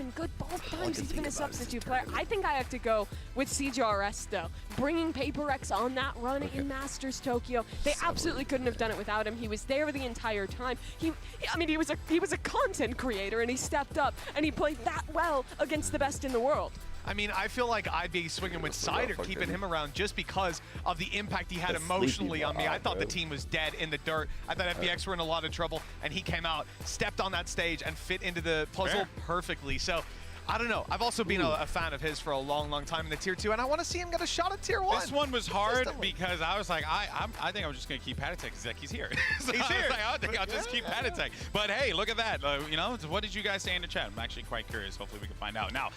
been good both times he's been a substitute player. I think I have to go with CGRS though. Bringing Paper X on that run in Masters Tokyo, they absolutely couldn't have done it without him. He was there the entire time. I mean, he was a content creator, and he stepped up and he played that well against the best in the world. I mean, I feel like I'd be swinging with Cider, keeping him around just because of the impact he had emotionally on me. I thought the team was dead in the dirt. I thought FBX were in a lot of trouble, and he came out, stepped on that stage, and fit into the puzzle perfectly. So, I don't know. I've also been a fan of his for a long, long time in the Tier 2, and I want to see him get a shot at Tier 1. This one was hard because I was like, I think I'm just going to keep Heretics. He's like, he's here. So he's here. I think I'll just keep Heretics. But hey, look at that. You know, what did you guys say in the chat? I'm actually quite curious. Hopefully we can find out. Now,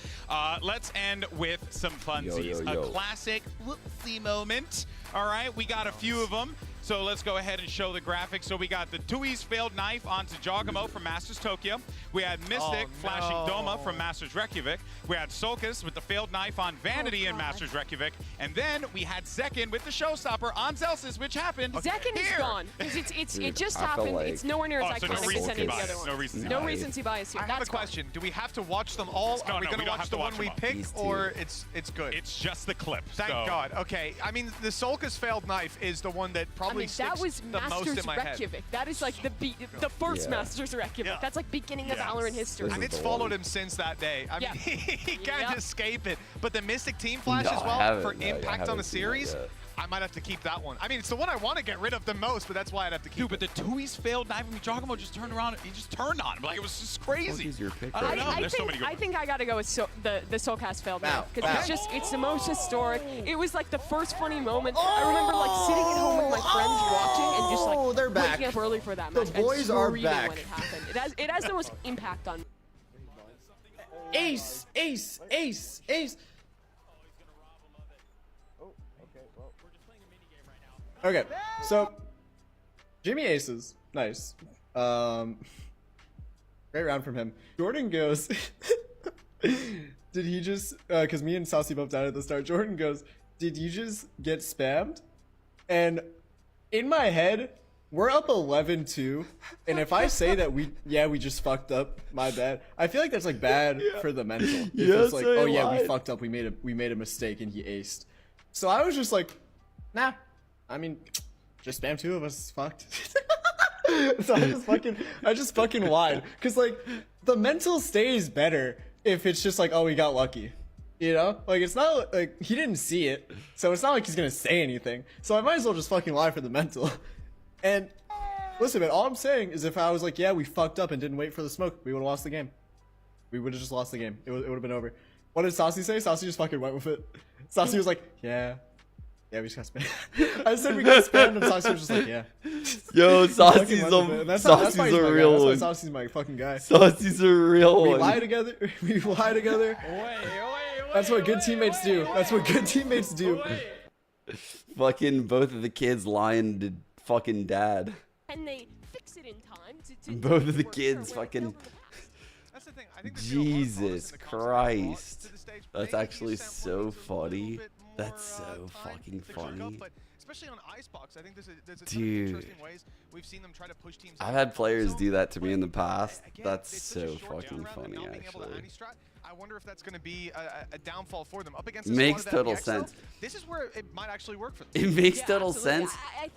let's end with some funsies. A classic whoopsie moment. All right, we got a few of them. So let's go ahead and show the graphics. So we got the Tui's failed knife onto Jogamo from Masters Tokyo. We had Mystic flashing Doma from Masters Reykjavik. We had Sulcus with the failed knife on Vanity in Masters Reykjavik. And then we had Zekin with the showstopper on Celsius, which happened Zekin is gone. It just happened. like... It's nowhere near as iconic as any of the other ones. No recency bias here. I have a question. Do we have to watch them all? No, Are we going to watch the one we pick, or it's good? It's just the clip. Thank God. Okay. I mean, the Sulcus failed knife is the one that probably sticks the most in my Reykjavik. head. That is like the first Masters Reykjavik. That's like beginning of Valorant history. And it's followed him since that day. I mean, he can't escape it. But the Mystic Team Flash as well for impact on the series, I might have to keep that one. I mean, it's the one I want to get rid of the most, but that's why I'd have to keep it. But the Tui's failed knife, and Jogamo just turned around. He just turned on him. Like, it was just crazy. I don't know. There's so many good ones. I think I got to go with the Soulcast failed knife. Because it's the most historic. It was like the first funny moment. I remember like sitting at home with my friends watching and just like waking up early for that match. The boys are back. When it happened. It has the most impact on me. Ace, ace, ace, ace. Okay, so Jimmy aces, nice. Great round from him. Jordan goes, did he just, because me and Saucy both died at the start, Jordan goes, did you just get spammed? And in my head, we're up 11-2, and if I say that we just fucked up, my bad, I feel like that's like bad for the mental. If it's like, oh yeah, we fucked up, we made a mistake and he aced. So I was just like, nah. I mean, just spam two of us fucked. So I just fucking lied. Cause like the mental stays better if it's just like, oh, we got lucky. You know? Like it's not like he didn't see it. So it's not like he's gonna say anything. So I might as well just fucking lie for the mental. And listen, man, all I'm saying is if I was like, yeah, we fucked up and didn't wait for the smoke, we would have lost the game. We would have just lost the game. It would have been over. What did Saucy say? Saucy just fucking went with it. Saucy was like, yeah, we just got spammed. I said we got spammed, and Saucy was just like, yeah. Yo, Saucy's a real one. Saucy's my fucking guy. Saucy's a real one. We lie together. We lie together. That's what good teammates do. That's what good teammates do. Fucking both of the kids lying to fucking dad. And they fix it in time to both of the kids fucking. That's the thing. I think Jesus Christ. That's actually so funny. That's so fucking funny. Especially on Icebox, I think there's a ton of interesting ways we've seen them try to push teams. I've had players do that to me in the past. That's so fucking funny, actually. I wonder if that's going to be a downfall for them up against. Makes total sense. This is where it might actually work for them. It makes total sense,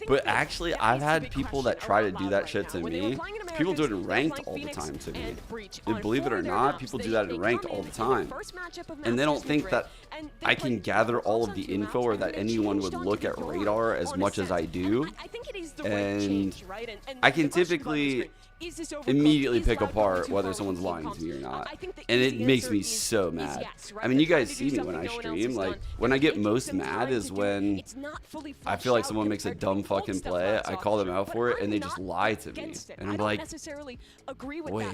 but actually, I've had people that try to do that shit to me. People do it in ranked all the time to me. And believe it or not, people do that in ranked all the time. And they don't think that I can gather all of the info or that anyone would look at radar as much as I do. And I can typically immediately pick apart whether someone's lying to me or not, and it makes me so mad. I mean, you guys see me when I stream. Like, when I get most mad is when I feel like someone makes a dumb fucking play, I call them out for it, and they just lie to me, and I'm like, wait, what?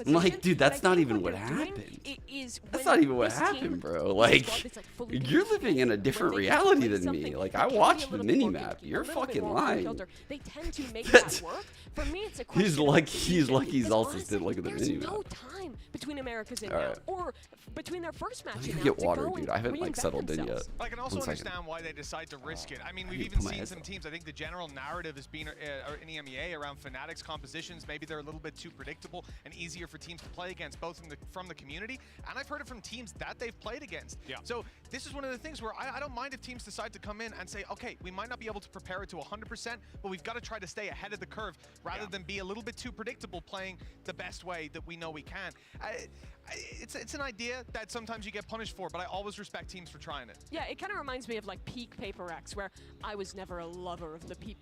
I'm like, dude, that's not even what happened. That's not even what happened, bro. Like, you're living in a different reality than me. Like, I watched the minimap. You're fucking lying. make that work. For me, it's a question. He's lucky he's also still looking at the There's menu. no time between Americas and All now, right. or between their first match Let me and now get to water, go dude. and I haven't like reinvent settled in yet. themselves. I can also 1 second. understand why they decide to risk it. I mean, we've need even to put my seen head some down. teams. I think the general narrative has been in EMEA around Fnatic's compositions. Maybe they're a little bit too predictable and easier for teams to play against, both from the community, and I've heard it from teams that they've played against. Yeah. So this is one of the things where I don't mind if teams decide to come in and say, okay, we might not be able to prepare it to 100%, but we've got to try to stay ahead of the curve rather than be a little bit too predictable playing the best way that we know we can. It's an idea that sometimes you get punished for, but I always respect teams for trying it. Yeah, it kind of reminds me of like peak Paper X, where I was never a lover of the peak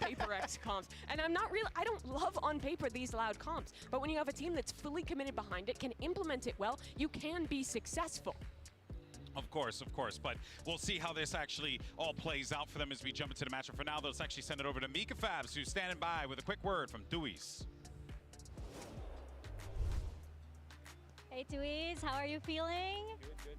Paper X comps. And I don't love on paper these loud comps, but when you have a team that's fully committed behind it, can implement it well, you can be successful. Of course, but we'll see how this actually all plays out for them as we jump into the matchup. For now, let's actually send it over to Mika Fabs, who's standing by with a quick word from Thieves. Hey Thieves, how are you feeling?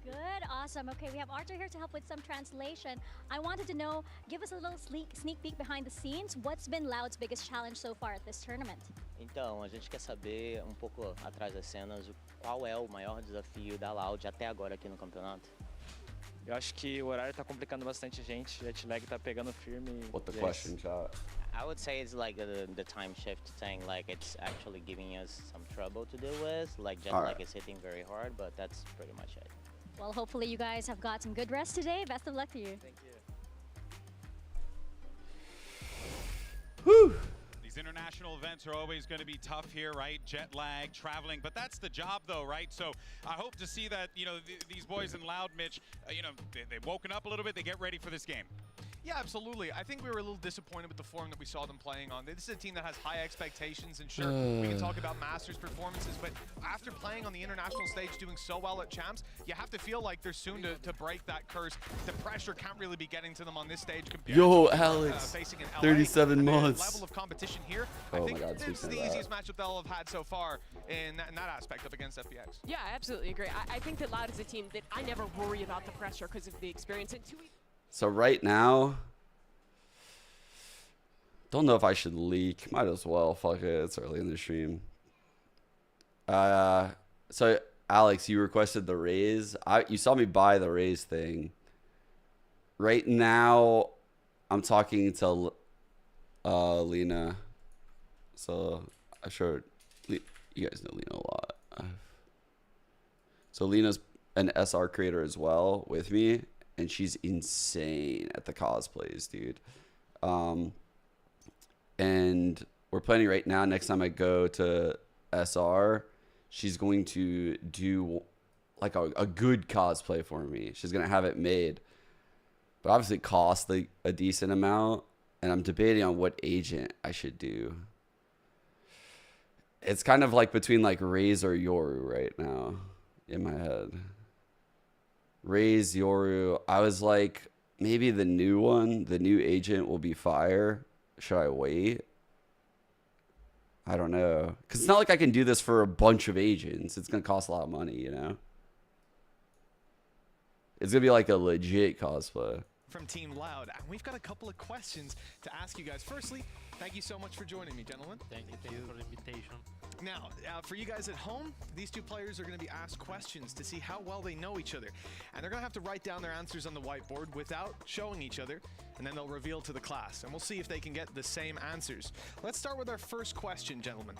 Good, awesome. Okay, we have Arthur here to help with some translation. I wanted to know, give us a little sneak peek behind the scenes. What's been Loud's biggest challenge so far at this tournament? Então, a gente quer saber pouco atrás das cenas, qual é o maior desafio da Loud até agora aqui no campeonato? Eu acho que o horário tá complicando bastante a gente, o jet lag tá pegando firme. What the question, chat? I would say it's like the time shift thing, like it's actually giving us some trouble to deal with, like jet lag is hitting very hard, but that's pretty much it. Well, hopefully you guys have got some good rest today. Best of luck to you. Thank you. Whew. These international events are always going to be tough here, right? Jet lag, traveling, but that's the job though, right? So I hope to see that, you know, these boys in Loud, Mitch, you know, they've woken up a little bit, they get ready for this game. Yeah, absolutely. I think we were a little disappointed with the form that we saw them playing on. This is a team that has high expectations, and sure, we can talk about Masters performances, but after playing on the international stage, doing so well at Champs, you have to feel like they're soon to break that curse. The pressure can't really be getting to them on this stage compared Yo, to Alex, facing in LA. 37 And months. The level of competition here, Oh I my think God, this is speaking the of easiest matchup they'll have had so far in that aspect up against FPX. Yeah, I absolutely agree. I think that Loud is a team that I never worry about the pressure because of the experience. So right now, don't know if I should leak. Might as well. Fuck it. It's early in the stream. So Alex, you requested the raise. You saw me buy the raise thing. Right now, I'm talking to Lena. So I'm sure you guys know Lena a lot. So Lena's an SR creator as well with me, and she's insane at the cosplays, dude. And we're planning right now, next time I go to SR, she's going to do like a good cosplay for me. She's going to have it made. But obviously it costs like a decent amount. And I'm debating on what agent I should do. It's kind of like between like Raze or Yoru right now in my head. Raze, Yoru. I was like, maybe the new one, the new agent will be fire. Should I wait? I don't know. Because it's not like I can do this for a bunch of agents. It's going to cost a lot of money, you know? It's going to be like a legit cosplay. From Team Loud, and we've got a couple of questions to ask you guys. Firstly, thank you so much for joining me, gentlemen. Thank you for the invitation. Now, for you guys at home, these two players are going to be asked questions to see how well they know each other. And they're going to have to write down their answers on the whiteboard without showing each other, and then they'll reveal to the class. And we'll see if they can get the same answers. Let's start with our first question, gentlemen.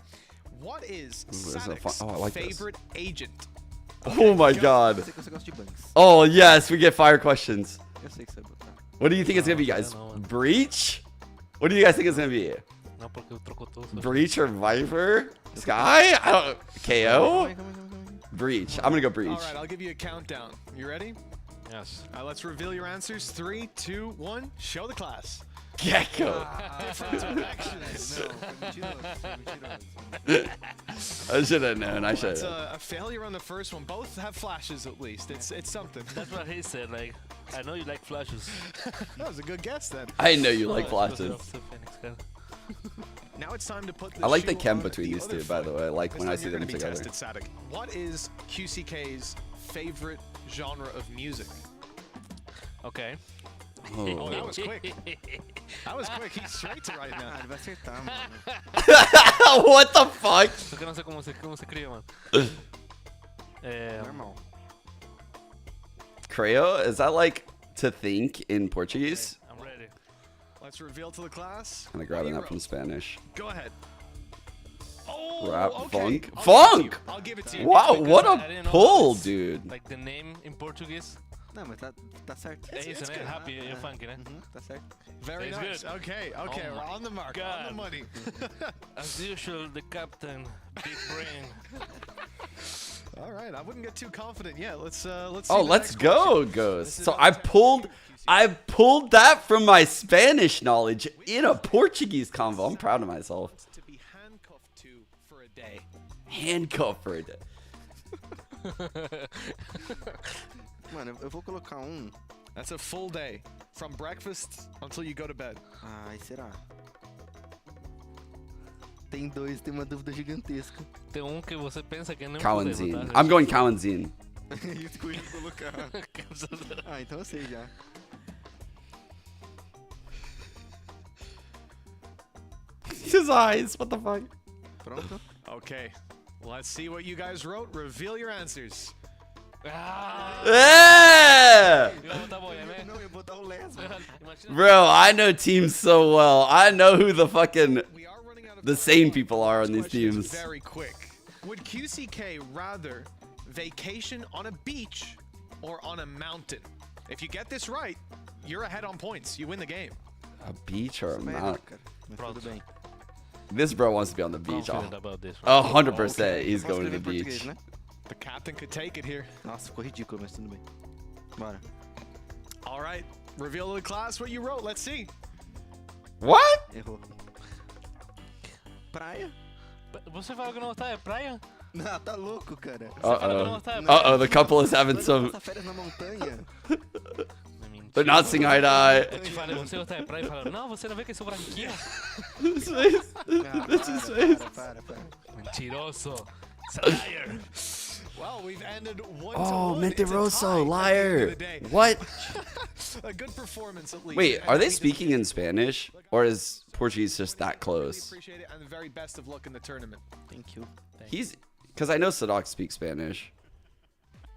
What is Sadic's favorite agent? Oh my God. Oh yes, we get fire questions. What do you think it's going to be, guys? Breach? What do you guys think it's going to be? Breach or Viper? Sky? I don't... KO? Breach. I'm going to go Breach. All right, I'll give you a countdown. You ready? Yes. Let's reveal your answers. 3, 2, 1. Show the class. Gecko. Different directions. I should have known. I should It's have. a failure on the first one. Both have flashes at least. It's something. That's what he said. Like, I know you like flashes. That was a good guess then. I know you like flashes. Now it's time to put I like the shoe chem on between the these other two, by foot. the way. I like This when I time see you're them gonna be together. tested, Sadik. What is QCK's favorite genre of music? Okay. Oh, that was quick. That was quick. He's straight to right now. Ele vai acertar, mano. What the fuck? Só que eu não sei como se cria, mano. Normal. Creo? Is that like to think in Portuguese? I'm ready. Let's reveal to the class. Kind of grabbing that from Spanish. Go ahead. Oh, Rap, okay. funk. I'll give it to Funk! you. I'll give it to you. Wow, what I a didn't know pull, it's dude. Like the name in Portuguese. Não, mas tá certo. É isso, né? Happy e funk, né? Tá certo. Very Tastes nice. good. Okay, Oh we're my on the mark, on God. the money. As usual, the captain, big brain. All right, I wouldn't get too confident yet. Let's see Oh, the let's next go, question. Ghost. This So is I pulled that from my Spanish knowledge in a Portuguese convo. I'm proud of myself. To be handcuffed to for a day. Handcuff for a day. Mano, eu vou colocar That's a full day from breakfast until you go to bed. Ai, será? Tem dois, tem uma dúvida gigantesca. Tem que você pensa que não Cowanzine. I'm going Cowanzine. Isso que eu ia colocar. Então eu sei já. His eyes, what the fuck? Pronto? Okay, let's see what you guys wrote. Reveal your answers. Yeah! Não, eu vou botar o Les, mano. Bro, I know teams so well. I know who the fucking We are running out of the time. sane people are on This these question is teams. very quick. Would QCK rather vacation on a beach or on a mountain? If you get this right, you're ahead on points. You win the game. A beach or a Vai errar, mountain? cara. Mas tudo bem. This bro wants to be on the beach. Confident about this one. 100% he's Posso going to the escrever em beach. português, né? The captain could take it here. Nossa, ficou ridículo, mas tudo bem. Bora. All right, reveal to the class what you wrote. Let's see. What? Errou. Praia? Você falou que não tá, é praia? Não, tá louco, cara. Uh-oh, the couple is having some... Passar férias na montanha. They're not seeing eye to eye. Eu te falei, você não tá é praia? Falaram, não, você não vê que eu sou branquinho? This face. This is face. Para. Mentiroso. Liar. Well, we've ended 1-1. Oh, It's a tie mentiroso, at the end liar. of the day. What? A good performance at least. Wait, And are I they think speaking in Spanish? Or is Portuguese just that really close? appreciate it, and the very best of luck in the tournament. Thank you. He's... Because I know Sadak speaks Spanish.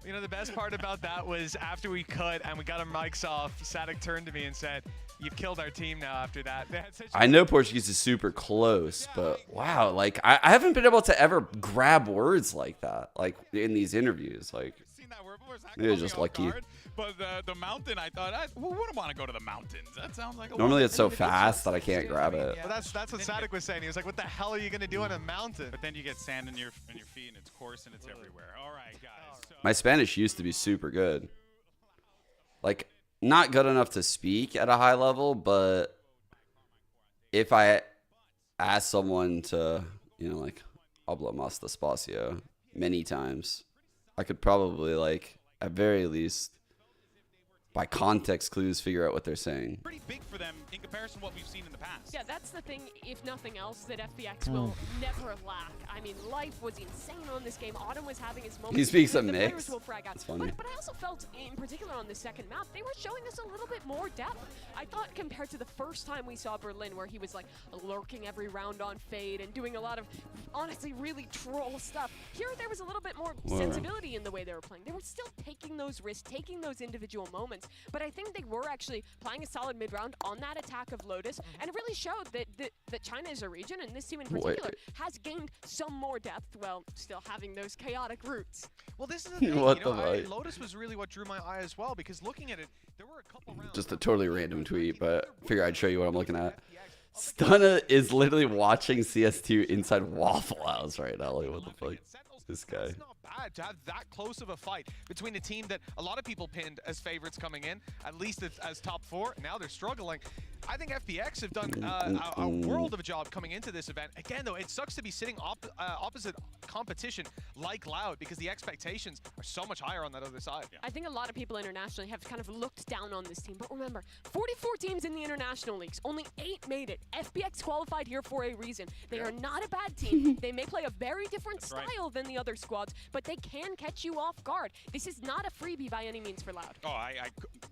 You know, the best part about that was after we cut and we got our mics off, Sadik turned to me and said, "You've killed our team now after that." They had such a I know Portuguese is super close, but wow, like I haven't been able to ever grab words like that, like in these interviews. Like, Seen that word before? That You're caught me just off lucky. guard. But the mountain, I thought, who wouldn't want to go to the mountains? That sounds like a normally lot. it's so fast that I can't grab it. But that's what Sadik was saying. He was like, "What the hell are you gonna do on a mountain?" But then you get sand in your feet and it's coarse and it's everywhere. All right, guys. So My Spanish used to be super good. Like, not good enough to speak at a high level, but if I ask someone to, you know, like, habla más despacio many times, I could probably, like, at very least, by context clues, figure out what they're saying. pretty big for them in comparison to what we've seen in the past. Yeah, that's the thing, if nothing else, that FBX will never lack. I mean, life was insane on this game. Autumn was having his moment. He speaks a The mix. players will frag out. That's funny. But I also felt, in particular on the second map, they were showing us a little bit more depth. I thought compared to the first time we saw Berlin, where he was like lurking every round on Fade and doing a lot of, honestly, really troll stuff. Here, there was a little bit more sensibility in the way they were playing. They were still taking those risks, taking those individual moments. But I think they were actually playing a solid mid-round on that attack of Lotus, and it really showed that China as a region, and this team in particular, has gained some more depth while still having those chaotic roots. Well, this is the thing. What you know, the fuck? Lotus was really what drew my eye as well, because looking at it, there were a couple rounds. Just a totally random tweet, but I figure I'd show you what I'm looking at. Stunna is literally watching CS2 inside Waffle House right now. Like, what the fuck? This guy. It's not bad to have that close of a fight between a team that a lot of people pinned as favorites coming in, at least as top 4. Now they're struggling. I think FPX have done a world of a job coming into this event. Again, though, it sucks to be sitting opposite competition like Loud, because the expectations are so much higher on that other side. I think a lot of people internationally have kind of looked down on this team, but remember, 44 teams in the international leagues, only 8 made it. FPX qualified here for a reason. They are not a bad team. They may play a very different style than the many other squads, but they can catch you off guard. This is not a freebie by any means for Loud. Oh, I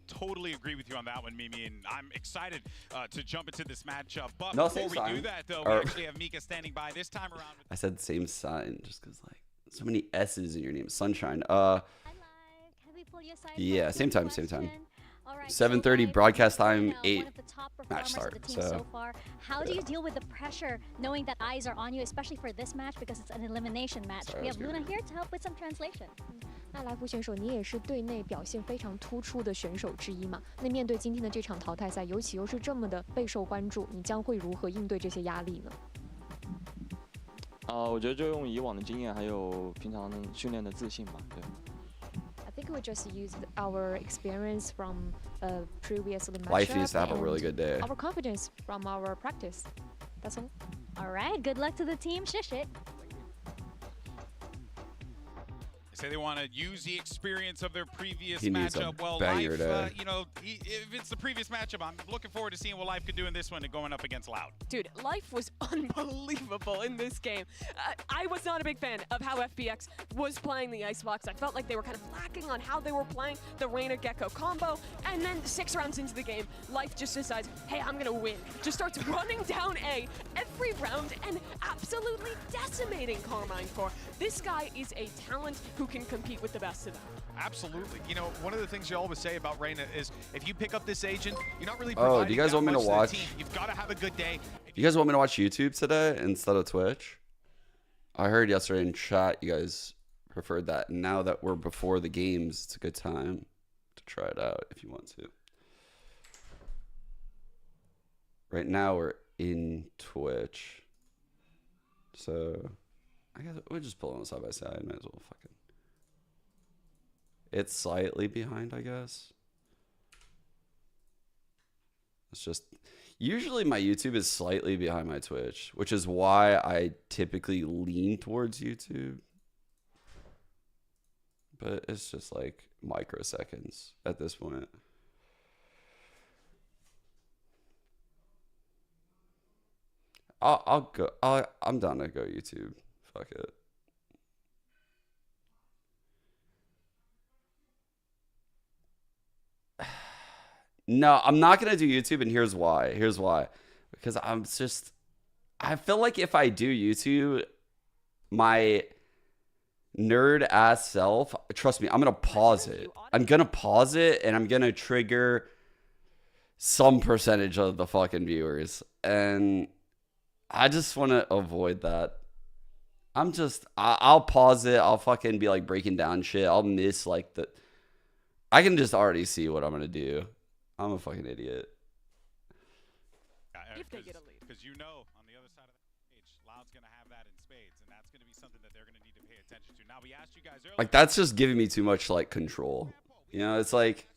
totally agree with you on that one, Mimi, and I'm excited to jump into this matchup. But No, before we do that, though, we actually have Mika standing by this time around. I said same sign just because, like, so many S's in your name. Sunshine. Yeah, same time. Right, 7:30 so broadcast time, one 8 of the top match start. of the team so far. How do you deal with the pressure knowing that eyes are on you, especially for this match because it's an elimination match? Sorry, we have Luna here to help with some translation. 那来福选手，你也是队内表现非常突出的选手之一嘛？那面对今天的这场淘汰赛，尤其又是这么的备受关注，你将会如何应对这些压力呢？我觉得就用以往的经验，还有平常训练的自信吧。对。I think we just used our experience from previous matchup. Life needs to have a really good day. Our confidence from our practice. That's all. All right, good luck to the team. Shish it. They say they want to use the experience of their previous He needs a matchup. Well, banger Life, day. you know, if it's the previous matchup, I'm looking forward to seeing what Life could do in this one and going up against Loud. Dude, Life was unbelievable in this game. I was not a big fan of how FPX was playing the Icebox. I felt like they were kind of lacking on how they were playing the Reyna Gecko combo. And then 6 rounds into the game, Life just decides, hey, I'm going to win. Just starts running down A every round and absolutely decimating Carmine Core. This guy is a talent who can compete with the best of them. Absolutely. You know, one of the things you always say about Reyna is if you pick up this agent, you're not really Oh, providing do you guys that want me to much the watch? team. You've got to have a good day. You guys want me to watch YouTube today instead of Twitch? I heard yesterday in chat you guys preferred that. And now that we're before the games, it's a good time to try it out if you want to. Right now we're in Twitch. So I guess we'll just pull on side by side. Might as well fucking. It's slightly behind, I guess. It's just usually my YouTube is slightly behind my Twitch, which is why I typically lean towards YouTube. But it's just like microseconds at this point. I'll go. I'm down to go YouTube. Fuck it. No, I'm not gonna do YouTube, and here's why. Because I feel like if I do YouTube, my nerd ass self, trust me, I'm gonna pause it. I'm gonna pause it, and I'm gonna trigger some percentage of the fucking viewers, and I just want to avoid that. I'll pause it. I'll fucking be like breaking down shit. I'll miss like I can just already see what I'm gonna do. I'm a fucking idiot. If they get a lead. Because you know, on the other side of the page, Loud's going to have that in spades, and that's going to be something that they're going to need to pay attention to. Now, we asked you guys earlier. Like, that's just giving me too much, like, control. You know, it's like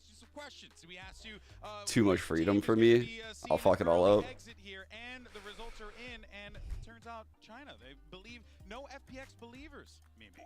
too much freedom for me. I'll fuck it all up. And the results are in, and it turns out China, they believe no FPX believers, Mimi.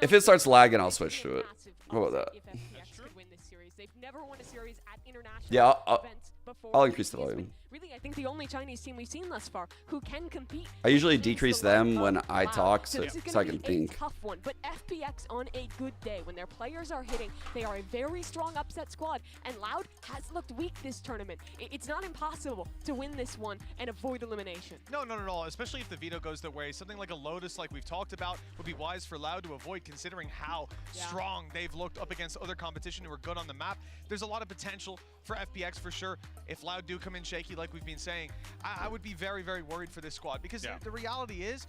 If it starts lagging, I'll switch to it. How about that? If FPX could win this series. They've never won a series at international events before. I'll increase the volume. Really, I think the only Chinese team we've seen thus far who can compete. I usually decrease them when I talk so I can think. A tough one, but FPX on a good day, when their players are hitting, they are a very strong upset squad, and Loud has looked weak this tournament. It's not impossible to win this one and avoid elimination. No, not at all, especially if the veto goes their way. Something like a Lotus, like we've talked about, would be wise for Loud to avoid, considering how strong they've looked up against other competition who are good on the map. There's a lot of potential for FPX for sure. If Loud do come in shaky, like we've been saying, I would be very, very worried for this squad, because the reality is,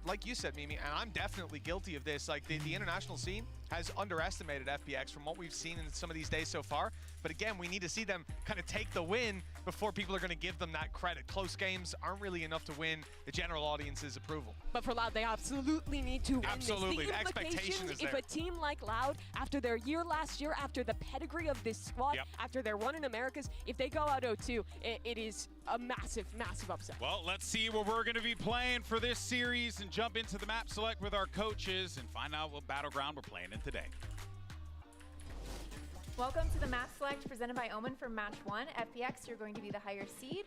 like you said, Mimi, and I'm definitely guilty of this, like the international scene has underestimated FPX from what we've seen in some of these days so far. But again, we need to see them kind of take the win before people are going to give them that credit. Close games aren't really enough to win the general audience's approval. But for Loud, they absolutely need to win absolutely. this. The expectation is there. If a team like Loud, after their year last year, after the pedigree of this squad, after their run in Americas, if they go out 0-2, it is a massive, massive upset. Well, let's see what we're going to be playing for this series and jump into the map select with our coaches and find out what battleground we're playing in today. Welcome to the map select presented by Omen for match 1. FPX, you're going to be the higher seed.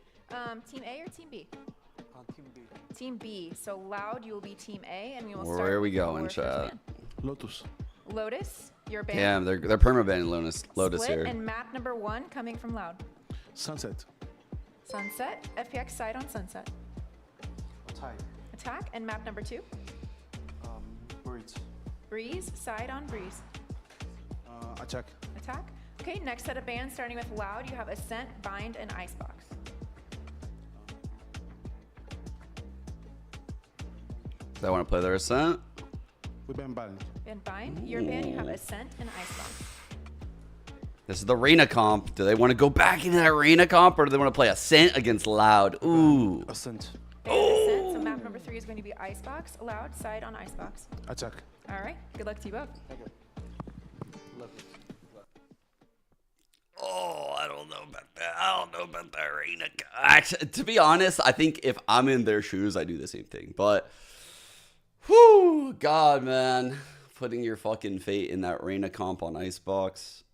Team A or Team B? Team B. So Loud, you will be Team A, and we will start. Where are we with going, our chat? first man. Lotus. Lotus, your band. Damn, they're permabanning Lotus Split here. and map number 1 coming from Loud. Sunset. Sunset. FPX side on Sunset. Attack and map number 2. Breeze. Breeze, side on Breeze. Attack. Attack. Okay, next set of bands starting with Loud. You have Ascent, Bind, and Icebox. They want to play their Ascent. We ban Bind. And Bind. Your band, you have Ascent and Icebox. This is the arena comp. Do they want to go back into that arena comp, or do they want to play Ascent against Loud? Ooh. Ascent. Ascent, so map number 3 is going to be Icebox. Loud, side on Icebox. Attack. All right, good luck to you both. Oh, I don't know about that. I don't know about the arena. Actually, to be honest, I think if I'm in their shoes, I do the same thing. But, whew, God, man, putting your fucking fate in that arena comp on Icebox,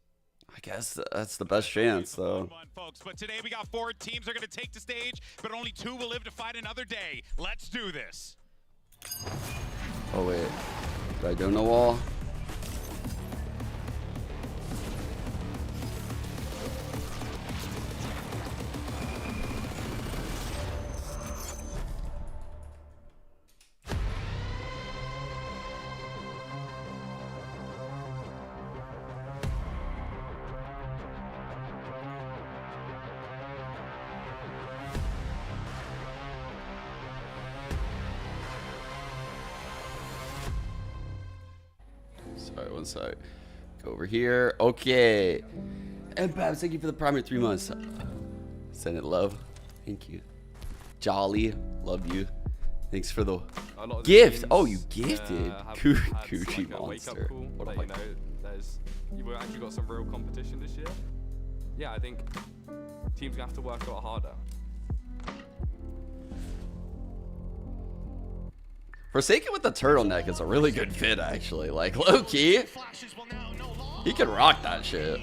I guess that's the best chance, though. Folks, but today we got 4 teams are going to take the stage, but only 2 will live to fight another day. Let's do this. Oh wait, did I go no wall? Sorry, one sec. Go over here. Okay. And Babs, thank you for the primary 3 months. Send it love. Thank you. Jolly, love you. Thanks for the gift. Oh, you gifted. Coochie monster. What a fuck. You've actually got some real competition this year. Yeah, I think teams gonna have to work a lot harder. Forsaken with the turtleneck is a really good fit, actually. Like, low-key, he can rock that shit.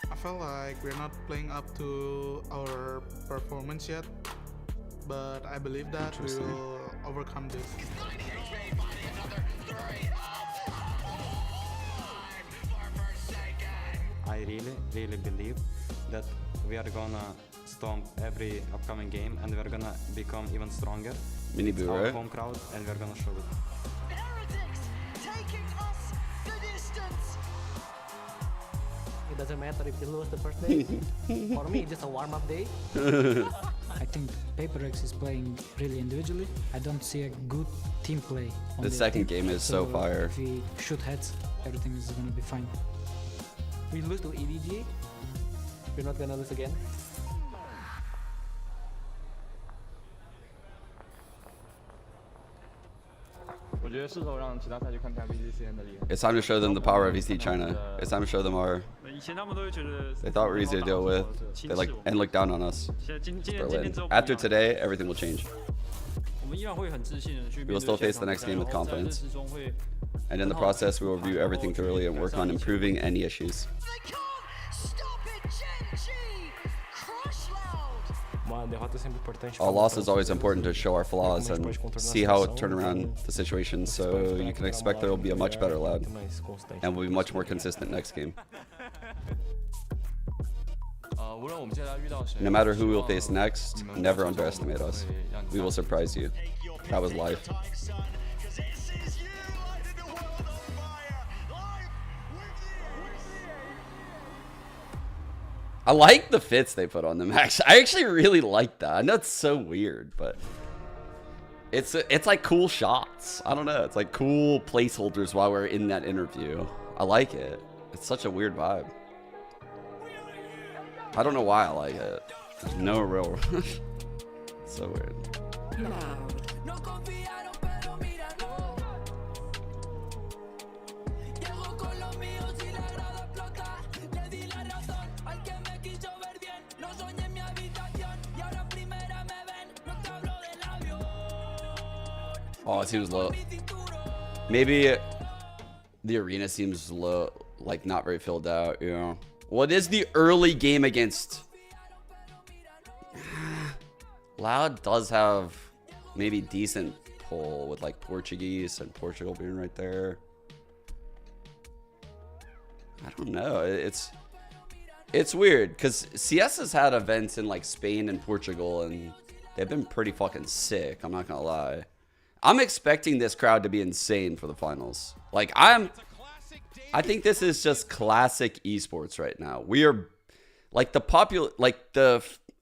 I felt like we're not playing up to our performance yet, but I believe that we will overcome this. I really believe that we are gonna stomp every upcoming game, and we're gonna become even stronger. Mini It's boo, our right? home crowd, and we're gonna show it. Heretics taking us the distance. It doesn't matter if you lose the first day. For me, it's just a warm-up day. I think PaperX is playing really individually. I don't see a good team play. On The second game is so fire. If we shoot heads, everything is gonna be fine. We lose to EDG. We're not gonna lose again. It's time to show them the power of EC China. It's time to show them our. They thought we were easy to deal with. They look down on us. It's Berlin. After today, everything will change. We will still face the next game with confidence. And in the process, we will review everything thoroughly and work on improving any issues. Our loss is always important to show our flaws and see how to turn around the situation, so you can expect there will be a much better Loud, and we'll be much more consistent next game. No matter who we'll face next, never underestimate us. We will surprise you. That was life. I like the fits they put on them. Actually, I actually really like that. I know it's so weird, but it's like cool shots. I don't know. It's like cool placeholders while we're in that interview. I like it. It's such a weird vibe. I don't know why I like it. There's no real. It's so weird. Oh, it seems low. Maybe the arena seems low, like not very filled out, you know. Well, it is the early game against Loud does have maybe decent pull with like Portuguese and Portugal being right there. I don't know. It's weird because CS has had events in like Spain and Portugal and they've been pretty fucking sick. I'm not gonna lie. I'm expecting this crowd to be insane for the finals. Like I think this is just classic esports right now. We are like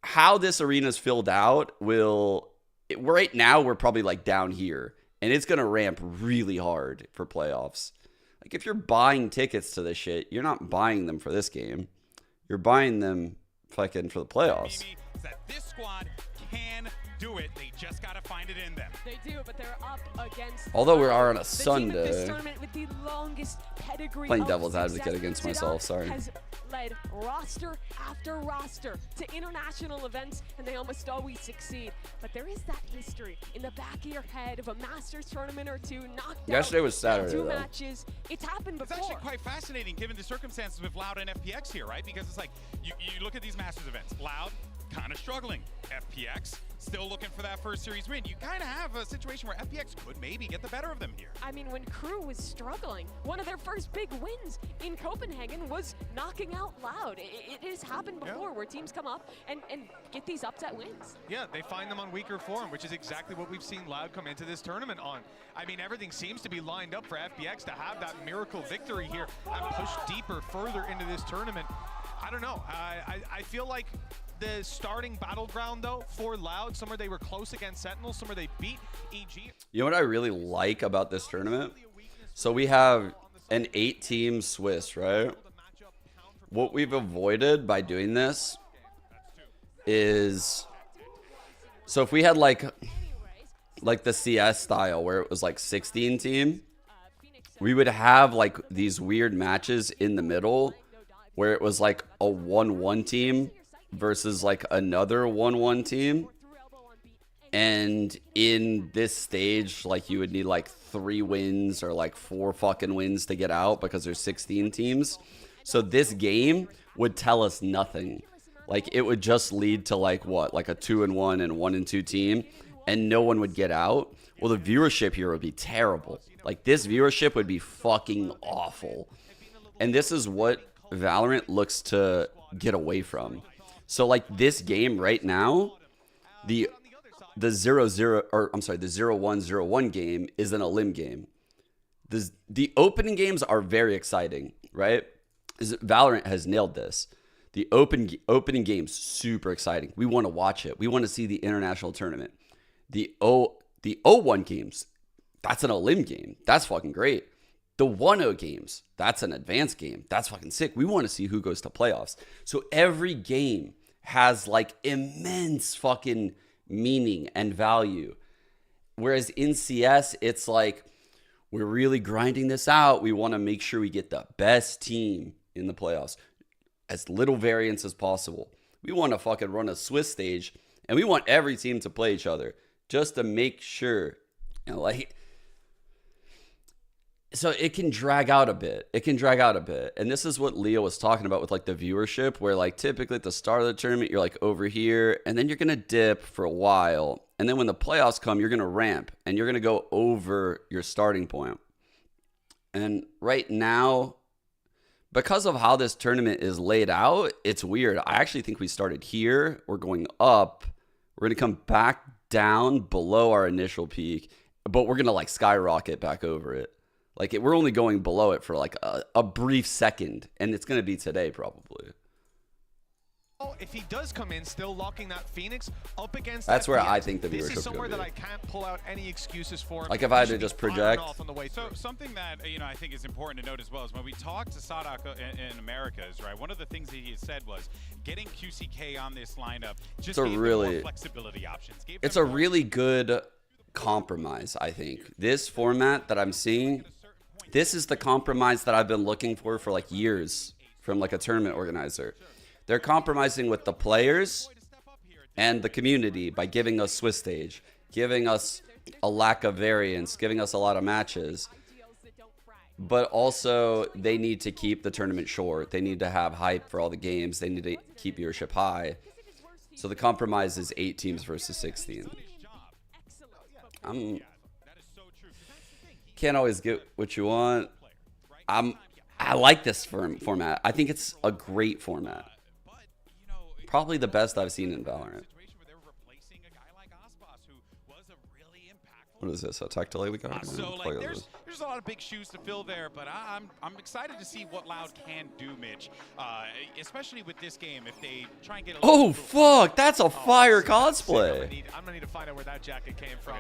how this arena's filled out right now we're probably like down here and it's gonna ramp really hard for playoffs. Like if you're buying tickets to this shit, you're not buying them for this game. You're buying them fucking for the playoffs. That this squad can do it. They just gotta find it in them. They do, but they're up against. Although we are on a Sunday. This tournament with the longest pedigree Playing of devil's success advocate against to myself, date sorry. Has led roster after roster to international events, and they almost always succeed. But there is that history in the back of your head of a Masters tournament or two knocked Yesterday out was Saturday, two though. matches. It's happened before. It's actually quite fascinating given the circumstances with Loud and FPX here, right? Because it's like you look at these Masters events. Loud kind of struggling. FPX still looking for that first series win. You kind of have a situation where FPX could maybe get the better of them here. I mean, when Crew was struggling, one of their first big wins in Copenhagen was knocking out Loud. It has happened before where teams come up and get these upset wins. Yeah, they find them on weaker form, which is exactly what we've seen Loud come into this tournament on. I mean, everything seems to be lined up for FPX to have that miracle victory here and push deeper, further into this tournament. I don't know. I feel like the starting battleground, though, for Loud, somewhere they were close against Sentinel, somewhere they beat EG. You know what I really like about this tournament? So we have an 8-team Swiss, right? What we've avoided by doing this is, so if we had like the CS style where it was like 16-team, we would have like these weird matches in the middle where it was like a 1-1 team versus like another 1-1 team. And in this stage, like you would need like 3 wins or like 4 fucking wins to get out because there's 16 teams. So this game would tell us nothing. Like it would just lead to like what? Like a 2-1 and 1-2 team and no one would get out. Well, the viewership here would be terrible. Like this viewership would be fucking awful. And this is what Valorant looks to get away from. So like this game right now, the 0-1-0-1 game is an Elim game. The opening games are very exciting, right? Valorant has nailed this. The opening games super exciting. We want to watch it. We want to see the international tournament. The 0-1 games, that's an Elim game. That's fucking great. The 1-0 games, that's an advanced game. That's fucking sick. We want to see who goes to playoffs. So every game has like immense fucking meaning and value. Whereas in CS, it's like, we're really grinding this out. We want to make sure we get the best team in the playoffs. As little variance as possible. We want to fucking run a Swiss stage and we want every team to play each other just to make sure, you know, like, so it can drag out a bit. And this is what Leo was talking about with like the viewership, where like typically at the start of the tournament, you're like over here and then you're going to dip for a while. And then when the playoffs come, you're going to ramp and you're going to go over your starting point. And right now, because of how this tournament is laid out, it's weird. I actually think we started here. We're going up. We're going to come back down below our initial peak, but we're going to like skyrocket back over it. Like we're only going below it for like a brief second, and it's going to be today probably. If he does come in still locking that Phoenix up against that's where FPX, I think the viewership this is somewhere that I can't pull out any excuses for him. Like if I had to just project. So something that I think is important to note as well is when we talked to Sadak in Americas, right? One of the things that he said was getting QCK on this lineup just gave them more flexibility options. It's a really good compromise, I think. This format that I'm seeing, this is the compromise that I've been looking for like years from like a tournament organizer. They're compromising with the players and the community by giving us Swiss stage, giving us a lack of variance, giving us a lot of matches. But also, they need to keep the tournament short. They need to have hype for all the games. They need to keep viewership high. So the compromise is 8 teams versus 16. Can't always get what you want. I like this format. I think it's a great format. Probably the best I've seen in Valorant. What is this? A tech delay we got? So like, there's a lot of big shoes to fill there, but I'm excited to see what Loud can do, Mitch. Especially with this game, if they try and get. Oh fuck! That's a fire cosplay. I'm gonna need to find out where that jacket came from.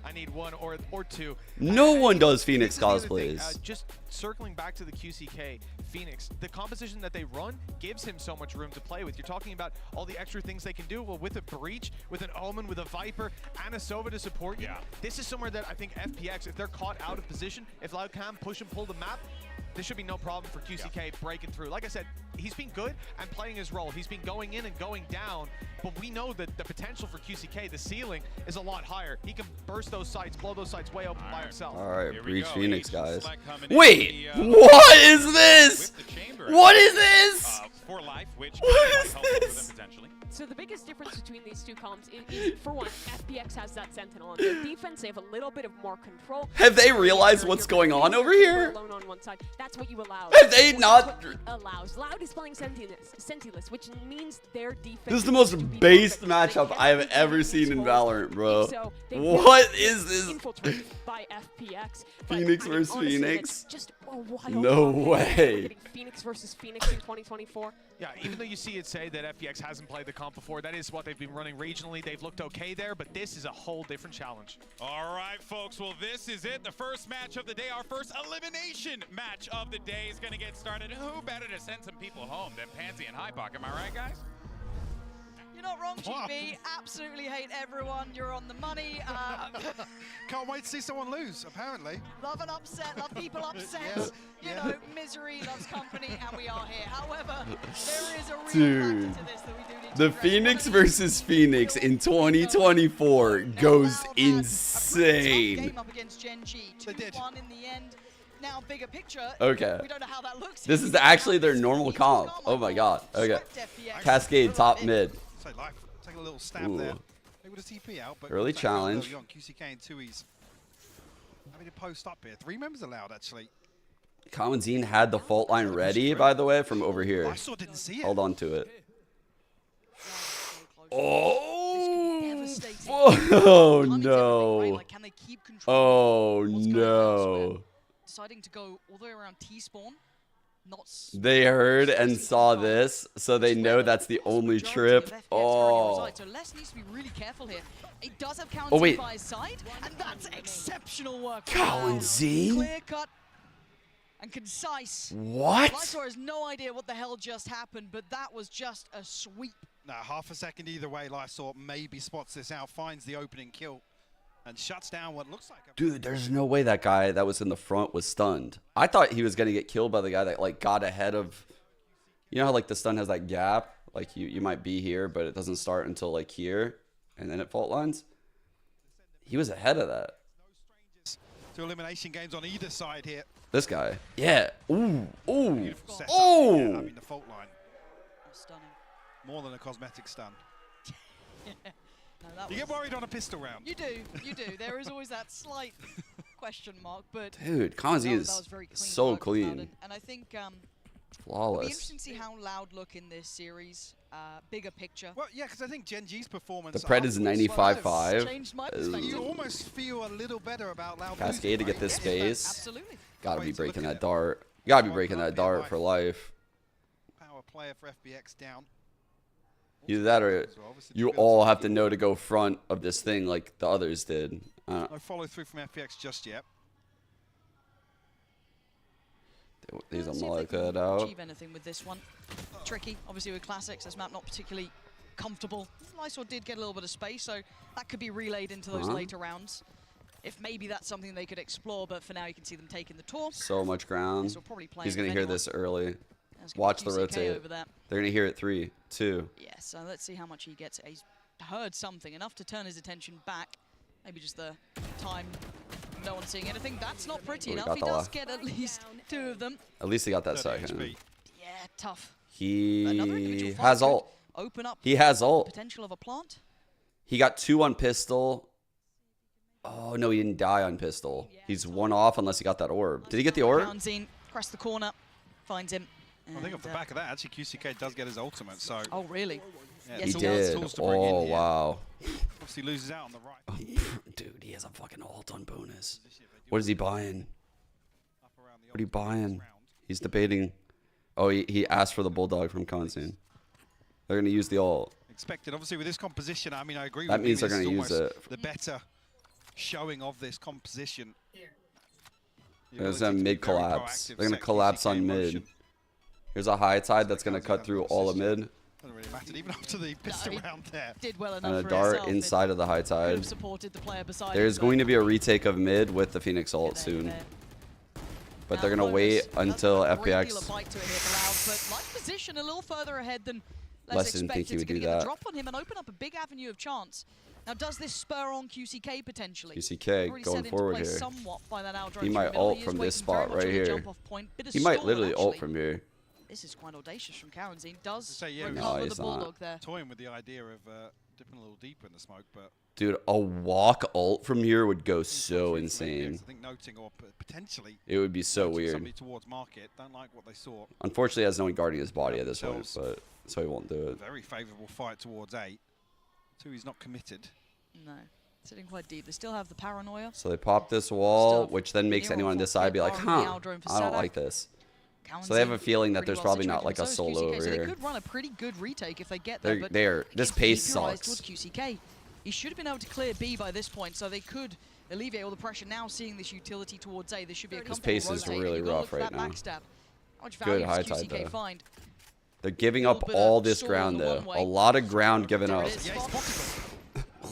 I need one or two. No one does Phoenix cosplays. Just circling back to the QCK Phoenix, the composition that they run gives him so much room to play with. You're talking about all the extra things they can do. Well, with a Breach, with an Omen, with a Viper, and a Sova to support you. This is somewhere that I think FPX, if they're caught out of position, if Loud can push and pull the map, there should be no problem for QCK breaking through. Like I said, he's been good and playing his role. He's been going in and going down, but we know that the potential for QCK, the ceiling, is a lot higher. He can burst those sites, blow those sites way open by himself. All right, Breach Phoenix, guys. Wait, what is this? What is this? For life, which what is this? Potentially. So the biggest difference between these two comps is, for one, FPX has that Sentinel. On their defense, they have a little bit of more control. Have they realized what's going on over here? Alone on one side. That's what you allow. Have they not? Allows. Loud is playing Sentineless, which means their defense. This is the most based matchup I have ever seen in Valorant, bro. What is this? Infiltrated by FPX. Phoenix versus Phoenix? Just a wild no way. Phoenix versus Phoenix in 2024. Yeah, even though you see it say that FPX hasn't played the comp before, that is what they've been running regionally. They've looked okay there, but this is a whole different challenge. All right, folks. Well, this is it. The first match of the day, our first elimination match of the day is going to get started. Who better to send some people home than Pansy and Hypock? Am I right, guys? You're not wrong, GB. Absolutely hate everyone. You're on the money. Can't wait to see someone lose, apparently. Love an upset, love people upset. You know, misery loves company, and we are here. However, there is a real factor to this that we do need to the Phoenix versus Phoenix in 2024 goes insane. Game up against Gen G. 2-1 in the end. Now, bigger picture. Okay. We don't know how that looks. This is actually their normal comp. Oh my god. Okay. Cascade top mid. Take a little stab there. They would have TP out, but early challenge. QCK and 2Es. Having to post up here. 3 members allowed, actually. Common Zine had the fault line ready, by the way, from over here. I still didn't see it. Hold on to it. Oh no. Oh no. Deciding to go all the way around T-spawn. They heard and saw this, so they know that's the only trip. Oh. So Les needs to be really careful here. It does have oh wait. by his side, and that's exceptional work. Cowan Z? Clear cut and concise. What? Lysor has no idea what the hell just happened, but that was just a sweep. Now, half a second either way, Lysor maybe spots this out, finds the opening kill, and shuts down what looks like a... Dude, there's no way that guy that was in the front was stunned. I thought he was going to get killed by the guy that, like, got ahead of... You know how, like, the stun has that gap? Like, you might be here, but it doesn't start until, like, here, and then it fault lines? He was ahead of that. To elimination games on either side here. This guy. Yeah. Ooh. Ooh. Oh! Yeah, I mean, the fault line. Stunning. More than a cosmetic stun. No, you get worried on a pistol round. You do. There is always that slight question mark, but dude, Kanzi is so clean. And I think flawless. It'll be interesting to see how Loud look in this series. Bigger picture. Well, yeah, because I think Gen G's performance. The Pred is 95.5. You almost feel a little better about Loud. Cascade to get this space. Absolutely. Gotta be breaking that dart. Gotta be breaking that dart for life. Power player for FBX down. Either that or you all have to know to go front of this thing like the others did. No follow through from FPX just yet. These unlock that out. Achieve anything with this one. Tricky, obviously with classics, this map not particularly comfortable. Lysor did get a little bit of space, so that could be relayed into those later rounds. If maybe that's something they could explore, but for now you can see them taking the tour. So much ground. He's gonna hear this early. Watch the rotate. They're gonna hear it 3, 2. Yeah, so let's see how much he gets. He's heard something enough to turn his attention back. Maybe just the time. No one seeing anything. That's not pretty enough. He does get at least 2 of them. At least he got that second. Yeah, tough. He has ult. open up He has the ult. potential of a plant. He got 2 on pistol. Oh, no, he didn't die on pistol. He's 1 off unless he got that orb. Did he get the orb? Kaunzin across the corner, finds him. I think off the back of that, actually, QCK does get his ultimate, so... Oh, really? Yeah, He did. Oh, wow. Obviously loses out on the right. Dude, he has a fucking ult on bonus. What is he buying? What are you buying? He's debating. Oh, he asked for the bulldog from Kaunzin. They're going to use the ult. Expected, obviously, with this composition, I mean, I agree That with means you. they're going to use it. The better showing of this composition. There's a mid collapse. They're going to collapse on mid. Here's a high tide that's going to cut through all of mid. Doesn't really matter, even after the pistol round there. Did well enough And a for dart himself. inside of the high tide. Supported the player beside There's him, going to be a retake of mid with the Phoenix ult soon. But they're going to wait until FPX. Bite to it here for Loud, but like position a little further ahead than Less didn't think he would do that. Drop on him and open up a big avenue of chance. Now, does this spur on QCK potentially? QCK going forward here. By that He might ult from this spot right here. He might literally ult from here. This is quite audacious from Kaunzin. Does No, he's the bulldog not. there. Toying with the idea of dipping a little deeper in the smoke, but Dude, a walk ult from here would go so insane. I think noting or potentially It would be so weird. somebody towards market don't like what they saw. Unfortunately, he has no one guarding his body at this point, but so he won't do it. Very favourable fight towards 8. 2, he's not committed. No, sitting quite deep. They still have the paranoia. So they pop this wall, which then makes anyone on this side be like, huh, I don't like this. So they have a feeling that there's probably not like a solo over so here. they could run a pretty good retake if they get there. But This pace sucks. towards QCK. He should have been able to clear B by this point, so they could alleviate all the pressure. Now seeing this utility towards A, this should be a comfortable pace is rotate. really You've got to rough look for right that now. backstab. How much Good value high does tide QCK though. find? They're giving up all this ground though. A lot of ground given up.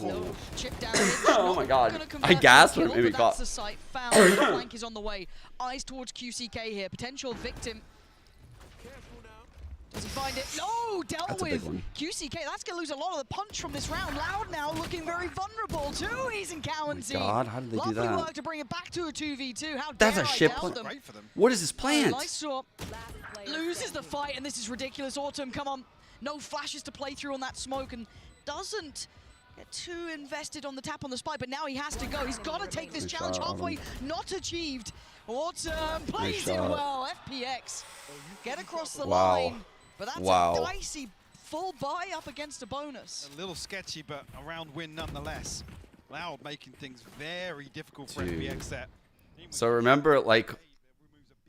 Oh my god. I gasped when it made me cough. That's the site found. The flank is on the way. Eyes towards QCK here. Potential victim. Does he find it? No, dealt with. QCK, that's going to lose a lot of the punch from this round. Loud now looking very vulnerable too. He's in Kaunzin. God, how did they do that? Lovely work to bring it back to a 2v2. How That's dare a I shit doubt plant. them. What is this plant? Lysor loses the fight, and this is ridiculous. Autumn, come on. No flashes to play through on that smoke, and doesn't get too invested on the tap on the spike, but now he has to go. He's got to take this challenge halfway. Not achieved. Autumn plays it well. FPX get across the line. But that's a dicey full buy up against a bonus. A little sketchy, but a round win nonetheless. Loud making things very difficult for FPX there. So remember, like,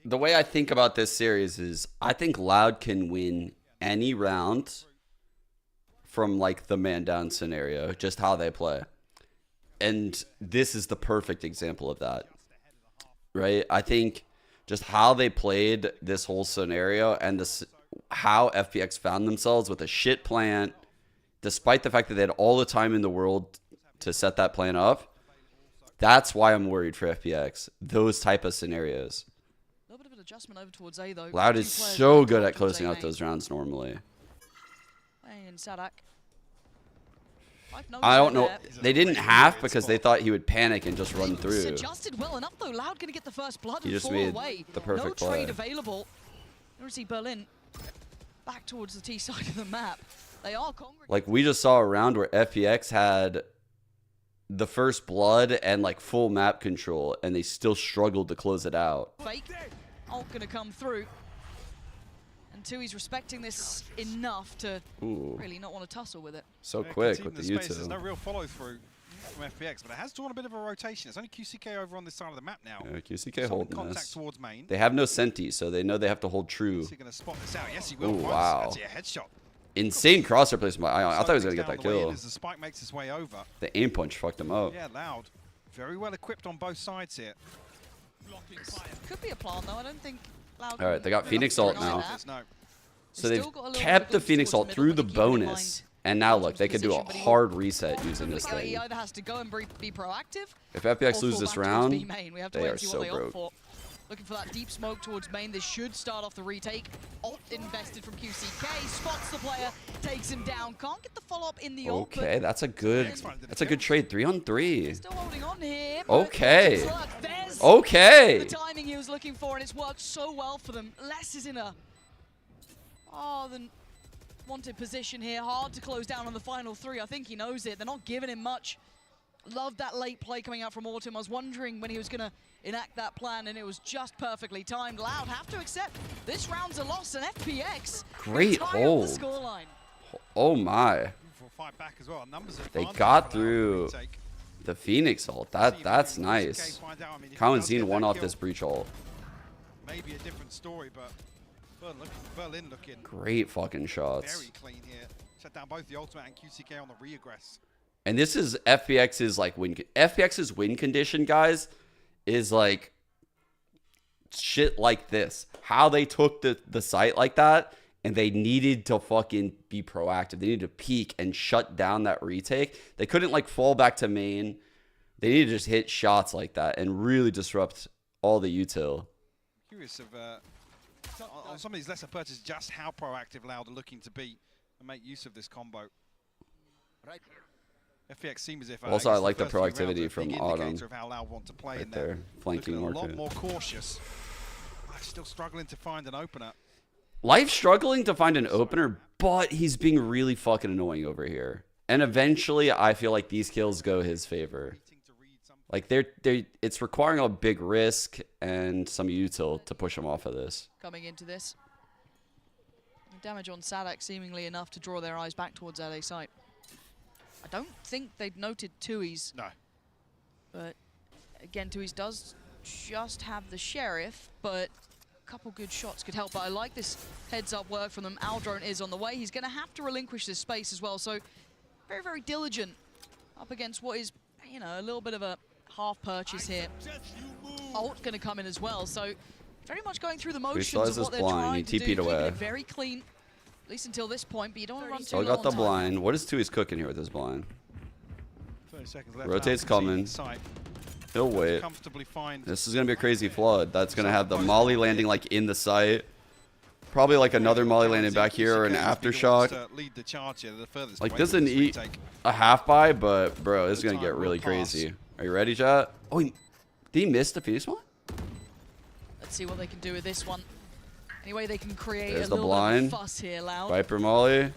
the way I think about this series is I think Loud can win any round from, like, the man down scenario, just how they play. And this is the perfect example of that, right? I think just how they played this whole scenario and this, how FPX found themselves with a shit plant, despite the fact that they had all the time in the world to set that plan up. That's why I'm worried for FPX. Those type of scenarios. A little bit of an adjustment over towards A though. Loud is so good at closing out those rounds normally. And Sadak. I don't know. They didn't have because they thought he would panic and just run through. Adjusted well enough though. Loud gonna get the first blood He and just fall made away. the perfect no play. trade available. You see Berlin back towards the T side of the map. They are congregating. Like, we just saw a round where FPX had the first blood and like full map control, and they still struggled to close it out. Fake. Ult gonna come through. And Tui's respecting this enough to really not want to tussle with it. So quick with the space. U2. There's no real follow through from FPX, but it has drawn a bit of a rotation. It's only QCK over on this side of the map now. Yeah, QCK holding contact this. towards main. They have no Senti, so they know they have to hold true. Is he going to spot this out? Yes, he will. Ooh, wow. Actually, a headshot. Insane crosshair placement. I thought he was going to get that kill. As the spike makes its way over. The aim punch fucked him up. Yeah, Loud. Very well equipped on both sides here. Could be a plan though. I don't think Loud. All right, they got Phoenix ult now. No. So they've kept the Phoenix ult through the bonus. And now look, they could do a hard reset using this He thing. either has to go and be proactive. If FPX or loses fall this back towards round, B main. We have to they wait are and see so what they opt broke. for. Looking for that deep smoke towards main. This should start off the retake. Ult invested from QCK. Spots the player, takes him down. Can't get the follow-up in the ult. Okay, that's a good trade. 3-on-3. Still holding on here. Okay. There's Okay. the timing he was looking for, and it's worked so well for them. Les is in a... Oh, then wanted position here. Hard to close down on the final three. I think he knows it. They're not giving him much. Loved that late play coming out from Autumn. I was wondering when he was going to enact that plan, and it was just perfectly timed. Loud have to accept this round's a loss, and FPX Great hold. The scoreline. Oh my. Fight back as well. They got through the Phoenix ult. That's nice. Cowanzine won off this breach ult. Maybe a different story, but Berlin looking great fucking shots. Very clean here. Shut down both the ultimate and QCK on the reaggress. And this is FPX's like FPX's win condition, guys, is like shit like this. How they took the site like that, and they needed to fucking be proactive. They needed to peek and shut down that retake. They couldn't like fall back to main. They needed to just hit shots like that and really disrupt all the util. Curious of on some of these lesser purchases, just how proactive Loud are looking to be and make use of this combo. Right. FPX seems as if also, I like the proactivity from Autumn. Of how Loud want to play right in there, flanking a marker. lot more cautious. Still struggling to find an opener. Life's struggling to find an opener, but he's being really fucking annoying over here. And eventually, I feel like these kills go his favor. Like it's requiring a big risk and some util to push him off of this. Coming into this, damage on Sadak seemingly enough to draw their eyes back towards LA site. I don't think they'd noted Tui's. No. But again, Tui's does just have the Sheriff, but a couple good shots could help. But I like this heads-up work from them. Aldrone is on the way. He's going to have to relinquish this space as well. So very, very diligent up against what is, you know, a little bit of a half purchase here. Ult going to come in as well. So very much going through the motions of what they're trying to do. Keeping it very clean. At least until this point, but you don't want to run too long. Got the blind. What is Tui's cooking here with this blind? 30 seconds left. Rotate's coming. He'll wait. This is going to be a crazy flood. That's going to have the molly landing like in the site. Probably like another molly landing back here or an aftershock. Like this isn't a half buy, but bro, this is going to get really crazy. Are you ready, chat? Oh, did he miss the Phoenix one? Let's see what they can do with this one. Anyway, they can create There's a little blind. bit of fuss here, Loud. Viper molly.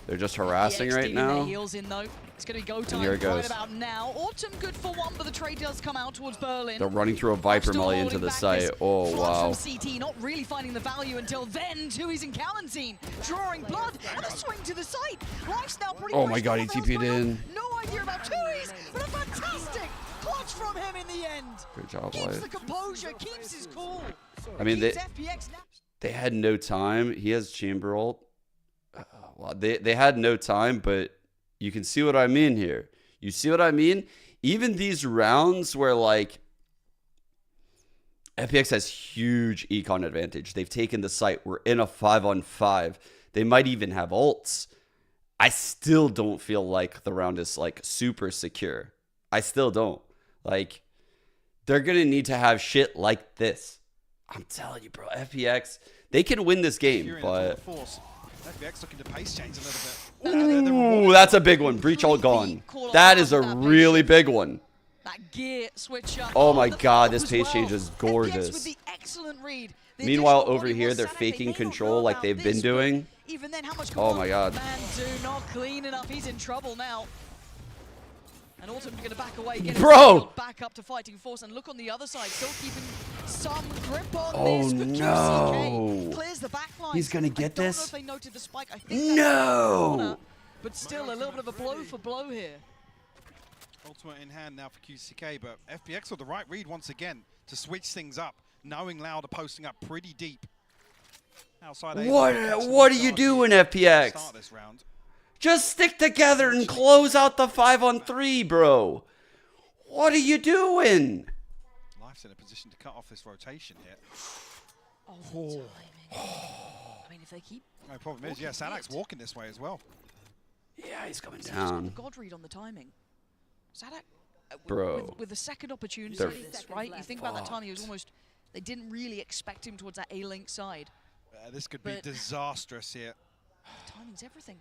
They're just harassing right now. Heels in, though. It's going to be go time here it goes. right about now. Autumn good for one, but the trade does come out towards Berlin. They're running through a Viper molly into the site. Oh, wow. From CT, not really finding the value until then. Tui's in Cowanzine, drawing blood, and a swing to the site. Life's now pretty oh my god, he TP'd in. No idea about Tui's, but a fantastic clutch from him in the end. Good job, Keeps Life. the composure, keeps his cool. I mean, they had no time. He has chamber ult. Well, they had no time, but you can see what I mean here. You see what I mean? Even these rounds where like FPX has huge econ advantage. They've taken the site. We're in a 5-on-5. They might even have ults. I still don't feel like the round is like super secure. I still don't. Like they're going to need to have shit like this. I'm telling you, bro, FPX, they can win this game, but FPX looking to pace change a little bit. Ooh, that's a big one. Breach all gone. That is a really big one. That gear switch up. Oh my god, this pace change is gorgeous. Meanwhile, over here, they're faking control like they've been doing. Even then, how much oh my god. Man, do not clean enough. He's in trouble now. And Autumn's going to back away. Bro! Back up to fighting force. And look on the other side. Still keeping some grip on oh, this. But no. QCK clears the back line. He's going to get this? I don't know if they noted the spike. I think no! But still, a little bit of a blow for blow here. Ultimate in hand now for QCK. But FPX with the right read once again to switch things up. Knowing Loud are posting up pretty deep. Outside what are you doing, FPX? Start this round. Just stick together and close out the 5-on-3, bro. What are you doing? Life's in a position to cut off this rotation here. Oh. I mean, if they keep... No problem is, yeah, Sadak's walking this way as well. Yeah, he's coming down. God read on the timing. Sadak, bro. With the second opportunity of this, right? You think about that timing, it was almost... They didn't really expect him towards that A-Link side. This could be disastrous here. Timing's everything.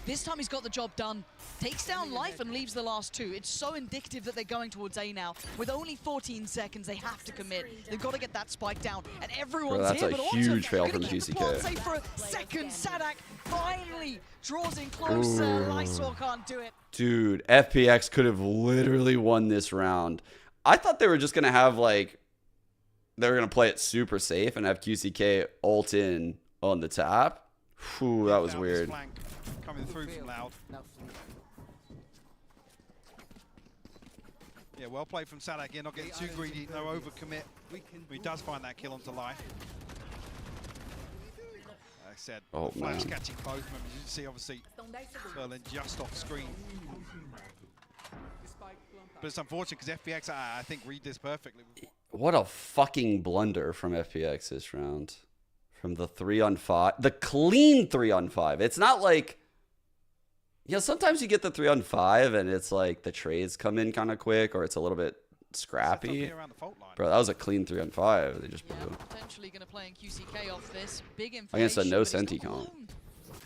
This time he's got the job done. Takes down Life and leaves the last two. It's so indicative that they're going towards A now. With only 14 seconds, they have to commit. They've got to get that spike down. And everyone's Bro, that's here, a but huge Autumn fail gonna from keep the GCK. plot safe for a second. Sadak finally draws in closer. Lysor can't do it. Dude, FPX could have literally won this round. I thought they were just going to have, like, they were going to play it super safe and have QCK ult in on the tap. Whew, that was weird. Coming through from Loud. Yeah, well played from Sadak here, not getting too greedy, no overcommit. He does find that kill onto Life. Like I said, Flash catching both members. You can see, obviously, Berlin just off screen. But it's unfortunate because FPX, I think, read this perfectly. What a fucking blunder from FPX this round. From the 3-on-5. The clean 3-on-5. It's not like... You know, sometimes you get the 3-on-5 and it's like the trades come in kind of quick or it's a little bit scrappy. Bro, that was a clean 3-on-5. They just blew. Potentially going to play in QCK off this. Big Against a information, no but he's senti not comp. alone.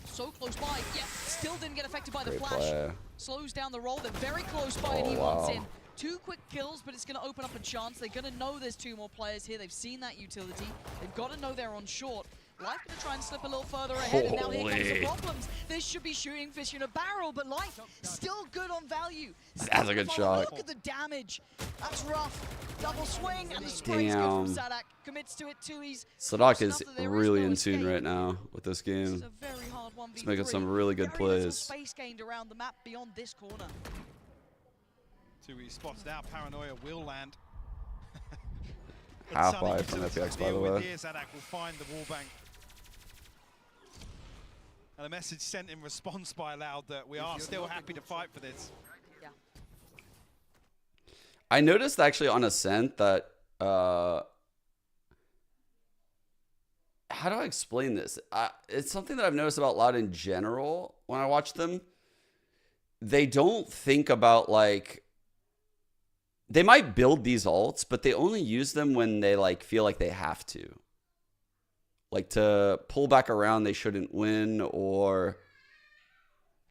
So close by. Yeah, still didn't get affected by the Great flash. play. Slows down the roll. They're very close by and he wants in. 2 quick kills, but it's going to open up a chance. They're going to know there's 2 more players here. They've seen that utility. They've got to know they're on short. Life going to try and slip a little further ahead, and now here comes the problems. This should be shooting fish in a barrel, but Life still good on value. That's a good shot. Look at the damage. That's rough. Double swing, and the spray's good from Sadak. Commits to it too. Sadak is really in tune right now with this game. He's making some really good plays. Space gained around the map beyond this corner. Tui spots now. Paranoia will land. Half by from FPX, by the way. Sadak will find the wallbang. And a message sent in response by Loud that we are still happy to fight for this. Yeah. I noticed actually on Ascent that how do I explain this? It's something that I've noticed about Loud in general when I watch them. They don't think about, like, they might build these ults, but they only use them when they, like, feel like they have to. Like, to pull back around, they shouldn't win, or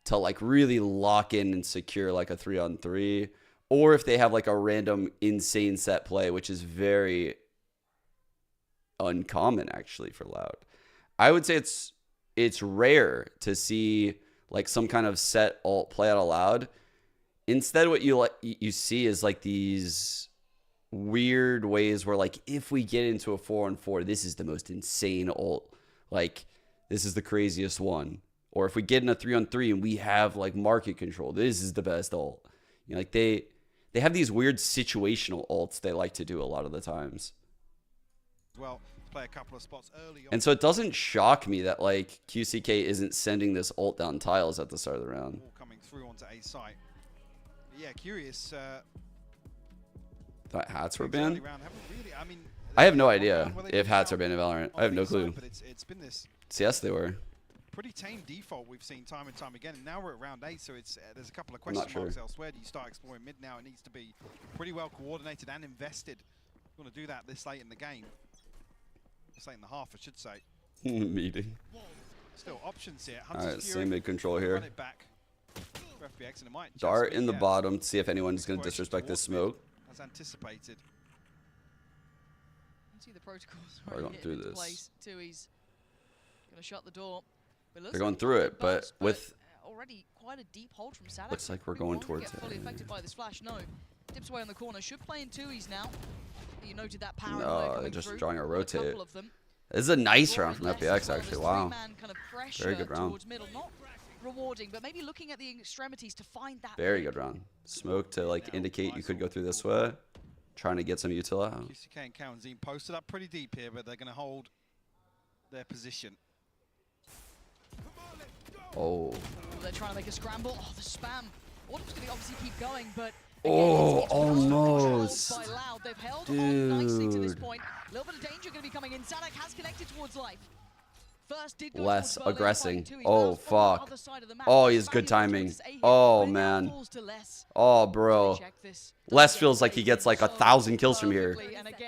to, like, really lock in and secure, like, a 3-on-3. Or if they have, like, a random insane set play, which is very uncommon, actually, for Loud. I would say it's rare to see, like, some kind of set ult play out aloud. Instead, what you see is, like, these weird ways where, like, if we get into a 4-on-4, this is the most insane ult. Like, this is the craziest one. Or if we get in a 3-on-3 and we have, like, market control, this is the best ult. You know, like, they have these weird situational ults they like to do a lot of the times. Well, play a couple of spots early on. And so it doesn't shock me that, like, QCK isn't sending this ult down tiles at the start of the round. Coming through onto A site. Yeah, curious. Thought hats were banned? Really, I mean, I have no idea if hats are banned in Valorant. I have no clue. But it's been this Yes, they were. pretty tame default we've seen time and time again. And now we're at round 8, so it's there's a couple of question marks elsewhere. Do you start exploring mid now? It needs to be pretty well coordinated and invested. You want to do that this late in the game. This late in the half, I should say. Meeting. Still options here. Alright, same mid control here. Run it back for FPX, and it might Dart in the bottom to see if anyone's going to disrespect this smoke. As anticipated. See the protocols We're going through this. Place. Tui's going to shut the door. They're going through it, but with already quite a deep hold from Sadak. looks like we're going towards it. Fully affected by this flash. No, dips away on the corner. Should play in Tui's now. You noted that power. No, they're just drawing a rotate. This is a nice round from FPX, actually. Wow. Very good round. Not rewarding, but maybe looking at the extremities to find that. Very good round. Smoke to, like, indicate you could go through this way. Trying to get some util out. QCK and Kawanzine posted up pretty deep here, but they're going to hold their position. Oh. They're trying to make a scramble. Oh, the spam. Autumn's going to obviously keep going, but oh, almost. by Loud. They've held on nicely to this point. A little bit of danger going to be coming in. Sadak has connected towards Life. First did go less towards aggressing. Berlin, Oh, fuck. Oh, he has good timing. Oh, man. Oh, bro. Les feels like he gets like 1,000 kills from here.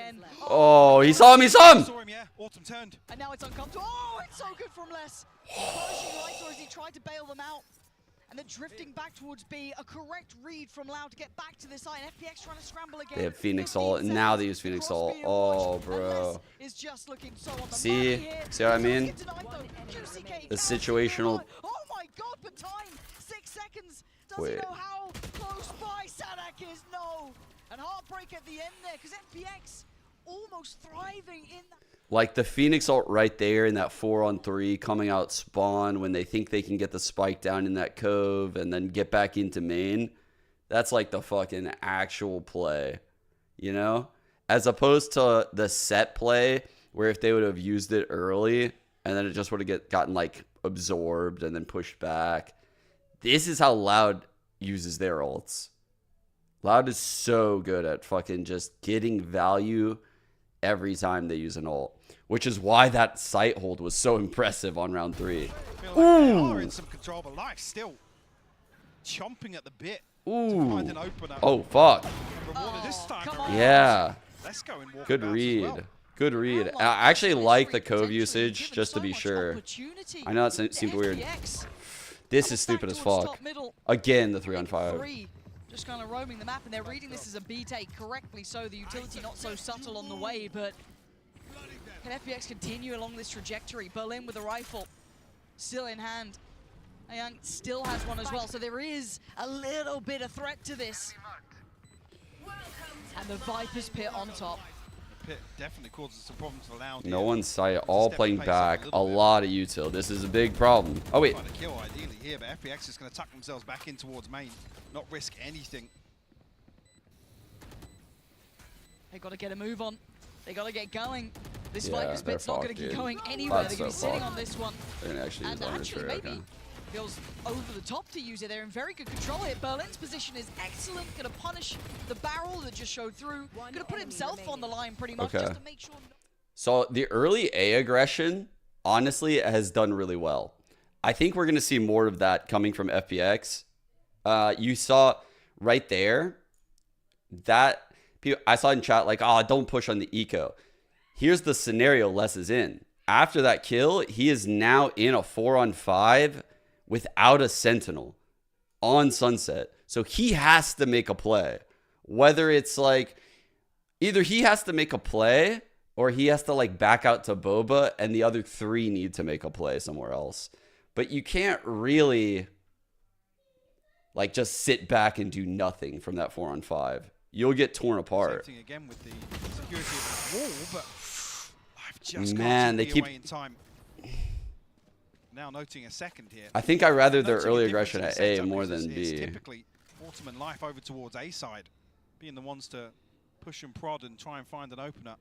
again. Oh, he saw him. He saw him. Saw him, yeah. Autumn turned. And now it's uncomfortable. Oh, it's so good from Les. Punishing Lightor as he tried to bail them out. And then drifting back towards B. A correct read from Loud to get back to the site. And FPX trying to scramble again. They have Phoenix Ult, and now they use Phoenix Ult. Oh, bro. See what I mean? The situational. Oh my god, but time! 6 seconds! Does Wait. he know how close by Sadak is? No! And heartbreak at the end there, because FPX almost thriving in that. Like the Phoenix Ult right there in that 4-on-3 coming out spawn when they think they can get the spike down in that cove and then get back into main. That's like the fucking actual play, you know? As opposed to the set play where if they would have used it early and then it just would have gotten like absorbed and then pushed back. This is how Loud uses their ults. Loud is so good at fucking just getting value every time they use an ult, which is why that site hold was so impressive on round 3. Feel like they are in some control, but Life still chomping at the bit to find an opener. Oh, fuck. This time Yeah. Let's go and walk Good read. Well. Good read. I actually like the cove usage, just to be sure. I know that seems weird. This is stupid as fuck. Again, the 3-on-5. Just kind of roaming the map, and they're reading this as a B take correctly so. The utility not so subtle on the way, but can FPX continue along this trajectory? Berlin with a rifle still in hand. Young still has one as well, so there is a little bit of threat to this. And the Viper's pit on top. The pit definitely causes some problems for Loud. No one's site, all playing back. A lot of util. This is a big problem. Oh, wait. Trying to kill ideally here, but FPX is going to tuck themselves back in towards main. Not risk anything. They got to get a move on. They got to get going. This Viper's pit's not going to keep going That's anywhere. They're going to be so sitting fucked. on this one. They're going to actually use armor tree, okay. Feels over the top to use it. They're in very good control here. Berlin's position is excellent. Going to punish the barrel that just showed through. Going to put himself on the line pretty much just to make sure. So the early A aggression, honestly, has done really well. I think we're going to see more of that coming from FPX. You saw right there that I saw in chat like, oh, don't push on the eco. Here's the scenario Les is in. After that kill, he is now in a 4-on-5 without a sentinel on Sunset. So he has to make a play. Whether it's like either he has to make a play or he has to like back out to Boba and the other 3 need to make a play somewhere else. But you can't really like just sit back and do nothing from that 4-on-5. You'll get torn apart. Same thing again with the security of the wall, but I've just Man, they keep away in time. Now noting a second here. I think I rather their Noting early a aggression difference at in A setup more is than B. Typically, Autumn and Life over towards A side, being the ones to push and prod and try and find an opener.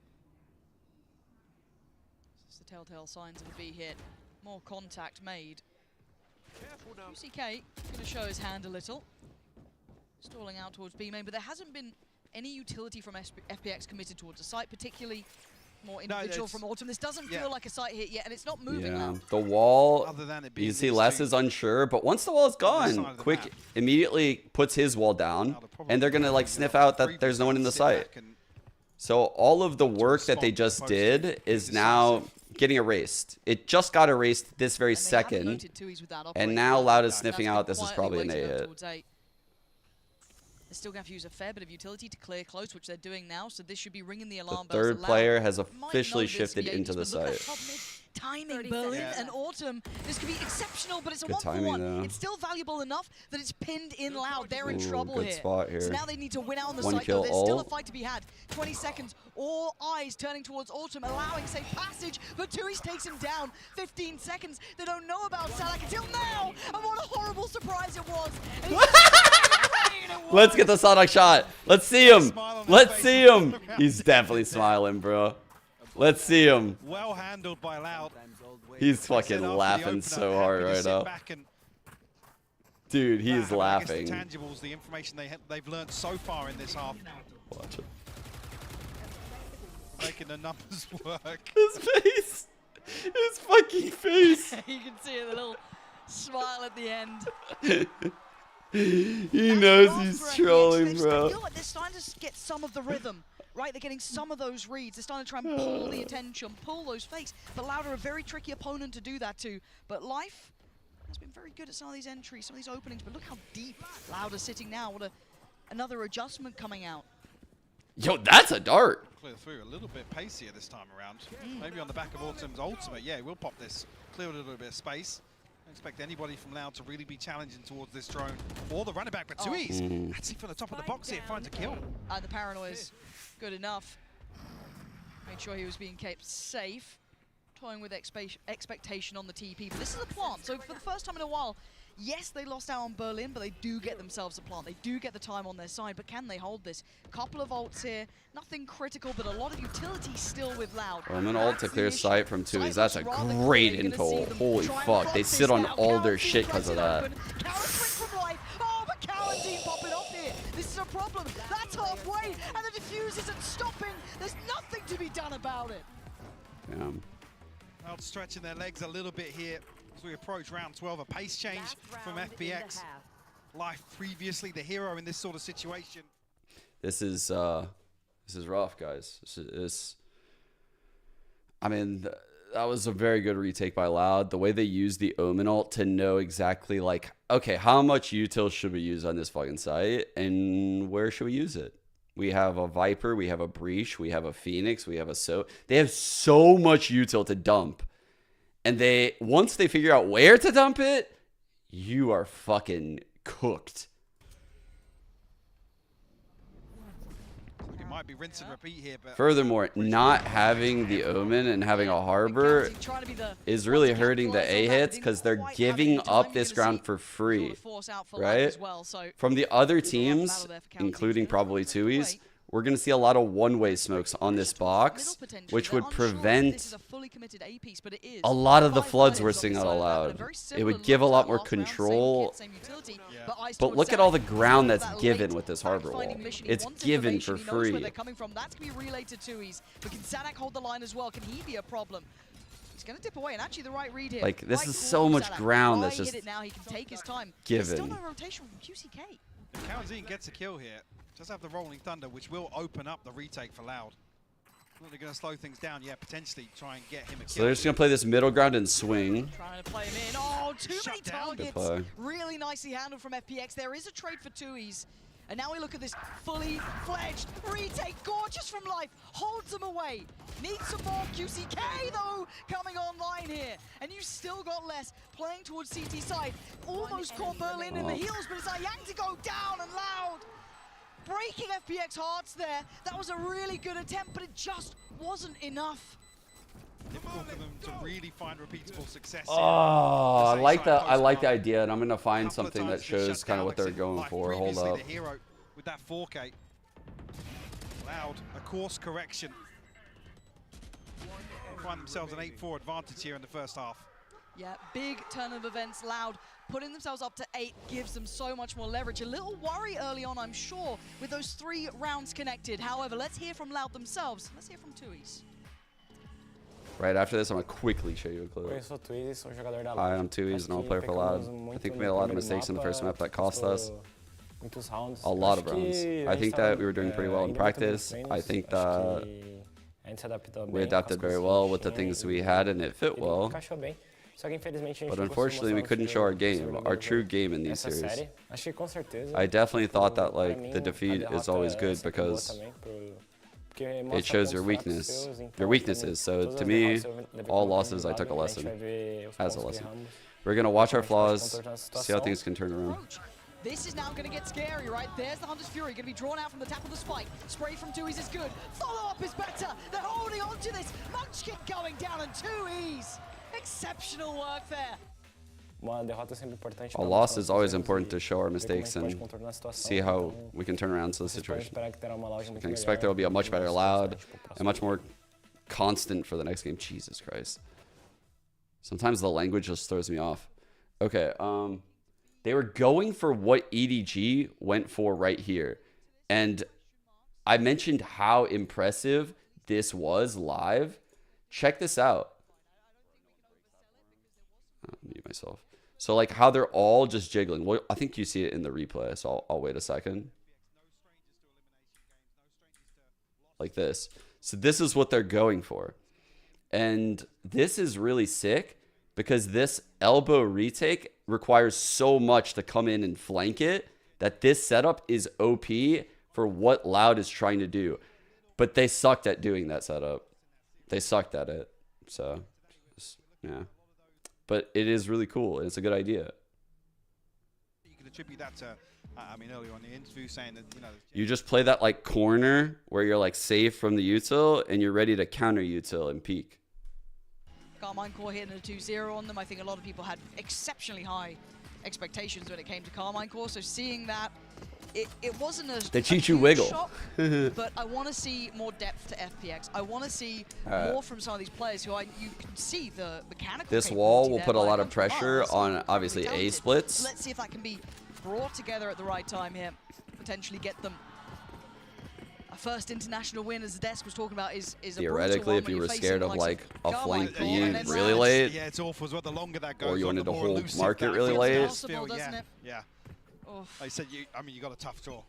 It's the telltale signs of a B hit. More contact made. UCK going to show his hand a little. Stalling out towards B main, but there hasn't been any utility from FPX committed towards the site, particularly more individual from Autumn. This doesn't feel like a site hit yet, and it's not moving now. The wall, Other than it you being see these Les two. is unsure, but once the wall is gone, Quick immediately puts his wall down, and they're going to like sniff out that there's no one in the site. So all of the work that they just did is now getting erased. It just got erased this very second, and now Loud is sniffing out this is probably an A hit. They're still going to have to use a fair bit of utility to clear close, which they're doing now, so this should be ringing the alarm The bells. third player has officially shifted into the site. Timing, Berlin and Autumn. This could be exceptional, but it's a Good 1-for-1. timing, though. It's still valuable enough that it's pinned in Loud. They're in Ooh, trouble good here. spot here. So now they need to win out on the One site, kill though. There's still a ult. fight to be had. 20 seconds, all eyes turning towards Autumn, allowing safe passage, but Tuis takes him down. 15 seconds. They don't know about Sadak until now, and what a horrible surprise it was. Let's get the Sonic shot. Let's see him. Let's see him. He's definitely smiling, bro. Let's see him. Well handled by Loud. He's fucking laughing so hard right now. Dude, he is laughing. The tangibles, the information they've learned so far in this half. Watch it. Making the numbers work. His face. His fucking face. You can see a little smile at the end. He knows he's trolling, bro. I feel like they're starting to get some of the rhythm. right? They're getting some of those reads. They're starting to try and pull the attention, pull those fakes. But Loud are a very tricky opponent to do that to. But Life has been very good at some of these entries, some of these openings. But look how deep Loud are sitting now. What another adjustment coming out. Yo, that's a dart. Clear through a little bit pacier this time around. Maybe on the back of Autumn's ultimate. Yeah, we'll pop this. Clear a little bit of space. Don't expect anybody from Loud to really be challenging towards this drone or the running back, but Tui's actually from the top of the box here finds a kill. The paranoia is good enough. Made sure he was being kept safe. Toying with expectation on the TP, but this is a plant, so for the first time in a while, yes, they lost out on Berlin, but they do get themselves a plant. They do get the time on their side, but can they hold this? Couple of ults here, nothing critical, but a lot of utility still with Loud. Well, I'm an ult to clear sight from Tui's. That's a great info. Holy fuck, they sit on all their shit because of that. Oh, but Cowan's popping off here. This is a problem. That's halfway, and the defuse isn't stopping. There's nothing to be done about it. Yeah. Loud stretching their legs a little bit here as we approach round 12. A pace change from FPX. Life previously the hero in this sort of situation. This is rough, guys. I mean, that was a very good retake by Loud. The way they used the Omen ult to know exactly, like, okay, how much util should we use on this fucking site, and where should we use it? We have a Viper, we have a Breach, we have a Phoenix, we have a They have so much util to dump. And once they figure out where to dump it, you are fucking cooked. It might be rinse and repeat here, but Furthermore, not having the Omen and having a Harbor is really hurting the A hits because they're giving up this ground for free, right? From the other teams, including probably Tui's, we're going to see a lot of one-way smokes on this box, which would prevent a lot of the floods we're seeing out Loud. It would give a lot more control. But look at all the ground that's given with this Harbor wall. It's given for free. That's going to be relayed to Tui's. But can Zanak hold the line as well? Can he be a problem? He's going to dip away, and actually the right read here. Like, this is so much ground that's just now. He can take his time. Given. There's still no rotation from QCK. If Kawanzine gets a kill here, does have the Rolling Thunder, which will open up the retake for Loud. They're going to slow things down, yeah, potentially try and get him a kill. So they're just going to play this middle ground and swing. Trying to play him in. Oh, too many targets. Really nicely handled from FPX. There is a trade for Tui's. And now we look at this fully fledged retake. Gorgeous from Life. Holds them away. Needs some more. QCK, though, coming online here. And you still got less. Playing towards CT side. Almost caught Berlin in the heels, but it's Ayang to go down, and Loud breaking FPX hearts there. That was a really good attempt, but it just wasn't enough. Difficult for them to really find repeatable success. Oh, I like that. I like the idea, and I'm gonna find something that shows kind of what they're going for. Hold up. The hero with that 4K. Loud, a course correction. Find themselves an 8-4 advantage here in the first half. Yeah, big turn of events. Loud putting themselves up to 8 gives them so much more leverage. A little worry early on, I'm sure, with those 3 rounds connected. However, let's hear from Loud themselves. Let's hear from Tui's. Right after this, I'm going to quickly show you a clip. Hi, I'm Tui's, an all-player for Loud. I think we made a lot of mistakes in the first map that cost us a lot of rounds. I think that we were doing pretty well in practice. I think that we adapted very well with the things we had, and it fit well. But unfortunately, we couldn't show our game, our true game in these series. I definitely thought that like the defeat is always good because it shows your weaknesses. So to me, all losses I took a lesson, as a lesson. We're gonna watch our flaws, see how things can turn around. This is now going to get scary, right? There's the Hunter's Fury, going to be drawn out from the tap of the spike. Spray from Tui's is good. Follow-up is better. They're holding on to this. Munchkin going down, and Tui's. Exceptional work there. A loss is always important to show our mistakes and see how we can turn around to the situation. We can expect there will be a much better Loud and much more constant for the next game. Jesus Christ. Sometimes the language just throws me off. Okay, they were going for what EDG went for right here. And I mentioned how impressive this was live. Check this out. I'll mute myself. So like how they're all just jiggling. Well, I think you see it in the replay, so I'll wait a second. like this. So this is what they're going for. And this is really sick because this elbow retake requires so much to come in and flank it that this setup is OP for what Loud is trying to do. But they sucked at doing that setup. They sucked at it. So, yeah. But it is really cool. It's a good idea. You can attribute that to, I mean, earlier on the interview saying that, you know, You just play that like corner where you're like safe from the util and you're ready to counter util and peek. Carmine Core hitting a 2-0 on them. I think a lot of people had exceptionally high expectations when it came to Carmine Core. So seeing that, it wasn't a They cheat you wiggle. shock, but I want to see more depth to FPX. I want to see more from some of these players who you can see the mechanical. This wall will there. put a Like, lot of I'm pressure biased, on I'm obviously incredibly A talented. splits. Let's see if that can be brought together at the right time here. Potentially get them a first international win, as the desk was talking about, is a Theoretically, if you were scared of like a flank B really yeah, late, it's awful as well. The longer that goes, or you on, wanted the to more hold elusive market that really feels. late. Possible, doesn't it? Yeah. Oof. Like I said, I mean, you got a tough draw.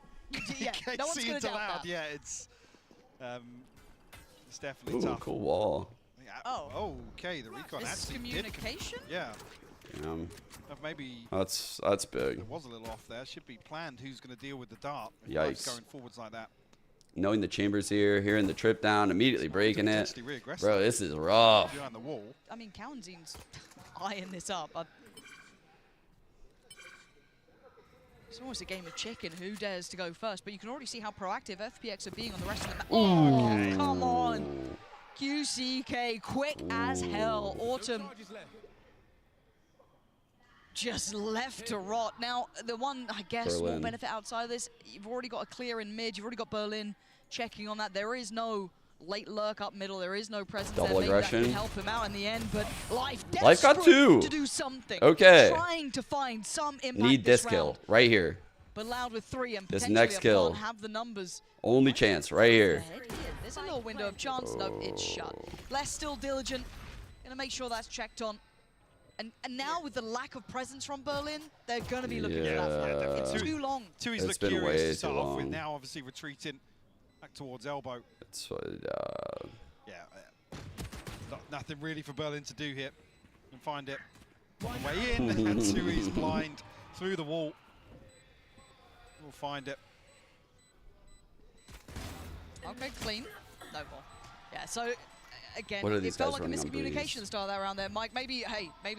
Yeah, no one's going to doubt Loud. that. Yeah, it's definitely Ooh, tough. cool wall. Yeah. Oh, okay. The recon This is actually communication? Yeah. Maybe That's big. there was a little off there. Should be planned who's going to deal with the dart. if Yikes. life's going forwards like that. Knowing the chambers here, hearing the trip down, immediately breaking it. potentially re-aggressive. Bro, this is rough. Behind the wall. I mean, Cowanzine's eyeing this up. It's almost a game of chicken. Who dares to go first? But you can already see how proactive FPX are being on the rest of the map. Oh, come on. QCK, quick as hell. Autumn just left to rot. Now, the one, I guess, small benefit outside of this, you've already got a clear in mid. You've already got Berlin checking on that. There is no late lurk up middle. There is no presence Double there. Maybe aggression. that can help him out in the end, but Life Life got desperate two. to do something. Okay. Trying to find some impact Need this round. kill right here. But Loud with 3 and This potentially next up kill. can't have the numbers. Only chance right here. There's a little window of chance. No, it's shut. Less still diligent. Gonna make sure that's checked on. And now with the lack of presence from Berlin, they're gonna be looking for that flank. It's too long. Tui's It's look been curious way to start too off with. long. Now obviously retreating back towards elbow. It's Nothing really for Berlin to do here. And find it. One way in, and Tui's blind through the wall. We'll find it. Okay, clean. No more. Yeah, so again, What are it these felt guys like a running on miscommunication Breeze? at the start of that round there. Mike, maybe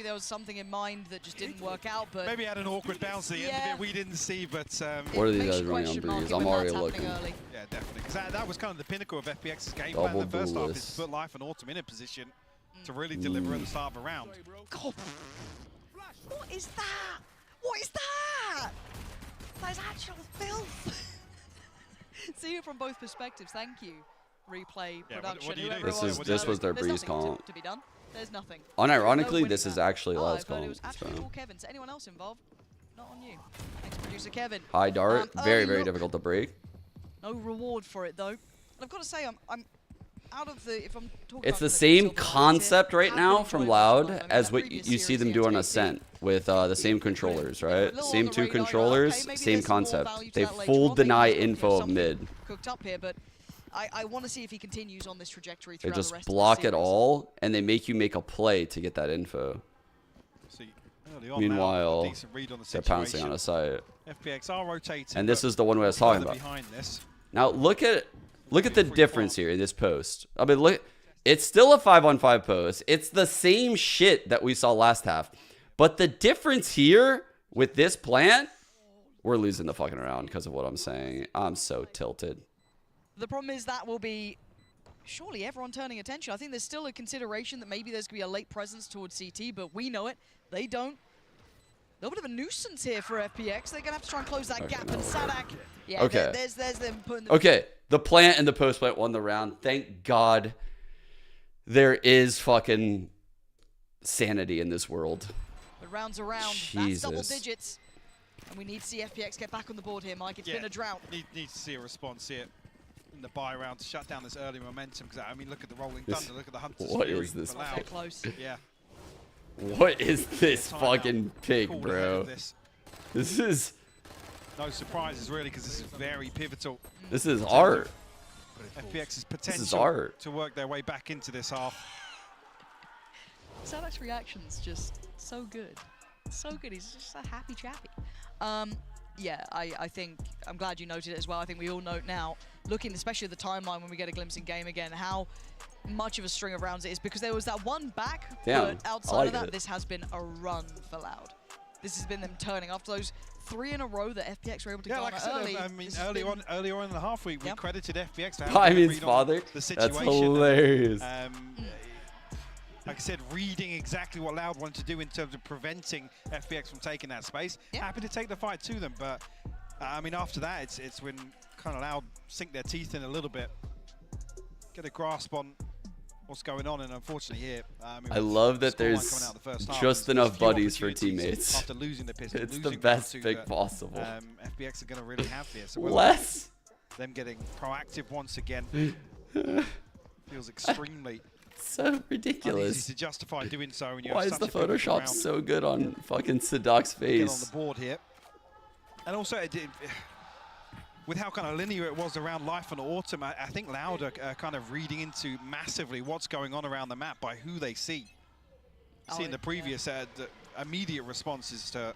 there was something in mind that just didn't work out, but Maybe had an awkward bounce at the end of it we didn't see, but What are these guys running on Breeze? I'm already looking. yeah, definitely. Because that was kind of the pinnacle of FPX's game Double plan in the first half, duelist. is to put Life and Autumn in a position to really deliver at the start of a round. God. What is that? What is that? That is actual filth. See it from both perspectives. Thank you. Replay Yeah, production. what do you do? whoever This it is was. this was their There's Breeze nothing call. to be done. There's nothing. Unironically, No this winning is that. actually Loud's I've heard call. it was actually all Kevin's. Anyone else involved? Not on you. Thanks, producer Kevin. High dart, very early very look. difficult to break. No reward for it though. And I've got to say, I'm out of the. If I'm talking It's about the kind of same silver linings concept here, right I've now been from enjoying Loud watching them. I mean, as that what previous you see series them do against on AC, Ascent with the same controllers, right? little on Same the two radar, controllers, okay, maybe same there's some more concept. value to They that later full on. Maybe deny there's info something mid. Cooked up here, but I want to see if he continues on this trajectory They throughout the just rest block of the it series. all and they make you make a play to get that info. See, early on Meanwhile, now, a decent read on the they're pouncing on situation. a site. FPX are rotating. And this but is the one I was talking further about. behind this. Now look at the difference here in this post. I mean, look, it's still a 5-on-5 post. It's the same shit that we saw last half, but the difference here with this plant, we're losing the fucking round because of what I'm saying. I'm so tilted. The problem is that will be surely everyone turning attention. I think there's still a consideration that maybe there's going to be a late presence towards CT, but we know it. They don't. A little bit of a nuisance here for FPX. They're going to have to try and close that gap. And Sadak, yeah, Okay. there's them putting the Okay, the plant and the post plant won the round. Thank God there is fucking sanity in this world. But rounds around. That's double Jesus. digits. And we need to see FPX get back on the board here, Mike. It's Yeah, been a drought. Need to see a response here in the buy round to shut down this early momentum. Because I mean, look at the rolling This- thunder. Look at the Hunter's what Fury is this for Loud. So close. Yeah. What is this Timeout. fucking pig, Called ahead bro? of this. This is No surprises really, because this is very pivotal. art. FPX's This is potential art. to work their way back into this half. Sadok's reaction's just so good. So good. He's just a happy chappy. Yeah, I think, I'm glad you noted it as well. I think we all note now, looking especially at the timeline when we get a glimpse in game again, how much of a string of rounds it is, because there was that one back, but outside of that, this has been a run for Loud. This has been them turning after those 3 in a row that FPX were able to go like I said, early. I mean, earlier on in the half, we credited FPX for having Pieman's read on father. the situation. That's hilarious. Like I said, reading exactly what Loud wanted to do in terms of preventing FPX from taking that space. Happy to take the fight to them, but I mean, after that, it's when kind of Loud sink their teeth in a little bit, get a grasp on what's going on, and unfortunately here, I love that there's just enough buddies for teammates. After losing the pistol, it's the best pick possible. FPX are going to really have here. So Less. Them getting proactive once again feels extremely. So ridiculous. Easy to justify doing so. When you Why have is the such a pivotal Photoshop round. so good on fucking Sadok's face? Get on the board here, and also with how kind of linear it was around Life and Autumn, I think Loud are kind of reading into massively what's going on around the map by who they see. Seeing the previous the immediate responses to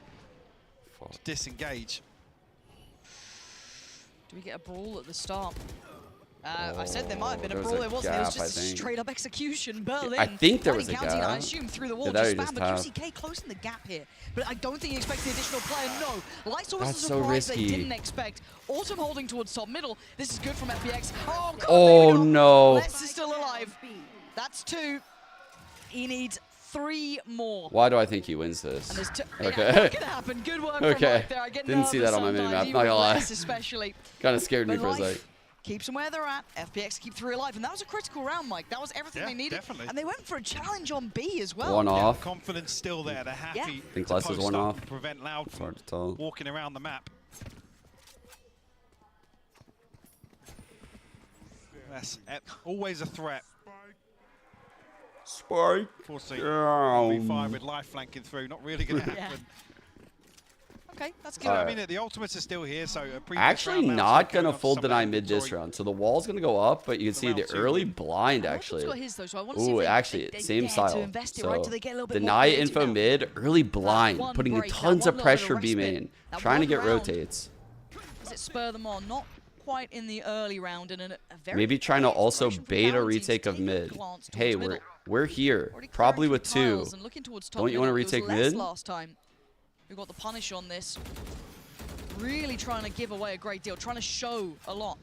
disengage. Do we get a brawl at the start? I said there might have been a there was brawl. a There wasn't. It was gap, I just think. straight up execution. Berlin. I think there was a counting, I gap. assume through the wall, Yeah, that just he spam, just but tapped. QCK closing the gap here. But I don't think he expected the additional player. No, Lights was a That's so surprise they risky. didn't expect. Autumn holding towards top middle. This is good from FPX. Oh, God, Oh, maybe not. no. Let's is still alive. That's 2. He needs 3 more. Why do I think he wins this? And there's Okay. Yeah, that could happen. Good work from Life there. I get Didn't see that on my sometimes, minimap. even Not gonna lie. less especially. Kind of scared me But for a Life sec. keeps them where they're at. FPX keep 3 alive, and that was a critical round, Mike. That was everything they needed. Definitely. And they went for a challenge on B as well. One off. Confidence still there. They're happy. I think to less is post one up off. and prevent Loud It's from hard to tell. walking around the map. That's always a threat. Spike. Forcing V5 with Life flanking through. Not really going to happen. Okay, that's good. So, I mean, the ultimates are still here, so Actually not going to full deny mid this round. So the wall's going to go up, but you can see the early blind actually. got his, though, so I want to see if Ooh, they actually, same dare to style. invest it, So right? Do they get a little bit more deny creative info now? mid, early blind, one putting break, tons that of one little pressure bit B of main, respite, that trying to one get round. rotates. Does it spur them on? Not quite in the early round, and a very Maybe trying to also exploration from bait a Valorant retake teams of taking a mid. glance Hey, towards middle. we're here, Already probably clearing with through 2. tiles and looking towards top Don't you want to middle. It retake was less mid? last time. We got the punish on this. Really trying to give away a great deal, trying to show a lot.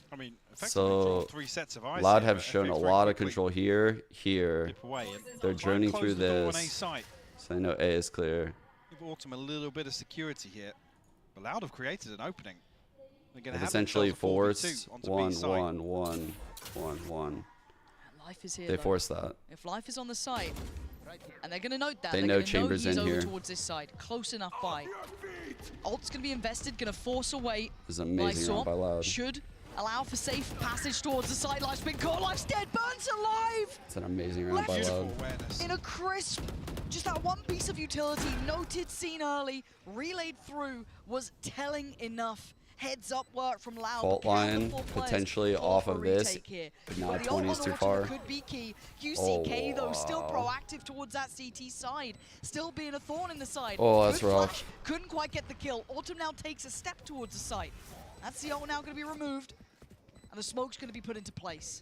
I mean, effectively So, 3 sets of ice Loud here, have but shown a FPX very lot of quickly control here, here. dip away, and They're try and journeying close through the door on A this. site. So I know A is clear. Give Autumn a little bit of security here. But Loud have created an opening. They're going to They've have essentially themselves forced a 4v2 onto 1, B side. 1, 1, 1, 1. Life is here. They though. forced that. If Life is on the site, and they're going to note that. They They're know gonna Chambers he's in over here. towards this side. Close enough by. Ult's going to be invested, going to force away. This is an amazing round by Loud. Should allow for safe passage towards the side. Life's been caught. Life's dead. Burns alive. It's an amazing round by Loud. In a crisp, just that one piece of utility, noted, seen early, relayed through, was telling enough. Heads up work from Loud. Fault line potentially off of this. But now 20 is too far. Could be key. QCK Oh, though still wow. proactive towards that CT side, still being a thorn in the side. Oh, that's Good rough. flash, couldn't quite get the kill. Autumn now takes a step towards the site. That's the ult now going to be removed, and the smoke's going to be put into place.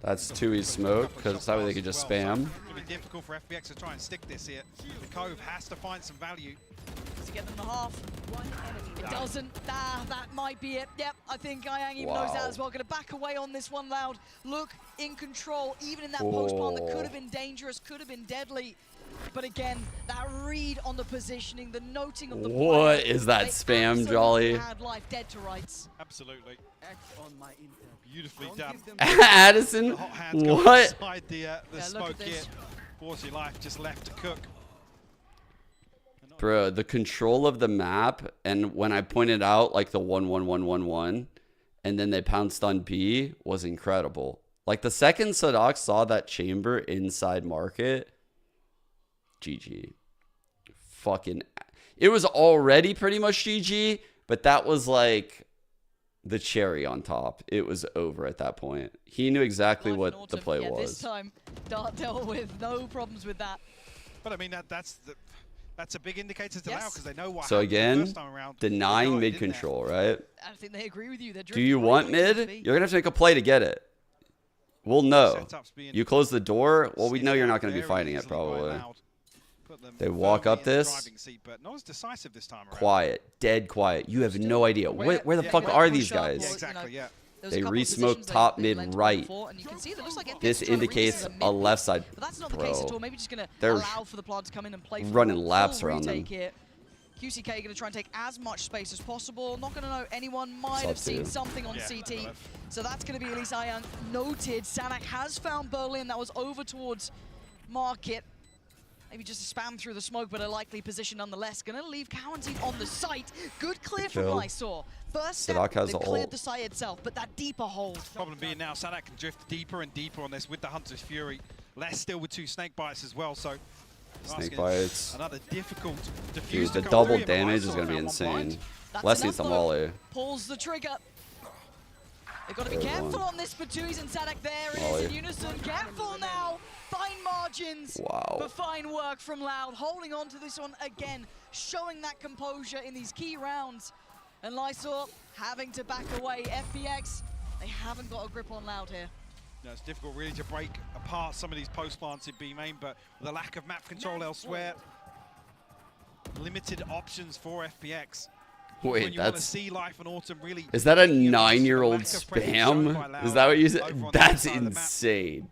That's 2E smoke, because that way they could just spam. It's going to be difficult for FPX to try and stick this here. The Cove has to find some value. To get them the half. It doesn't. That might be it. Yep, I think Ayang even knows that Wow. as well. Going to back away on this one, Loud. Look in control, even in that post-spawn that could have been dangerous, could have been deadly. But again, that read on the positioning, the noting of the What player, is that they spam, absolutely Jolly? had Life dead to rights. Absolutely. Beautifully done. Addison, The hot hands go what? inside the smoke here. Forcing Life just left to cook. Bro, the control of the map, and when I pointed out like the 1-1-1-1-1, and then they pounced on B, was incredible. Like the second Sadok saw that chamber inside market, GG. Fucking, it was already pretty much GG, but that was like the cherry on top. It was over at that point. He knew exactly what the play was. This time, Dart dealt with no problems with that. But I mean, that's a big indicator to Loud because they know what So happened the again, first time around. denying mid control, right? I think they agree with you. Do you want mid? You're going to have to make a play to get it. We'll know. You close the door, well, we know you're not going to be fighting it, probably. They walk up this. But not as decisive this time around. Quiet. Dead quiet. You have no idea. Where the fuck are these guys? Yeah, exactly, yeah. They re-smoke top mid right. This indicates a left side. But that's not the case at all. Maybe just going to They're allow for the plant to come in and play running for laps around them. here. QCK going to try and take as much space as possible. Not going to know. Anyone might have seen something on CT. So that's going to be Elise Ayang noted. Sanak has found Berlin. That was over towards Market. Maybe just a spam through the smoke, but a likely position nonetheless. Going to leave Cowanty on the site. Good clear from Lysor. First step, they cleared the site itself, but that deeper hold. Problem being now, Sanak can drift deeper and deeper on this with the Hunter's Fury. Less still with 2 snake bites as well, so... Snake bites. Another difficult defuse. Dude, the double damage is going to be insane. Les needs some volley. Pulls the trigger. They've got to be careful on this, Batuis and Sanak there. It is in unison. Careful now. Fine margins for fine work from Loud. Holding on to this one again. Showing that composure in these key rounds. And Lysor having to back away. FPX, they haven't got a grip on Loud here. No, it's difficult really to break apart some of these post plants in B main, but the lack of map control elsewhere. Limited options for FPX. Wait, that's... See Life and Autumn really is that a 9-year-old spam? Is that what you said? That's insane.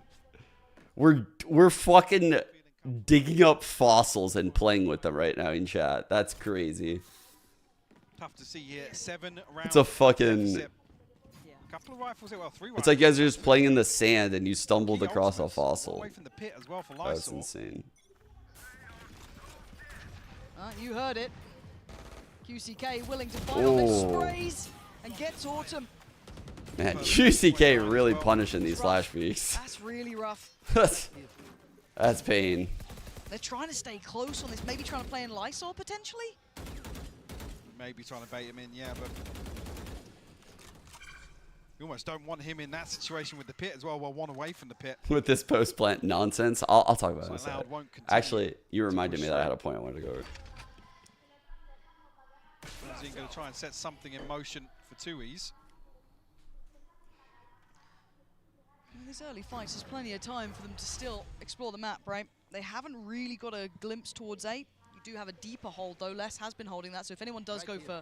We're fucking digging up fossils and playing with them right now in chat. That's crazy. Tough to see here. 7 rounds. It's a fucking... Couple of rifles, well, 3 it's like you guys are just playing in the sand and you stumbled across a fossil. Away from the pit as well for That's insane. You heard it. QCK willing to fight on this sprays and gets Autumn. Man, QCK really punishing these flash peaks. That's really rough. That's pain. They're trying to stay close on this, maybe trying to play in Lysor potentially? Maybe trying to bait him in, yeah, but... You almost don't want him in that situation with the pit as well, well, 1 away from the pit. With this post-plant nonsense, I'll talk about it in a second. Actually, you reminded me that I had a point I wanted to go over. He's going to try and set something in motion for 2Es. In these early fights, there's plenty of time for them to still explore the map, right? They haven't really got a glimpse towards A. You do have a deeper hold, though. Les has been holding that, so if anyone does go for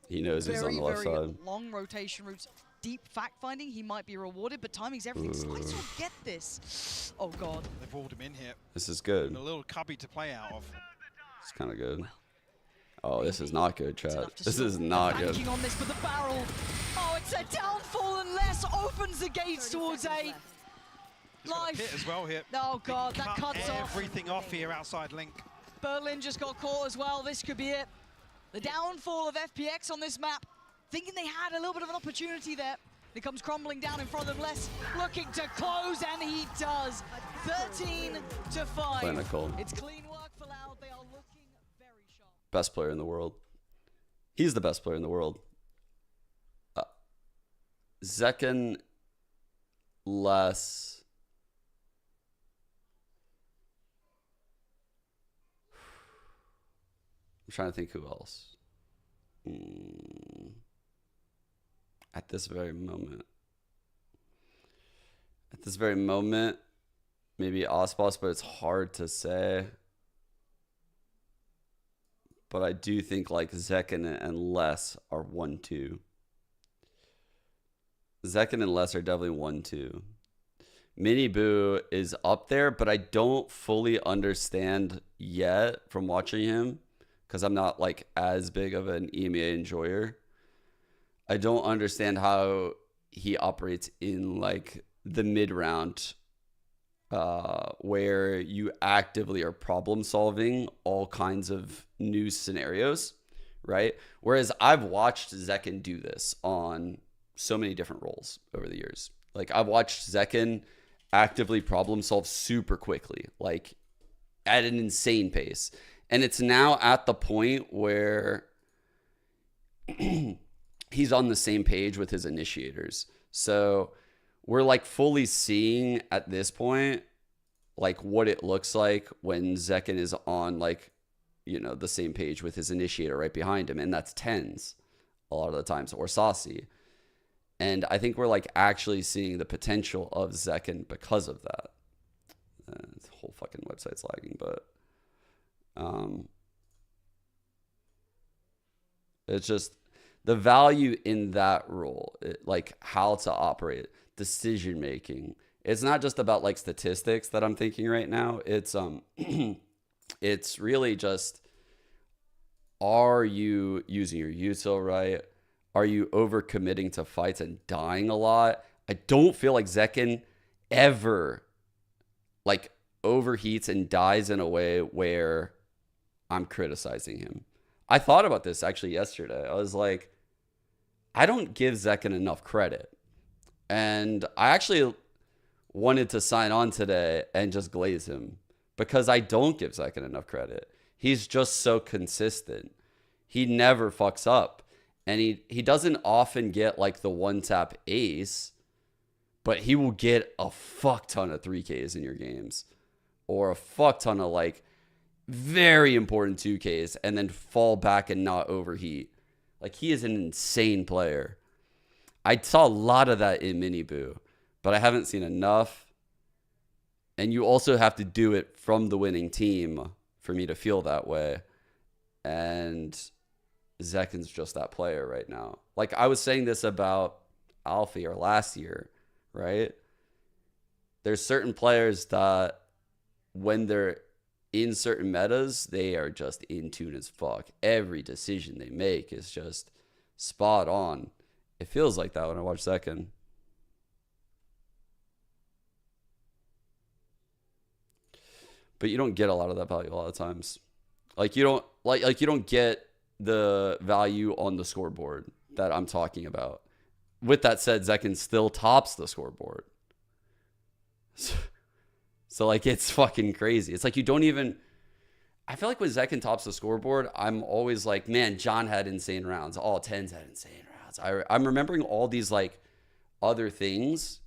he knows he's on the left side. Long rotation routes, deep fact-finding, he might be rewarded, but timing's everything. Slice will get this. Oh, God. They've hauled him in here. This is good. And a little cubby to play out of. It's kind of good. Oh, this is not good, chat. This is not good. Banking on this with the barrel. Oh, it's a downfall, and Les opens the gates towards A. Life. Pit as well here. Oh, God, that cuts off. Everything off here outside Link. Berlin just got caught as well. This could be it. The downfall of FPX on this map. Thinking they had a little bit of an opportunity there. It comes crumbling down in front of them. Les looking to close, and he does. 13-5. Clinical. It's clean work for Loud. They are looking very sharp. Best player in the world. He's the best player in the world. Zekken, Les. I'm trying to think who else. At this very moment. At this very moment, maybe Osboss, but it's hard to say. But I do think like Zekken and Les are 1-2. Zekken and Les are definitely 1-2. Mini Boo is up there, but I don't fully understand yet from watching him, because I'm not like as big of an EMEA enjoyer. I don't understand how he operates in like the mid round, where you actively are problem solving all kinds of new scenarios, right? Whereas I've watched Zekken do this on so many different roles over the years. Like I've watched Zekken actively problem solve super quickly, like at an insane pace. And it's now at the point where he's on the same page with his initiators. So we're like fully seeing at this point like what it looks like when Zekken is on like, you know, the same page with his initiator right behind him, and that's tens a lot of the times, or Saucy. And I think we're like actually seeing the potential of Zekken because of that. The whole fucking website's lagging, but it's just the value in that role, like how to operate, decision making. It's not just about like statistics that I'm thinking right now. It's it's really just, are you using your util right? Are you overcommitting to fights and dying a lot? I don't feel like Zekken ever like overheats and dies in a way where I'm criticizing him. I thought about this actually yesterday. I was like, I don't give Zekken enough credit. And I actually wanted to sign on today and just glaze him because I don't give Zekken enough credit. He's just so consistent. He never fucks up. And he doesn't often get like the one-tap ace, but he will get a fuck ton of 3Ks in your games, or a fuck ton of like very important 2Ks, and then fall back and not overheat. Like, he is an insane player. I saw a lot of that in Miniboo, but I haven't seen enough. And you also have to do it from the winning team for me to feel that way. And Zekken's just that player right now. Like, I was saying this about Alfie or last year, right? There's certain players that when they're in certain metas, they are just in tune as fuck. Every decision they make is just spot on. It feels like that when I watch Zekken. But you don't get a lot of that value a lot of times. Like, you don't like you don't get the value on the scoreboard that I'm talking about. With that said, Zekken still tops the scoreboard. So like, it's fucking crazy. It's like you don't even... I feel like when Zekken tops the scoreboard, I'm always like, man, John had insane rounds. All 10s had insane rounds. I'm remembering all these like other things.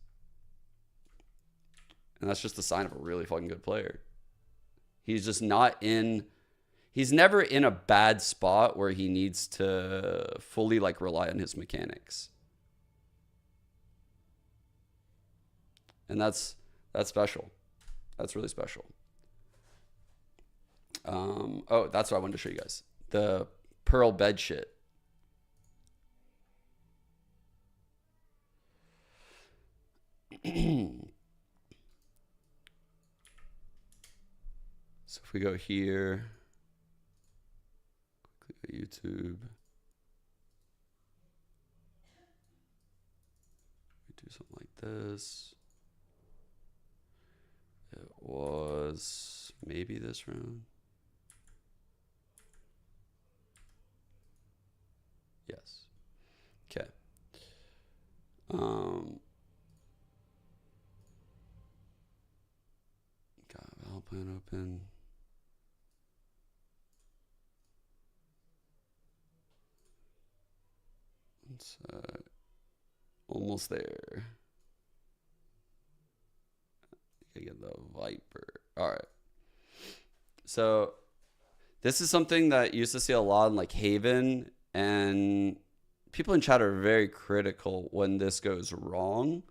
And that's just a sign of a really fucking good player. He's just not in... He's never in a bad spot where he needs to fully like rely on his mechanics. And that's special. That's really special. Oh, that's what I wanted to show you guys. The Pearl bed shit. So if we go here, click YouTube. We do something like this. It was maybe this round. Yes. Okay. Got Valplan open. It's almost there. Get the Viper. All right. So this is something that you used to see a lot in like Haven, and people in chat are very critical when this goes wrong.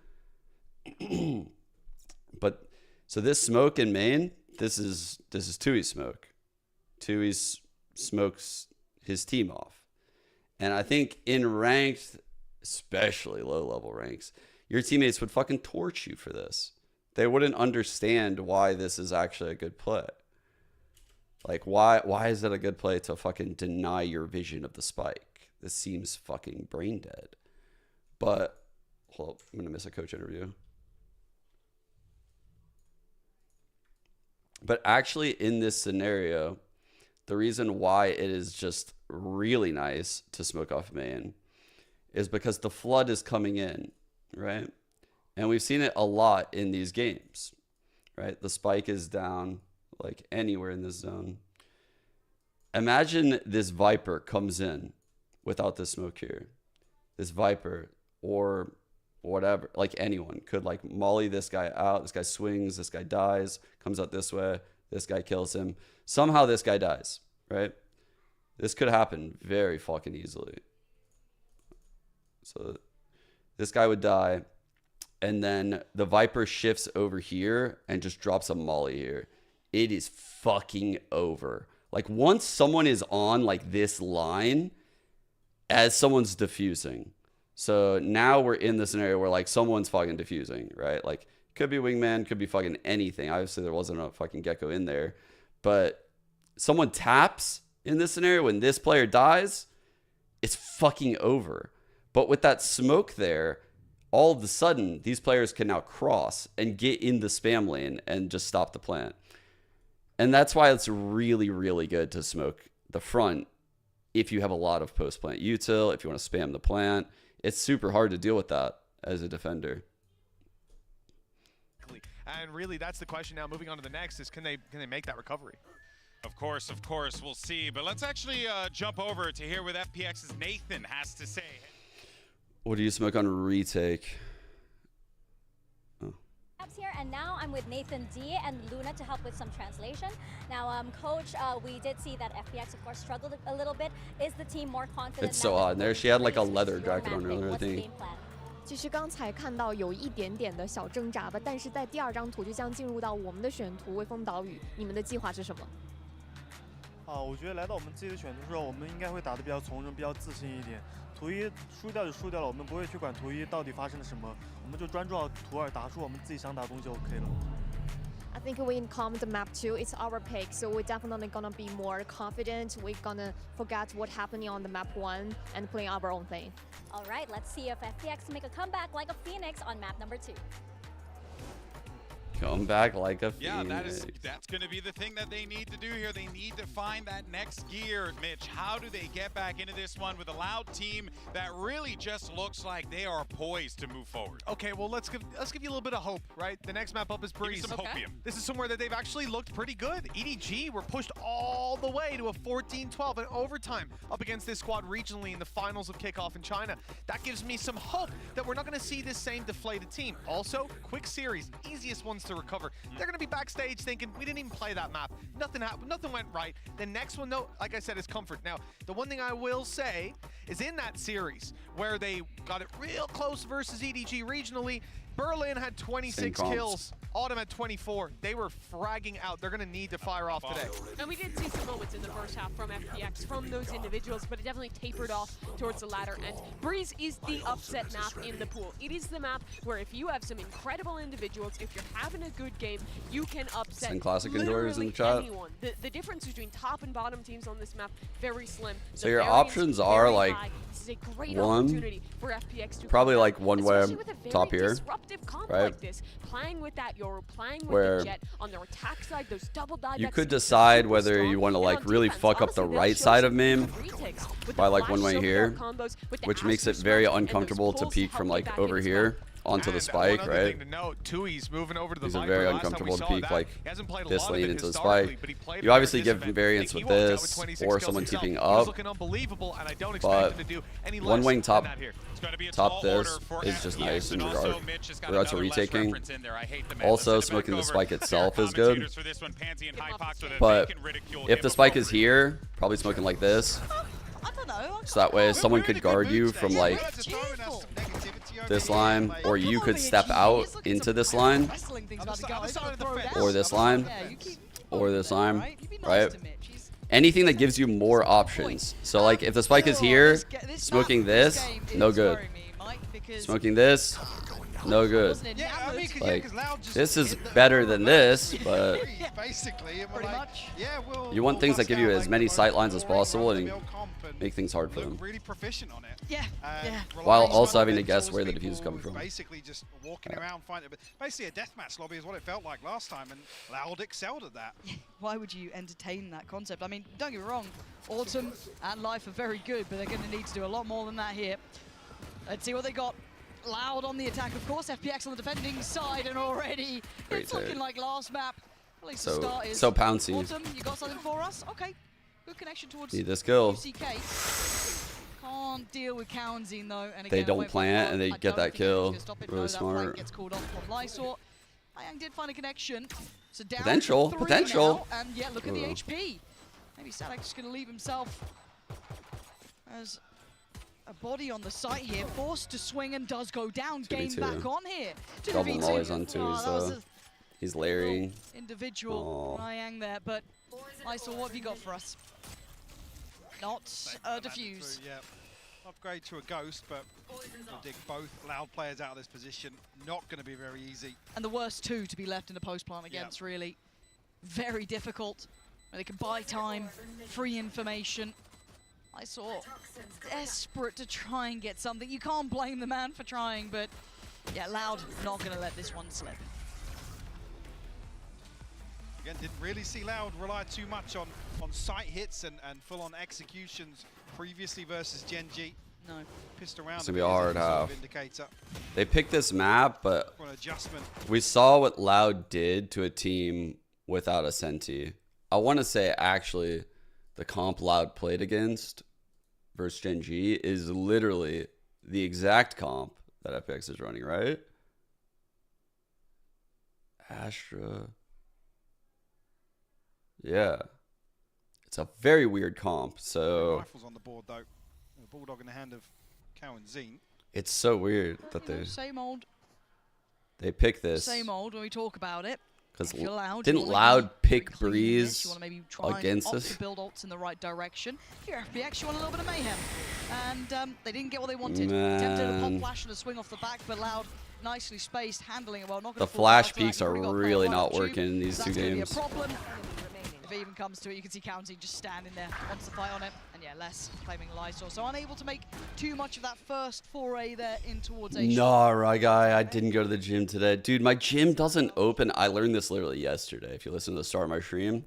But so this smoke in main, this is Tui's smoke. Tui smokes his team off. And I think in ranked, especially low level ranks, your teammates would fucking torch you for this. They wouldn't understand why this is actually a good play. Like, why is it a good play to fucking deny your vision of the spike? This seems fucking brain dead. But, hold up, I'm going to miss a coach interview. But actually, in this scenario, the reason why it is just really nice to smoke off main is because the flood is coming in, right? And we've seen it a lot in these games, right? The spike is down like anywhere in this zone. Imagine this Viper comes in without the smoke here. this Viper or whatever, like anyone could like molly this guy out. This guy swings, this guy dies, comes out this way, this guy kills him. Somehow this guy dies, right? This could happen very fucking easily. So this guy would die, and then the Viper shifts over here and just drops a molly here. It is fucking over. Like once someone is on like this line as someone's diffusing. So now we're in the scenario where like someone's fucking diffusing, right? Like could be wingman, could be fucking anything. Obviously there wasn't a fucking gecko in there, but someone taps in this scenario when this player dies, it's fucking over. But with that smoke there, all of a sudden these players can now cross and get in the spam lane and just stop the plant. And that's why it's really, really good to smoke the front if you have a lot of post-plant util, if you want to spam the plant. It's super hard to deal with that as a defender. And really, that's the question now. Moving on to the next is can they make that recovery? Of course, we'll see. But let's actually jump over to hear what FPX's Nathan has to say. What do you smoke on retake? Here, and now I'm with Nathan D and Luna to help with some translation. Now, Coach, we did see that FPX, of course, struggled a little bit. Is the team more confident? It's so odd. There, she had like a leather jacket on earlier, I think. 其实刚才看到有一点点的小挣扎吧，但是在第二张图就将进入到我们的选图微风岛屿，你们的计划是什么？我觉得来到我们自己的选图时候，我们应该会打得比较从容，比较自信一点。图一输掉就输掉了，我们不会去管图一到底发生了什么，我们就专注到图二，打出我们自己想打的东西就 OK 了。I think we calm the map too. It's our pick, so we're definitely gonna be more confident. We're gonna forget what happening on the map 1 and play our own thing. All right, let's see if FPX make a comeback like a phoenix on map number 2. Come back like a yeah, phoenix. That's going to be the thing that they need to do here. They need to find that next gear. Mitch, how do they get back into this one with a Loud team that really just looks like they are poised to move forward? Okay, well, let's give you a little bit of hope, right? The next map up is Breeze. Some hopium. This is somewhere that they've actually looked pretty good. EDG were pushed all the way to a 14-12 in overtime up against this squad regionally in the finals of kickoff in China. That gives me some hope that we're not going to see this same deflated team. Also, quick series, easiest ones to recover. They're going to be backstage thinking, we didn't even play that map. Nothing happened. Nothing went right. The next one, though, like I said, is comfort. Now, the one thing I will say is in that series where they got it real close versus EDG regionally, Berlin had 26 kills. Autumn had 24. They were fragging out. They're going to need to fire off today. And we did see some moments in the first half from FPX, from those individuals, but it definitely tapered off towards the latter end. Breeze is the upset map in the pool. It is the map where if you have some incredible individuals, if you're having a good game, you can upset Send classic enjoyers in the literally chat. anyone. The difference between top and bottom teams on this map, very slim. So your options are like this is a great one, opportunity for FPX to probably like one way top here, disruptive comp right? Like this, playing with that, you're playing with Where the jet on their attack side, those double dive. you could decide whether you want to like really fuck up the right side of MAME by like one way here, which makes it very uncomfortable to peek from like over here onto the spike, right? These are very uncomfortable to peek like this lane into the spike. You obviously give variance with this or someone TPing up, but one wing top this is just nice in regard to retaking. Also, smoking the spike itself is good, but if the spike is here, probably smoking like this. So that way someone could guard you from like this line, or you could step out into this line, or this line, or this line, right? Anything that gives you more options. So like if the spike is here, smoking this, no good. Smoking this, no good. Like this is better than this, but you want things that give you as many sight lines as possible and make things hard for them. Yeah. While also having to guess where the defuse is coming from. Basically just walking around finding it. Basically a deathmatch lobby is what it felt like last time, and Loud excelled at that. Why would you entertain that concept? I mean, don't get me wrong, Autumn and Life are very good, but they're going to need to do a lot more than that here. Let's see what they got. Loud on the attack, of course. FPX on the defending side, and already it's looking like last map. At least the start is. So pouncy. Autumn, you got something for us? Okay. Good connection towards need this kill. UCK. Can't deal with Cowanzine though. And again, They don't plant and they get that kill. Really smart. Gets called off from Lysor. Ayang did find a connection. So down Potential, to 3 potential. now, and yeah, look at the HP. Maybe Sadak's just going to leave himself as a body on the site here, forced to swing and does go down. Game back on here. Double mollies on twos though. He's layering. Individual Ayang there, but Lysor, what have you got for us? Not a defuse. Yeah. Upgrade to a ghost, but we'll dig both loud players out of this position. Not going to be very easy. And the worst two to be left in the post plant against, really. Very difficult. They can buy time, free information. I saw desperate to try and get something. You can't blame the man for trying, but yeah, Loud not going to let this one slip. Again, didn't really see Loud rely too much on sight hits and full-on executions previously versus Gen G. No. Pissed around. It's going to be a hard half. Indicator. They picked this map, but we saw what Loud did to a team without a Senti. I want to say, actually, the comp Loud played against versus Gen G is literally the exact comp that FPX is running, right? Astra. Yeah. It's a very weird comp, so... Rifles on the board, though. The Bulldog in the hand of Cowanzine. It's so weird that they... Same old. They pick this. Same old when we talk about it. Because didn't Loud pick Breeze against us? To build ults in the right direction. If you're FPX, you want a little bit of mayhem. And they didn't get what they wanted. Tempted to pop flash and a swing off the back, but Loud nicely spaced, handling it well. Not the flash peaks are really not working in these two games. If it even comes to it, you can see County just standing there, wants to fight on it, and yeah, less claiming Lysor. So unable to make too much of that first foray there in towards Asia. No, right guy, I didn't go to the gym today. Dude, my gym doesn't open. I learned this literally yesterday. If you listen to the start of my stream,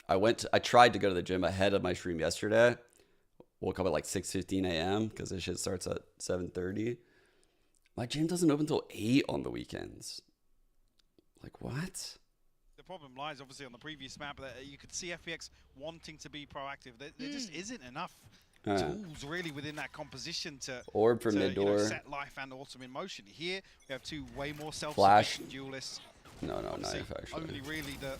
I tried to go to the gym ahead of my stream yesterday. Woke up at like 6:15 a.m. because this shit starts at 7:30. My gym doesn't open until 8 on the weekends. Like, what? The problem lies obviously on the previous map that you could see FPX wanting to be proactive. There just isn't enough tools really within that composition to orb for mid door, set Life and Autumn in motion. Here we have two way more self-sufficient duelists. No, knife actually. Only really the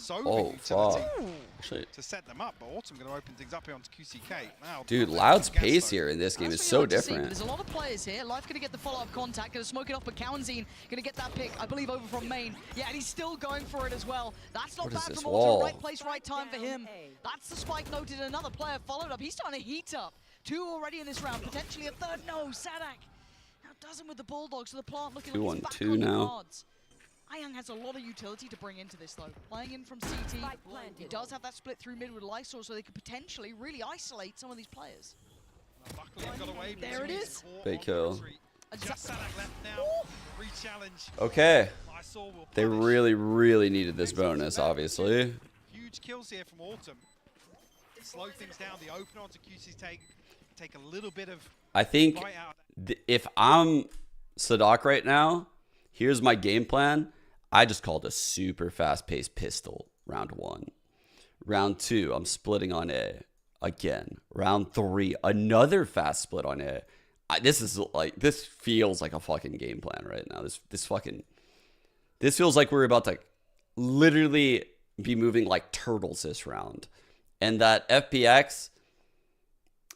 utility to set them up, but Autumn going to open things up here onto QCK. Now, dude, Loud's pace here in this game is so different. There's a lot of players here. Life going to get the follow-up contact, going to smoke it off, but Cowanzine going to get that pick, I believe, over from main. Yeah, and he's still going for it as well. That's not bad from Autumn. Right place, right time for him. That's the spike noted. Another player followed up. He's starting to heat up. 2 already in this round, potentially a third. No, Sadak. Now doesn't with the Bulldogs, so the plant looking like it's back on the cards. Ayang has a lot of utility to bring into this, though. Playing in from CT, he does have that split through mid with Lysor, so they could potentially really isolate some of these players. There it is. Big kill. Just Sadak left now. Re-challenge. Okay. They really, really needed this bonus, obviously. Huge kills here from Autumn. Slow things down. The opener onto QC's take a little bit of... I think if I'm Sadak right now, here's my game plan. I just called a super fast-paced pistol round 1. Round 2, I'm splitting on A again. Round 3, another fast split on A. This feels like a fucking game plan right now. This feels like we're about to literally be moving like turtles this round, and that FPX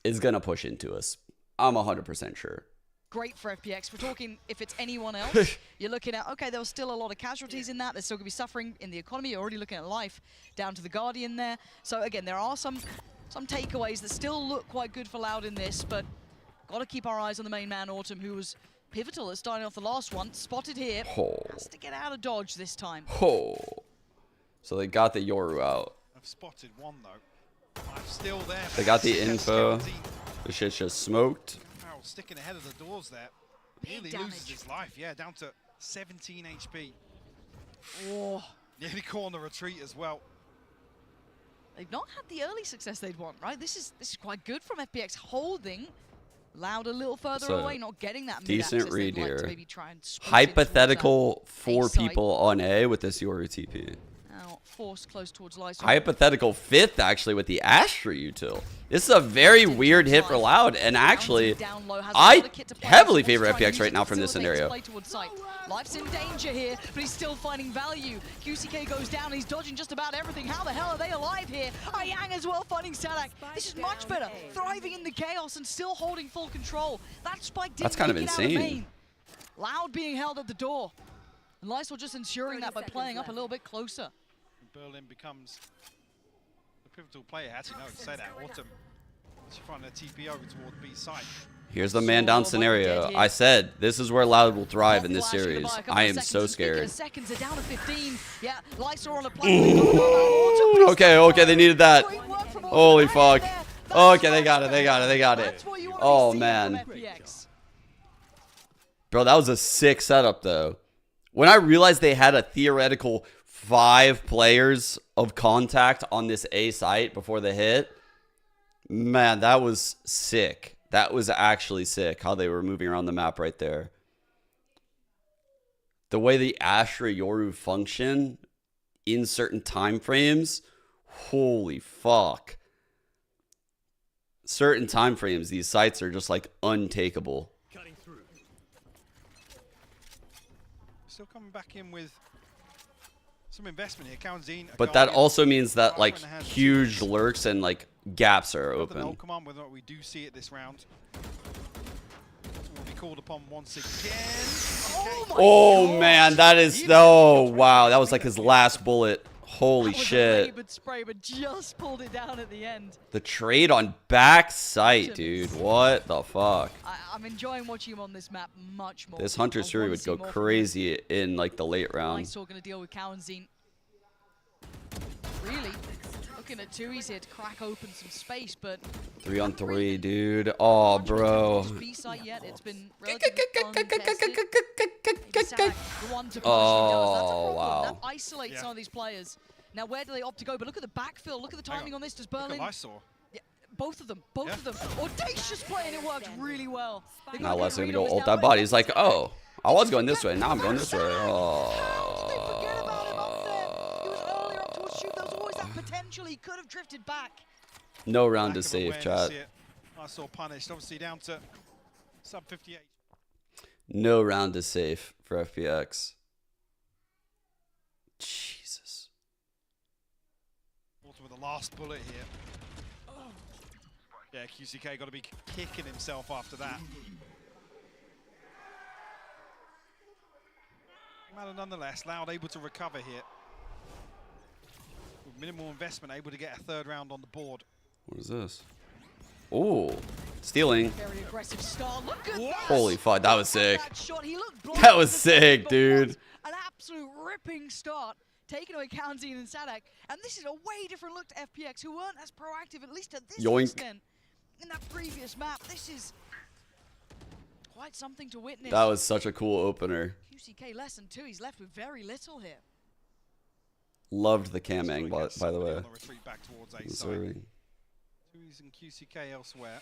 is gonna push into us. I'm 100% sure. Great for FPX. We're talking if it's anyone else, you're looking at, okay, there was still a lot of casualties in that. They're still going to be suffering in the economy. You're already looking at Life down to the Guardian there. So again, there are some takeaways that still look quite good for Loud in this, but got to keep our eyes on the main man, Autumn, who was pivotal at starting off the last one. Spotted here. Has to get out of dodge this time. So they got the Yoru out. I've spotted one, though. I'm still there. They got the info. The shit's just smoked. Sticking ahead of the doors there. Nearly loses his life. Yeah, down to 17 HP. Oh. Nearly caught on the retreat as well. They've not had the early success they'd want, right? This is quite good from FPX, holding Loud a little further away, not getting that decent read here. Like hypothetical 4 people on A with this Yoru TP. Now, forced close towards Lysol. Hypothetical 5th, actually, with the Astra util. This is a very weird hit for Loud, and actually, I heavily favor FPX right now from this scenario. Life's in danger here, but he's still finding value. QCK goes down, he's dodging just about everything. How the hell are they alive here? Yang as well finding Sadak. This is much better. Thriving in the chaos and still holding full control. That spike didn't That's kind of make it out of insane. main. Loud being held at the door. And Lysol just ensuring that by playing up a little bit closer. Berlin becomes the pivotal player. Actually, no, to say that. Autumn, she's finding a TP over toward B side. Here's the man down scenario. I said this is where Loud will thrive in this series. I am so scared. Seconds are down to 15. Yeah, Lysol on a Okay, they needed that. Holy fuck. Okay, they got it. Oh, man. Bro, that was a sick setup, though. When I realized they had a theoretical 5 players of contact on this A site before the hit, man, that was sick. That was actually sick, how they were moving around the map right there. The way the Astra Yoru function in certain time frames, holy fuck. Certain time frames, these sites are just like untakeable. Still coming back in with some investment here. Kaunzine, But that also means that like huge lurks and like gaps are open. Come on, whether or not we do see it this round. Will be called upon once again. Oh man, that is wow, that was like his last bullet. Holy shit. Spray, but just pulled it down at the end. The trade on back sight, dude. What the fuck? I'm enjoying watching him on this map much more. This Hunter's Fury would go crazy in like the late round. Lysol going to deal with Kaunzine. Really looking at Tui's here to crack open some space, but 3 on 3, dude. Oh, bro. B-site yet. It's been relatively untested. Oh, wow. That isolates some of these players. Now, where do they opt to go? But look at the backfill. Look at the timing on this. Does Berlin... Look at Lysol. Yeah, both of them. Audacious play, and it worked really well. Now Les gonna go ult that body. He's like, oh, I was going this way. Now I'm going this way. Oh. Potential, he could have drifted back. No round is safe, chat. Lysol punished. Obviously down to sub 58. No round is safe for FPX. Jesus. Autumn with the last bullet here. Yeah, QCK got to be kicking himself after that. Matter nonetheless, Loud able to recover here. With minimal investment, able to get a 3rd round on the board. What is this? Oh, stealing. Very aggressive start. Look at that. Holy fuck, that was sick. That shot. He looked That was sick, dude. An absolute ripping start, taking away Kaunzine and Sadak. And this is a way different look to FPX, who weren't as proactive, at least to this extent, in that previous map. This is quite something to witness. That was such a cool opener. QCK less than 2. He's left with very little here. Loved the cam angle, by the way. On the retreat back towards A side. Tui's and QCK elsewhere.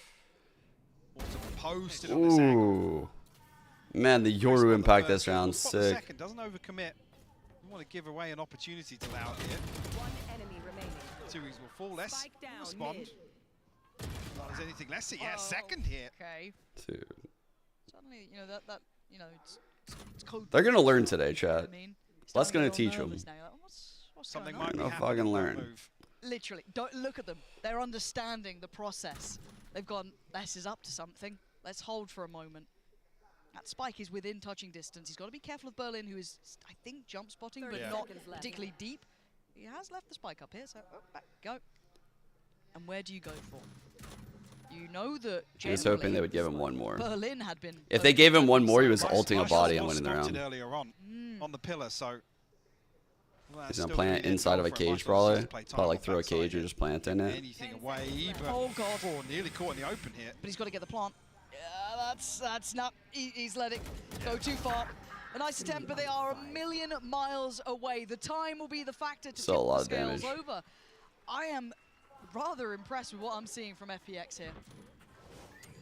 Autumn posted on this angle. Man, the Yoru impact this round, sick. Second, doesn't overcommit. We want to give away an opportunity to Loud here. One enemy remaining. Tui's will fall less. Respond. Not as anything less. Yeah, second here. Okay. Dude. Suddenly, you know that you know it's code. They're gonna learn today, chat. Les gonna teach them. Something might be fucking learn. Literally, don't look at them. They're understanding the process. They've gone, Les is up to something. Let's hold for a moment. That spike is within touching distance. He's got to be careful of Berlin, who is, I think, jump spotting, but not particularly deep. He has left the spike up here, so back go. And where do you go for? You know that I was hoping they would give him one more. Berlin had been. If they gave him one more, he was ulting a body and winning the round. Earlier on the pillar, so. He's gonna plant inside of a cage, probably. Probably like throw a cage or just plant in it. Anything away, but oh god, nearly caught in the open here. But he's got to get the plant. Yeah, that's not. He's let it go too far. A nice attempt, but they are a million miles away. The time will be the factor to tip the scales over. I am rather impressed with what I'm seeing from FPX here.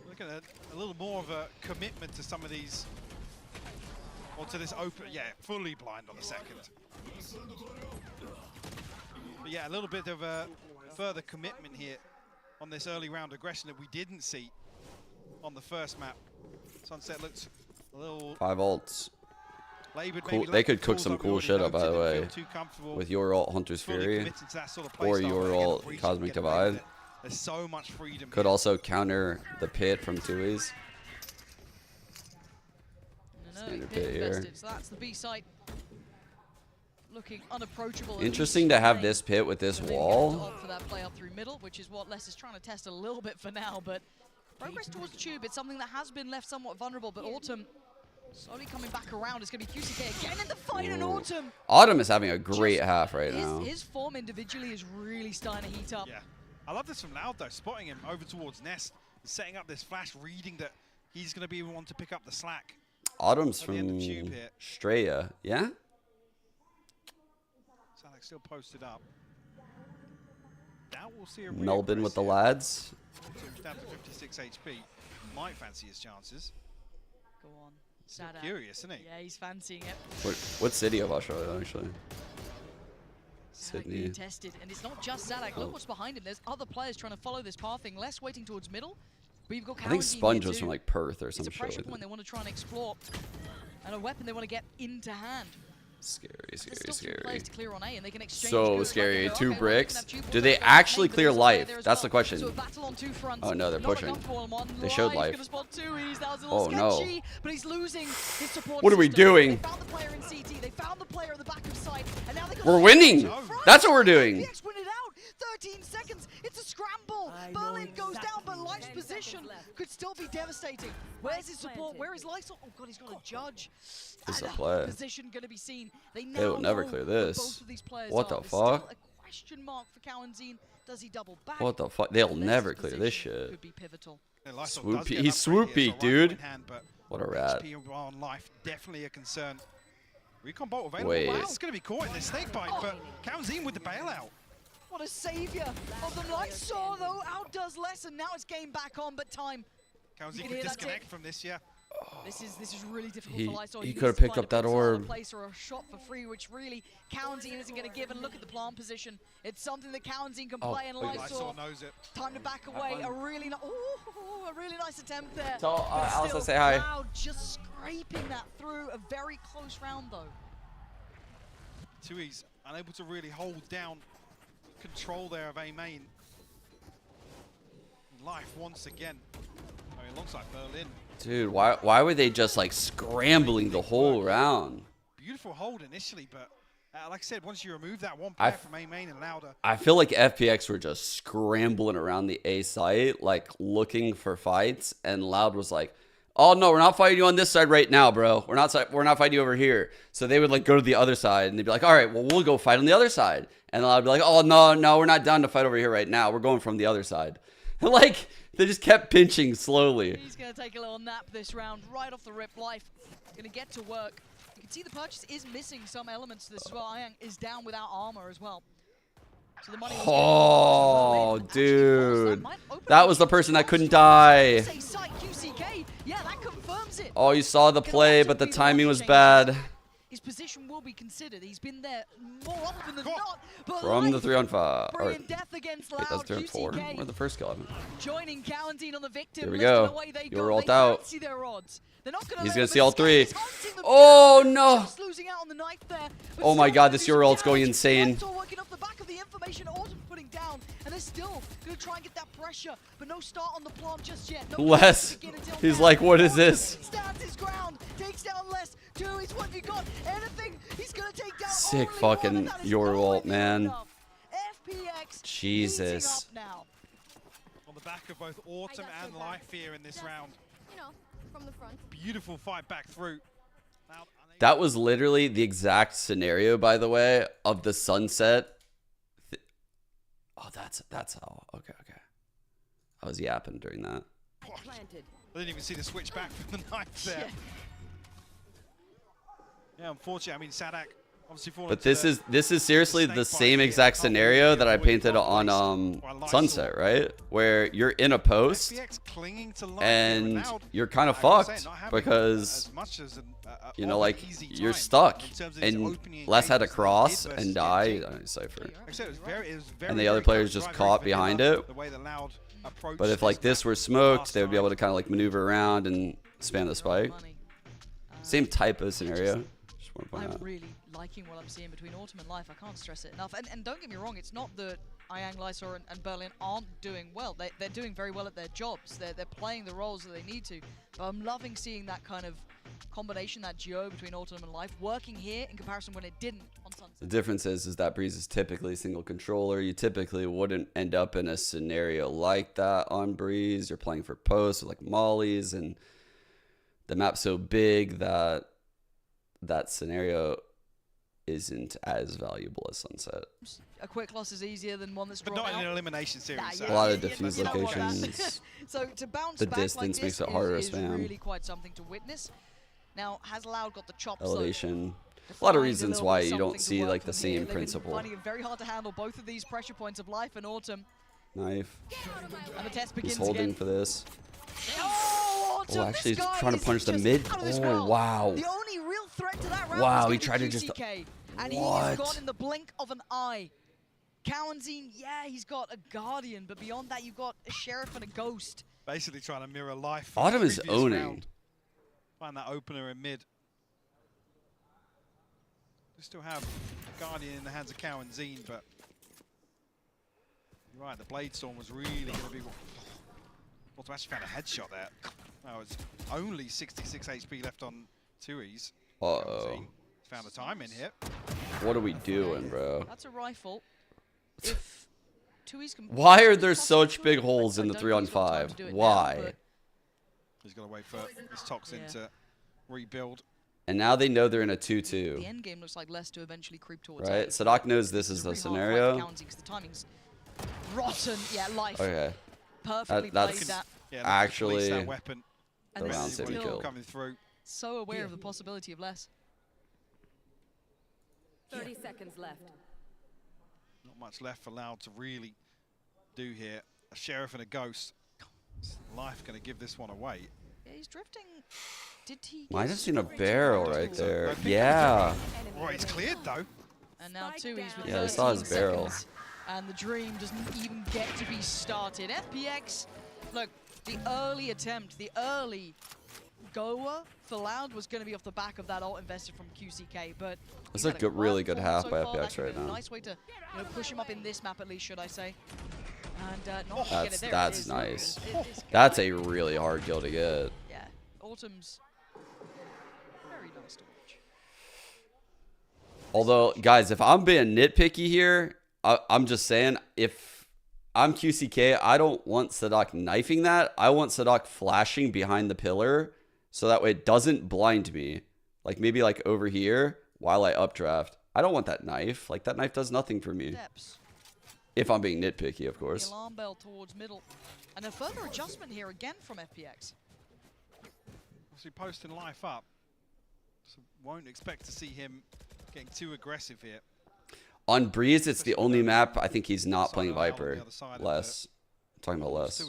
Looking at a little more of a commitment to some of these, or to this open. Yeah, fully blind on the second. But yeah, a little bit of a further commitment here on this early round aggression that we didn't see on the first map. Sunset looks a little 5 ults. labored. Cool. They could cook some cool shit up, by the way, with your ult Hunter's Fury or your ult Cosmic Divide. There's so much freedom. Could also counter the pit from Tui's. Standard pit here. So that's the B site. Looking unapproachable. Interesting to have this pit with this wall. For that play up through middle, which is what Les is trying to test a little bit for now, but progress towards the tube, it's something that has been left somewhat vulnerable, but Autumn slowly coming back around. It's going to be QCK again in the fight, and Autumn. Autumn is having a great half right now. His form individually is really starting to heat up. Yeah, I love this from Loud though, spotting him over towards Nest, setting up this flash, reading that he's going to be the one to pick up the slack. Autumn's from Straya, yeah? Salak still posted up. Now we'll see a Melbourne with the lads. Down to 56 HP. Might fancy his chances. Go on. Still curious, isn't he? Yeah, he's fancying it. What city of Australia, actually? Sydney. Being tested, and it's not just Zadak. Look what's behind him. There's other players trying to follow this pathing. Less waiting towards middle. But you've got I think Sponge was from like Perth or some shit. It's a pressure shit. point they want to try and explore, and a weapon they want to get into hand. Scary. To on A, and they can so scary. 2 bricks. Do they actually clear life? That's the question. So a battle on 2 fronts. Oh no, they're pushing. They showed life. Oh no. But he's losing his support. What are we doing? They found the player in CT. They found the player at the back of site, and now they got We're winning. That's what we're doing. FPX win it out. 13 seconds. It's a scramble. Berlin goes down, but Life's position could still be devastating. Where's his support? Where is Lysol? Oh god, he's got a judge. This is a play. Position going to be seen. They will never clear this. What the fuck? A question mark for Cowanzine. Does he double back? What the fuck? They'll never clear this shit. Could be pivotal. Swoop peak. He's swoop peak, dude. What a rat. On life, definitely a concern. Recon bolt available. Wait. Wow, it's going to be caught in this snake bite, but Cowanzine with the bailout. What a savior of the Lysol, though. Outdoes less, and now it's game back on, but time. Cowanzine can disconnect from this, yeah. This is really difficult for Lysol. He could have picked up that orb. Place or a shot for free, which really Cowanzine isn't going to give. And look at the plant position. It's something that Cowanzine can play, and Lysol knows it. Time to back away. A really nice attempt there. So, Alisa, say hi. Wow, just scraping that through. A very close round, though. Tui's unable to really hold down control there of A main. Life once again. Alongside Berlin. Dude, why were they just like scrambling the whole round? Beautiful hold initially, but like I said, once you remove that one player from A main and Louder. I feel like FPX were just scrambling around the A site, like looking for fights, and Loud was like, "Oh no, we're not fighting you on this side right now, bro. We're not fighting you over here." So they would like go to the other side, and they'd be like, "All right, well we'll go fight on the other side." And Loud would be like, "Oh no, we're not down to fight over here right now. We're going from the other side." Like they just kept pinching slowly. He's going to take a little nap this round, right off the rip. Life going to get to work. You can see the purchase is missing some elements to this as well. Ayang is down without armor as well. So the money oh, dude. That was the person that couldn't die. Yeah, that confirms it. Oh, you saw the play, but the timing was bad. His position will be considered. He's been there more often than not. But from the 3-on-5. Or death against Loud. That's 3-on-4. We're the first kill. Joining Cowanzine on the victim. Here we go. You're rolled out. He's going to see all 3. Oh, no. Losing out on the knife there, oh, my God. This Euro ult's going insane. Working off the back of the information Autumn putting down, and they're still going to try and get that pressure, but no start on the plant just yet. No Les. He's like, what is this? Stands his ground. Takes down Les. 2 is what you got. Anything. He's going to take down. Sick fucking Euro ult, man. FPX Jesus. On the back of both Autumn and Life here in this round. You know, from the front. Beautiful fight back through. That was literally the exact scenario, by the way, of the sunset. Oh, that's how. Okay. I was yapping during that. I didn't even see the switch back from the knife there. Yeah, unfortunately, I mean, Sadak But this is seriously the same exact scenario that I painted on Sunset, right? Where you're in a post and you're kind of fucked because you know, like you're stuck. And Les had to cross and die. Cypher. And the other players just caught behind it. But if like this were smoked, they would be able to kind of like maneuver around and spam the spike. Same type of scenario. Just want to point out. Really liking what I'm seeing between Autumn and Life. I can't stress it enough. And don't get me wrong, it's not that Ayang, Lysor, and Berlin aren't doing well. They're doing very well at their jobs. They're playing the roles that they need to. But I'm loving seeing that kind of combination, that duo between Autumn and Life, working here in comparison when it didn't on Sunset. The difference is that Breeze is typically single controller. You typically wouldn't end up in a scenario like that on Breeze. You're playing for posts with like mollies, and the map's so big that that scenario isn't as valuable as Sunset. A quick loss is easier than one that's but drawn not out. in an elimination series. A lot of diffuse locations. So to bounce the back distance like this makes it harder to is spam. really quite something to witness. Now, has Loud got the chops? Elevation. A lot of reasons why you don't see like the same principle. Finding it very hard to handle both of these pressure points of Life and Autumn. Knife. And the test begins He's holding again. for this. Oh, Oh, actually, he's trying to punch the mid. Oh, wow. The only real threat to that round Wow, was he tried to just. and he is gone in the blink of an eye. Cowanzine, yeah, he's got a Guardian, but beyond that, you've got a Sheriff and a Ghost. Basically trying to mirror Life. Autumn is owning. Round. Find that opener in mid. We still have Guardian in the hands of Cowanzine, but you're right, the Blade Storm was really going to be. Autumn actually found a headshot there. That was only 66 HP left on Tui's. Uh-oh. Found a time in here. What are we doing, bro? That's a rifle. If Tui's can Why are there such big holes in the 3-on-5? Why? He's got to wait for this Toxin to rebuild. And now they know they're in a The 2-2. end game looks like less to eventually creep towards Right? Sadak knows this is the scenario. The timing's rotten. Yeah, Life. Okay. Perfectly That's played that. actually that weapon. the round city kill. Coming through. So aware of the possibility of less. 30 seconds left. Not much left for Loud to really do here. A Sheriff and a Ghost. Life going to give this one away. Yeah, he's drifting. Did he? Might have seen a barrel right there. Yeah. Oh, it's cleared though. And now Tui's with Yeah, I saw his 13 barrel. seconds, and the dream doesn't even get to be started. FPX, look, the early attempt, the early goer for Loud was going to be off the back of that ult invested from QCK, but That's a good, really good half so by far. FPX That right could be a now. nice way to push him up in this map at least, should I say? And not get it there. That's nice. That's a really hard kill to get. Yeah, Autumn's very nice to watch. Although, guys, if I'm being nitpicky here, I'm just saying, if I'm QCK, I don't want Sadak knifing that. I want Sadak flashing behind the pillar so that way it doesn't blind me. Like maybe like over here while I updraft. I don't want that knife. Like that knife does nothing for me. Steps. If I'm being nitpicky, of The course. alarm bell towards middle. And a further adjustment here again from FPX. Obviously posting Life up. So won't expect to see him getting too aggressive here. On Breeze, it's the only map I think he's not playing Viper. Less. I'm talking about less.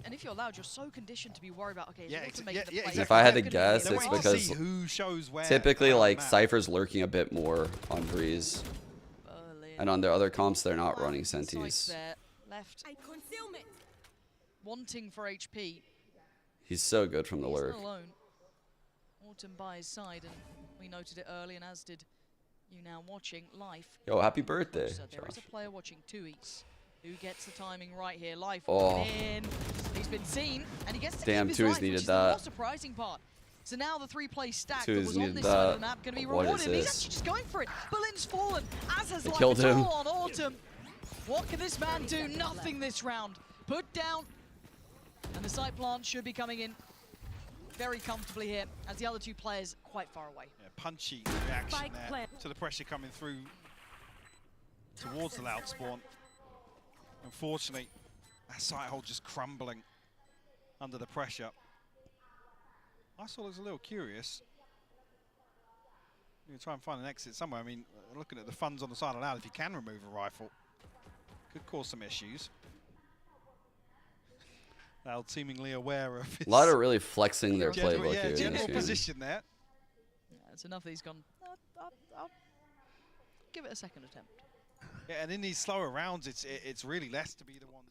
And if you're Loud, you're so conditioned to be worried about, okay, Yeah, to make the play. exactly. If I had to They're guess, gonna it's be- because who shows where typically on the like map. Cypher's lurking a bit more on Breeze. And on their other comps, they're not running Sights Sentis. there, left. Wanting for HP. He's so good from the He's lurk. not alone. Autumn by his side, and we noted it early, and as did you now watching Life. Yo, happy birthday, So there is Josh. a player watching Tui. Who gets the timing right here? Life Oh. in. He's been seen, and he gets to Damn, keep his Tui's life, which needed is the that. more surprising part. So now the 3-play stack that Tui's was on needed this side of that. the map going to be What is rewarded. And he's this? actually just going for it. Berlin's fallen, as has They Life. killed It's him. all on Autumn. What can this man do? Nothing this round. Put down, and the side plant should be coming in very comfortably here, as the other two players quite far away. Yeah, punchy reaction there to the pressure coming through towards the Loud spawn. Unfortunately, that side hold just crumbling under the pressure. I saw it was a little curious. You try and find an exit somewhere. I mean, looking at the funds on the side of Loud, if you can remove a rifle, could cause some issues. Loud seemingly aware of his... A lot of really flexing their playbook yeah, here. general position there. Yeah, it's enough that he's gone, I'll give it a second attempt. Yeah, and in these slower rounds, it's really less to be the one.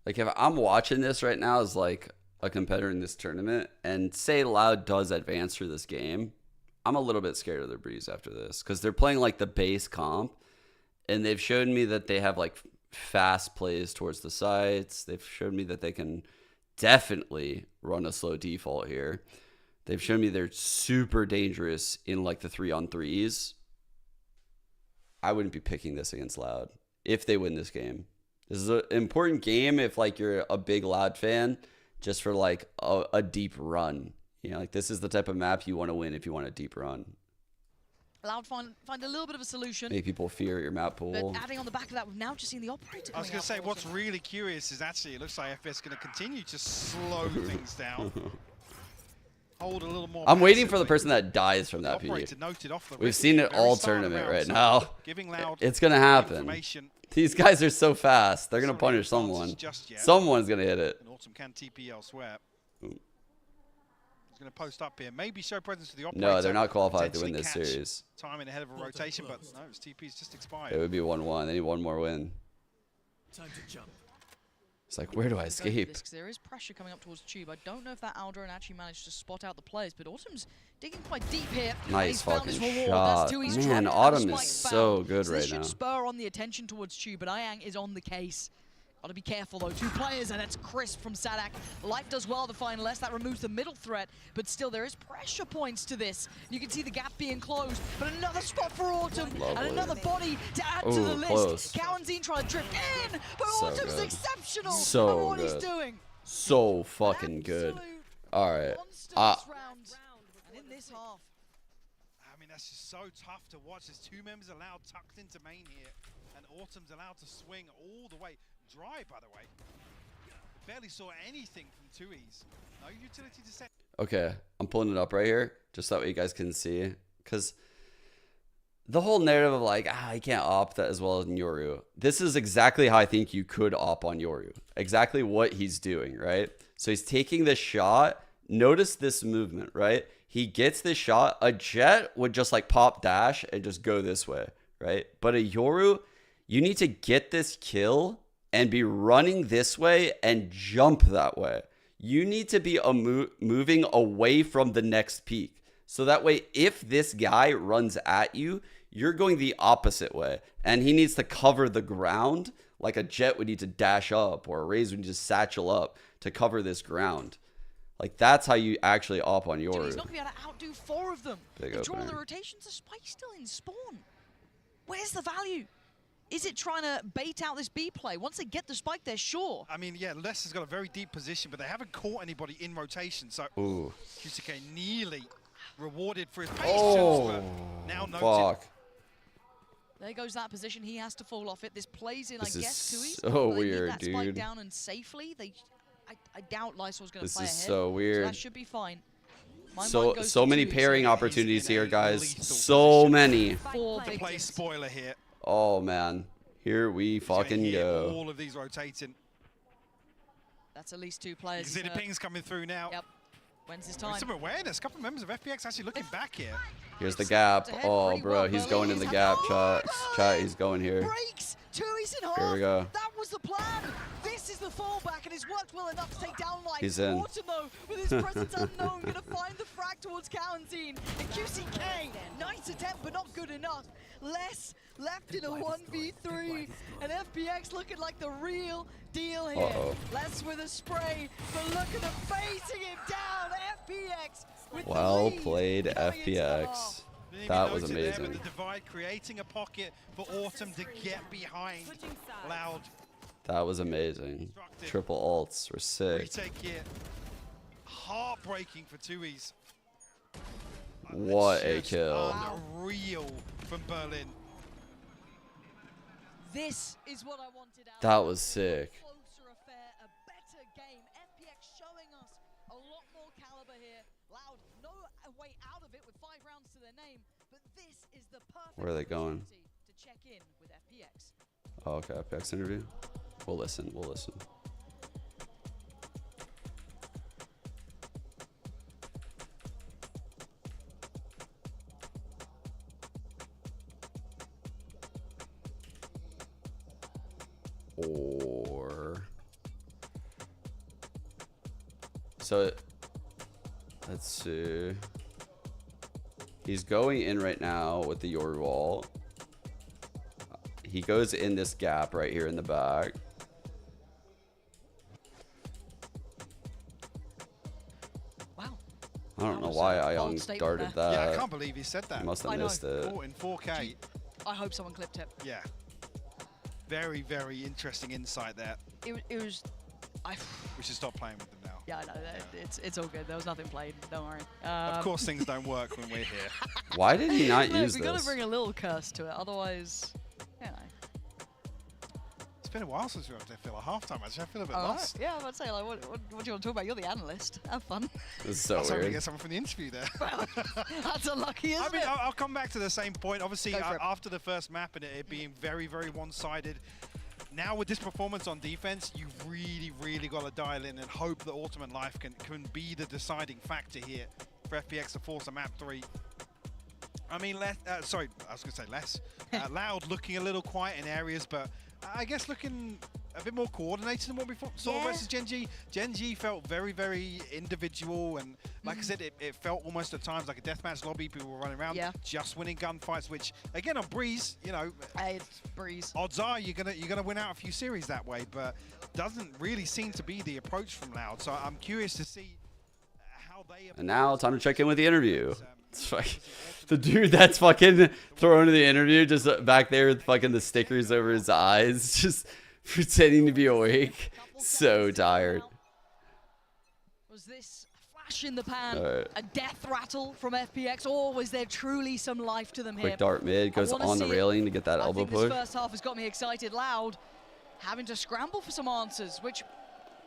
Like, if I'm watching this right now as, like, a competitor in this tournament, and say Loud does advance through this game, I'm a little bit scared of their Breeze after this because they're playing like the base comp, and they've shown me that they have like fast plays towards the sides. They've shown me that they can definitely run a slow default here. They've shown me they're super dangerous in like the 3-on-3s. I wouldn't be picking this against Loud if they win this game. This is an important game if like you're a big Loud fan, just for like a deep run. You know, like this is the type of map you want to win if you want a deep run. Loud find a little bit of a solution. Make people fear your map pool. But adding on the back of that, we've now just seen the operator. I was going to say, what's really curious is actually it looks like FPX is going to continue to slow things down. Hold a little more. I'm waiting for the person that dies from that PE. We've seen it all tournament right now. It's going to happen. These guys are so fast. They're going to punish someone. Someone's going to hit it. And Autumn can TP elsewhere. He's going to post up here. Maybe show presence to the operator. No, they're not qualified to win this series. Timing ahead of a rotation, but no, his TP's just expired. It would be 1-1. They need one more win. Time to jump. It's like, where do I escape? There is pressure coming up towards Tube. I don't know if that Aldrin actually managed to spot out the players, but Autumn's digging quite deep here. Nice fucking shot. Man, Autumn is so good right now. This should spur on the attention towards Tube, but Ayang is on the case. Gotta be careful though. Two players, and that's Crisp from Sadak. Life does well to find less. That removes the middle threat, but still there is pressure points to this. You can see the gap being closed, but another spot for Autumn, and another body to add to the list. Cowanzine trying to drip in, but Autumn's exceptional at what he's doing. So fucking good. All right. And in this half, I mean, that's just so tough to watch. There's two members allowed tucked into main here, and Autumn's allowed to swing all the way. Dry, by the way. Barely saw anything from 2Es. No utility to set. Okay, I'm pulling it up right here, just so that way you guys can see. Because the whole narrative of like, I can't op that as well as Yoru. This is exactly how I think you could op on Yoru. Exactly what he's doing, right? So he's taking this shot. Notice this movement, right? He gets this shot. A Jet would just like pop dash and just go this way, right? But a Yoru, you need to get this kill and be running this way and jump that way. You need to be moving away from the next peak. So that way, if this guy runs at you, you're going the opposite way. And he needs to cover the ground like a Jet would need to dash up, or a Raze would need to satchel up to cover this ground. Like, that's how you actually op on Yoru. He's not going to be able to outdo 4 of them. They draw the rotations, the spike's still in spawn. Where's the value? Is it trying to bait out this B play? Once they get the spike, they're sure. I mean, yeah, Les has got a very deep position, but they haven't caught anybody in rotation. So, QCK nearly rewarded for his patience, but now noted. Fuck. There goes that position. He has to fall off it. This plays in, This I is guess, to his. so They weird, need that spike dude. down and safely. I doubt Lysol's going to play This is ahead. so weird. So that should be fine. So many pairing opportunities here, guys. So many. Play spoiler here. Oh man, here we fucking go. All of these rotating. That's at least 2 players. You can see the pings coming through now. Yep. When's his time? Some awareness. A couple of members of FPX actually looking back here. Here's the gap. Oh, bro, he's going in the gap, chat. He's going here. Breaks. 2Es in half. Here we go. That was the plan. This is the fallback, and it's worked well enough to take down Light. He's in. Autumn, though, with his presence unknown, going to find the frag towards Cowanzine. And QCK, nice attempt, but not good enough. Less left in a 1v3, and FPX looking like the real deal here. Less with a spray, but look at them facing him down. FPX with Well the lead played, coming into the FPX. half. That was There, amazing. but the divide creating a pocket for Autumn to get behind Loud. That was amazing. Triple ults were sick. Retake here. Heartbreaking for 2Es. What a kill. Unreal from Berlin. This is what I wanted out. That was sick. Closer affair, a better game. FPX showing us a lot more caliber here. Loud, no way out of it with 5 rounds to their name, but this Where are they going? To check in with FPX. Oh, okay, FPX interview. We'll listen. We'll listen. Or so let's see. He's going in right now with the Yoru wall. He goes in this gap right here in the back. Wow. I don't know why Ion darted that. Yeah, I can't believe he said that. He must have missed it. In 4K. I hope someone clipped it. Yeah. Very, very interesting insight there. It was. We should stop playing with them now. Yeah, I know. It's all good. There was nothing played. Don't worry. Of course, things don't work when we're here. Why did he not Look, use we this? gotta bring a little curse to it, otherwise, you know. It's been a while since we went to feel a halftime match. I feel a bit Oh, lost. yeah, I would say, like, what do you want to talk about? You're the analyst. Have fun. This is so I was hoping to weird. get someone from the interview there. That's unlucky, isn't I mean, it? I'll come back to the same point. Obviously, Go for it. after the first map and it being very, very one-sided, now with this performance on defense, you've really, really got to dial in and hope that Autumn and Life can be the deciding factor here for FPX to force a map 3. I mean, sorry, I was going to say less. Loud looking a little quiet in areas, but I guess looking a bit more coordinated than what we saw versus Gen G. Gen G felt very, very individual, and like I said, it felt almost at times like a deathmatch lobby. People were running around, just winning gunfights. Which again on Breeze, you know, it's Breeze. Odds are you're gonna win out a few series that way, but doesn't really seem to be the approach from Loud. So I'm curious to see how they. And now time to check in with the interview. It's like the dude that's fucking thrown to the interview, just back there with fucking the stickers over his eyes, just pretending to be awake. So tired. Was this a flash in the pan, Right. a death rattle from FPX, or was there truly some life to them here? Quick dart mid, goes on the railing to get that elbow push. This first half has got me excited. Loud, having to scramble for some answers, which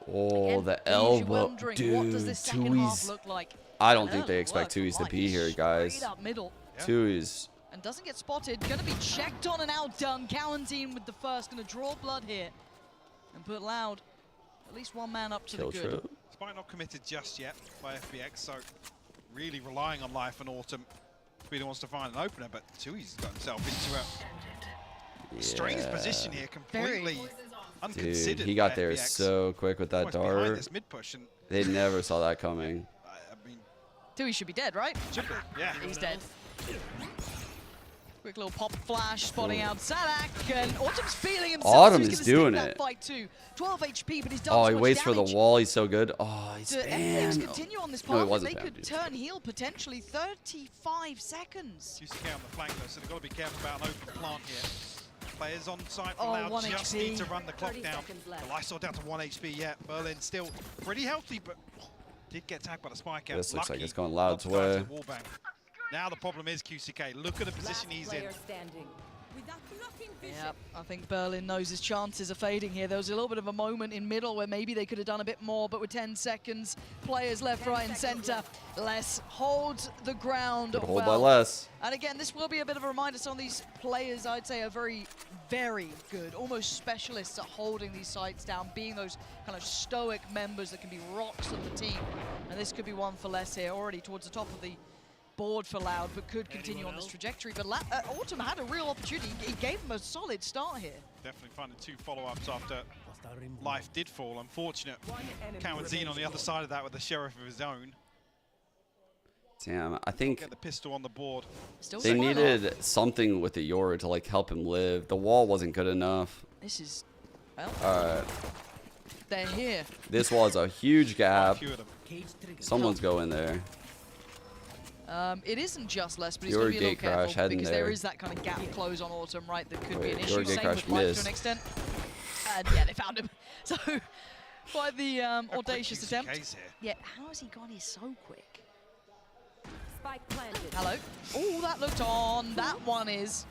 Oh, the leaves you elbow, wondering, dude. what does this second half Tui's. look like? I don't think Early they expect work Tui's to from be Life, here, guys. straight up middle. Tui's. And doesn't get spotted. Going to be checked on and outdone. Galantine with the first. Going to draw blood here. And put Loud at least one man up to the good. Despite not committed just yet by FPX, so really relying on Life and Autumn to be the ones to find an opener, but Tui's got himself into a strange position here, completely unconsidered. Dude, he got by there FPX. so quick with that Almost behind dart. this mid push, and They never saw that coming. I mean, Tui should be dead, right? Should be, yeah. He's dead. Quick little pop flash, spotting out Sadak, and Autumn's feeling himself. Autumn so he's is gonna doing stick that it. Fight too. 12 HP, but he's done Oh, so he much waits for the damage. wall. He's so good. Oh, he's To FPX banned. continue on this No, he path, wasn't they banned, could dude. turn heel potentially 35 seconds. QCK on the flank though, so they've got to be careful about an open plant here. Players on site from Oh, Loud 1 just HP. need to run the clock down. The Lysol down to 1 HP yet. Berlin still pretty healthy, but did get tagged by the spike out. This looks like Lucky it's going Loud's not to die to way. the wall bang. Now the problem is QCK. Look at the position he's in. Yep, I think Berlin knows his chances are fading here. There was a little bit of a moment in middle where maybe they could have done a bit more, but with 10 seconds, players left, right, and center. Les holds the ground. Good hold by well. Les. And again, this will be a bit of a reminder. Some of these players, I'd say, are very, very good, almost specialists at holding these sites down, being those kind of stoic members that can be rocks of the team. And this could be one for Les here, already towards the top of the board for Loud, but could continue on this trajectory. But Autumn had a real opportunity. He gave him a solid start here. Definitely finding 2 follow-ups after Life did fall. Unfortunate. Kawanzine on the other side of that with the Sheriff of his own. Damn, I think Get the pistol on the board. they needed something with the Yoru to like help him live. The wall wasn't good enough. This is, well, All right, they're here. this wall is a huge gap. Few of them. Someone's going there. It isn't just Les, but he's Your going to be a gate little crash careful heading because there. there is that kind of gap close on Autumn, right, that could be an Wait, issue. your gate Same crash with Life to missed. an extent. And yeah, they found him. So, quite the audacious attempt. QCK's here. Yeah, how has he gone here so quick? Spike planted. Hello. Oh, that looked on. That one is.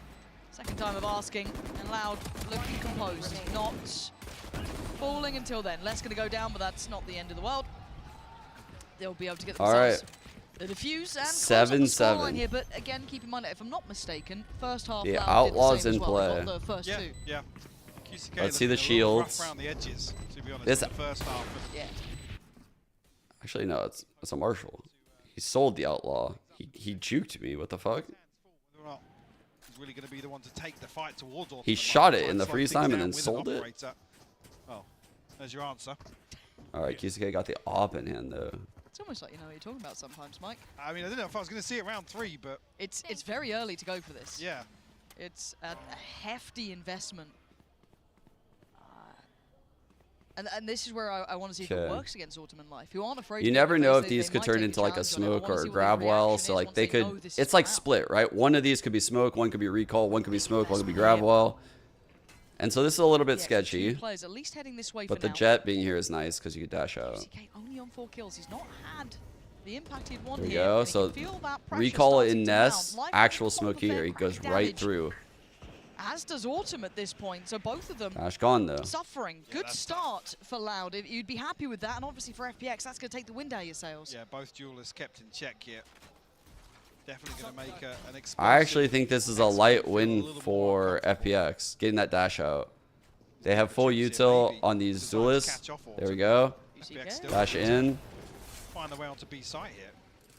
Second time of asking. And Loud looking composed. Not falling until then. Les going to go down, but that's not the end of the world. They'll be able to get All themselves right. The defuse and 7-7 here, but again, keep in mind, if I'm not mistaken, first half. The Loud Outlaws did the same in as well. They play. got the first two. Yeah. Let's see the shields. This, Yeah. actually, no, it's a Marshall. He sold the Outlaw. He juked me. What the fuck? He's really going to be the one to take the fight towards Autumn. He shot it in the freeze time and then sold it. Well, there's your answer. All right, Kisuke got the op in hand though. It's almost like you know what you're talking about sometimes, Mike. I mean, I didn't know if I was going to see it round 3, but it's very early to go for this. Yeah. It's a hefty investment. And this is where I want to see if it works against Autumn and Life, who aren't afraid. You never know if these could turn into like a smoke or a grab well. So like they could, it's like split, right? One of these could be smoke, one could be recall, one could be smoke, one could be grab well. And so this is a little bit sketchy. Players at least heading this way but for the jet being here is nice because you could dash out. QCK only on 4 kills. He's not had the impact he'd want There we here. go. So recall in nest, actual smoke here. He goes right through. As does Autumn at this point, so both of them Dash gone though. suffering. Good start for Loud. You'd be happy with that, and obviously for FPX, that's going to take the wind out of your sails. Yeah, both duelists kept in check here. Definitely going to make an explosive. I actually think this is a light win for FPX, getting that dash out. They have full util on these duelists. There we go. Dash in. Find the way onto B site here.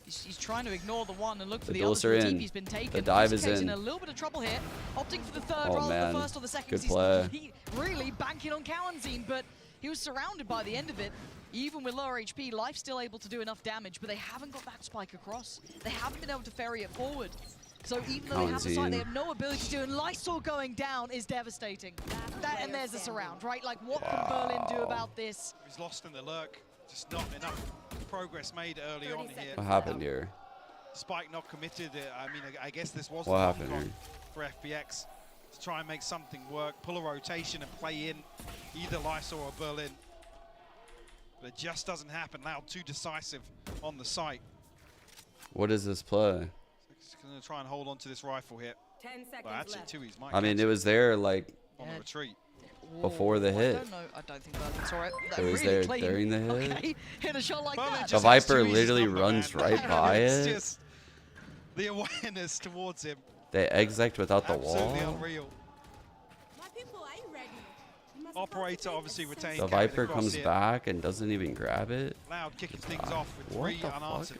He's trying to ignore the one and look for The the other. duelists are in. He's been taken. The dive is in in. a little bit of trouble here, opting for the third Oh, rather man. than the first or the second. Good play. He's really banking on Cowanzine, but he was surrounded by the end of it. Even with lower HP, Life's still able to do enough damage, but they haven't got that spike across. They haven't been able to ferry it forward. So even though they have the site, they have no ability to do, and Lysol going down is devastating. And there's a surround, right? Like, what can Berlin do about this? He's lost in the lurk. Just not enough progress made early on here. What happened here? Spike not committed. I mean, I guess this was What the happened long here? con for FPX to try and make something work, pull a rotation and play in either Lysol or Berlin. But it just doesn't happen. Loud too decisive on the site. What is this play? He's going to try and hold on to this rifle here. 10 seconds Well, actually, left. Tui's might I mean, catch it was there like on the retreat. before the hit. I don't think Berlin's alright. It was there during the hit. Okay, hit a shot like that. The Viper literally runs right by It's it. just the awareness towards him. They exec without the Absolutely wall. unreal. Operator obviously retained. The carried Viper across comes here. back and doesn't even grab it. Loud kicking things off with What 3 the unanswered.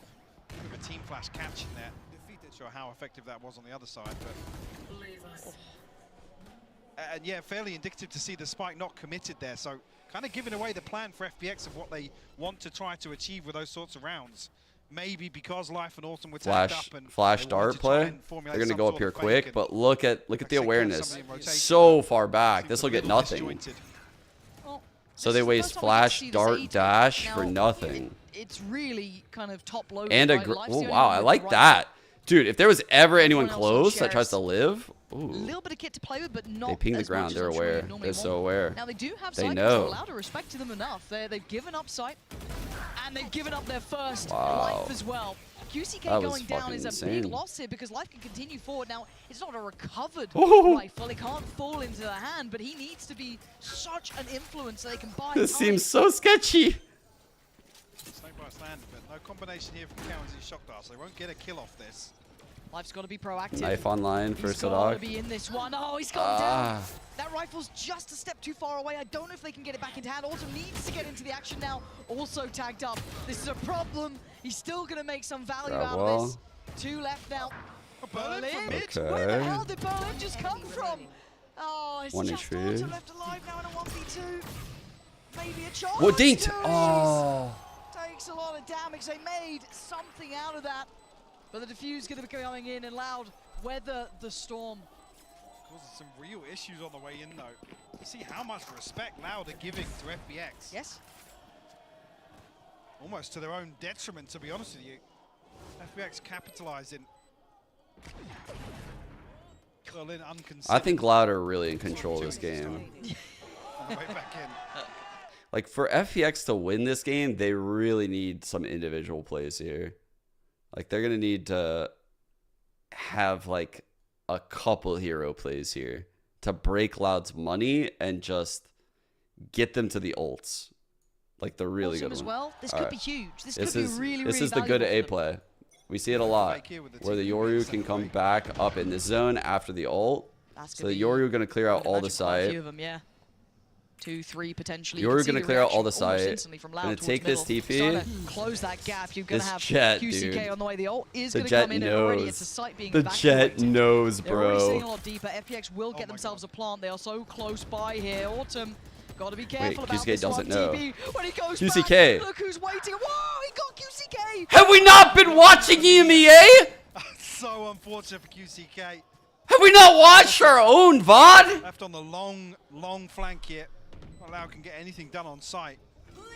fuck? With a team flash catching there. Not sure how effective that was on the other side, but and yeah, fairly indicative to see the spike not committed there. So kind of giving away the plan for FPX of what they want to try to achieve with those sorts of rounds. Maybe because Life and Autumn were tapped up and Flash they wanted dart to try play. and formulate They're gonna some go up sort here of fake quick, and but look at the say, kill awareness. somebody in rotation. So far back. This will get a little nothing. disjointed. So they waste flash, dart, dash for nothing. It's really kind of top low. And a oh wow, I like that. Dude, if there was ever anyone close that tries to live, A little bit of kit to play with, but not. they ping the as ground. much They're as I'm sure you'd aware. normally They're so want. aware. Now they do have They sight know. control. Loud are respecting them enough. They've given up sight, and they've given up their first Wow. life as well. QCK That was going down fucking is a insane. big loss here because Life can continue forward. Now, it's not a recovered Oh. rifle. It can't fall into the hand, but he needs to be such an influence so they can buy This time. seems so sketchy. Snake by stand, but no combination here from Cowan's and Shock Dart, so they won't get a kill off this. Life's got to be proactive. Knife online for He's got to Sadak. be in this one. Oh, he's gone down. Ah. That rifle's just a step too far away. I don't know if they can get it back into hand. Autumn needs to get into the action now. Also tagged up. This is a problem. He's still going to make some value out of this. 2 left now. Berlin from mid. Okay. Where the hell did Berlin just come from? Oh, it's One just HP. Autumn left alive now in a 1v2. Maybe a charge. What dinked? Oh. Takes a lot of damage. They made something out of that. But the defuse going to be coming in and Loud weather the storm. Causing some real issues on the way in, though. You see how much respect Loud are giving to FPX. Yes. Almost to their own detriment, to be honest with you. FPX capitalizing. Berlin unconsidered. I think Loud are really in control of this game. On the way back in. Like for FPX to win this game, they really need some individual plays here. Like they're gonna need to have like a couple hero plays here to break Loud's money and just get them to the ults. Like the really Awesome good as one. well. This All could right. be huge. This This could is be really, this really is the good valuable A for them. play. We see it a lot, where the Yoru can come back up in this zone after the ult. So the Yoru going to clear out all the site. Yeah. 2, 3 potentially. Yoru going to clear out all the site. Going to take this TP. Close that gap. You're going to have Jet, QCK dude. on the way. The ult is The going to Jet come in and already it's a knows. site being The Jet knows, They're already sitting a bro. lot deeper. FPX will get themselves a plant. They are so close by here. Autumn, got to be careful about QCK this doesn't one. know. TP, when he goes QCK. back, look who's waiting. Whoa, he got QCK. Have we not been watching EMEA? So unfortunate for QCK. Have we not watched our own VOD? Left on the long flank here. Not Loud can get anything done on site.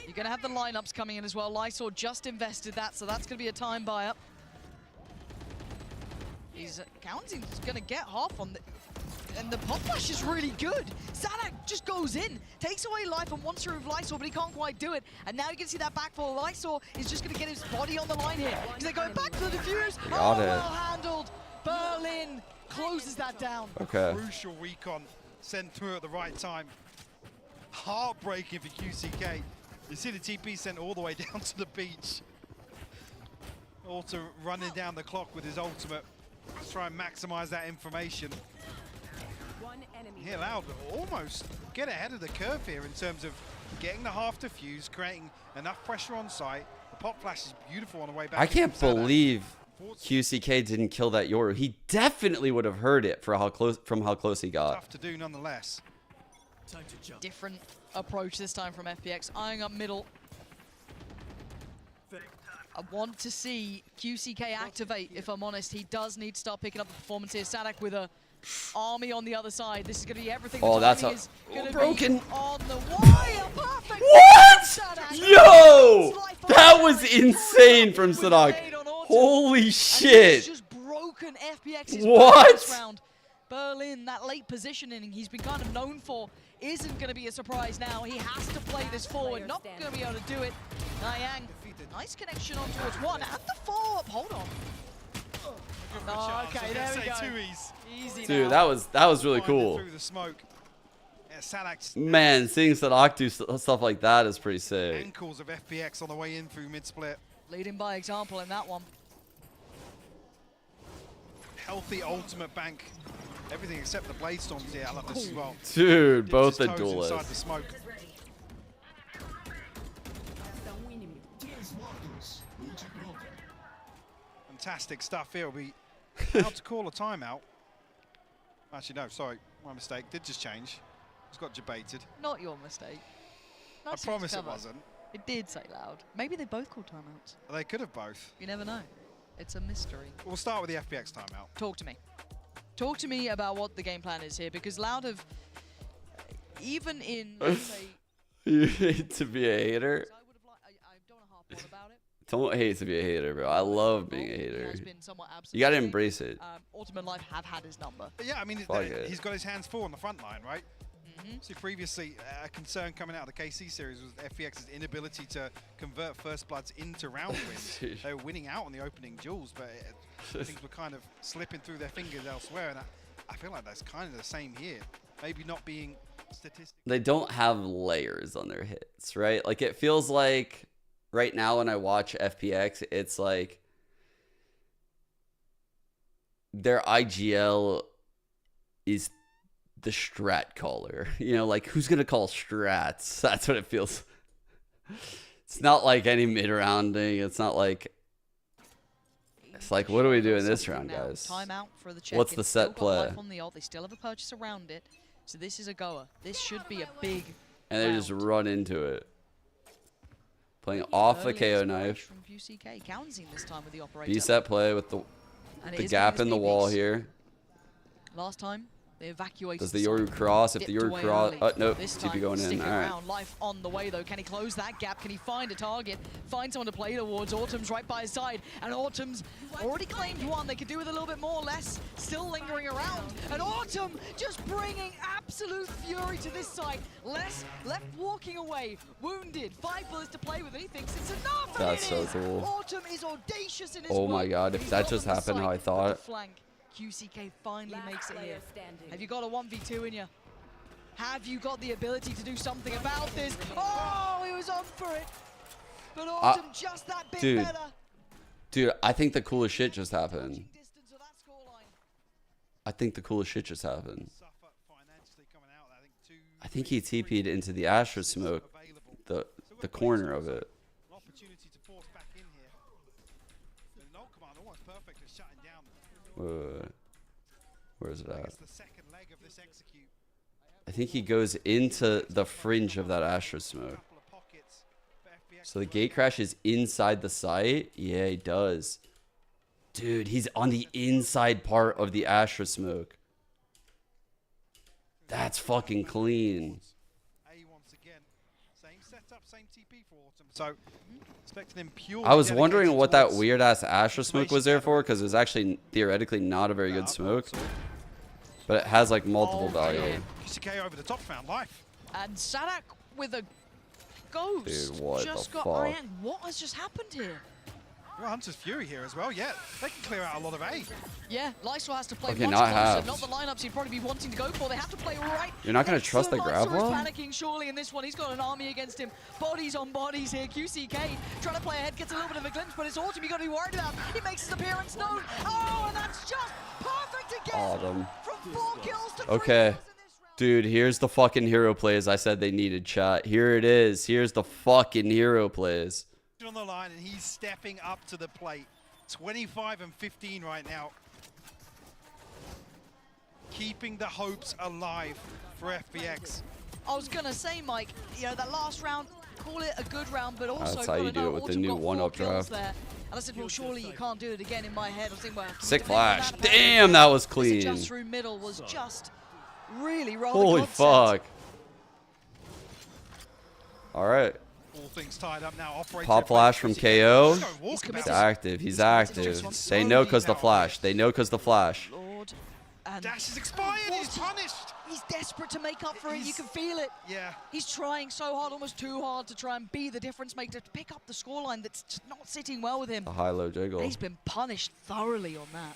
You're going to have the lineups coming in as well. Lysor just invested that, so that's going to be a time buy-up. He's Counting's going to get half on the... And the pop flash is really good. Sadak just goes in, takes away life and wants to remove Lysor, but he can't quite do it. And now you can see that backfall. Lysor is just going to get his body on the line here. Because they're going back to the defuse. Got it. Well handled. Berlin closes that down. Okay. Crucial recon sent through at the right time. Heartbreaking for QCK. You see the TP sent all the way down to the beach. Autumn running down the clock with his ultimate. Let's try and maximize that information. Here, Loud almost get ahead of the curve here in terms of getting the half defuse, creating enough pressure on site. The pop flash is beautiful on the way back. I can't believe QCK didn't kill that Yoru. He definitely would have heard it for how close he got. Tough to do nonetheless. Different approach this time from FPX, eyeing up middle. I want to see QCK activate, if I'm honest. He does need to start picking up the performance here. Sadak with a army on the other side. This is going to be everything. Oh, that's broken. On the wire. Perfect. What? Sadak. Yo! That was insane from Sadak. Holy shit. Just broken FPX's What? first round. Berlin, that late positioning he's been kind of known for, isn't going to be a surprise now. He has to play this forward. Not going to be able to do it. Niang, nice connection on towards one. And the follow-up. Hold on. Oh, okay, there we go. Easy Dude, now. that was really cool. Through the smoke. Yeah, Sadak's Man, seeing Sadak do stuff like that is pretty sick. ankles of FPX on the way in through mid-split. Leading by example in that one. Healthy ultimate bank. Everything except the blade storms here. I love this as well. Dude, both the Inside the duelists. smoke. Fantastic stuff here. We about to call a timeout. Actually, no, sorry, my mistake. Did just change. Just got debated. Not your mistake. I promise it wasn't. It did say Loud. Maybe they both called timeouts. They could have both. You never know. It's a mystery. We'll start with the FPX timeout. Talk to me. Talk to me about what the game plan is here, because Loud have, even in, let's say... You hate to be a hater? I don't want to harp on about it. Don't hate to be a hater, bro. I love being a hater. You gotta embrace it. Ultimate Life have had his number. But yeah, I mean, he's got his hands full on the front line, right? See, previously, a concern coming out of the KC series was FPX's inability to convert First Bloods into round wins. They were winning out on the opening duels, but things were kind of slipping through their fingers elsewhere, and I feel like that's kind of the same here. Maybe not being statistically... They don't have layers on their hits, right? Like, it feels like right now when I watch FPX, it's like their IGL is the strat caller. You know, like, who's gonna call strats? That's what it feels. It's not like any mid-rounding. It's not like... It's like, what are we doing this round, guys? Timeout for the check. What's the set play? On the ult. They still have a purchase around it, so this is a goer. This should be a big And they just run into it. Playing off the KO knife. From QCK. Counting this time with the operator. B-set play with the gap in the wall here. Last time, they evacuated. Does the Yoru cross? If the Yoru cross... Oh, nope. This TP going in. All right. Life on the way, though. Can he close that gap? Can he find a target? Find someone to play towards? Autumn's right by his side. And Autumn's already claimed one. They could do with a little bit more. Less still lingering around. And Autumn just bringing absolute fury to this side. Less left walking away. Wounded. 5 bullets to play with. And he thinks it's enough. That's so cool. Autumn is audacious in his Oh my god, if that just happened how I thought. QCK finally makes it here. Have you got a 1v2 in you? Have you got the ability to do something about this? Oh, he was on for it. But Autumn just that bit better. Dude, I think the coolest shit just happened. I think the coolest shit just happened. I think he TP'd into the Astra smoke, the corner of it. Where is it at? I think he goes into the fringe of that Astra smoke. So the gate crash is inside the site? Yeah, he does. Dude, he's on the inside part of the Astra smoke. That's fucking clean. So, expecting him purely I was wondering what that towards weird ass Astra smoke was there for, because it was actually theoretically not a very good smoke. But it has like multiple value. QCK over the top, found life. And Sadak with a ghost. Dude, what just the got fuck? Ian. What has just happened here? Well, Hunter's Fury here as well. Yeah, they can clear out a lot of A. Yeah, Lysol has to play Okay, much not closer. halves. Not the lineups he'd probably be wanting to go for. They have to play right. You're not gonna next trust to the him. grab Lysol is wall? panicking surely in this one. He's got an army against him. Bodies on bodies here. QCK trying to play ahead, gets a little bit of a glimpse, but it's Autumn you got to be worried about. He makes his appearance known. Oh, and that's just perfect again. Autumn. From 4 kills to 3 Okay. Dude, here's the fucking hero plays I said they needed, chat. Here it is. Here's the fucking hero plays. On the line, and he's stepping up to the plate. 25 and 15 right now. Keeping the hopes alive for FPX. I was gonna say, Mike, you know, that last round, call it a good round, but also That's how you do it with the new one-up draft. There. And I said, well, surely you can't do it again in my head. I was thinking, well, Sick depending on flash. that, Damn, that was this clean. adjust through middle was just really rather Holy concept. fuck. All right. All things tied up now. Pop flash from KO. He's active. He's active. They know because the flash. They know because the flash. Lord. And Dash is expired. He's punished. He's desperate to make up for it. You can feel it. Yeah. He's trying so hard, almost too hard, to try and be the difference maker, to pick up the scoreline that's just not sitting well with him. A high-low jiggle. And he's been punished thoroughly on that.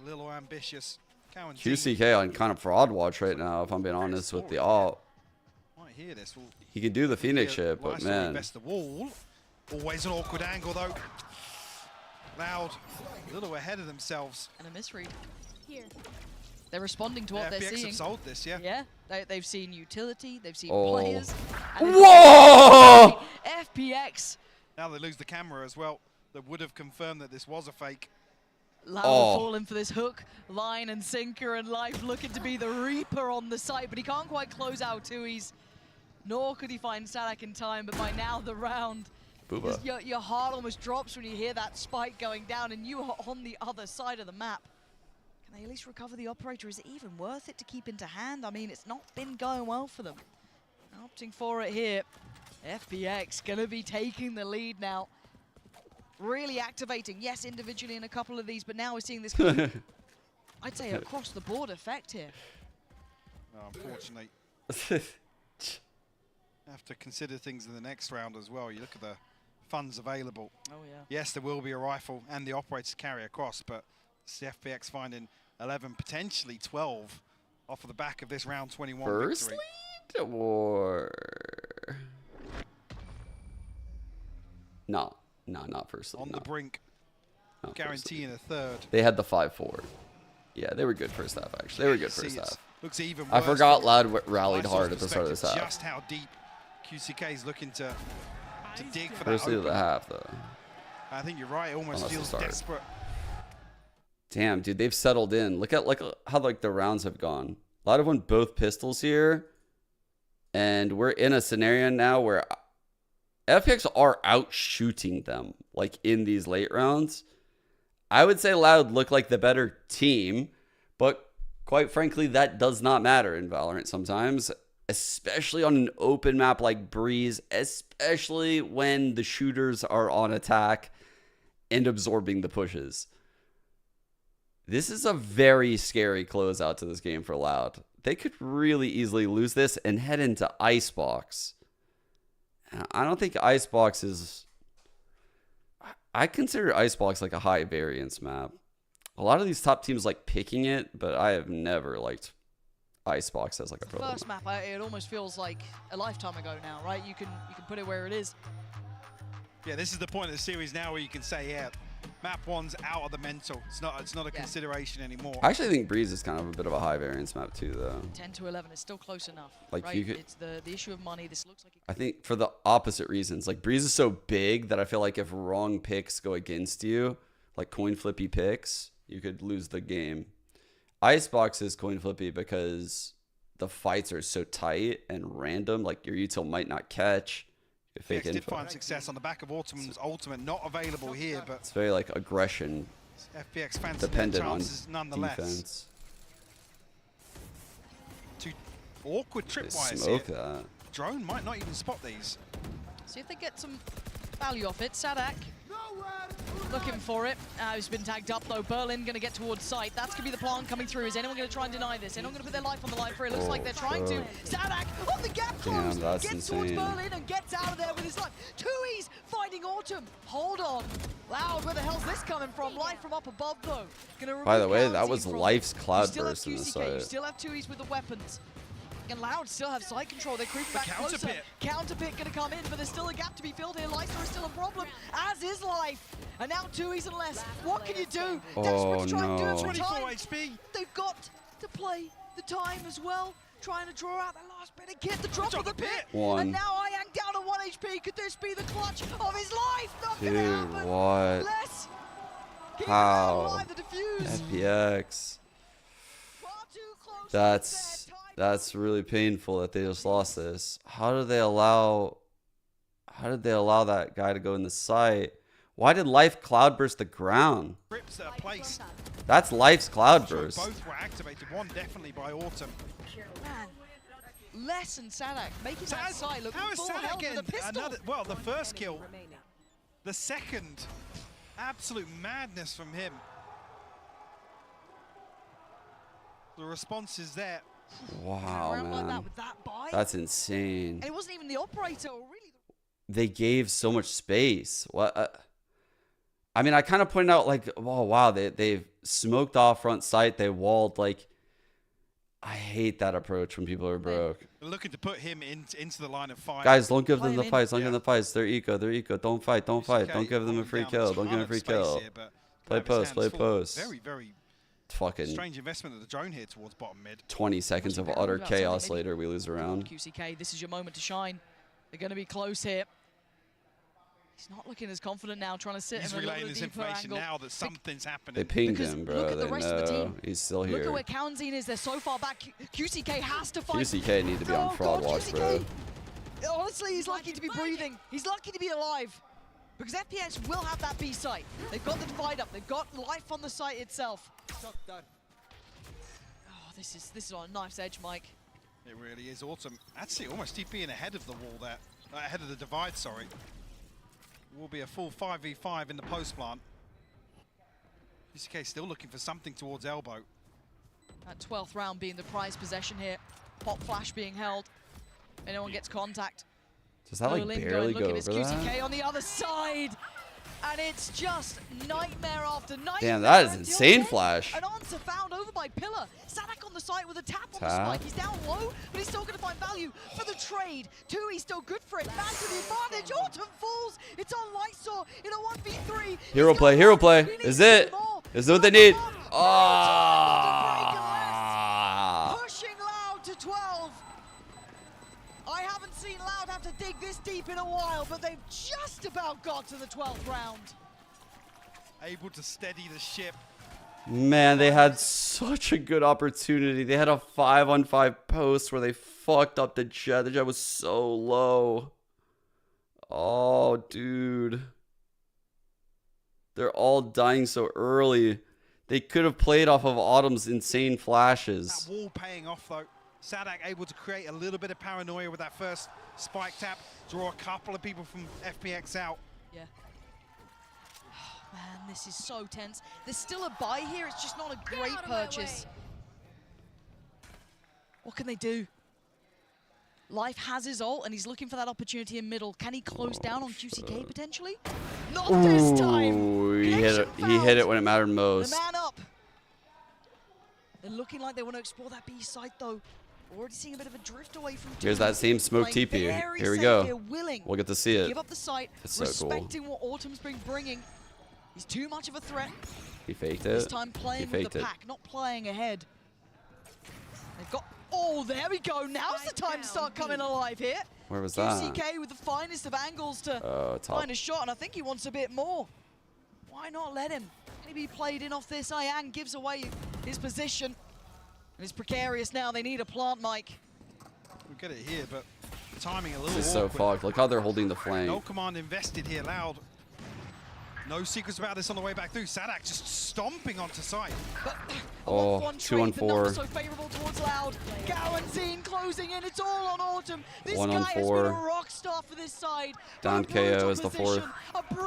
A little ambitious. QCK on kind of fraud watch right now, if I'm being honest with the alt. Might hear this. He could do the Phoenix shit, but man. Invest the wall. Always an awkward angle though. Loud, a little ahead of themselves. And a misread. Here. They're responding to what they're FPX seeing. have sold this, yeah. Yeah, they've seen utility, they've seen Oh. players. Whoa! FPX. Now they lose the camera as well. That would have confirmed that this was a fake. Loud falling for this hook, line and sinker, and Life looking to be the Reaper on the site, but he can't quite close out Tui's. Nor could he find Sadak in time, but by now the round, your heart almost drops when you hear that spike going down, and you are on the other side of the map. Can they at least recover the operator? Is it even worth it to keep into hand? I mean, it's not been going well for them. Opting for it here. FPX gonna be taking the lead now. Really activating, yes, individually in a couple of these, but now we're seeing this kind of, I'd say, across the board effect here. Oh, unfortunately. Have to consider things in the next round as well. You look at the funds available. Oh, yeah. Yes, there will be a rifle and the operator to carry across, but it's the FPX finding 11, potentially 12 off of the back of this round 21 First victory. lead or no, not first lead. On the brink, Not first guaranteeing a third. They had the 5-4. Yeah, they were good first half, actually. They were good first half. Looks even I worse forgot from Loud rallied Lysol's hard at the start of this perspective, half. Just how deep QCK is looking to dig for First that lead of open. the half, though. I think you're right. It almost Unless it feels started. desperate. Damn, dude, they've settled in. Look at how the rounds have gone. A lot of won both pistols here, and we're in a scenario now where FPX are out shooting them like in these late rounds. I would say Loud look like the better team, but quite frankly, that does not matter in Valorant sometimes, especially on an open map like Breeze, especially when the shooters are on attack and absorbing the pushes. This is a very scary closeout to this game for Loud. They could really easily lose this and head into Icebox. I don't think Icebox is... I consider Icebox like a high variance map. A lot of these top teams like picking it, but I have never liked Icebox as like a pro First map, it almost feels like a lifetime ago now, right? You can put it where it is. Yeah, this is the point of the series now where you can say, yeah, map 1's out of the mental. It's not a consideration anymore. I actually think Breeze is kind of a bit of a high variance map too, though. 10 to 11 is still close enough. Like right? you could, it's the issue of money. This looks like I think for the opposite reasons. Like Breeze is so big that I feel like if wrong picks go against you, like coin flippy picks, you could lose the game. Icebox is coin flippy because the fights are so tight and random. Like your util might not catch. Fake FPX did info. find success on the back of Autumn's ultimate, not available here, but It's very like aggression FPX fancy dependent their on chances nonetheless. defense. Too awkward They tripwires smoke here. that. Drone might not even spot these. See if they get some value off it. Sadak looking for it. He's been tagged up though. Berlin going to get towards site. That's going to be the plan coming through. Is anyone going to try and deny this? Anyone going to put their life on the line for it? Looks like they're trying to. Sadak on the gap close. Damn, that's gets towards insane. Berlin and gets out of there with his life. Tui's finding Autumn. Hold on. Loud, where the hell's this coming from? Life from up above though. By the way, that Counting was from- Life's You cloud still have burst in the QCK, you site. still have Tui's with the weapons. And Loud still have side control. They creep back counter closer. pit. Counter pit gonna come in, but there's still a gap to be filled here. Lysa is still a problem, as is Life. And now 2E's and less. What can you do? Desperate to try and do it for 24 time. HP. They've got to play the time as well. Trying to draw out that last bit of kit. The drop of the pit. One. And now Ayang down to 1 HP. Could this be the clutch of his life? Not gonna Dude, happen. what? Less. How? Alive, the defuse. FPX. That's really painful that they just lost this. How did they allow that guy to go in the site? Why did Life cloudburst the ground? Rips that are placed. That's Life's cloudburst. Both were activated. One definitely by Autumn. Man, Less and Sadak making that side look How is full Sadak health getting with a pistol. another? Well, the first kill, the second, absolute madness from him. The response is there. Wow, Around like that man. with that buy. That's insane. And it wasn't even the operator, or really. They gave so much space. What? I mean, I kind of pointed out like, oh wow, they've smoked off front sight. They walled. Like, I hate that approach when people are broke. They're looking to put him into the line of fire. Guys, don't give them the fights. Don't give them the fights. They're eco. They're eco. Don't fight. Don't fight. Okay, Don't give them a free kill. Don't give them a free kill. Play post. Play post. Very, very fucking strange investment of the drone here towards bottom mid. 20 seconds of utter chaos later, we lose a round. QCK, this is your moment to shine. They're going to be close here. He's not looking as confident now, trying to sit He's in a little relaying his deeper information angle. now that something's happening. They pinged Because him, look bro. at the They rest of the know team. he's still Look at here. where Kaunzin is. They're so far back. QCK has to fight. QCK need to be on fraud watch, bro. Honestly, he's lucky to be breathing. He's lucky to be alive. Because FPX will have that B site. They've got the divide up. They've got life on the site itself. Oh, this is on a knife's edge, Mike. It really is. Autumn actually almost TPing ahead of the wall there. Ahead of the divide, sorry. Will be a full 5v5 in the post plant. QCK still looking for something towards elbow. That 12th round being the prize possession here. Pop flash being held. Anyone gets contact. Does that like Berlin barely going, go look over at his QCK that? on the other side. And it's just nightmare after nightmare. Damn, that is until insane then, flash. An answer found over by Pillar. Sadak on the site with a tap on the Tap. spike. He's down low, but he's still going to find value for the trade. He's still good for it. Man to the advantage. Autumn falls. It's on Lysor in a 1v3. Hero play, hero play. Is it? Is it what they need? Pushing Loud to 12. I haven't seen Loud have to dig this deep in a while, but they've just about got to the 12th round. Able to steady the ship. Man, they had such a good opportunity. They had a 5-on-5 post where they fucked up the jet. The jet was so low. Oh, dude. They're all dying so early. They could have played off of Autumn's insane flashes. That wall paying off though. Sadak able to create a little bit of paranoia with that first spike tap. Draw a couple of people from FPX out. Yeah. Man, this is so tense. There's still a buy here. It's just not a great purchase. What can they do? Life has his ult, and he's looking for that opportunity in middle. Can he close down on QCK potentially? Not this time. Ooh, he hit it when it mattered The most. man up. They're looking like they want to explore that B side though. Already seeing a bit of a drift away from Here's that same smoke TP. Here we go. We'll get to see it. Give up the sight, it's so respecting cool. what Autumn's been bringing. He's too much of a threat. He faked it. This time playing with the pack, not playing ahead. They've got, oh, there we go. Now's the time to start coming alive here. Where was that? QCK with the finest of angles to find a shot, and I think he wants a bit more. Why not let him? Maybe he played in off this. Ian gives away his position. And it's precarious now. They need a plant mic. We'll get it here, but timing a little This is so fucked. Look how they're holding the flank. No command invested here, Loud. No secrets about this on the way back through. Sadak just stomping onto site. Oh, 2 on 4. So favorable towards Loud. Gawenzine closing in. It's all on Autumn. This 1 guy on has been 4. a rock star for this side. Down KO is the 4th.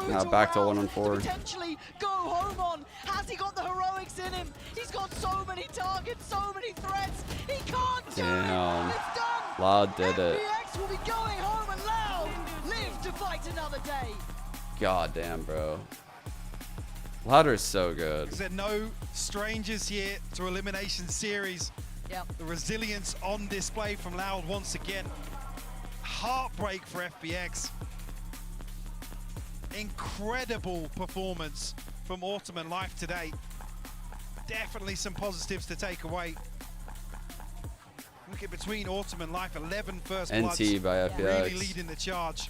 Now back to 1 on 4. Potentially go home on. Has he got the heroics in him? He's got so many targets, so many threats. He can't do Damn. it. It's done. Loud did it. FBX will be going home and Loud live to fight another day. God damn, bro. Louder is so good. There are no strangers here to Elimination Series. Yep. The resilience on display from Loud once again. Heartbreak for FBX. Incredible performance from Autumn and Life today. Definitely some positives to take away. Look at between Autumn and Life, 11 first bloods. NT by FBX. Really leading the charge.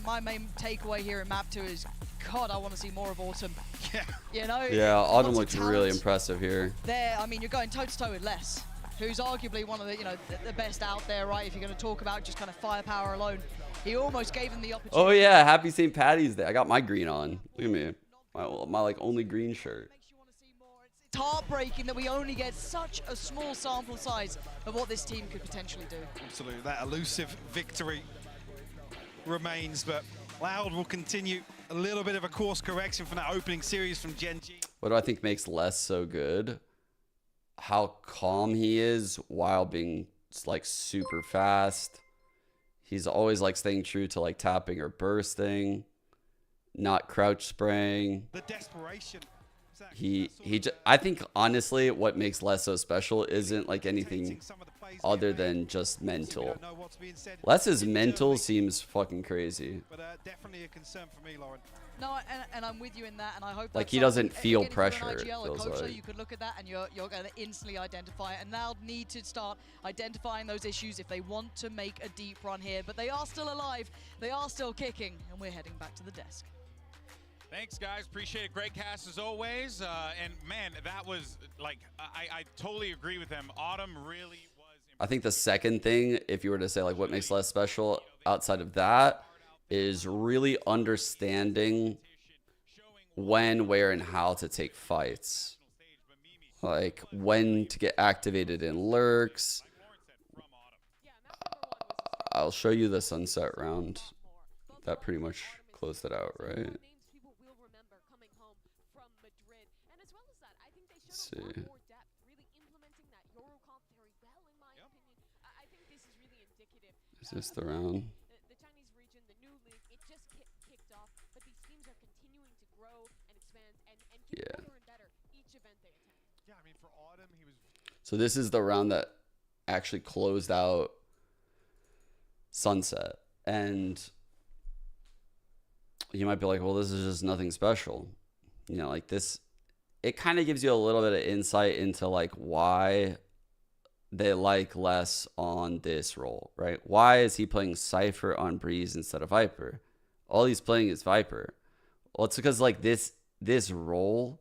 My main takeaway here in map 2 is, God, I want to see more of Autumn. Yeah. You know? Yeah, Autumn lots of looks really talent impressive here. there. I mean, you're going toe-to-toe with Les, who's arguably one of the, the best out there, right? If you're going to talk about just kind of firepower alone. He almost gave him the opportunity. Oh yeah, happy St. Patty's Day. I got my green on. Look at me. My like only green shirt. It's heartbreaking that we only get such a small sample size of what this team could potentially do. Absolutely, that elusive victory remains, but Loud will continue a little bit of a course correction from that opening series from Gen G. What do I think makes Les so good? How calm he is while being like super fast. He's always like staying true to like tapping or bursting, not crouch spraying. The desperation. I think honestly what makes Les so special isn't like anything other than just mental. Les's mental seems fucking crazy. But definitely a concern for me, Lauren. No, and I'm with you in that, and I hope like that's he doesn't something- feel again, if pressure. you're an It IGL, a feels coach, like. you could look at that and you're going to instantly identify it. And now need to start identifying those issues if they want to make a deep run here. But they are still alive, they are still kicking, and we're heading back to the desk. Thanks, guys. Appreciate it. Great cast as always. And man, that was like, I totally agree with them. Autumn really was. I think the second thing, if you were to say like what makes Les special outside of that, is really understanding when, where, and how to take fights. Like when to get activated in lurks. I'll show you the sunset round. That pretty much closed it out, right? Let's see. Is this the round? The Chinese region, the new league, it just kicked off, but these teams are continuing to grow and expand and get better and better each event they attend. Yeah, I mean, for Autumn, he was... So this is the round that actually closed out Sunset. And you might be like, well, this is just nothing special. You know, like this, it kind of gives you a little bit of insight into like why they like Les on this role, right? Why is he playing Cypher on Breeze instead of Viper? All he's playing is Viper. Well, it's because like this role,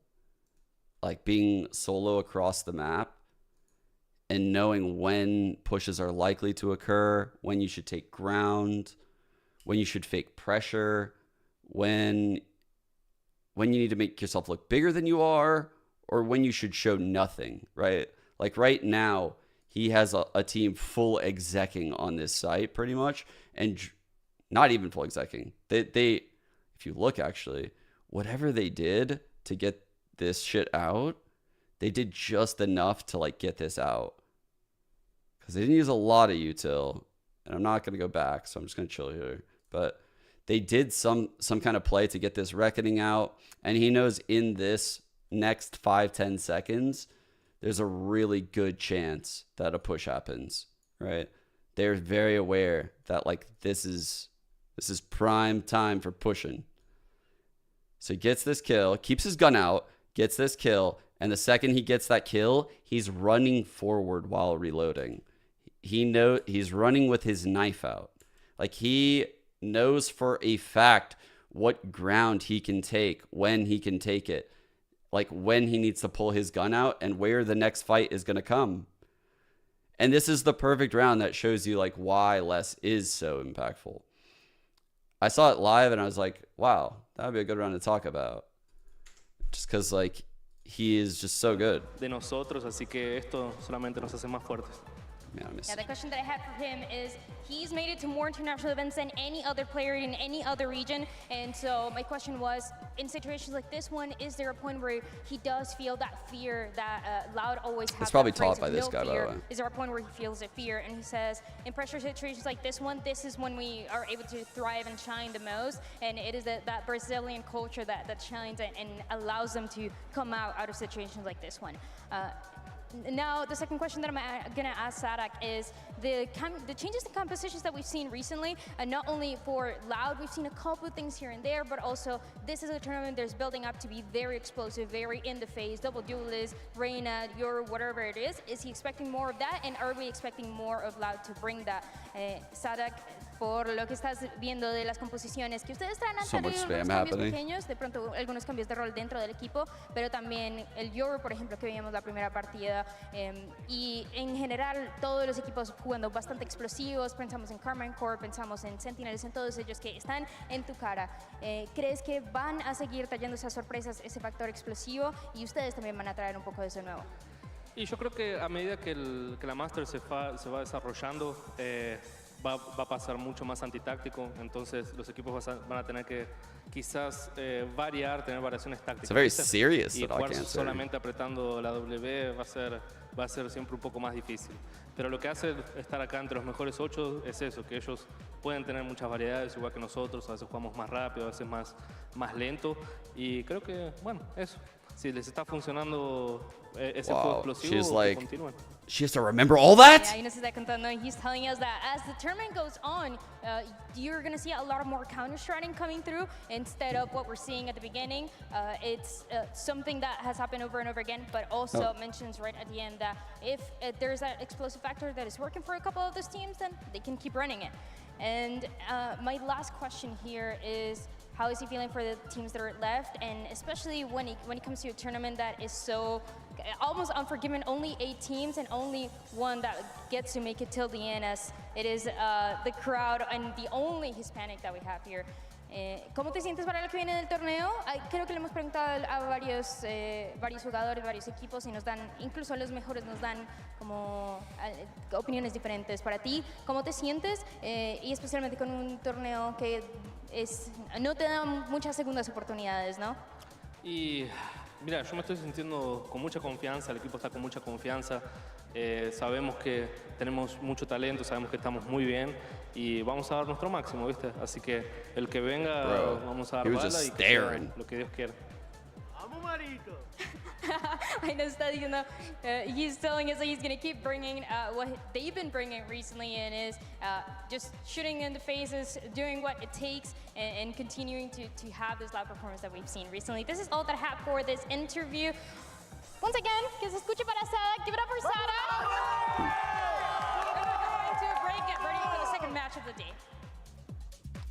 like being solo across the map and knowing when pushes are likely to occur, when you should take ground, when you should fake pressure, when you need to make yourself look bigger than you are, or when you should show nothing, right? Like right now, he has a team full execing on this site pretty much, and not even full execing. They, if you look actually, whatever they did to get this shit out, they did just enough to like get this out. Because they didn't use a lot of util, and I'm not gonna go back, so I'm just gonna chill here. But they did some kind of play to get this reckoning out, and he knows in this next 5-10 seconds, there's a really good chance that a push happens, right? They're very aware that like this is prime time for pushing. So he gets this kill, keeps his gun out, gets this kill, and the second he gets that kill, he's running forward while reloading. He's running with his knife out. Like he knows for a fact what ground he can take, when he can take it, like when he needs to pull his gun out and where the next fight is going to come. And this is the perfect round that shows you like why Les is so impactful. I saw it live and I was like, wow, that would be a good round to talk about. Just because like he is just so good. De nosotros, así que esto solamente nos hace más fuertes. Yeah, the question that I had for him is, he's made it to more international events than any other player in any other region, and so my question was, in situations like this one, is there a point where he does feel that fear that Loud always has? It's probably taught by this guy, by the way. Is there a point where he feels the fear? And he says, in pressure situations like this one, this is when we are able to thrive and shine the most, and it is that Brazilian culture that shines and allows them to come out of situations like this one. Now, the second question that I'm going to ask Sadak is the changes in compositions that we've seen recently, and not only for Loud, we've seen a couple of things here and there, but also this is a tournament that's building up to be very explosive, very in the face, double duelist, Reina, Yoru, whatever it is. Is he expecting more of that, and are we expecting more of Loud to bring that? Sadak, por lo que estás viendo de las composiciones, que ustedes traen algunos cambios pequeños, de pronto algunos cambios de rol dentro del equipo, pero también el Yoru, por ejemplo, que veíamos la primera partida, y en general todos los equipos jugando bastante explosivos, pensamos en Karma Core, pensamos en Sentinels, en todos ellos que están en tu cara. ¿Crees que van a seguir trayendo esas sorpresas, ese factor explosivo, y ustedes también van a traer un poco de eso nuevo? Y yo creo que a medida que la Master se va desarrollando, va a pasar mucho más antitáctico, entonces los equipos van a tener que quizás variar, tener variaciones tácticas. It's a very serious y jugar solamente apretando la W va a ser siempre un poco más difícil. Pero lo que hace estar acá entre los mejores 8 es eso, que ellos pueden tener muchas variedades, igual que nosotros, a veces jugamos más rápido, a veces más lento, y creo que, bueno, eso. Si les está funcionando ese juego explosivo, continúen. She has to remember all that? Yeah, Ines está contando. He's telling us that as the tournament goes on, you're going to see a lot more counter-striding coming through instead of what we're seeing at the beginning. It's something that has happened over and over again, but also mentions right at the end that if there's that explosive factor that is working for a couple of those teams, then they can keep running it. And my last question here is, how is he feeling for the teams that are left, and especially when it comes to a tournament that is so almost unforgiving, only 8 teams and only one that gets to make it till the end, as it is the crowd and the only Hispanic that we have here. ¿Cómo te sientes para lo que viene del torneo? Creo que le hemos preguntado a varios jugadores, varios equipos, y nos dan, incluso a los mejores nos dan como opiniones diferentes. Para ti, ¿cómo te sientes? Y especialmente con un torneo que no te da muchas segundas oportunidades, ¿no? Y mira, yo me estoy sintiendo con mucha confianza, el equipo está con mucha confianza, sabemos que tenemos mucho talento, sabemos que estamos muy bien y vamos a dar nuestro máximo, ¿viste? Así que el que venga, vamos a dar bala y que sea lo que Dios quiera. ¡Vamos, Marito! I know he's telling us that he's going to keep bringing what they've been bringing recently, and is just shooting in the faces, doing what it takes, and continuing to have this loud performance that we've seen recently. This is all that I have for this interview. Once again, que se escuche para Sadak. Give it up for Sadak. We're going to a break, get ready for the second match of the day.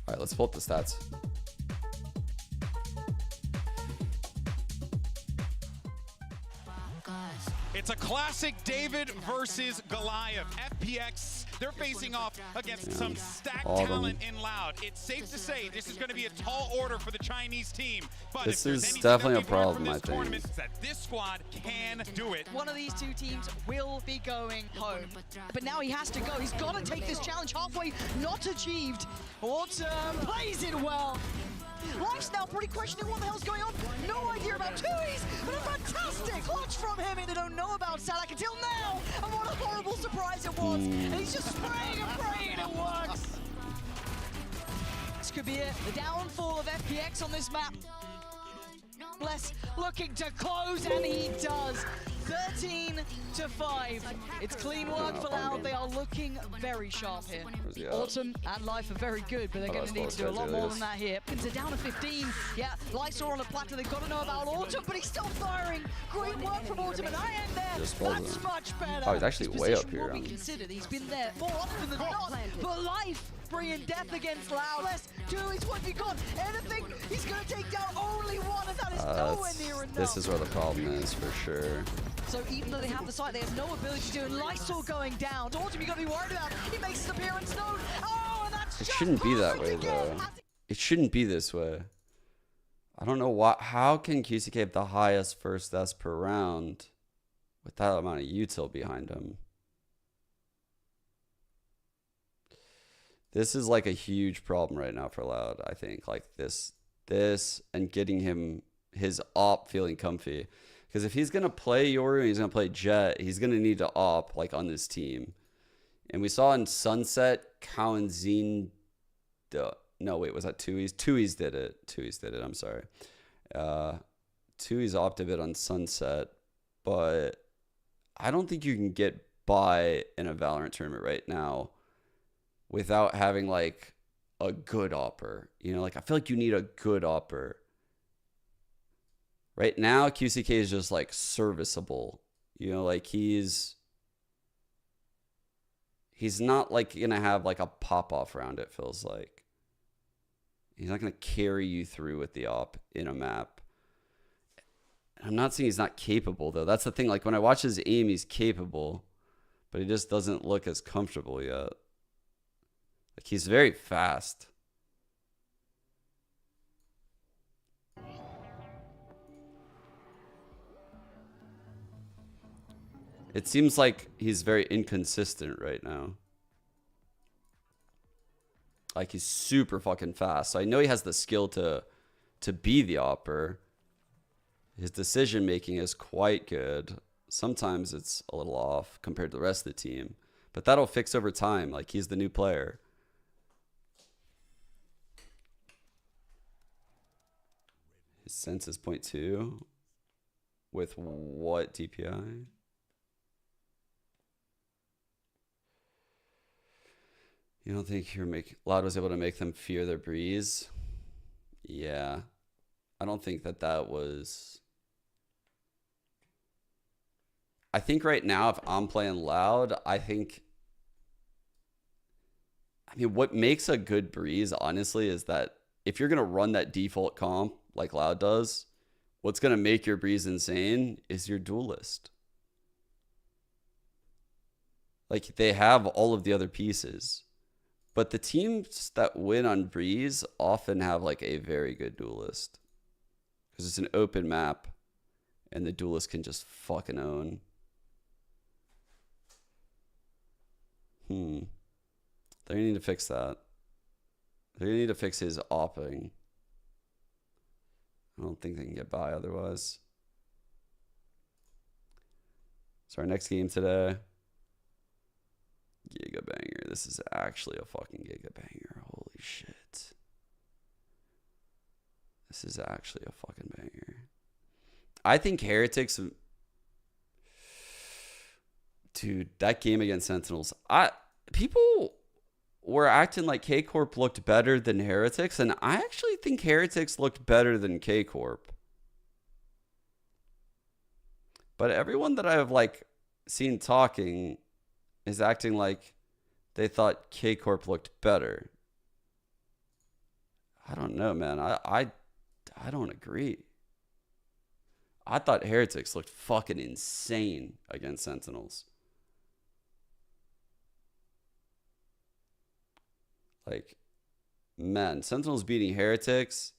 All right, let's pull up the stats. It's a classic David versus Goliath. FPX, they're facing off against some stacked talent in Loud. It's safe to say this is going to be a tall order for the Chinese team. But this is definitely a problem, I think. That this squad can do it. One of these two teams will be going home. But now he has to go. He's got to take this challenge halfway. Not achieved. Autumn plays it well. Life's now pretty questioning what the hell's going on. No idea about Tui's, but a fantastic clutch from him. And they don't know about Sadak until now. And what a horrible surprise it was. And he's just spraying and praying it works. This could be it. The downfall of FPX on this map. Bless looking to close, and he does. 13-5. It's clean work for Loud. They are looking very sharp here. Autumn and Life are very good, but they're going to need to do a lot more than that here. They're down to 15. Yeah, Lysor on a platter. They've got to know about Autumn, but he's still firing. Great work from Autumn, and I end there. That's much better. Oh, he's actually way up here. Considered. He's been there more often than not, but Life bringing death against Loud. Dewey's what have you got? Anything? He's going to take down only one, and that is nowhere near enough. This is where the problem is, for sure. So even though they have the site, they have no ability to do it. Lysor going down. Autumn, you got to be worried about. He makes his appearance known. Oh, and that's It shouldn't be that way, though. It shouldn't be this way. I don't know why. How can QCK have the highest first deaths per round with that amount of util behind him? This is like a huge problem right now for Loud, I think. Like this and getting him his op feeling comfy. Because if he's going to play Yoru and he's going to play Jet, he's going to need to op like on this team. And we saw in Sunset, Kawanzine. No, wait, was that Tui's? Tui's did it. Tui's did it, I'm sorry. Tui's opted a bit on Sunset. But I don't think you can get by in a Valorant tournament right now without having like a good opper. You know, like I feel like you need a good opper. Right now, QCK is just like serviceable. You know, like he's not like gonna have like a pop-off round, it feels like. He's not gonna carry you through with the op in a map. I'm not saying he's not capable though. That's the thing. Like when I watch his aim, he's capable, but he just doesn't look as comfortable yet. Like he's very fast. It seems like he's very inconsistent right now. Like he's super fucking fast. So I know he has the skill to be the opper. His decision making is quite good. Sometimes it's a little off compared to the rest of the team. But that'll fix over time. Like he's the new player. His sense is 0.2. With what DPI? You don't think Loud was able to make them fear their breeze? Yeah. I don't think that was... I think right now, if I'm playing Loud, I mean, what makes a good breeze, honestly, is that if you're going to run that default comp like Loud does, what's going to make your breeze insane is your duelist. Like, they have all of the other pieces. But the teams that win on breeze often have like a very good duelist. Because it's an open map and the duelist can just fucking own. They're gonna need to fix that. They're gonna need to fix his opping. I don't think they can get by otherwise. So our next game today. Giga banger. This is actually a fucking giga banger. Holy shit. This is actually a fucking banger. I think Heretics... Dude, that game against Sentinels... People were acting like K-Corp looked better than Heretics, and I actually think Heretics looked better than K-Corp. But everyone that I've like seen talking is acting like they thought K-Corp looked better. I don't know, man. I don't agree. I thought Heretics looked fucking insane against Sentinels. Like, man, Sentinels beating Heretics,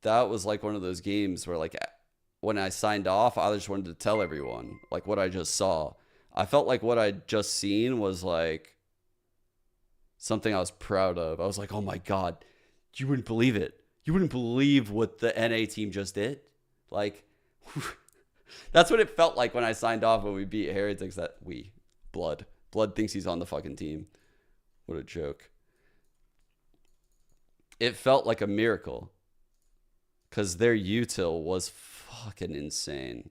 that was like one of those games where, like, when I signed off, I just wanted to tell everyone, like, what I just saw. I felt like what I'd just seen was, like, something I was proud of. I was like, oh my God, you wouldn't believe it. You wouldn't believe what the NA team just did. Like, that's what it felt like when I signed off when we beat Heretics. Blood thinks he's on the fucking team. What a joke. It felt like a miracle. Because their util was fucking insane.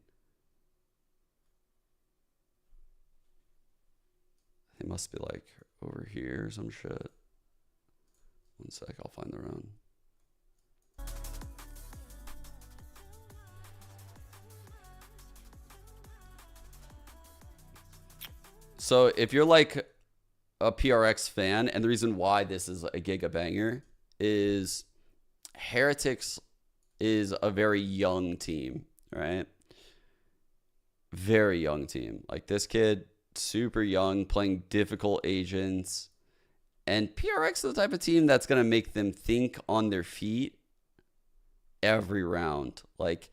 They must be like over here or some shit. One sec, I'll find the run. So if you're like a PRX fan, and the reason why this is a giga banger is Heretics is a very young team, right? Very young team. Like this kid, super young, playing difficult agents. And PRX is the type of team that's going to make them think on their feet every round. Like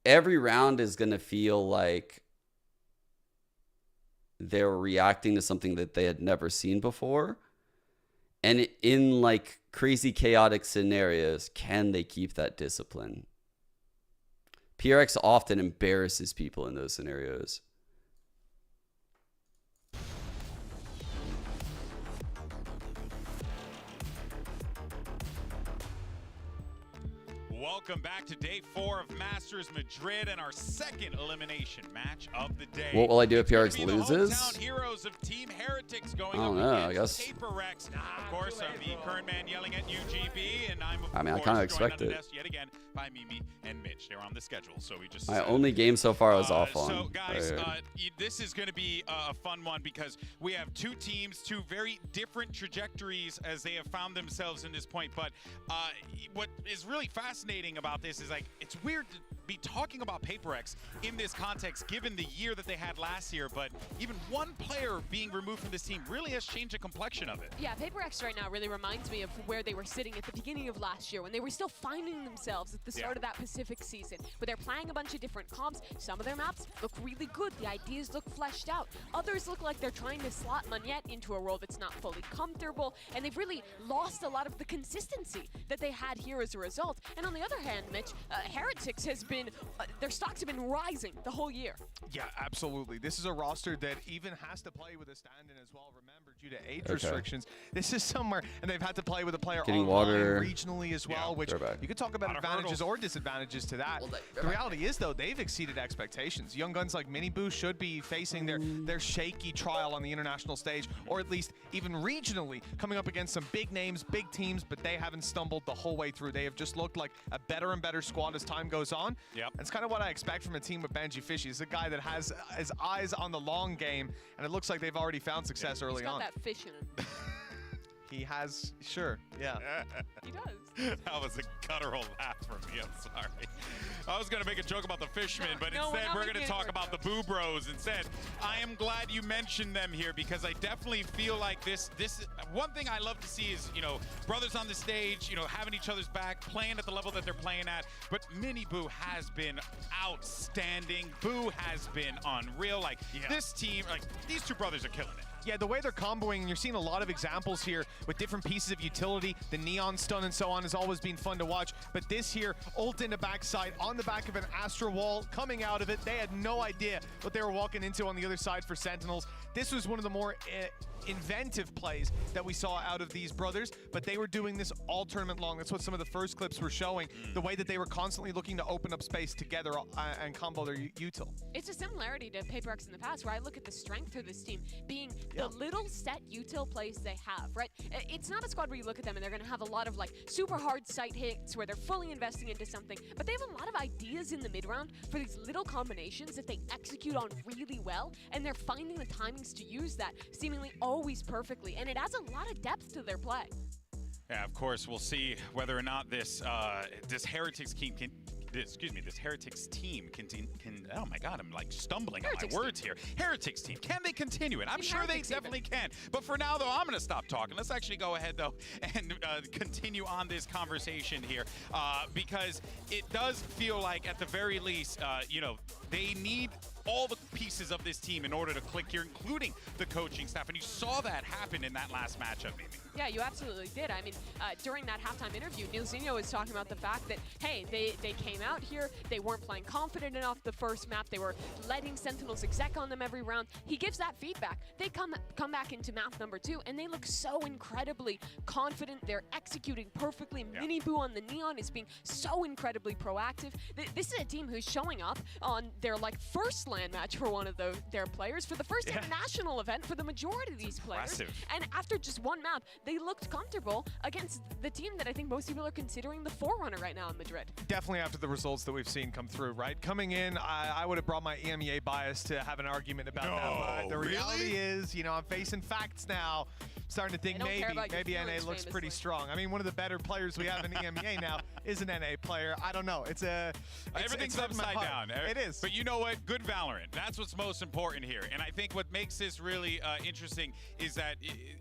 every round is going to feel like they're reacting to something that they had never seen before. And in like crazy chaotic scenarios, can they keep that discipline? PRX often embarrasses people in those scenarios. Welcome back to day 4 of Masters Madrid and our second elimination match of the day. What will I do if PRX loses? Hometown heroes of Team Heretics going I don't know, I guess. Paper-Rex. Of course, I'm the current man yelling at UGB, and I'm I mean, I kind of expect it. Yet again by Mimi and Mitch. They're on the schedule, so we just. My only game so far was off on. So guys, this is going to be a fun one because we have two teams, two very different trajectories as they have found themselves in this point. But what is really fascinating about this is like it's weird to be talking about Paper-Rex in this context, given the year that they had last year. But even one player being removed from this team really has changed the complexion of it. Yeah, Paper-Rex right now really reminds me of where they were sitting at the beginning of last year when they were still finding themselves at the start of that Pacific season, where they're playing a bunch of different comps. Some of their maps look really good. The ideas look fleshed out. Others look like they're trying to slot Monette into a role that's not fully comfortable, and they've really lost a lot of the consistency that they had here as a result. And on the other hand, Mitch, Heretics has been, their stocks have been rising the whole year. Yeah, absolutely. This is a roster that even has to play with a stand-in as well. Remember, due to age restrictions, this is somewhere, and they've had to play with a player online regionally as well, which you could talk about advantages or disadvantages to that. The reality is, though, they've exceeded expectations. Young guns like Miniboo should be facing their shaky trial on the international stage, or at least even regionally, coming up against some big names, big teams, but they haven't stumbled the whole way through. They have just looked like a better and better squad as time goes on. That's kind of what I expect from a team with Benji Fishy. He's a guy that has his eyes on the long game, and it looks like they've already found success early on. He's got that fish in him. He has, sure, yeah. He does. That was a guttural laugh from me, I'm sorry. I was going to make a joke about the fishmen, but instead we're going to talk about the Boo Bros instead. I am glad you mentioned them here because I definitely feel like this one thing I love to see is, you know, brothers on the stage, you know, having each other's back, playing at the level that they're playing at. But Mini Boo has been outstanding. Boo has been unreal. Like, this team, like, these two brothers are killing it. Yeah, the way they're comboing, and you're seeing a lot of examples here with different pieces of utility. The neon stun and so on has always been fun to watch. But this here, ult into backside, on the back of an Astra wall, coming out of it. They had no idea what they were walking into on the other side for Sentinels. This was one of the more inventive plays that we saw out of these brothers, but they were doing this all tournament long. That's what some of the first clips were showing, the way that they were constantly looking to open up space together and combo their util. It's a similarity to Paper-Rex in the past, where I look at the strength of this team being the little set util plays they have, right? It's not a squad where you look at them and they're going to have a lot of like super hard sight hits where they're fully investing into something, but they have a lot of ideas in the mid-round for these little combinations that they execute on really well, and they're finding the timings to use that seemingly always perfectly, and it adds a lot of depth to their play. Yeah, of course, we'll see whether or not this Heretics team can. This Heretics team can. Oh my God, I'm like stumbling on my words here. Heretics team, can they continue it? I'm sure they definitely can. But for now, though, I'm going to stop talking. Let's actually go ahead, though, and continue on this conversation here because it does feel like, at the very least, you know, they need all the pieces of this team in order to click here, including the coaching staff. And you saw that happen in that last matchup, Mimi. Yeah, you absolutely did. I mean, during that halftime interview, Nilzinho was talking about the fact that, hey, they came out here, they weren't playing confident enough the first map, they were letting Sentinels exec on them every round. He gives that feedback. They come back into map number 2, and they look so incredibly confident. They're executing perfectly. Yeah. Miniboo on the Neon is being so incredibly proactive. This is a team who's showing up on their, like, first plan match for one of their players for the first international event for the majority of these players. Impressive. And after just one map, they looked comfortable against the team that I think most people are considering the forerunner right now in Madrid. Definitely after the results that we've seen come through, right? Coming in, I would have brought my EMEA bias to have an argument about that. The reality is, you know, I'm facing facts now. Starting to think maybe NA looks pretty strong. I mean, one of the better players we have in EMEA now is an NA player. I don't know. Everything's upside down. It is. But you know what? Good Valorant. That's what's most important here. And I think what makes this really interesting is that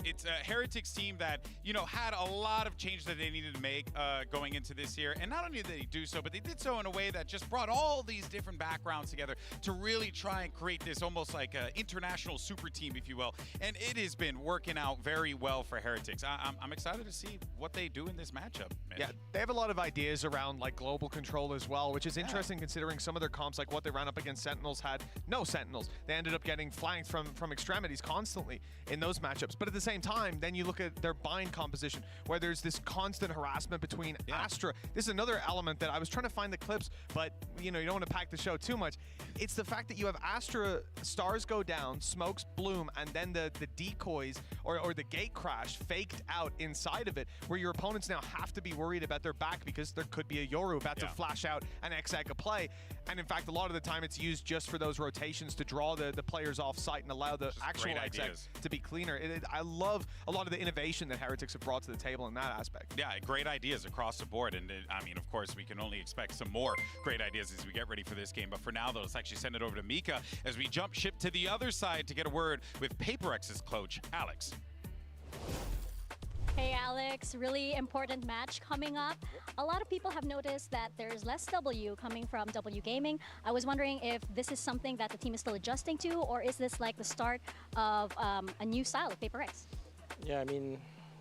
it's a Heretics team that, you know, had a lot of change that they needed to make going into this year. And not only did they do so, but they did so in a way that just brought all these different backgrounds together to really try and create this almost like an international super team, if you will. And it has been working out very well for Heretics. I'm excited to see what they do in this matchup. Man. Yeah, they have a lot of ideas around like global control as well, which is interesting considering some of their comps, like what they ran up against Sentinels, had no Sentinels. They ended up getting flanked from extremities constantly in those matchups. But at the same time, then you look at their bind composition, where there's this constant harassment between Astra. This is another element that I was trying to find the clips, but you know, you don't want to pack the show too much. It's the fact that you have Astra, stars go down, smokes bloom, and then the decoys or the gate crash faked out inside of it, where your opponents now have to be worried about their back because there could be a Yoru about to flash out an exec a play. And in fact, a lot of the time it's used just for those rotations to draw the players off site and allow the actual exec to be cleaner. I love a lot of the innovation that Heretics have brought to the table in that aspect. Yeah, great ideas across the board. And I mean, of course, we can only expect some more great ideas as we get ready for this game. But for now, though, let's actually send it over to Mika as we jump ship to the other side to get a word with PaperX's coach, Alex. Hey Alex, really important match coming up. A lot of people have noticed that there's less W coming from W Gaming. I was wondering if this is something that the team is still adjusting to, or is this like the start of a new style of PaperX? Yeah, I mean,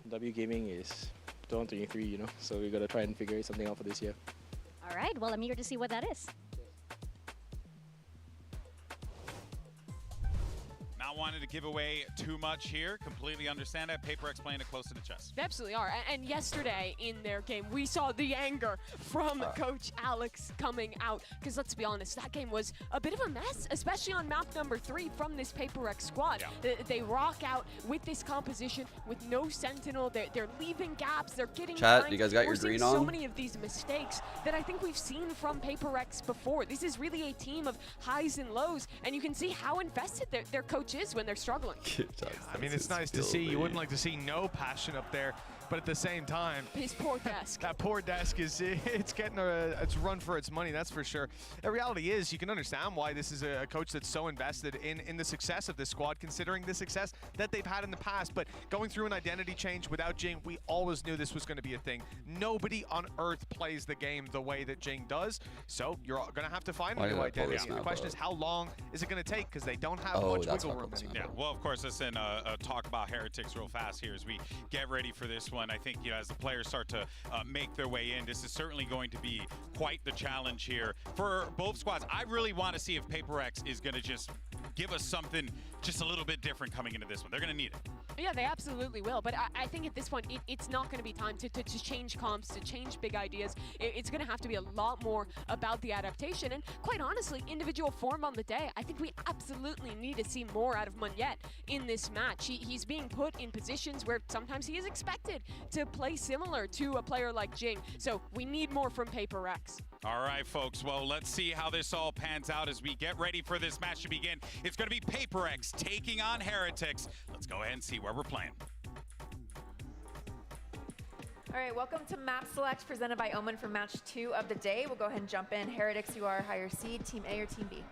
W Gaming is 2023, you know, so we gotta try and figure something out for this year. All right, well, I'm eager to see what that is. Not wanting to give away too much here. Completely understand that. PaperX playing it close to the chest. They absolutely are. And yesterday in their game, we saw the anger from Coach Alex coming out. Because let's be honest, that game was a bit of a mess, especially on map number 3 from this PaperX squad. Yeah. They rock out with this composition with no Sentinel. They're leaving gaps. They're getting Chat, you guys got your green on? So many of these mistakes that I think we've seen from PaperX before. This is really a team of highs and lows. And you can see how invested their coach is when they're struggling. I mean, it's nice to see. You wouldn't like to see no passion up there, but at the same time, his poor desk. That poor desk it's getting its run for its money, that's for sure. The reality is, you can understand why this is a coach that's so invested in the success of this squad, considering the success that they've had in the past. But going through an identity change without Jing, we always knew this was going to be a thing. Nobody on earth plays the game the way that Jing does, so you're going to have to find a new identity. And the question is, how long is it going to take? Because they don't have much wiggle room anymore. Yeah, well, of course, listen, talk about Heretics real fast here as we get ready for this one. I think, you know, as the players start to make their way in, this is certainly going to be quite the challenge here for both squads. I really want to see if PaperX is going to just give us something just a little bit different coming into this one. They're going to need it. Yeah, they absolutely will. But I think at this point, it's not going to be time to change comps, to change big ideas. It's going to have to be a lot more about the adaptation. And quite honestly, individual form on the day, I think we absolutely need to see more out of Munyet in this match. He's being put in positions where sometimes he is expected to play similar to a player like Jing. So we need more from PaperX. All right, folks. Well, let's see how this all pans out as we get ready for this match to begin. It's going to be PaperX taking on Heretics. Let's go ahead and see where we're playing. All right, welcome to Map Select presented by Omen for match 2 of the day. We'll go ahead and jump in. Heretics, you are higher seed, Team A or Team B?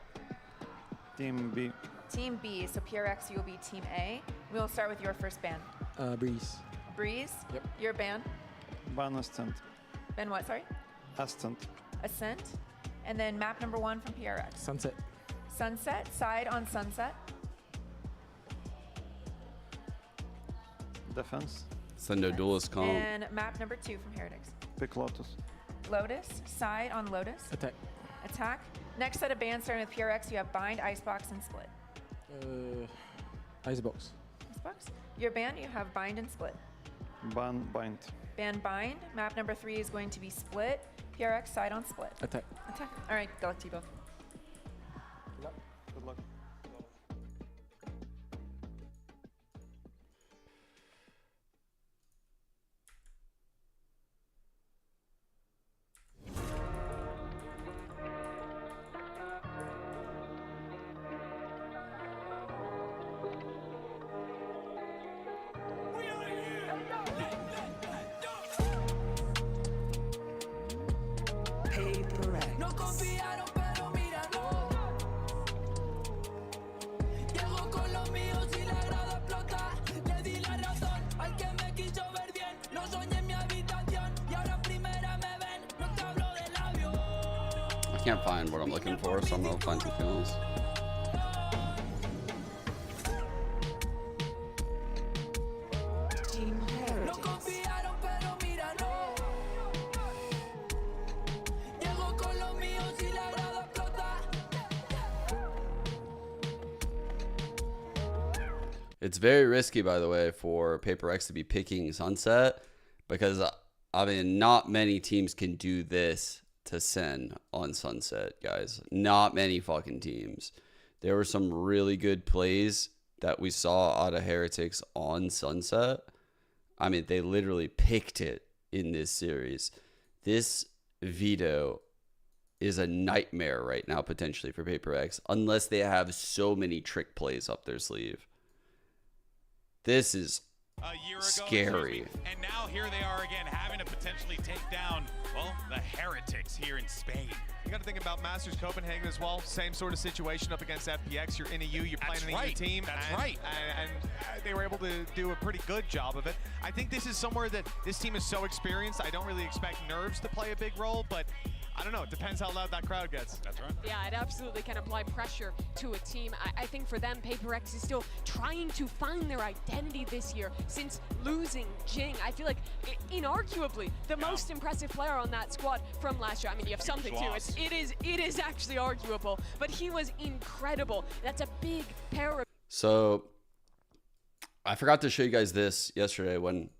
Team B. Team B, so PRX, you will be Team A. We will start with your first ban. Breeze. Breeze? Yep. Your ban? Ban Ascent. Ben what, sorry? Ascent. Ascent. And then map number 1 from PRX. Sunset. Sunset, side on Sunset. Defense. Send no duelist comp. And map number 2 from Heretics. Pick Lotus. Lotus, side on Lotus. Attack. Attack. Next set of bans starting with PRX, you have Bind, Icebox, and Split. Icebox. Icebox. Your ban, you have Bind and Split. Ban Bind. Ban Bind. Map number 3 is going to be Split. PRX, side on Split. Attack. Attack. All right, go to you both. Paper X. I can't find what I'm looking for, so I'm gonna find something else. Team Heretics. It's very risky, by the way, for Paper X to be picking Sunset because, I mean, not many teams can do this to Sen on Sunset, guys. Not many fucking teams. There were some really good plays that we saw out of Heretics on Sunset. I mean, they literally picked it in this series. This Veto is a nightmare right now, potentially, for Paper X, unless they have so many trick plays up their sleeve. This is scary. And now here they are again, having to potentially take down, well, the Heretics here in Spain. You got to think about Masters Copenhagen as well. Same sort of situation up against FPX. You're in a U, you're playing an EU team. That's right. And they were able to do a pretty good job of it. I think this is somewhere that this team is so experienced. I don't really expect nerves to play a big role, but I don't know. It depends how loud that crowd gets. That's right. Yeah, it absolutely can apply pressure to a team. I think for them, Paper X is still trying to find their identity this year since losing Jing. I feel like, inarguably, the most impressive player on that squad from last year. I mean, you have something too. It is actually arguable, but he was incredible. That's a big pair of... So, I forgot to show you guys this yesterday when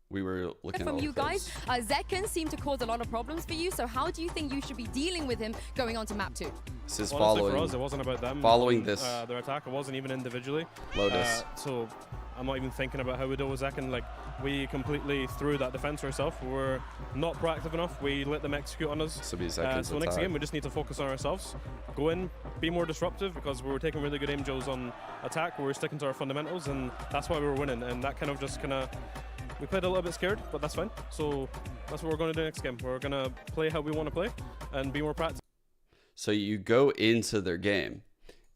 we were looking at from you guys. Zekken seemed to cause a lot of problems for you, so how do you think you should be dealing with him going on to map 2? This is Honestly, for us, it wasn't about them. Following this. Their attack, it wasn't even individually. Lotus. So I'm not even thinking about how we deal with Zekken. Like, we completely threw that defense ourselves. We were not proactive enough. We let them execute on us. So next game, we just need to focus on ourselves. Go in, be more disruptive, because we were taking really good aim Joes on attack. We were sticking to our fundamentals, and that's why we were winning. And that kind of just we played a little bit scared, but that's fine. So that's what we're going to do next game. We're going to play how we want to play and be more practical. So you go into their game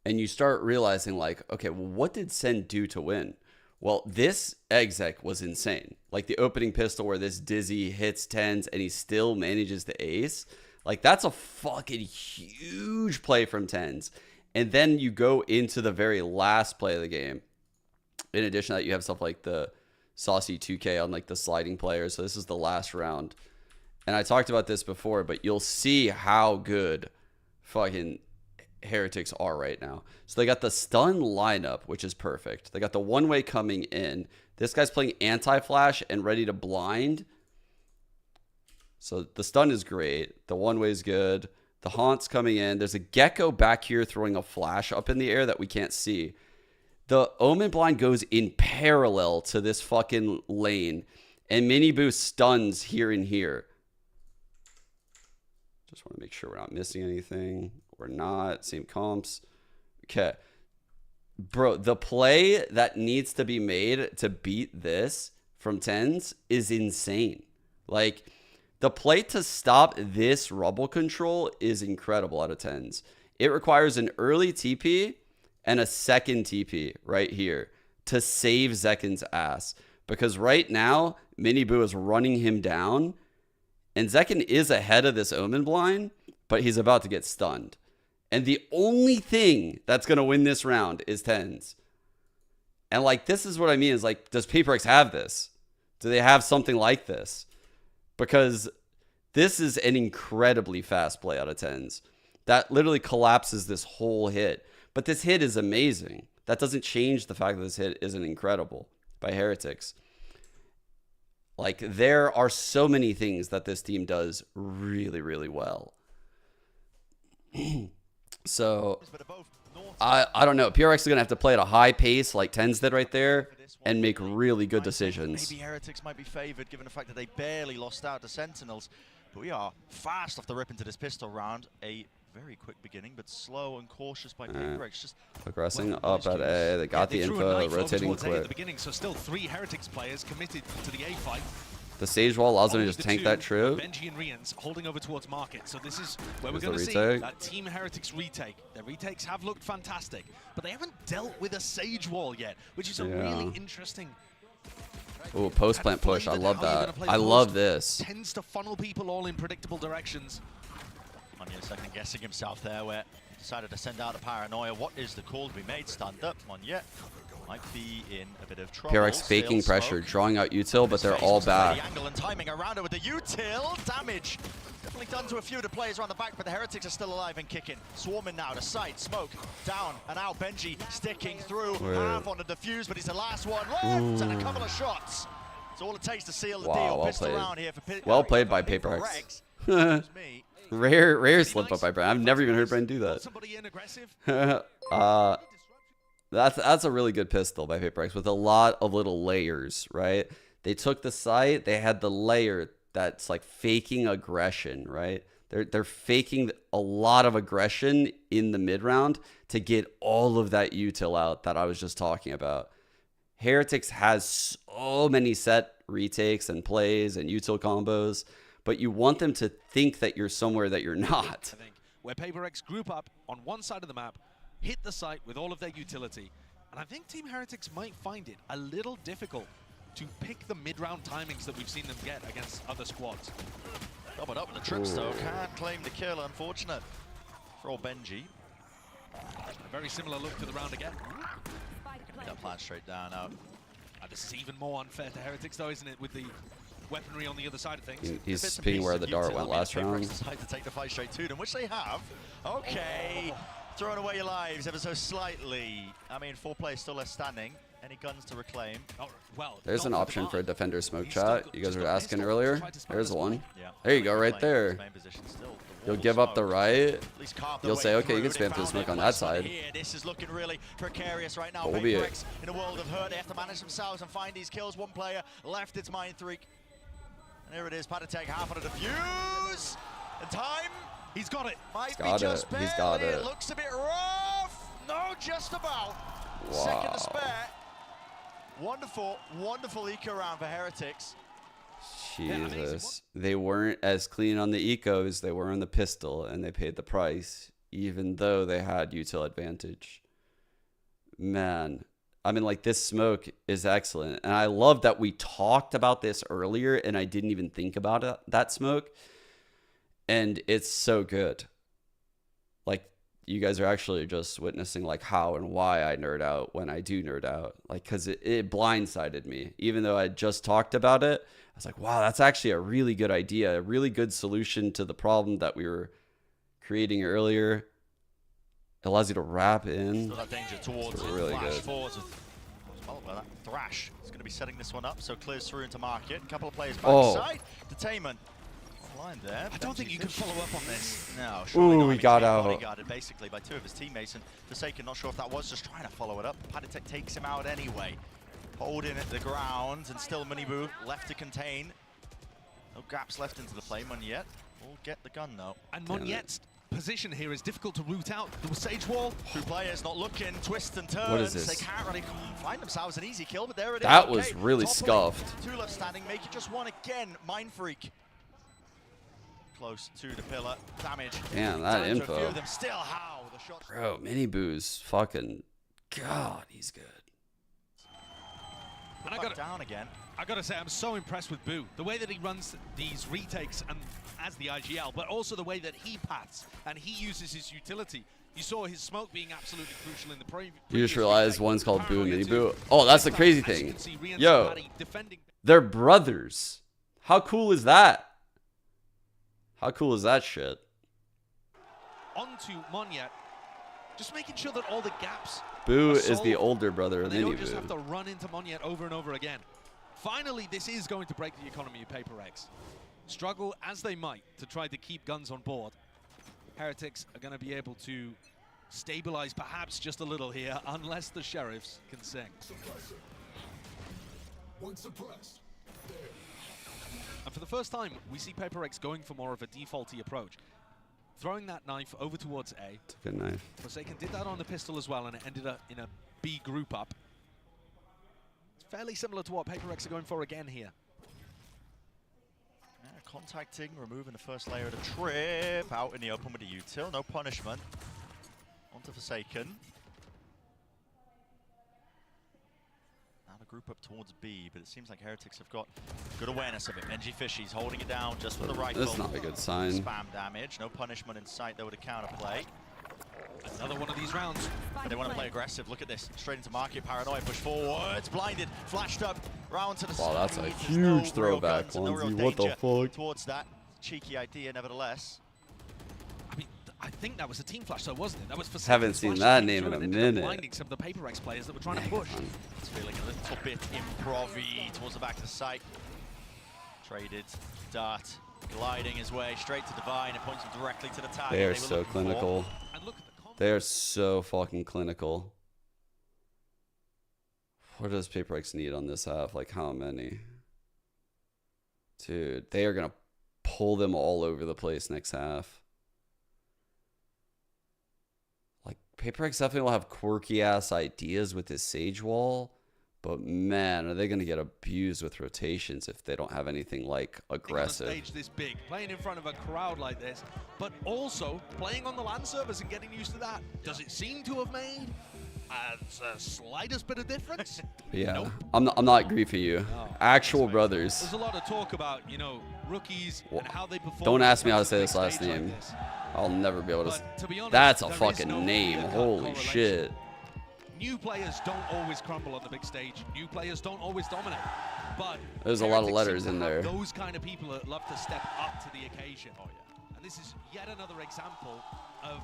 and you start realizing, like, okay, well, what did Sen do to win? Well, this exec was insane. Like the opening pistol where this Dizzy hits 10s and he still manages to ace. Like, that's a fucking huge play from 10s. And then you go into the very last play of the game. In addition to that, you have stuff like the Saucy 2K on like the sliding players. So this is the last round. And I talked about this before, but you'll see how good fucking Heretics are right now. So they got the stun lineup, which is perfect. They got the one-way coming in. This guy's playing anti-flash and ready to blind. So the stun is great. The one-way is good. The haunt's coming in. There's a Gecko back here throwing a flash up in the air that we can't see. The Omen blind goes in parallel to this fucking lane. And Mini Boost stuns here and here. Just want to make sure we're not missing anything. We're not. Same comps. Okay. Bro, the play that needs to be made to beat this from 10s is insane. Like, the play to stop this rubble control is incredible out of 10s. It requires an early TP and a second TP right here to save Zekken's ass. Because right now, Mini Boo is running him down. And Zekken is ahead of this Omen blind, but he's about to get stunned. And the only thing that's going to win this round is 10s. And like, this is what I mean is like, does Paper X have this? Do they have something like this? Because this is an incredibly fast play out of 10s. That literally collapses this whole hit. But this hit is amazing. That doesn't change the fact that this hit isn't incredible by Heretics. Like, there are so many things that this team does really, really well. So, I don't know. PRX is going to have to play at a high pace like 10s did right there and make really good decisions. Maybe Heretics might be favored given the fact that they barely lost out to Sentinels. But we are fast off the rip into this pistol round. A very quick beginning, but slow and cautious by Paper X. Just progressing up at A. They got the info, rotating quick. At the beginning, so still 3 Heretics players committed to the A fight. The Sage Wall allows them to just tank that trip. Benji and Rians holding over towards market. So this is where we're There's going to the see that Team Heretics retake. Their retakes have looked fantastic, but they haven't dealt with a Sage Wall yet, which is a really interesting. Ooh, post plant push. I love that. I love this. Tends to funnel people all in predictable directions. Monya second guessing himself there, where he decided to send out a paranoia. What is the call to be made? Stand up. Monya might be in a bit of trouble. PRX faking pressure, drawing out util, but they're all back. The angle and timing around it with the util. Damage definitely done to a few of the players around the back, but the Heretics are still alive and kicking. Swarming now to side, smoke, down and out. Benji sticking through. Half on the defuse, but he's the last one left. And a couple of shots. It's all it takes to seal the deal. Well Pistol played. round here for Well played by PaperX. Rare slip up by Brand. I've never even heard Brand do that. That's a really good pistol by PaperX with a lot of little layers, right? They took the site, they had the layer that's like faking aggression, right? They're faking a lot of aggression in the mid round to get all of that util out that I was just talking about. Heretics has so many set retakes and plays and util combos, but you want them to think that you're somewhere that you're not. I think where PaperX group up on one side of the map, hit the site with all of their utility, and I think Team Heretics might find it a little difficult to pick the mid-round timings that we've seen them get against other squads. Doubled up with the trips though, can't claim the kill, unfortunate for old Benji. A very similar look to the round again. That plan straight down out. This is even more unfair to Heretics though, isn't it, with the weaponry on the other side of things. He's picking where the dart went last round. Decide to take the fight straight to them, which they have. Okay, throwing away your lives ever so slightly. I mean, 4 players still left standing. Any guns to reclaim? Oh, well, there's an option for a defender smoke shot. You guys were asking earlier. There's one. There you go, right there. You'll give up the right. You'll say, okay, you can spam through the smoke on that side. This is looking really precarious right now. What will be it? In a world of hurt, they have to manage themselves and find these kills. One player left, it's Mind Freak. And here it is, Patatek, half on a defuse. And time, he's got it. Might be just barely. He's got it. It looks a bit rough. No, just about. Wow. Second to spare. Wonderful, wonderful eco round for Heretics. Jesus. They weren't as clean on the ecos, they were on the pistol, and they paid the price, even though they had util advantage. Man, I mean, like, this smoke is excellent. And I love that we talked about this earlier, and I didn't even think about it, that smoke. And it's so good. Like, you guys are actually just witnessing like how and why I nerd out when I do nerd out. Like, cause it blindsided me. Even though I just talked about it, I was like, wow, that's actually a really good idea. A really good solution to the problem that we were creating earlier. It allows you to wrap in. Still that danger towards it. Really Flash good. forwards with, that Thrash is going to be setting this one up, so clears through into market. A couple of players backside. Detainment. Line there. I don't think you can follow up on this. No, ooh, he got out. Bodyguarded basically by 2 of his teammates, and Forsaken, not sure if that was just trying to follow it up. Patatek takes him out anyway. Holding at the ground, and still Moneybu left to contain. No gaps left into the play. Monyet will get the gun though. And Monyet's position here is difficult to root out. The Sage Wall. 2 players not looking, twist and turns. What is this? They can't really find themselves an easy kill, but there it is. That was really scuffed. 2 left standing, make it just 1 again. Mind Freak. Close to the pillar. Damage. Damn, that info. A few of them. Still how the shots. Bro, Miniboo's fucking, God, he's good. And I gotta say, I'm so impressed with Boo. The way that he runs these retakes and as the IGL, but also the way that he pats and he uses his utility. You saw his smoke being absolutely crucial in the previous. You just realized one's called Boo and Miniboo. Oh, that's the crazy thing. Yo, they're brothers. How cool is that? How cool is that shit? Onto Monyet, just making sure that all the gaps. Boo is the older brother of Miniboo. They don't just Miniboo. have to run into Monyet over and over again. Finally, this is going to break the economy of PaperX. Struggle as they might to try to keep guns on board, Heretics are going to be able to stabilize perhaps just a little here, unless the Sheriffs can sing. One suppressed. And for the first time, we see PaperX going for more of a defaulty approach. Throwing that knife over towards A. It's a good knife. Forsaken did that on the pistol as well, and it ended up in a B group up. It's fairly similar to what PaperX are going for again here. contacting, removing the first layer of the trip. Out in the open with the util, no punishment. Onto Forsaken. Now the group up towards B, but it seems like Heretics have got good awareness of it. Benji Fishy's holding it down just with the rifle. That's not a good sign. Spam damage, no punishment in sight though with a counterplay. Another one of these rounds. They want to play aggressive. Look at this. Straight into market. Paranoia. Push forwards. Blinded. Flashed up. Round to the side. Wow, that's a huge throwback, Lindsay. What the fuck? Towards that cheeky idea, nevertheless. I mean, I think that was a team flash, though, wasn't it? That was for haven't seen that name in a minute. Blinding some of the Paper Rex players that were trying to push. It's feeling a little bit improv-y towards the back of the site. Traded. Dart. Gliding his way straight to Divine and points him directly to the tag. They are so clinical. They are so fucking clinical. What does Paper X need on this half? Like, how many? Dude, they are going to pull them all over the place next half. Like, Paper X definitely will have quirky-ass ideas with his Sage Wall. But, man, are they going to get abused with rotations if they don't have anything, like, aggressive? On a stage this big, playing in front of a crowd like this, but also playing on the LAN servers and getting used to that. Does it seem to have made the slightest bit of difference? Yeah, nope. I'm not griefing you. No, Actual brothers. There's a lot of talk about, you know, rookies and how they perform. Don't ask me how to say this last name. Like I'll never be able to be honest, that's a fucking name. Holy shit. New players don't always crumble on the big stage. New players don't always dominate. But there's a lot of letters in there. Those kind of people that love to step up to the occasion. Oh yeah. And this is yet another example of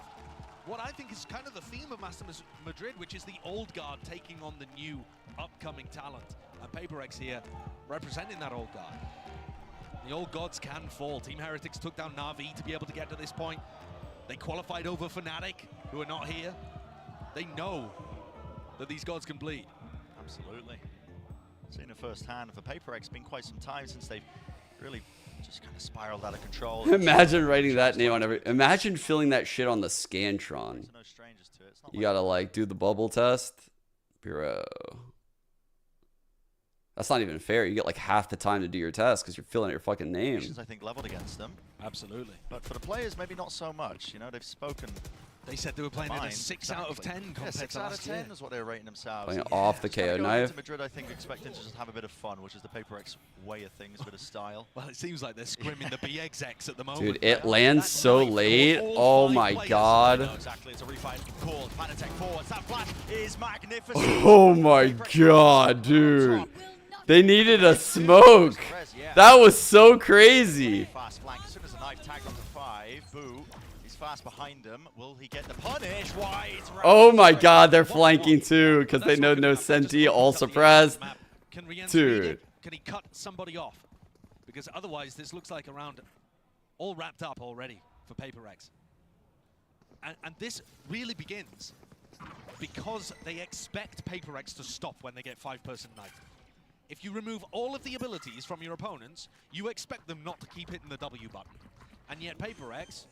what I think is kind of the theme of Master Madrid, which is the old guard taking on the new upcoming talent. And Paper X here representing that old guard. The old gods can fall. Team Heretics took down Na'Vi to be able to get to this point. They qualified over Fnatic, who are not here. They know that these gods can bleed. Absolutely. Seen it firsthand for Paper X. Been quite some time since they've really just kind of spiraled out of control. Imagine writing that name on every. Imagine filling that shit on the Scantron. No strangers to it. You gotta like do the bubble test, bro. That's not even fair. You get like half the time to do your test because you're filling out your fucking name. I think leveled against them. Absolutely. But for the players, maybe not so much. You know, they've spoken. They said they were playing in a 6 out of 10 compared to 6 out of 10 is what they were rating themselves. Playing off the KO knife. To Madrid, I think, expecting to just have a bit of fun, which is the Paper X way of things, bit of style. Well, it seems like they're scrimming the BXX at the moment. Dude, it lands so late. Oh my god. Exactly, it's a refight called. Panatech forwards. That flash is magnificent. Oh my god, dude. They needed a smoke. That was so crazy. Fast flank. As soon as the knife tagged onto 5, Boo. Fast behind him. Will he get the punish? Wide. Oh my god, they're flanking too because they know no Senti, all suppressed. Dude. Can he cut somebody off? Because otherwise this looks like a round all wrapped up already for Paper X. And this really begins because they expect Paper X to stop when they get 5-person knife. If you remove all of the abilities from your opponents, you expect them not to keep hitting the W button. And yet Paper X,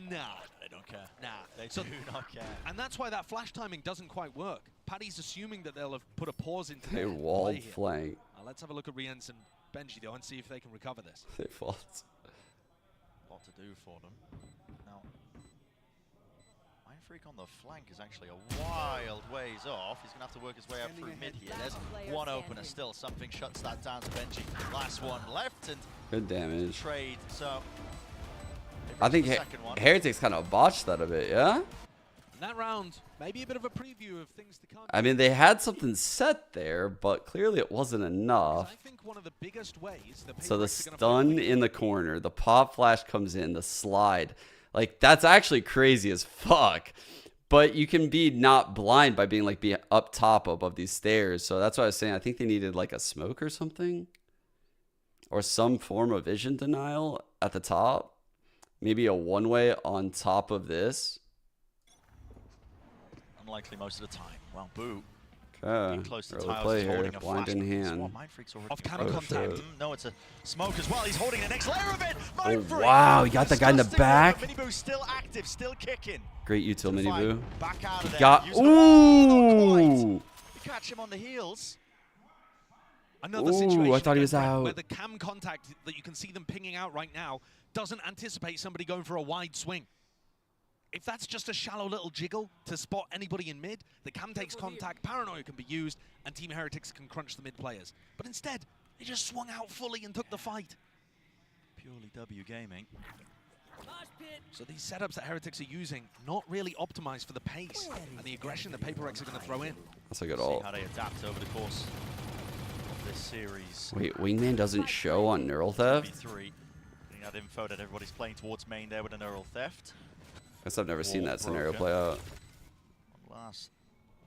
nah, they don't care. Nah, they do not care. And that's why that flash timing doesn't quite work. Paddy's assuming that they'll have put a pause into They their walled play here. flank. Let's have a look at Riens and Benji though and see if they can recover this. They fought. A lot to do for them. Now, Mindfreak on the flank is actually a wild ways off. He's going to have to work his way up through mid here. There's one opener still. Something shuts that down to Benji. Last one left and good damage. Trade. So I think Heretics kind of botched that a bit, yeah? And that round, maybe a bit of a preview of things to come. I mean, they had something set there, but clearly it wasn't enough. I think one of the biggest ways so the stun in the corner, the pop flash comes in, the slide. Like, that's actually crazy as fuck. But you can be not blind by being, like, be up top above these stairs. So that's what I was saying. I think they needed, like, a smoke or something. Or some form of vision denial at the top. Maybe a one-way on top of this. Unlikely most of the time. Well, Boo. Okay. Close to Early tiles, play he's here. holding a Blind flash. in hand. Off camera contact. No, it's a smoke as well. He's holding the next layer of it. Oh, wow. You got the guy in the back. Miniboo's still active, still kicking. Great util, Miniboo. Back out of there. Got. Ooh. You catch him on the heels. Another situation I thought he was out. where the cam contact that you can see them pinging out right now doesn't anticipate somebody going for a wide swing. If that's just a shallow little jiggle to spot anybody in mid, the cam takes contact, paranoia can be used, and Team Heretics can crunch the mid players. But instead, they just swung out fully and took the fight. Purely W gaming. So these setups that Heretics are using, not really optimized for the pace and the aggression that Paper X are going to throw in. That's a good See ult. how they adapt over the course of this series. Wait, Wingman doesn't show on Neural Theft? Getting that info that everybody's playing towards main there with a Neural Theft. Guess I've never seen that scenario broken. play out.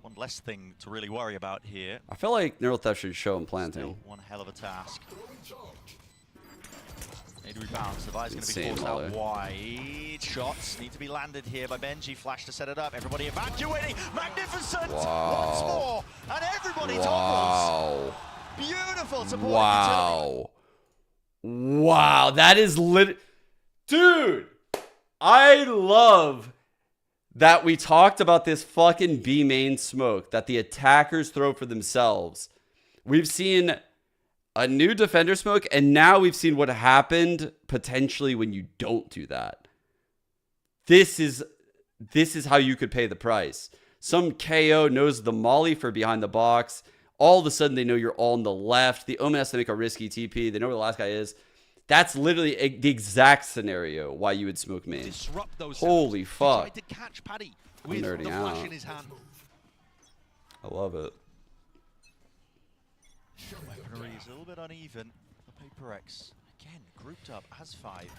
One less thing to really worry about here. I feel like Neural Theft should show him planting. Still one hell of a task. Need rebounds. The Vi's going to be Insane forced out volley. wide. Shots need to be landed here by Benji. Flash to set it up. Everybody evacuating. Magnificent. Wow. Once more. And everybody Wow. toggles. Beautiful support. Wow. Wow. That is lit. Dude, I love that we talked about this fucking B main smoke that the attackers throw for themselves. We've seen a new defender smoke, and now we've seen what happened potentially when you don't do that. This is how you could pay the price. Some KO knows the molly for behind the box. All of a sudden, they know you're all on the left. The Omen has to make a risky TP. They know where the last guy is. That's literally the exact scenario why you would smoke main. Disrupt those Holy setups. fuck. He tried to catch Paddy I'm with nerding the flash out. in his hand. I love it. Weaponry is a little bit uneven for Paper X. Again, grouped up as 5.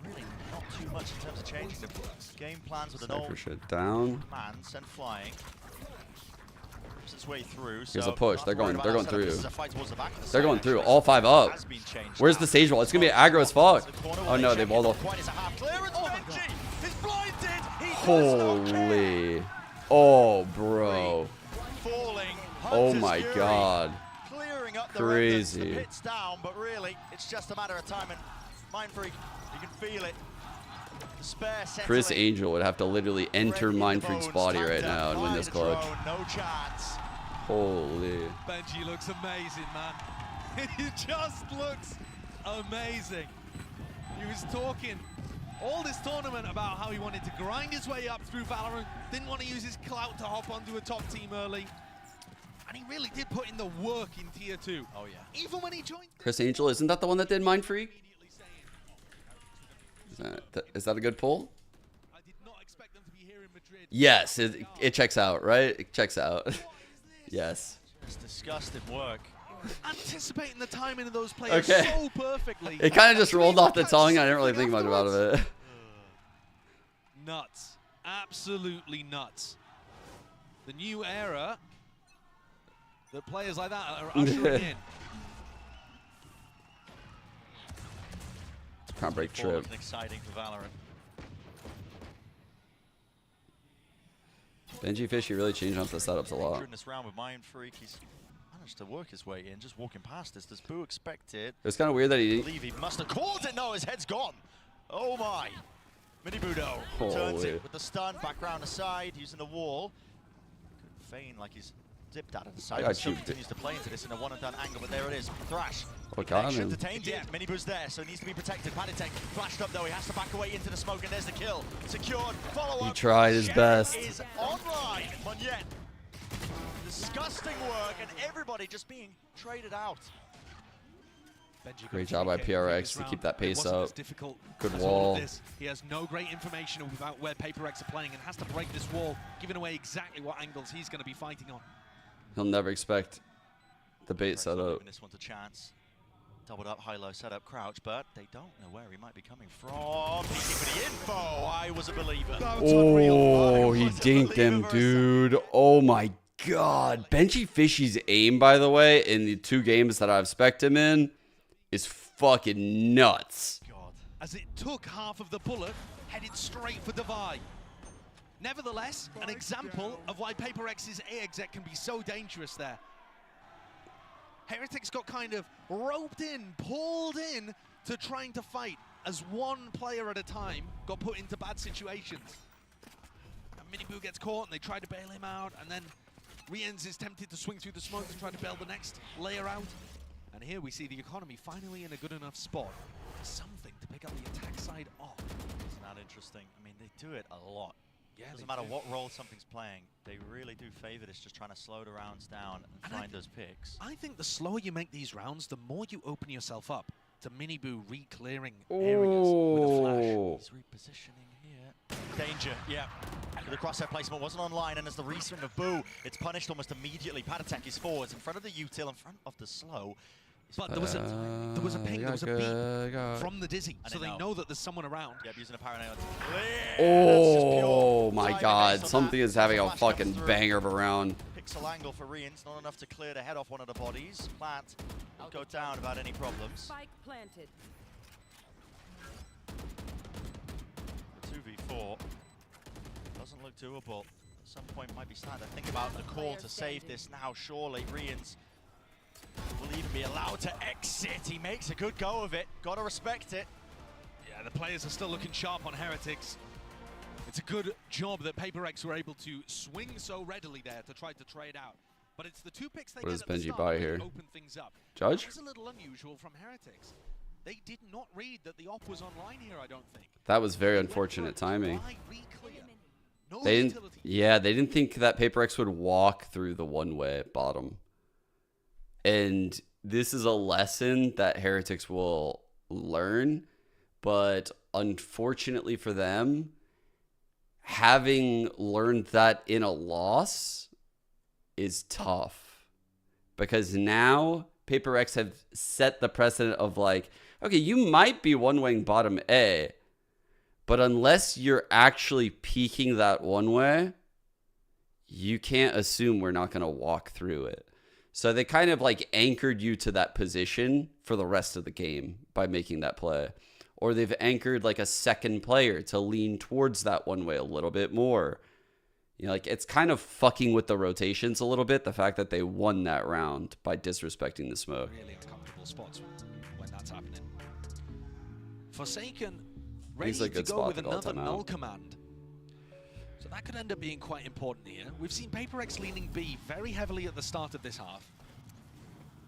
Really not too much in terms of changing the game plans with an Cypher old shit down. man sent flying. Rips its way through. Here's So a push. not They're going worried about that setup. through. This is a fight towards the back of the They're side, going through. actually. All 5 up. Has been changed Where's now. the Sage Wall? It's going to be aggro as fuck. Oh no, they've walled off. Point is a half clearance. Benji is blinded. He Holy. Oh, bro. falling. Oh Hunter's my Fury. god. Clearing up the Crazy. remnants, the pit's down, but really, it's just a matter of time. And Mind Freak, you can feel it. Despair Chris settling. Angel would have to literally enter Mind Freak's body right now and win this clutch. No chance. Holy. Benji looks amazing, man. He just looks amazing. He was talking all this tournament about how he wanted to grind his way up through Valorant, didn't want to use his clout to hop onto a top team early. And he really did put in the work in Tier 2. Oh, yeah. Even when he joined... Chris Angel, isn't that the one that did Mind Freak? Is that a good pull? I did not expect them to be here in Madrid. Yes, it checks out, right? It checks out. Yes. Just disgusting work. Anticipating the timing of those players Okay. so perfectly. It kind of just rolled off the tongue. I didn't really think much about it. Nuts. Absolutely nuts. The new era that players like that are ushering in. Can't break trip. Looking exciting for Valorant. Benji Fishy really changed up the setups a lot. In this round with Mind Freak, he's managed to work his way in, just walking past us. Does Boo expect it? It was kind of weird that I he... believe he must have called it. No, his head's gone. Oh my. Mini Budo turns Holy. it with the stun, back round the side, using the wall. Could feign like he's dipped out of the side. I But still cheaped it. continues to play into this in a one-and-done angle, but there it is. Thrash. Oh, got Connection him. detained it. Mini Boo's there, so he needs to be protected. Panitek flashed up though. He has to back away into the smoke, and there's the kill. Secured. Follow up. He tried his Sheriff best. Is online. Monyen. Disgusting work, and everybody just being traded out. Great job by PRX to keep that pace up. Difficult Good as all of wall. this. He has no great information about where Paper X are playing and has to break this wall, giving away exactly what angles he's going to be fighting on. He'll never expect the bait setup. Giving this one's a chance. Doubled up, high-low setup, crouch, but they don't know where he might be coming from. Peeking for the info. I was a believer. Oh, he dinked him, dude. Oh my god. Benji Fishy's aim, by the way, in the 2 games that I've spec'd him in, is fucking nuts. As it took half of the bullet, headed straight for Devi. Nevertheless, an example of why Paper X's A exec can be so dangerous there. Heretics got kind of roped in, pulled in to trying to fight as one player at a time got put into bad situations. And Miniboo gets caught and they try to bail him out, and then Riens is tempted to swing through the smoke to try to bail the next layer out. And here we see the economy finally in a good enough spot. Something to pick up the attack side off. Isn't that interesting? I mean, they do it a lot. Yeah, doesn't matter what role something's playing, they really do favor this, just trying to slow the rounds down and find those picks. I think the slower you make these rounds, the more you open yourself up to Miniboo re-clearing areas with a flash. He's repositioning here. Danger, yeah. The crosshair placement wasn't online, and as the reswing of Boo, it's punished almost immediately. Patatek is forwards in front of the util, in front of the slow. But there was a ping, there was a beep from the Dizzy, so they know that there's someone around. Yeah, using a paranoia. Oh my god, something is having a fucking banger of a round. Pixel angle for Riens, not enough to clear the head off one of the bodies. Plant will go down without any problems. Spike planted. 2v4 doesn't look doable. At some point might be starting to think about the call to save this now. Surely Riens will even be allowed to exit. He makes a good go of it. Gotta respect it. Yeah, the players are still looking sharp on Heretics. It's a good job that PaperX were able to swing so readily there to try to trade out. But it's the 2 picks they What does get at the Benji start buy that here? open things up. Judge? It was a little unusual from Heretics. They did not read that the op was online here, I don't think. That was very unfortunate timing. No They didn't, utility. yeah, they didn't think that PaperX would walk through the one-way bottom. And this is a lesson that Heretics will learn, but unfortunately for them, having learned that in a loss is tough. Because now PaperX have set the precedent of like, okay, you might be one-waying bottom A, but unless you're actually peeking that one way, you can't assume we're not going to walk through it. So they kind of like anchored you to that position for the rest of the game by making that play. Or they've anchored like a second player to lean towards that one way a little bit more. You know, like it's kind of fucking with the rotations a little bit, the fact that they won that round by disrespecting the smoke. Really uncomfortable spots when that's happening. Forsaken ready He's a to good go spot with to call another timeout. null command. So that could end up being quite important here. We've seen PaperX leaning B very heavily at the start of this half.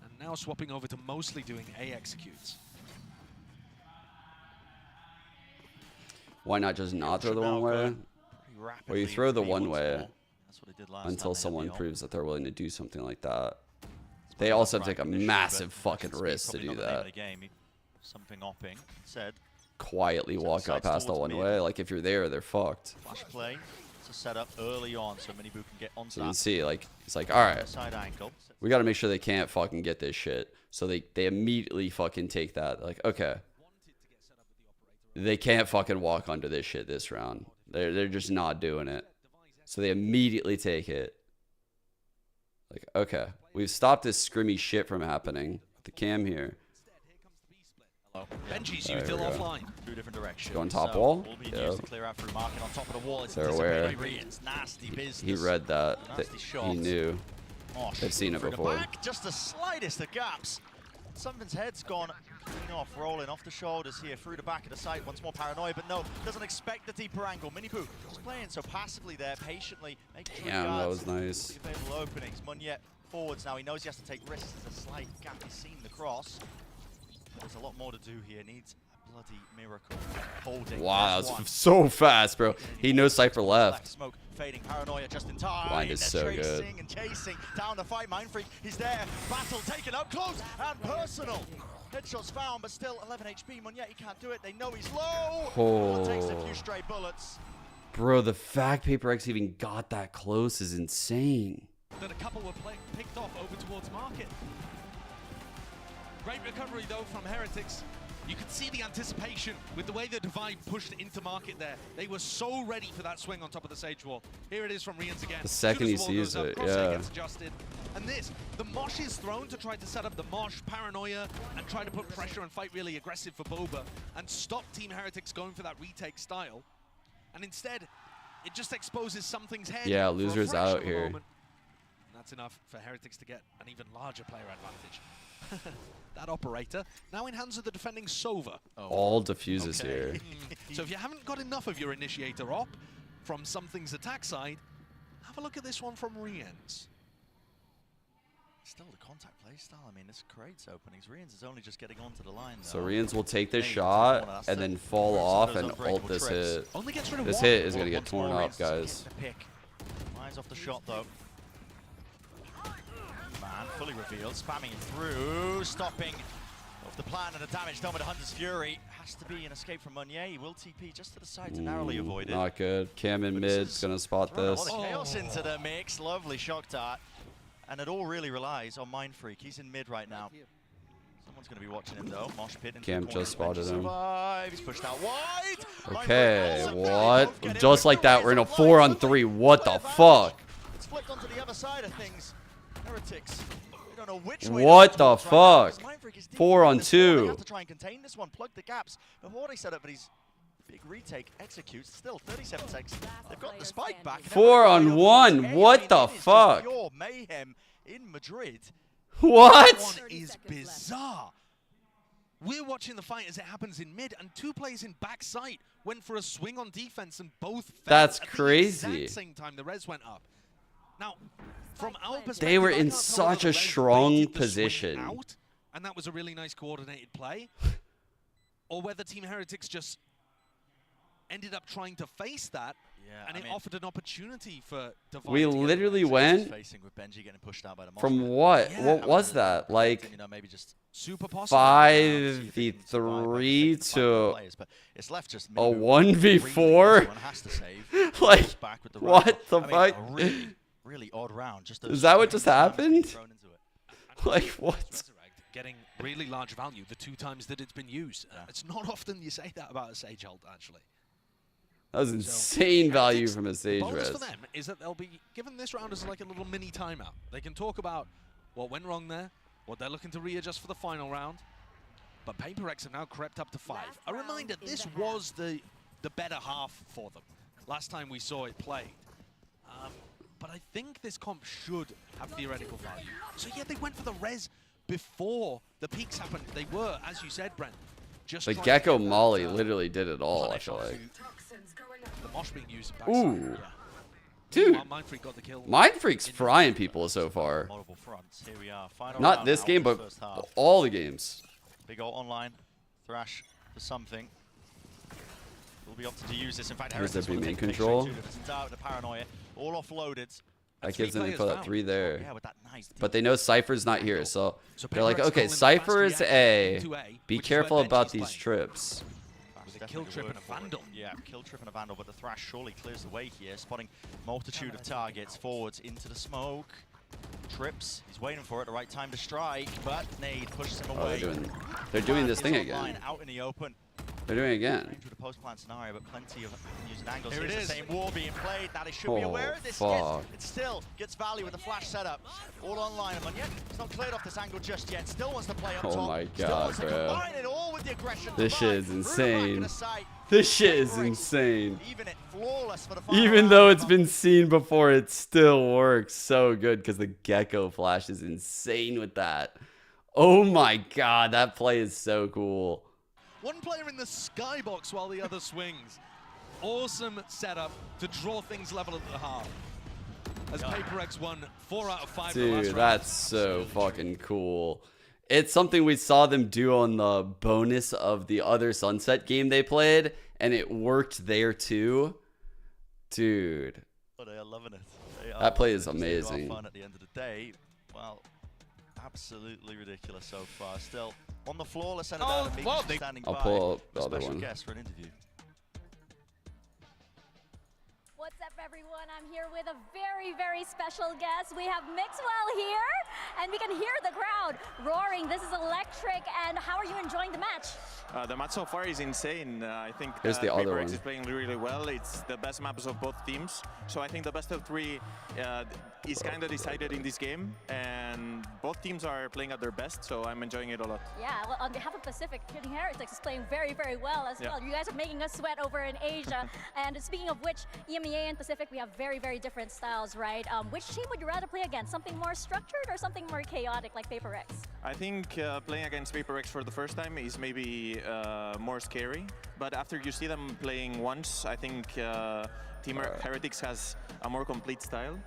And now swapping over to mostly doing A executes. Why not just not throw the one way? Or you throw the one way until someone proves that they're willing to do something like that. They also take a massive fucking risk to do that. Something opping said. Quietly walk up past the one way. Like if you're there, they're fucked. Flash play to set up early on so Miniboo can get on So you can that. see, like, it's like, all right, Side ankle. we got to make sure they can't fucking get this shit. So they immediately fucking take that. Like, okay, they can't fucking walk onto this shit this round. They're just not doing it. So they immediately take it. Like, okay, we've stopped this scrimmy shit from happening. The cam here. Benji's There util we go. offline. Two different directions. Go on top So wall? will be Yeah. used to clear out through market on top of the wall. It's They're aware. Riens. Nasty business. He read that. Nasty shot. He knew. Oh, They've seen it through the before. back, just the slightest of gaps. Something's head's gone clean off, rolling off the shoulders here, through the back of the site. Once more paranoia, but no, doesn't expect the deeper angle. Miniboo just playing so passively there, patiently. Making sure he Damn, that guards was nice. the available openings. Munyet forwards now. He knows he has to take risks. There's a slight gap. He's seen the cross. There's a lot more to do here. Needs a bloody miracle. Holding. Wow, There's that one. was so fast, bro. He knows Cypher left. Smoke fading, paranoia just in time. Blind is They're so good. chasing and chasing down the fight. Mindfreak, he's there. Battle taken up close and personal. Headshots found, but still 11 HP. Munyet, he can't do it. They know he's low. Oh. Takes a few stray bullets. Bro, the fact PaperX even got that close is insane. That a couple were picked off over towards market. Great recovery though from Heretics. You could see the anticipation with the way the Divide pushed into market there. They were so ready for that swing on top of the Sage wall. Here it is from Riens again. The second he As soon as sees the wall it, goes up, crosshair yeah. gets adjusted. And this, the Mosh is thrown to try to set up the Mosh paranoia and try to put pressure and fight really aggressive for Boba and stop Team Heretics going for that retake style. And instead, it just exposes something's head. Yeah, for a loser's fraction out of a here. moment. And that's enough for Heretics to get an even larger player advantage. That operator now in hands of the defending Sova. All diffuses here. So if you haven't got enough of your initiator op from Something's attack side, have a look at this one from Riens. still the contact play style. I mean, this creates openings. Rians is only just getting onto the line, though. So Rians will take this shot and then fall off and ult this hit. This hit is going to get torn up, guys. Eyes off the shot, though. Man, fully revealed, spamming through, stopping off the plan, and the damage done with the Hunter's Fury. Has to be an escape from Meunier. He will TP just to the side to narrowly avoid it. Not good. Cam in mid's going to spot this. A lot of chaos into the mix. Lovely shock dart. And it all really relies on Mind Freak. He's in mid right now. Someone's going to be watching him, though. Mosh pit into Cam the corner. just spotted him. He's pushed out wide. Okay, what? Just like that, we're in a 4-on-3. What the fuck? It's flipped onto the other side of things. Heretics. We don't know which way. What the fuck? 4-on-2. They 4-on-2. have to try and contain this one, plug the gaps. Before they set up, but he's big retake executes. Still 37 seconds. They've got the spike back. 4-on-1. What the fuck? Pure mayhem in Madrid. What? This one is bizarre. We're watching the fight as it happens in mid, and two players in backside went for a swing on defense, and both failed. That's at crazy. The exact same time the res went up. Now, from our perspective, They were I in can't tell whether such the a res strong baited the swing position. out, and that was a really nice coordinated play, or whether Team Heretics just ended up trying to face that, and it offered an opportunity for Divine. We literally went with Benji getting pushed out by the from what? Yeah, What was that? Like maybe just super possible. 5v3 to it's left just a 1v4? Like, what the fuck? Really odd round. Just is that what just happened? Like, what? Getting really large value the 2 times that it's been used. It's not often you say that about a Sage ult, actually. That was insane value from a Sage The bonus res. for them is that they'll be given this round as like a little mini timeout. They can talk about what went wrong there, what they're looking to readjust for the final round. But PaperX have now crept up to 5. A reminder, this was the better half for them. Last time we saw it played. But I think this comp should have theoretical value. So yeah, they went for the res before the peaks happened. They were, as you said, Brent, just The trying Gecko to get Molly that, literally did it all, I feel like. the mosh being used in backside. Ooh. Dude, Mind Freak got the kill. Mind Freak's frying people so far. Multiple fronts. Here we are. Final Not round this now game, of the but first half. all the games. Big ult online. Thrash for something. Will be opted to use this. In fact, Here's Heretics their will main take the control. picture, it's out the paranoia. All offloaded. That gives them info that 3 there. Yeah, with that nice But they know Cypher's not here, so they're like, PaperX okay, calling the Cypher fast is A. reaction into A, Be which is careful where about Benji's these playing. trips. With a kill trip and a vandal. Yeah, kill trip and a vandal, but the Thrash surely clears the way here, spotting multitude of targets forwards into the smoke. Trips, he's waiting for it, the right time to strike, but Nade pushes him Oh, away. they're doing this thing Is again. online, out in the open. They're doing it again. Through the post-plan scenario, but plenty of using angles. Here it Here's is. the same war being played. Now they should be Oh, aware of this. fuck. It still gets value with the flash setup. All online, and yet it's not cleared off this angle just yet. Still wants to play up top. Oh my Still god, wants to bro. combine it all with the aggression. This shit is Combined through the back of insane. the site. This shit is insane. Even it flawless for the final Even round. though it's been seen before, it still works so good because the Gecko Flash is insane with that. Oh my god, that play is so cool. One player in the skybox while the other swings. Awesome setup to draw things level at the half. As PaperX won 4 out of 5 in the last Dude, round. that's so fucking cool. It's something we saw them do on the bonus of the other Sunset game they played, and it worked there too. Dude. Oh, they are loving it. They That play are is loving it. It's amazing. fun at the end of the day. Well, absolutely ridiculous so far. Still on the floor. Let's send it down. And well, standing I'll by. pull up the A other special one. guest for an interview. What's up, everyone? I'm here with a very, very special guest. We have Mixwell here, and we can hear the crowd roaring. This is electric, and how are you enjoying the match? The match so far is insane. I think Here's the other PaperX one. is playing really well. It's the best maps of both teams. So I think the best of 3 is kind of decided in this game. And both teams are playing at their best, so I'm enjoying it a lot. Yeah, well, on behalf of Pacific, Team Heretics is playing very, very well as well. You guys are making us sweat over in Asia. And speaking of which, EMEA and Pacific, we have very, very different styles, right? Which team would you rather play against? Something more structured or something more chaotic like PaperX? I think playing against PaperX for the first time is maybe more scary. But after you see them playing once, I think Team Heretics has a more complete style.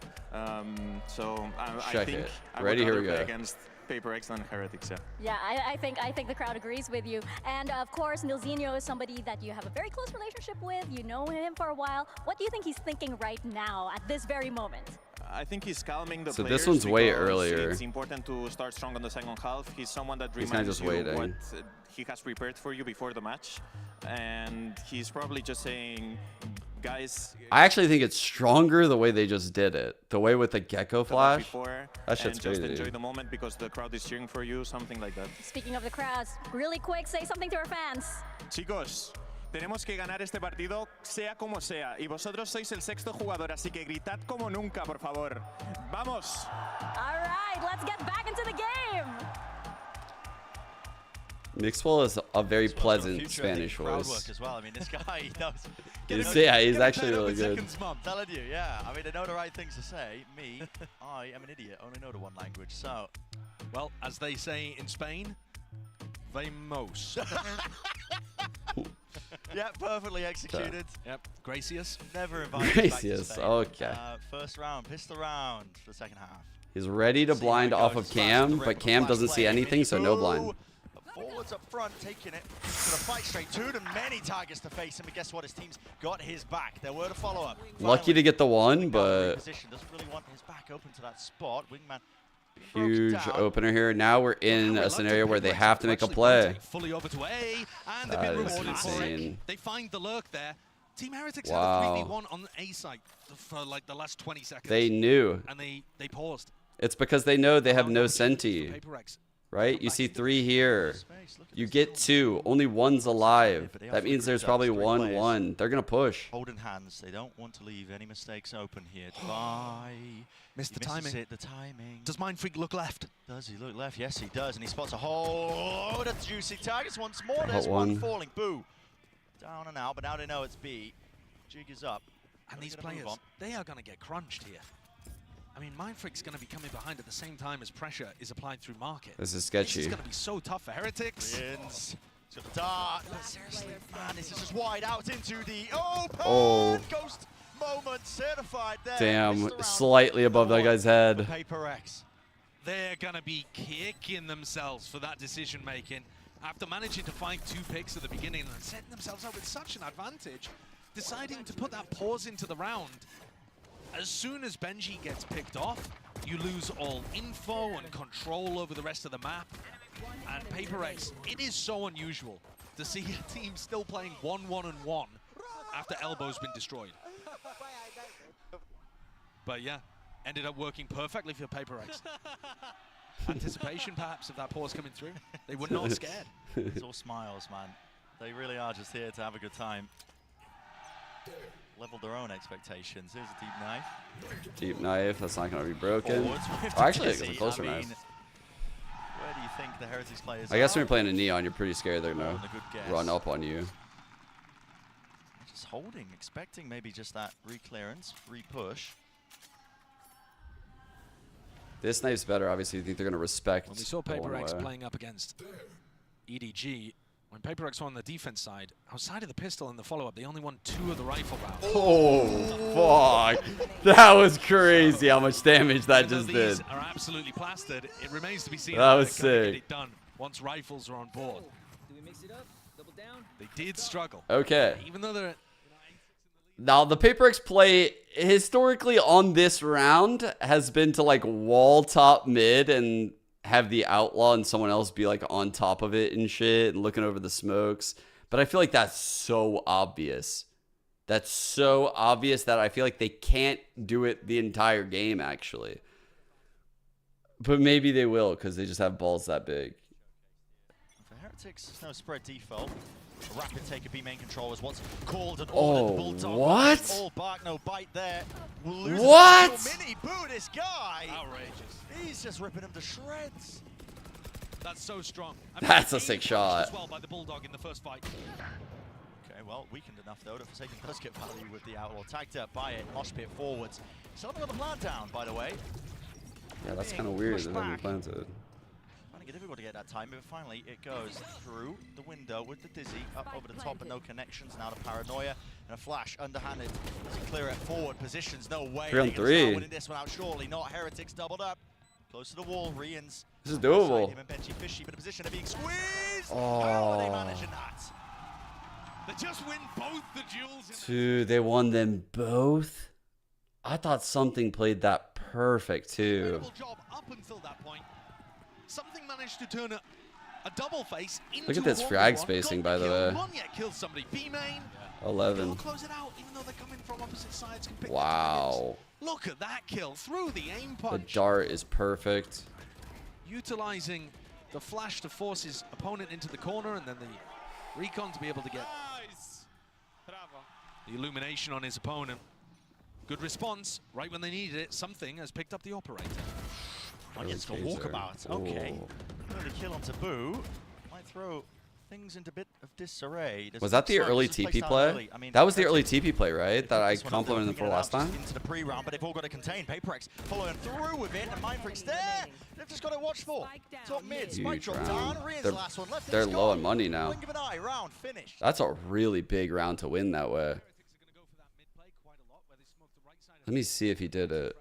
So I Check think it. I Ready? would Here we rather go. play against PaperX than Heretics. Yeah. Yeah, I think the crowd agrees with you. And of course, Nilzinho is somebody that you have a very close relationship with. You know him for a while. What do you think he's thinking right now at this very moment? I think he's calming the So players. this one's way because earlier. It's important to start strong on the second half. He's someone that He's kinda reminds just you waiting. what he has prepared for you before the match. And he's probably just saying, guys... I actually think it's stronger the way they just did it. The way with the gecko flash. Before, That shit's and just crazy. enjoy the moment because the crowd is cheering for you, something like that. Speaking of the crowds, really quick, say something to our fans. Chicos, tenemos que ganar este partido sea como sea. Y vosotros sois el sexto jugador, así que gritad como nunca, por favor. ¡Vamos! All right, let's get back into the game. Mixwell is a very pleasant Spanish crowd voice. work as well. I mean, this guy, he knows. He's actually really good. I'm telling you, yeah. I mean, I know the right things to say. Me, I am an idiot. Only know the one language. So, well, as they say in Spain, vamos. yeah, perfectly executed. Yep, Gracious. Never invited Gracious, back to Spain. okay. First round, pistol round for the second half. He's ready to blind off of Cam, but Cam doesn't see anything, so no blind. Forwards up front, taking it to the fight straight to them. Many targets to face him, but guess what? His team's got his back. There were the follow-up. Lucky to get the one, but Position doesn't really want his back open to that spot. Wingman. huge opener here. Now we're in a scenario where they have to make a play. Fully over to A, and they've That been is rewarded for it. insane. They find the lurk there. Team Heretics Wow. had a 3v1 on the A site for like the last 20 seconds. They knew. And they paused. It's because they know they have no senti. PaperX. Right? You see 3 here. You get 2. Only 1's alive. That means there's probably 1-1. They're going to push. Holding hands. They don't want to leave any mistakes open here. Bye. Missed the timing. The timing. Does Mindfreak look left? Does he look left? Yes, he does. And he spots a whole load of juicy targets once more. There's Hot one one. falling. Boo. Down and out, but now they know it's B. Jig is up. And these players, they are going to get crunched here. I mean, Mindfreak's going to be coming behind at the same time as pressure is applied through market. This is This sketchy. is going to be so tough for Heretics. He's got the dart. Seriously, man, this is just wide out into the open. Oh. Ghost moment certified there. Damn. Slightly above that guy's head. PaperX. They're going to be kicking themselves for that decision making after managing to find 2 picks at the beginning and setting themselves up with such an advantage, deciding to put that pause into the round. As soon as Benji gets picked off, you lose all info and control over the rest of the map. And PaperX, it is so unusual to see a team still playing 1-1-1 after Elbow's been destroyed. But yeah, ended up working perfectly for PaperX. Anticipation perhaps of that pause coming through. They were not scared. It's all smiles, man. They really are just here to have a good time. Leveled their own expectations. Here's a deep knife. Deep knife. That's not going to be broken. Forwards with Oh, actually, Dizzy. it's a closer I mean, knife. where do you think the Heretics players I guess are? when you're playing a Neon, you're pretty scared they're going Rolling a good guess. to run up on you. Just holding, expecting maybe just that re-clearance, re-push. This knife's better. Obviously, you think they're going to respect When we saw the one PaperX way. playing up against EDG, when PaperX were on the defense side, outside of the pistol and the follow-up, they only won 2 of the rifle rounds. Oh, fuck. That was crazy how much damage that just These did. are absolutely plastered. It remains to be seen That how was they're gonna get sick. it done once rifles are on board. Do we mix it up? Double down? They did struggle. Okay. Even though they're Now, the PaperX play historically on this round has been to like wall top mid and have the outlaw and someone else be like on top of it and shit and looking over the smokes. But I feel like that's so obvious. That's so obvious that I feel like they can't do it the entire game, actually. But maybe they will because they just have balls that big. For Heretics, there's no spread default. A rapid take of B main controllers. What's called an ordered bulldog. what? All bark, no bite there. We'll lose What? a mini. Boo, this guy. outrageous. He's just ripping him to shreds. That's so strong. That's a sick shot. As well by the Bulldog in the first fight. Okay, well, weakened enough though. The Forsaken does get value with the Outlaw. Tagged up by it. Mosh pit forwards. Still haven't got the plant down, by the way. Yeah, that's kind of weird that they haven't planted. Trying to Make it difficult to get that time, but finally it goes through the window with the Dizzy up over the top and no connections. Now the Paranoia and a flash underhanded to clear it forward. Positions, no way. 3 on 3. Winning this one out surely. Not Heretics doubled up. Close to the wall, Rians. This is doable. Him and Benji Fishy, but a position of being squeezed. Oh. How are they managing that? They just win both the duels. Dude, they won them both. I thought something played that perfect too. Incredible job up until that point. Something managed to turn a double face into Look at this a frag 1v1. spacing, Got by the kill. way. One yet kills somebody. B main. 11. They'll close it out, even though they're coming from opposite sides. Can pick Wow. Look at that kill through the aim The punch. dart is perfect. Utilizing the flash to force his opponent into the corner, and then the recon to be able to get the illumination on his opponent. Good response, right when they needed it. Something has picked up the operator. Against the walkabout. Okay. Early kill on Taboo. Might throw things into a bit of disarray. Was that the early TP play? That was the early TP play, right? That I complimented them for last time? Into the pre-round, but they've all got to contain. PaperX following through with it, and Mindfreak's there. They've just got to watch for. Top mid, Spike Huge drop round. down. Rian's last one left. They're low on money now. Blink of an eye, round finished. That's a really big round to win that way. Let me see if he did it.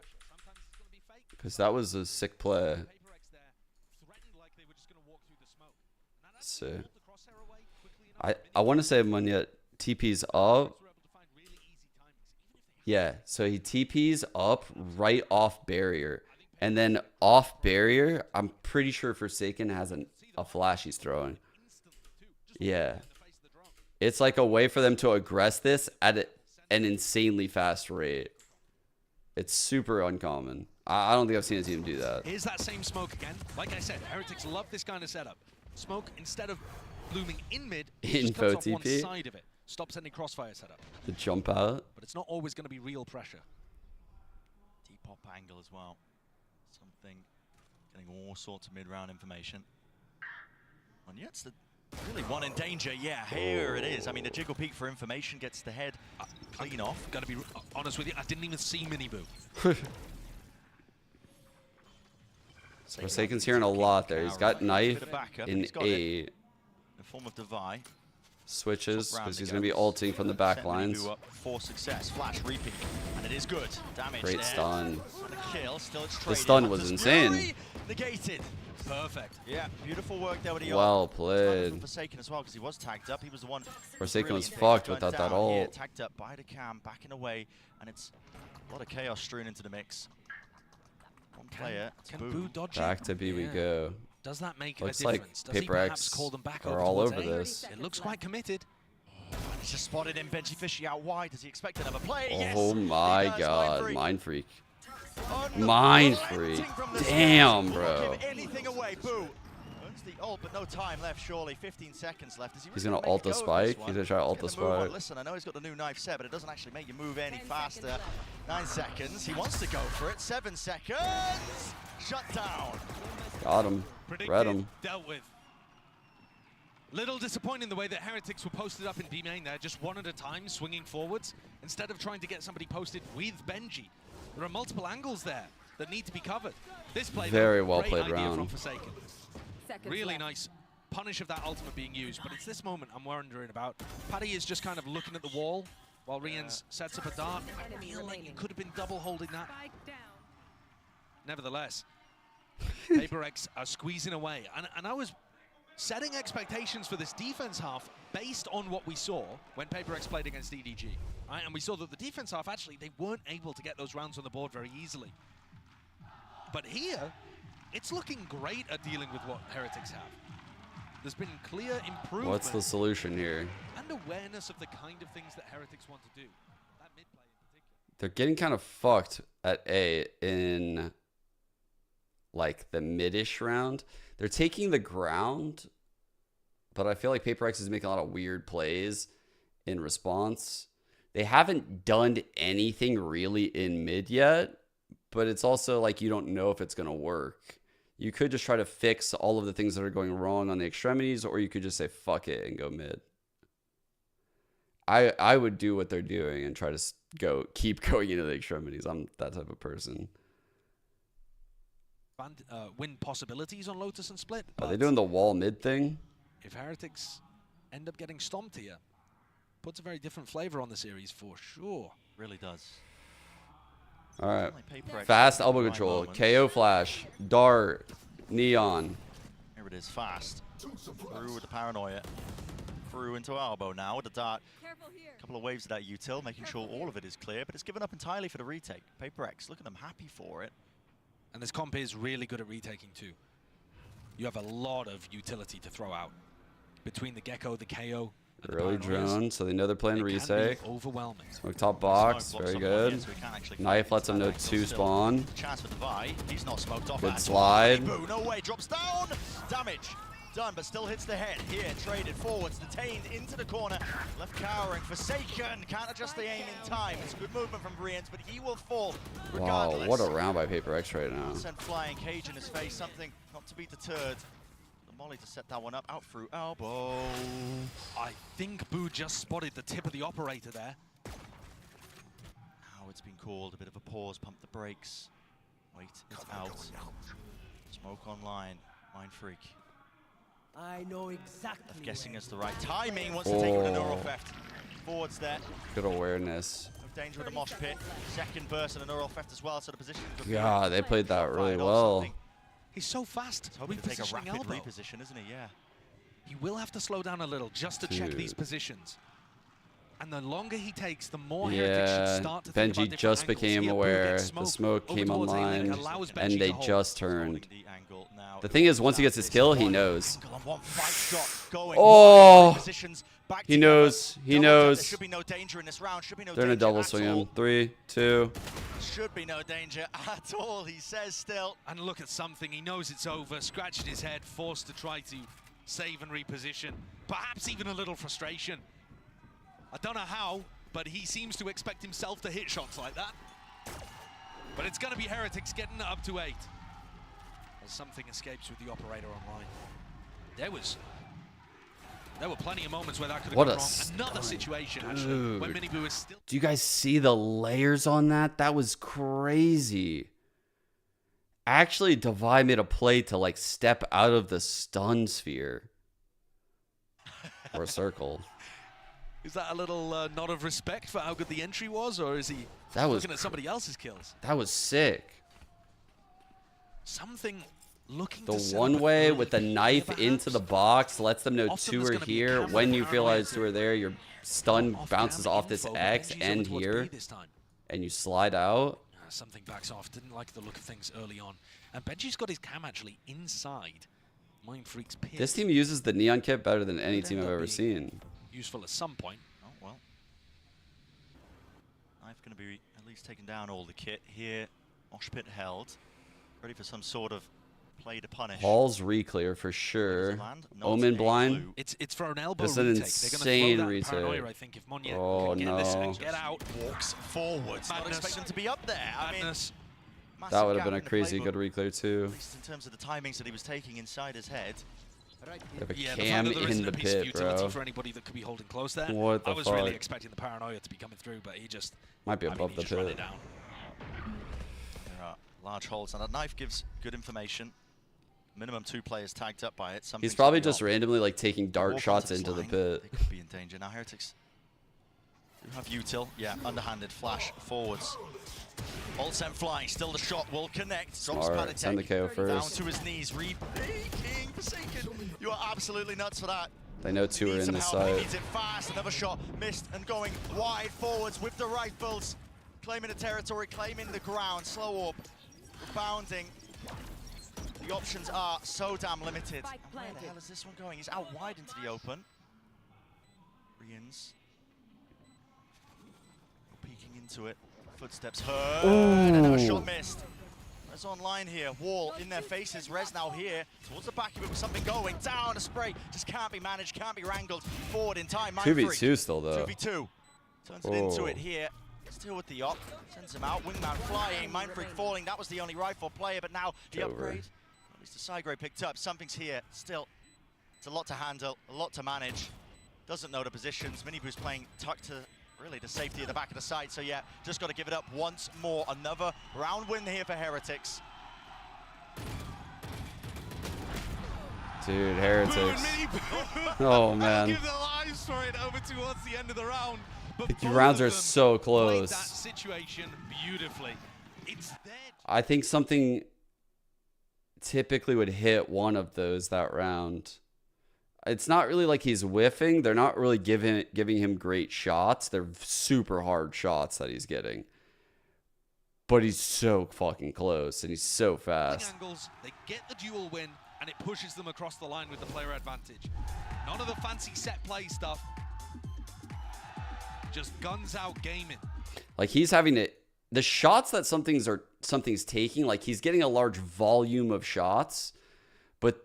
Because that was a sick play. Let's see. I want to say when yet TP's up. Yeah, so he TP's up right off barrier. And then off barrier, I'm pretty sure Forsaken has a flash he's throwing. Yeah. It's like a way for them to aggress this at an insanely fast rate. It's super uncommon. I don't think I've seen a team do that. Here's that same smoke again. Like I said, Heretics love this kind of setup. Smoke, instead of blooming in mid, just Info comes off one TP. side of it. Stops any crossfire setup. The jump out. But it's not always going to be real pressure. Deep pop angle as well. Something getting all sorts of mid-round information. And yet, the really one in danger. Yeah, here it is. I mean, the jiggle peek for information gets the head clean off. Got to be honest with you, I didn't even see Miniboo. Forsaken's hearing a lot there. He's got knife in A. The form of Devi. Switches because he's going to be ulting from the back lines. For success, flash reaping, and it is good. Damage Great there. stun. And a kill, still it's The trading. stun was Hunter's insane. Fury negated. Perfect. Yeah, beautiful work there with the Well played. Forsaken as well because he was tagged up. He was the one. Forsaken was fucked without that Here, ult. tagged up by the cam, backing away, and it's a lot of chaos strewn into the mix. One player. Can Boo. Boo dodge Back to B we go. Does that make Looks a like difference? Does he Paper perhaps X call them back are over all towards over A? this. It looks quite committed. He's just spotted him. Benji Fishy out wide. Does he expect another play? Yes, Oh he my does. god, Mindfreak. Mind Freak. Oh, no. Mind Relenting Freak. from the Damn, start. bro. Don't give anything away. Boo. Earns the ult, but no time left. Surely 15 seconds left. Is he He's really gonna ult make the a go of this spike. one? He's gonna try to ult Get the move on. spike. Listen, I know he's got the new knife set, but it doesn't actually make you move any faster. 9 seconds. He wants to go for it. 7 seconds. Shut down. Got him. Read him. Dealt with. Little disappointing the way that Heretics were posted up in B main there, just one at a time, swinging forwards, instead of trying to get somebody posted with Benji. There are multiple angles there that need to be covered. This play, Very though, well great played idea round. from Forsaken. Really nice punish of that ultimate being used, but it's this moment I'm wondering about. Paddy is just kind of looking at the wall while Rians sets up a dart. I feel like he could have been double holding that. Nevertheless, Paper X are squeezing away, and I was setting expectations for this defense half based on what we saw when Paper X played against EDG. Right? And we saw that the defense half, actually, they weren't able to get those rounds on the board very easily. But here, it's looking great at dealing with what Heretics have. There's been clear improvement. What's the solution here? And awareness of the kind of things that Heretics want to do. That mid play in particular. They're getting kind of fucked at A in like the mid-ish round. They're taking the ground, but I feel like Paper X is making a lot of weird plays in response. They haven't done anything really in mid yet, but it's also like you don't know if it's going to work. You could just try to fix all of the things that are going wrong on the extremities, or you could just say fuck it and go mid. I would do what they're doing and try to keep going into the extremities. I'm that type of person. win possibilities on Lotus and Split. Are they doing the wall mid thing? If Heretics end up getting stomped here, puts a very different flavor on the series for sure. Really does. All right. Fast elbow control. KO flash. Dart. Neon. Here it is. Fast. Through with the paranoia. Through into elbow now with the dart. A couple of waves of that util, making sure all of it is clear, but it's given up entirely for the retake. Paper X, look at them happy for it. And this comp is really good at retaking too. You have a lot of utility to throw out. Between the Gecko, the KO, Early drone, so they know they're playing retake. Overwhelming. Smoke top box, very good. Knife lets them know 2 spawn. Chance for Devi. He's not smoked off. Good slide. No way, drops down. Damage done, but still hits the head. Here, traded forwards, detained into the corner. Left cowering, Forsaken. Can't adjust the aim in time. It's good movement from Brians, but he will fall regardless. Wow, what a round by Paper X right now. Sent flying, cage in his face, something not to be deterred. Molly to set that one up, out through elbow. I think Boo just spotted the tip of the operator there. Now it's been called, a bit of a pause, pump the brakes. Wait, it's out. Smoke online, Mind Freak. I know exactly. Guessing it's the right timing, wants to take with a neural theft. Forwards there. Good awareness. No danger with the mosh pit. Second burst and a neural theft as well, so the position. Yeah, they played that really well. He's so fast. He's hoping to take a rapid reposition, isn't he? Yeah. He will have to slow down a little just to check these positions. And the longer he takes, the more Heretics should start to think about Benji just became aware. The smoke came online, and they just turned. The thing is, once he gets his kill, he knows. Oh! He knows. He knows. Should be no danger in this round. Should be no They're in a double swing him. 3, 2. Should be no danger at all, he says still. And look at something. He knows it's over. Scratching his head, forced to try to save and reposition. Perhaps even a little frustration. I don't know how, but he seems to expect himself to hit shots like that. But it's going to be Heretics getting up to 8. As something escapes with the operator online. There were plenty of moments where that could have gone wrong. Another situation, actually, when Miniboo is still... Do you guys see the layers on that? That was crazy. Actually, Devi made a play to, like, step out of the stun sphere. Or circle. Is that a little nod of respect for how good the entry was, or is he looking at somebody else's kills? That was sick. Something looking the to one way with the knife into the box lets them know 2 are here. When you realize 2 are there, your stun bounces off this X and here, and you slide out. Something backs off. Didn't like the look of things early on. And Benji's got his cam actually inside Mind Freak's pit. This team uses the Neon kit better than any team I've ever seen. Useful at some point. Oh, well. Knife going to be at least taking down all the kit here. Mosh pit held. Ready for some sort of play to punish. Hall's re-clear for sure. Omen blind. It's for an elbow This is an retake. insane They're retake. Paranoia, I think, if Monya Oh can get this no. and get out. Walks forwards. Not expecting to be up there. Madness. I mean, That would have been a crazy good re-clear too. At least in terms of the timings that he was taking inside his head. They have a Yeah, cam the fact that there isn't in a the piece of pit, utility bro. for anybody that could be holding close there. What the I was really fuck? expecting the Paranoia to be coming through, but he just Might be above he the just ran pit. it down. There are large holes, and that knife gives good information. Minimum 2 players tagged up by it. He's probably just randomly like taking dart shots into the pit. They could be in danger. Now Heretics do have util. Yeah, underhanded flash forwards. Ult sent flying. Still the shot will connect. Drops Smart. Send the KO Down first. to his knees. Rebaking Forsaken. You are absolutely nuts for that. They know 2 are in the He side. needs it fast. Another shot missed and going wide forwards with the rifles. Claiming the territory, claiming the ground. Slow orb. Rebounding. The options are so damn limited. Where the hell is this one going? He's out wide into the open. Rians. Peeking into it. Footsteps heard. And another shot missed. Res online here. Wall in their faces. Res now here. Towards the back of it with something going. Down a spray. Just can't be managed. Can't be wrangled. Forward in time. 2v2 still though. 2v2. Turns it into it here. Still with the op. Sends him out. Wingman flying. Mind Freak falling. That was the only rifle player. But now the upgrade. At least the side grade picked up. Something's here. Still. It's a lot to handle. A lot to manage. Doesn't know the positions. Miniboo's playing tucked to really the safety at the back of the side. So yeah, just got to give it up once more. Another round win here for Heretics. Dude, Heretics. Oh, man. Give the lives for it over towards the end of the round. But The rounds are so close. that situation beautifully. It's there. I think something typically would hit one of those that round. It's not really like he's whiffing. They're not really giving him great shots. They're super hard shots that he's getting. But he's so fucking close, and he's so fast. Angles, they get the dual win, and it pushes them across the line with the player advantage. None of the fancy set play stuff. Just guns out gaming. Like he's having it. The shots that something's taking, like he's getting a large volume of shots, but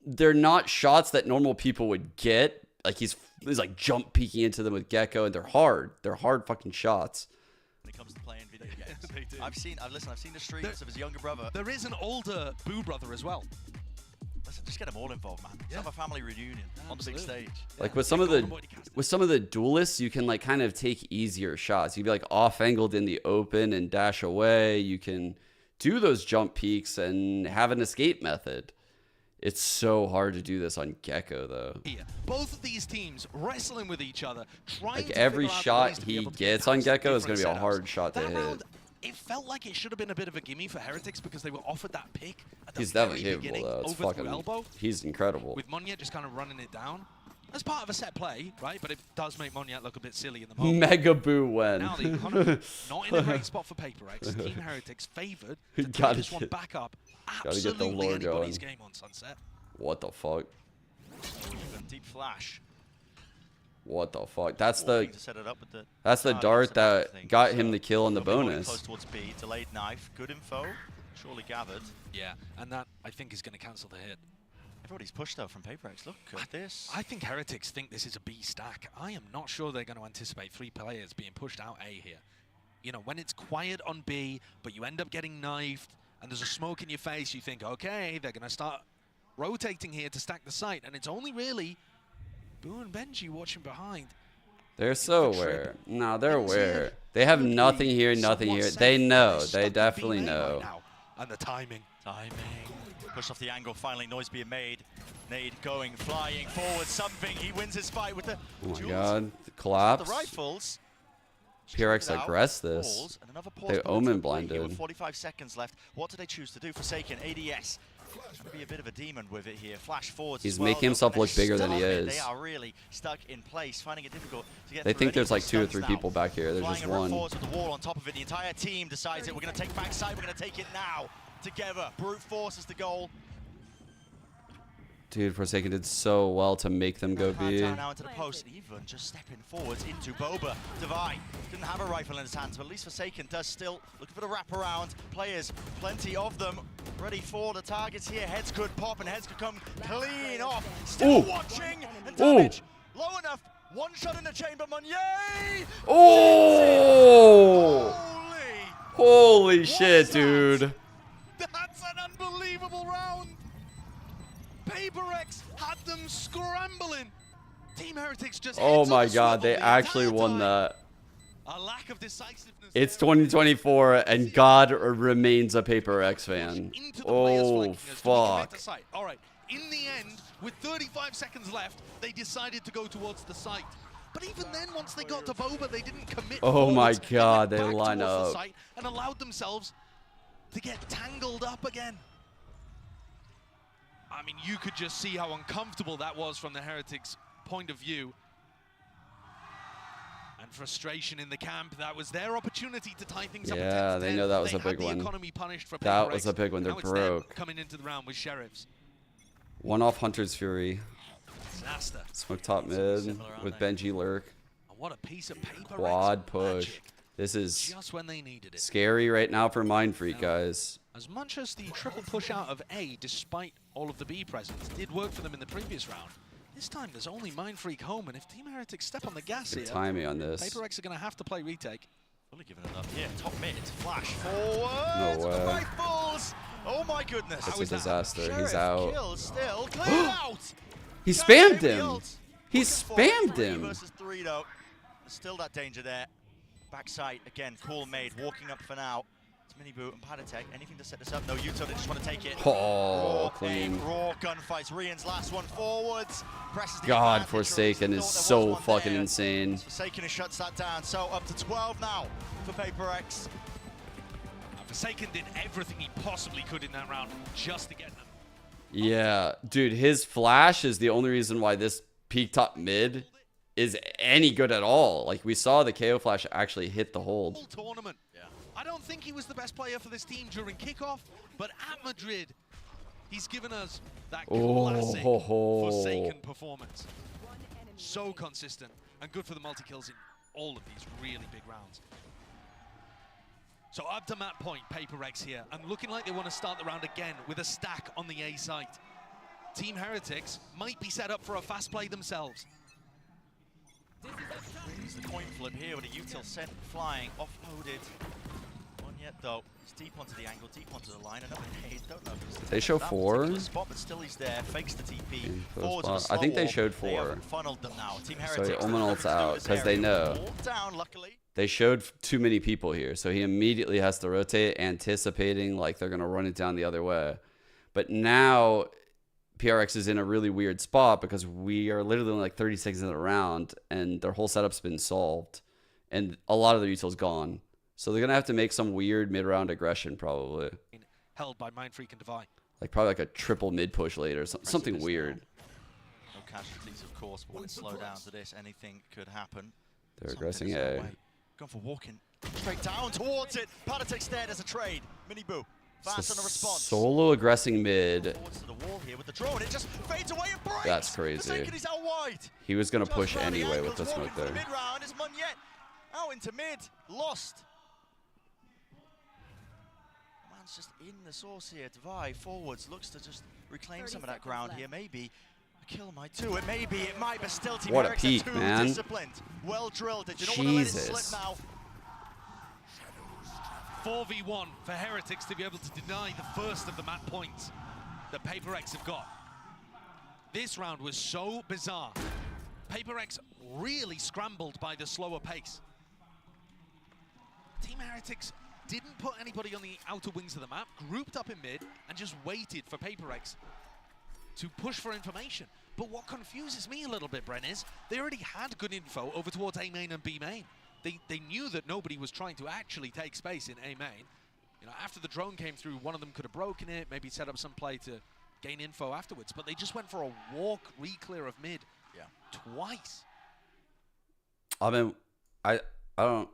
they're not shots that normal people would get. Like he's like jump peeking into them with Gecko, and they're hard. They're hard fucking shots. When it comes to playing video games. I've seen the streams of his younger brother. There is an older Boo brother as well. Listen, just get them all involved, man. Let's have a family reunion on the big stage. Like with some of the duelists, you can like kind of take easier shots. You can be like off angled in the open and dash away. You can do those jump peaks and have an escape method. It's so hard to do this on Gecko though. Both of these teams wrestling with each other, trying Like to every figure out shot ways to be he able to gets get on past Gecko is different going to be a setups. hard shot to That hit. round, it felt like it should have been a bit of a gimme for Heretics because they were offered that pick at the He's very definitely capable beginning, though. It's over through fucking. elbow, He's incredible. with Monyet just kind of running it down. As part of a set play, right? But it does make Monyet look a bit silly in the moment. Mega Boo win. Now the economy not in a great spot for PaperX. Team Heretics favored to take this one back up. Gotta get the Absolutely lore anybody's going. game on Sunset. What the fuck? Deep flash. What the fuck? That's Walking the to set it up with the dart that got him the kill in the Close bonus. towards B, delayed knife, good info, surely gathered. Yeah, and that I think is going to cancel the hit. Everybody's pushed though from PaperX. Look at this. I think Heretics think this is a B stack. I am not sure they're going to anticipate 3 players being pushed out A here. You know, when it's quiet on B, but you end up getting knifed, and there's a smoke in your face, you think, okay, they're going to start rotating here to stack the site, and it's only really Boo and Benji watching behind. They're so aware. No, they're aware. They have nothing here, nothing here. They know. They definitely know. And the timing. Push off the angle, finally noise being made. Nade going, flying forward, something. He wins his fight with the Oh my duels. god. The collapse. The rifles. PRX Out, aggressed this. pause, and another pause They put omen into play here blinded. with 45 seconds left. What do they choose to do? Forsaken, ADS. Trying to be a bit of a demon with it here. Flash forwards. He's as well, making though, himself but look they're bigger than he stuck. is. They are really stuck in place, finding it difficult to get They through think any there's of like these 2 or stuns 3 now. people back here. There's Flying just a run one. forwards with the wall on top of it. The entire team decides it. We're going to take backside. We're going to take it now. Together. Brute force is the goal. Dude, Forsaken did so well to make them go B. Now into the post, even just stepping forwards into Boba. Divine didn't have a rifle in his hands, but at least Forsaken does still looking for the wraparound. Players, plenty of them, ready for the targets here. Heads could pop and heads could come clean off. Still watching and damage low enough. One shot in the chamber, Monyet. Oh! Holy shit, dude. That's an unbelievable round. PaperX had them scrambling. Team Heretics just Oh heads my on the god, they swivel the actually entire won time. that. A lack of decisiveness. It's 2024 and God remains a PaperX fan. Oh, fuck. All right, in the end, with 35 seconds left, they decided to go towards the site. But even then, once they got to Boba, they didn't commit. Oh my forwards. god, went they back line towards the up. site and allowed themselves to get tangled up again. I mean, you could just see how uncomfortable that was from the Heretics' point of view. And frustration in the camp. That was their opportunity to tie things up. Yeah, they know that was a big one. That was a big one. They're broke. Coming into the round with Sheriffs. One off Hunter's Fury. Disaster. Smoke top mid with Benji lurk. And what a piece of paper. Quad push. This is just when they needed it. Scary right now for Mind Freak, guys. As much as the triple push out of A, despite all of the B presence, did work for them in the previous round, this time there's only Mind Freak home, and if Team Heretics step on the gas Good here, timing on this. PaperX are going to have to play retake. Fully giving it up here. Top mid. Flash forward. No way. The rifles. Oh my goodness. That's a disaster. He's Sheriff out. kills still. Cleared out. He spammed him. He spammed him. Versus 3 though. There's still that danger there. Backside again. Cool made. Walking up for now. It's Minibu and Padatek, anything to set this up? No, Yuto, they just want to take it. Oh, clean. Raw gunfights. Rian's last one forwards. Presses the God, advantage. Forsaken is so fucking insane. Forsaken who shuts that down. So up to 12 now for Paper X. Forsaken did everything he possibly could in that round just to get them. Yeah, dude, his flash is the only reason why this peak top mid is any good at all. Like, we saw the KO flash actually hit the hold. Tournament. Yeah. I don't think he was the best player for this team during kickoff, but at Madrid, he's given us that classic Forsaken performance. So consistent and good for the multi-kills in all of these really big rounds. So up to map point, Paper X here, and looking like they want to start the round again with a stack on the A site. Team Heretics might be set up for a fast play themselves. It's the coin flip here with a util sent flying, offloaded. One yet though. It's deep onto the angle, deep onto the line. Another nade. Don't know if it's They show that 4. particular spot, but still he's there. Fakes the TP. Forwards with a I think they slow showed wall. They 4. haven't funneled them now. Team So Heretics. Omen ults out because they know. Wall down, luckily. They showed too many people here, so he immediately has to rotate, anticipating like they're going to run it down the other way. But now PRX is in a really weird spot because we are literally only like 30 seconds in the round, and their whole setup's been solved, and a lot of their util's gone. So they're going to have to make some weird mid-round aggression probably. Held by Mindfreak and Divine. Like probably like a triple mid-push later, something weird. No casualties, of course, but when it slow down to this, anything could happen. They're aggressing A. Going for walking straight down towards it. Padatek's there as a trade. Minibu. Fast on the response. Solo aggressing mid. Towards to the wall here with the drone. It just fades away and breaks. That's crazy. Forsaken is out wide. He was going to Just push round the anyway with angles, the smoke walking for there. the mid-round is Munyet. Out into mid. Lost. Man's just in the source here. Devi forwards. Looks to just reclaim some of that ground here. Maybe a kill might do it. Maybe it might, but still Team What a Heretics peak, are too man. disciplined. Well drilled. Did you don't want to let it Jesus. slip now? 4v1 for Heretics to be able to deny the first of the map points that Paper X have got. This round was so bizarre. Paper X really scrambled by the slower pace. Team Heretics didn't put anybody on the outer wings of the map, grouped up in mid, and just waited for Paper X to push for information. But what confuses me a little bit, Bren, is they already had good info over towards A main and B main. They knew that nobody was trying to actually take space in A main. You know, after the drone came through, one of them could have broken it, maybe set up some play to gain info afterwards. But they just went for a walk re-clear of mid twice. I mean, I don't.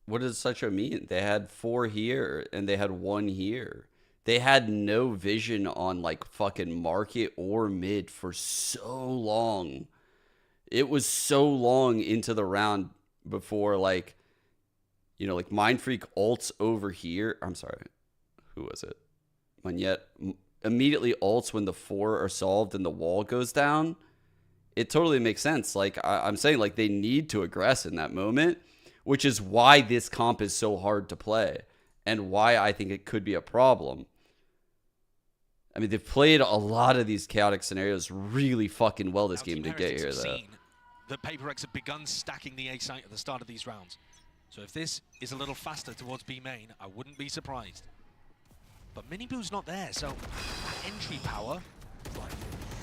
What does such a mean? They had 4 here and they had 1 here. They had no vision on like fucking market or mid for so long. It was so long into the round before, like, you know, like Mindfreak ults over here. I'm sorry, who was it? Munyet immediately ults when the 4 are solved and the wall goes down. It totally makes sense. Like, I'm saying, like, they need to aggress in that moment, which is why this comp is so hard to play and why I think it could be a problem. I mean, they've played a lot of these chaotic scenarios really fucking well this game to get here, though. That Paper X have begun stacking the A site at the start of these rounds. So if this is a little faster towards B main, I wouldn't be surprised. But Minibu's not there, so entry power.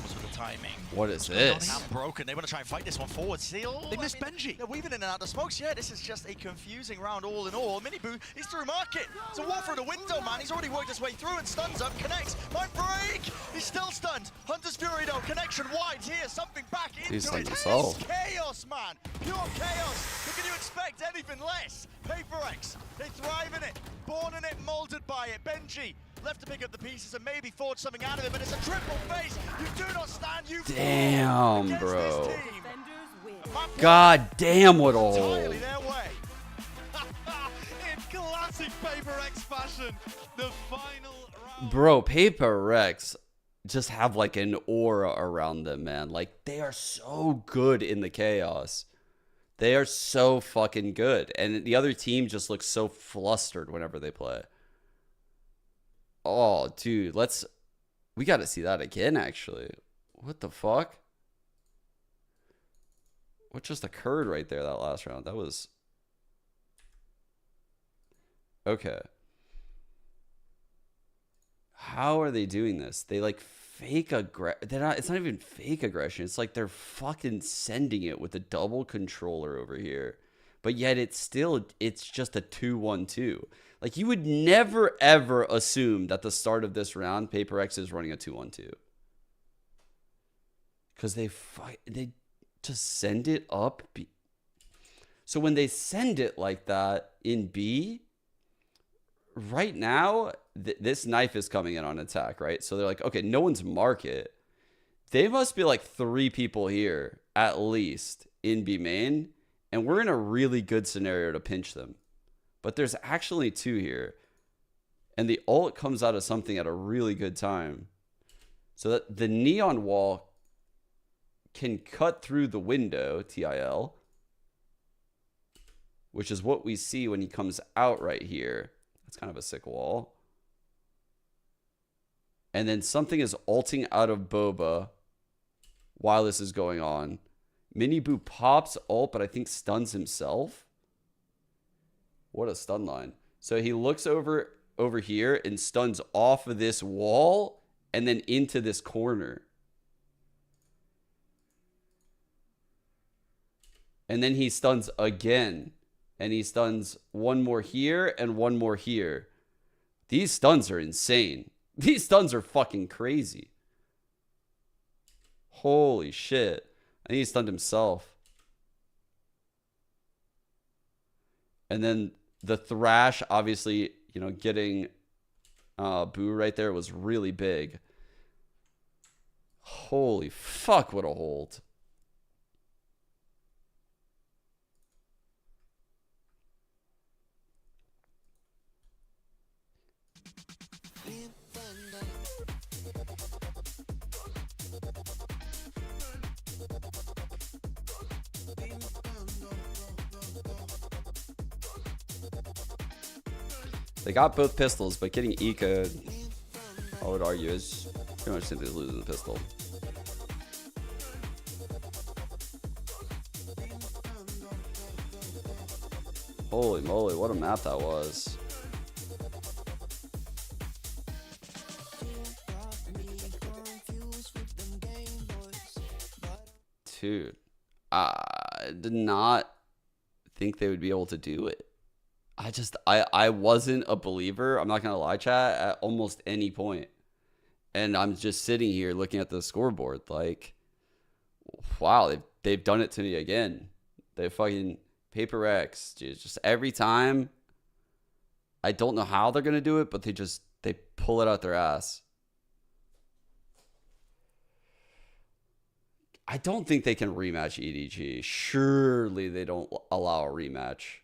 Also the timing. What is this? Ham broken. They want to try and fight this one forward. Still, They missed Benji. They're weaving in and out the smokes. Yeah, this is just a confusing round all in all. Minibu, he's through market. It's a wall through the window, man. He's already worked his way through and stuns up. Connects. Mind break. He's still stunned. Hunter's Fury though. Connection wide here. Something back into He's it. stunned himself. It's chaos, man. Pure chaos. But can you expect anything less? Paper X. They thrive in it. Born in it. Molded by it. Benji. Left to pick up the pieces and maybe forge something out of it, but it's a triple face. You do not stand. You Damn, fall bro. against this team. God damn, what a hole. Entirely their way. In classic Paper X fashion, the final round. Bro, Paper Rex just have like an aura around them, man. Like, they are so good in the chaos. They are so fucking good. And the other team just looks so flustered whenever they play. Oh, dude, we got to see that again, actually. What the fuck? What just occurred right there that last round? That was... Okay. how are they doing this? They like fake it's not even fake aggression. It's like they're fucking sending it with a double controller over here. But yet it's just a 2-1-2. Like you would never ever assume that the start of this round Paper X is running a 2-1-2. Cuz they just send it up B. So when they send it like that in B, right now, this knife is coming in on attack, right? So they're like, okay, no one's market. They must be like 3 people here, at least, in B main. And we're in a really good scenario to pinch them. But there's actually 2 here. And the ult comes out of something at a really good time. So that the neon wall can cut through the window, TIL. Which is what we see when he comes out right here. It's kind of a sick wall. And then something is ulting out of Boba while this is going on. Miniboo pops ult, but I think stuns himself. What a stun line. So he looks over here and stuns off of this wall and then into this corner. And then he stuns again. And he stuns one more here and one more here. These stuns are insane. These stuns are fucking crazy. Holy shit. I think he stunned himself. And then the thrash, obviously, you know, getting Boo right there was really big. Holy fuck, what a hold. They got both pistols, but getting eco'd, I would argue, is pretty much simply losing the pistol. Holy moly, what a map that was. Dude, I did not think they would be able to do it. I wasn't a believer, I'm not gonna lie, chat, at almost any point. And I'm just sitting here looking at the scoreboard like, wow, they've done it to me again. They fucking Paper X, dude, just every time. I don't know how they're gonna do it, but they pull it out their ass. I don't think they can rematch EDG. Surely they don't allow a rematch.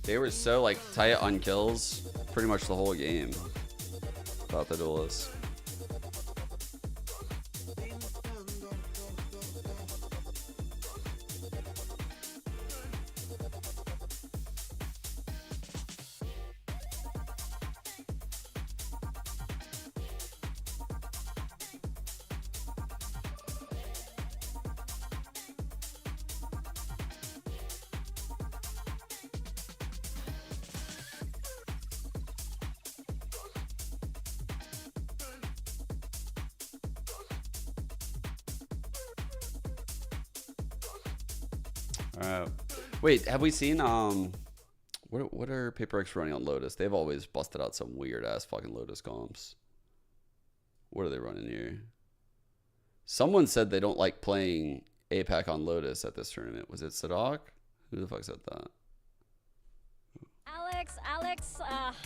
They were so like tight on kills pretty much the whole game about the duelists. Wait, have we seen what are Paper X running on Lotus? They've always busted out some weird ass fucking Lotus comps. What are they running here? Someone said they don't like playing APAC on Lotus at this tournament. Was it Sadak? Who the fuck said that? Alex,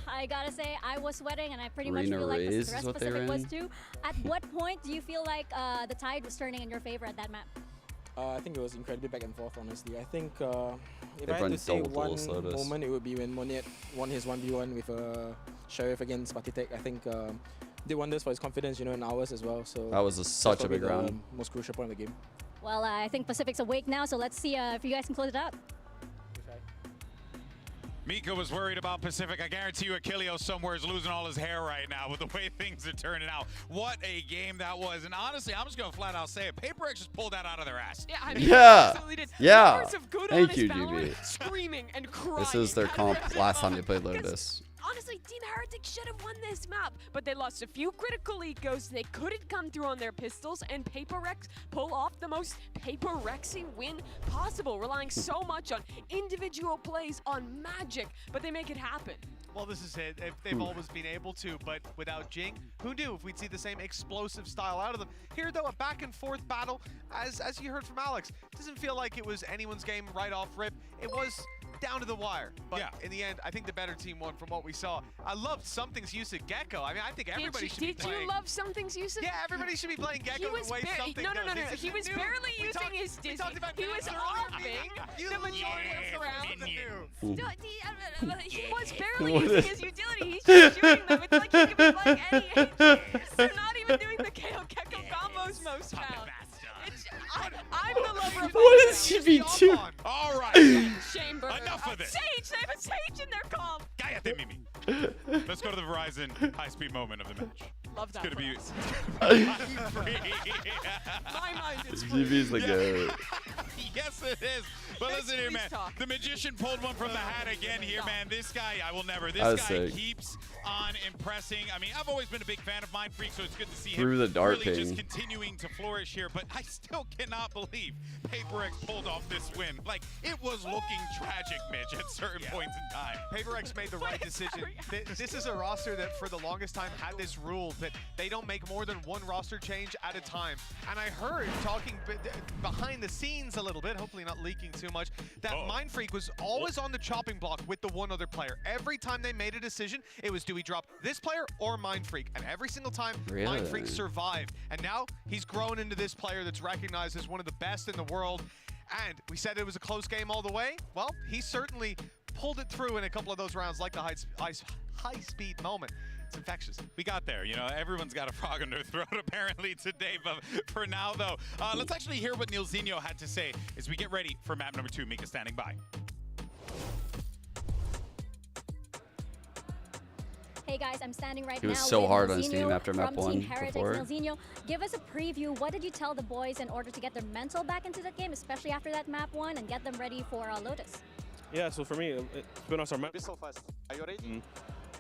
I gotta say, I was sweating, and I pretty much feel like the rest Pacific was too. At what point do you feel like the tide was turning in your favor at that map? I think it was incredibly back and forth, honestly. I think if I had to say one moment, it would be when Moniet won his 1v1 with Sheriff against Patitek. I think did wonders for his confidence, you know, in ours as well. So that was such a big round. Most crucial point of the game. Well, I think Pacific's awake now, so let's see if you guys can close it out. Mika was worried about Pacific. I guarantee you Achilleo somewhere is losing all his hair right now with the way things are turning out. What a game that was. And honestly, I'm just going to flat out say it. PaperX just pulled that out of their ass. Yeah, I mean, yeah. did. Yeah. Good, Thank you, Valorant, GB. Screaming and crying. This is their comp last time they played Lotus. Honestly, Team Heretics should have won this map, but they lost a few critical ecos. They couldn't come through on their pistols, and PaperX pull off the most PaperXy win possible, relying so much on individual plays, on magic, but they make it happen. Well, this is it. They've always been able to, but without Jing, who knew if we'd see the same explosive style out of them? Here, though, a back-and-forth battle, as you heard from Alex, doesn't feel like it was anyone's game right off rip. It was down to the wire, but in the end, I think the better team won from what we saw. I loved Something's use of Gecko. I mean, I think everybody should be playing. Did you love Something's use of? Yeah, everybody should be playing Gecko the way Something No. does. He was barely using his Disney. He was offing the majority of the rounds. He was barely using his utility. He's just shooting them. It's like he could be playing any HG. They're not even doing the KO Gecko combos most rounds. I'm the lover of What is GB2? All right. Shameburger. Enough of this. Sage. They have a Sage in their comp. Cállate, Mimi. Let's go to the Verizon high-speed moment of the match. Love that. It's going to be My mind is GB's the goat. Yes, it is. But listen here, man. The magician pulled one from the hat again here, man. This guy, I will never. This guy sick. keeps on impressing. I mean, I've always been a big fan of Mind Freak, so it's good to see him Through the dart really ping. just continuing to flourish here. But I still cannot believe PaperX pulled off this win. Like, it was looking tragic, Mitch, at certain points in time. PaperX made the right decision. This is a roster that for the longest time had this rule that they don't make more than one roster change at a time. And I heard talking behind the scenes a little bit, hopefully not leaking too much, that Mind Freak was always on the chopping block with the one other player. Every time they made a decision, it was do we drop this player or Mind Freak? And every single time, Mind Freak survived. And now he's grown into this player that's recognized as one of the best in the world. And we said it was a close game all the way. Well, he certainly pulled it through in a couple of those rounds like the high-speed moment. It's infectious. We got there. You know, everyone's got a frog in their throat apparently today. But for now, though, let's actually hear what Nilzinho had to say as we get ready for map number 2. Mika standing by. Hey guys, I'm standing right now. He was so hard on Nilzinho his team after map from 1 Team Heretics. before. Nilzinho, give us a preview. What did you tell the boys in order to get their mental back into the game, especially after that map 1, and get them ready for Lotus? Yeah, so for me, it's been our map. Pistol fast. Are you ready?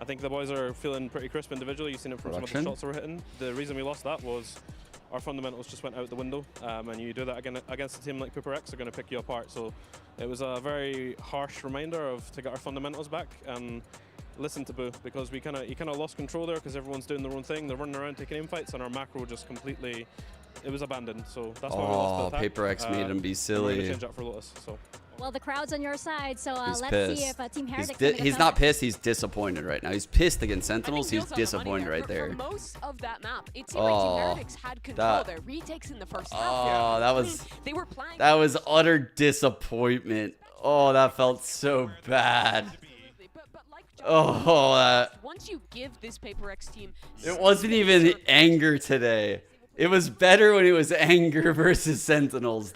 I think the boys are feeling pretty crisp individually. You've seen it from some of the shots that we're hitting. The reason we lost that was our fundamentals just went out the window, and you do that again against a team like PaperX, they're going to pick you apart. So it was a very harsh reminder of to get our fundamentals back and listen to Boo, because he kind of lost control there because everyone's doing their own thing. They're running around taking aim fights, and our macro just completely, it was abandoned. So that's why we lost the attack. PaperX made him be silly. We're going to change that for Lotus. So. Well, the crowd's on your side, so let's pissed. see if Team Heretics He's not pissed, he's disappointed right now. He's pissed against Sentinels, he's disappointed right there. For most of that map, it seemed like Team Heretics had control there. Retakes in the first half. Oh, that was, they were playing. That was utter disappointment. Oh, that felt so bad. Oh, once you give this PaperX team, it wasn't even anger today. It was better when it was anger versus Sentinels.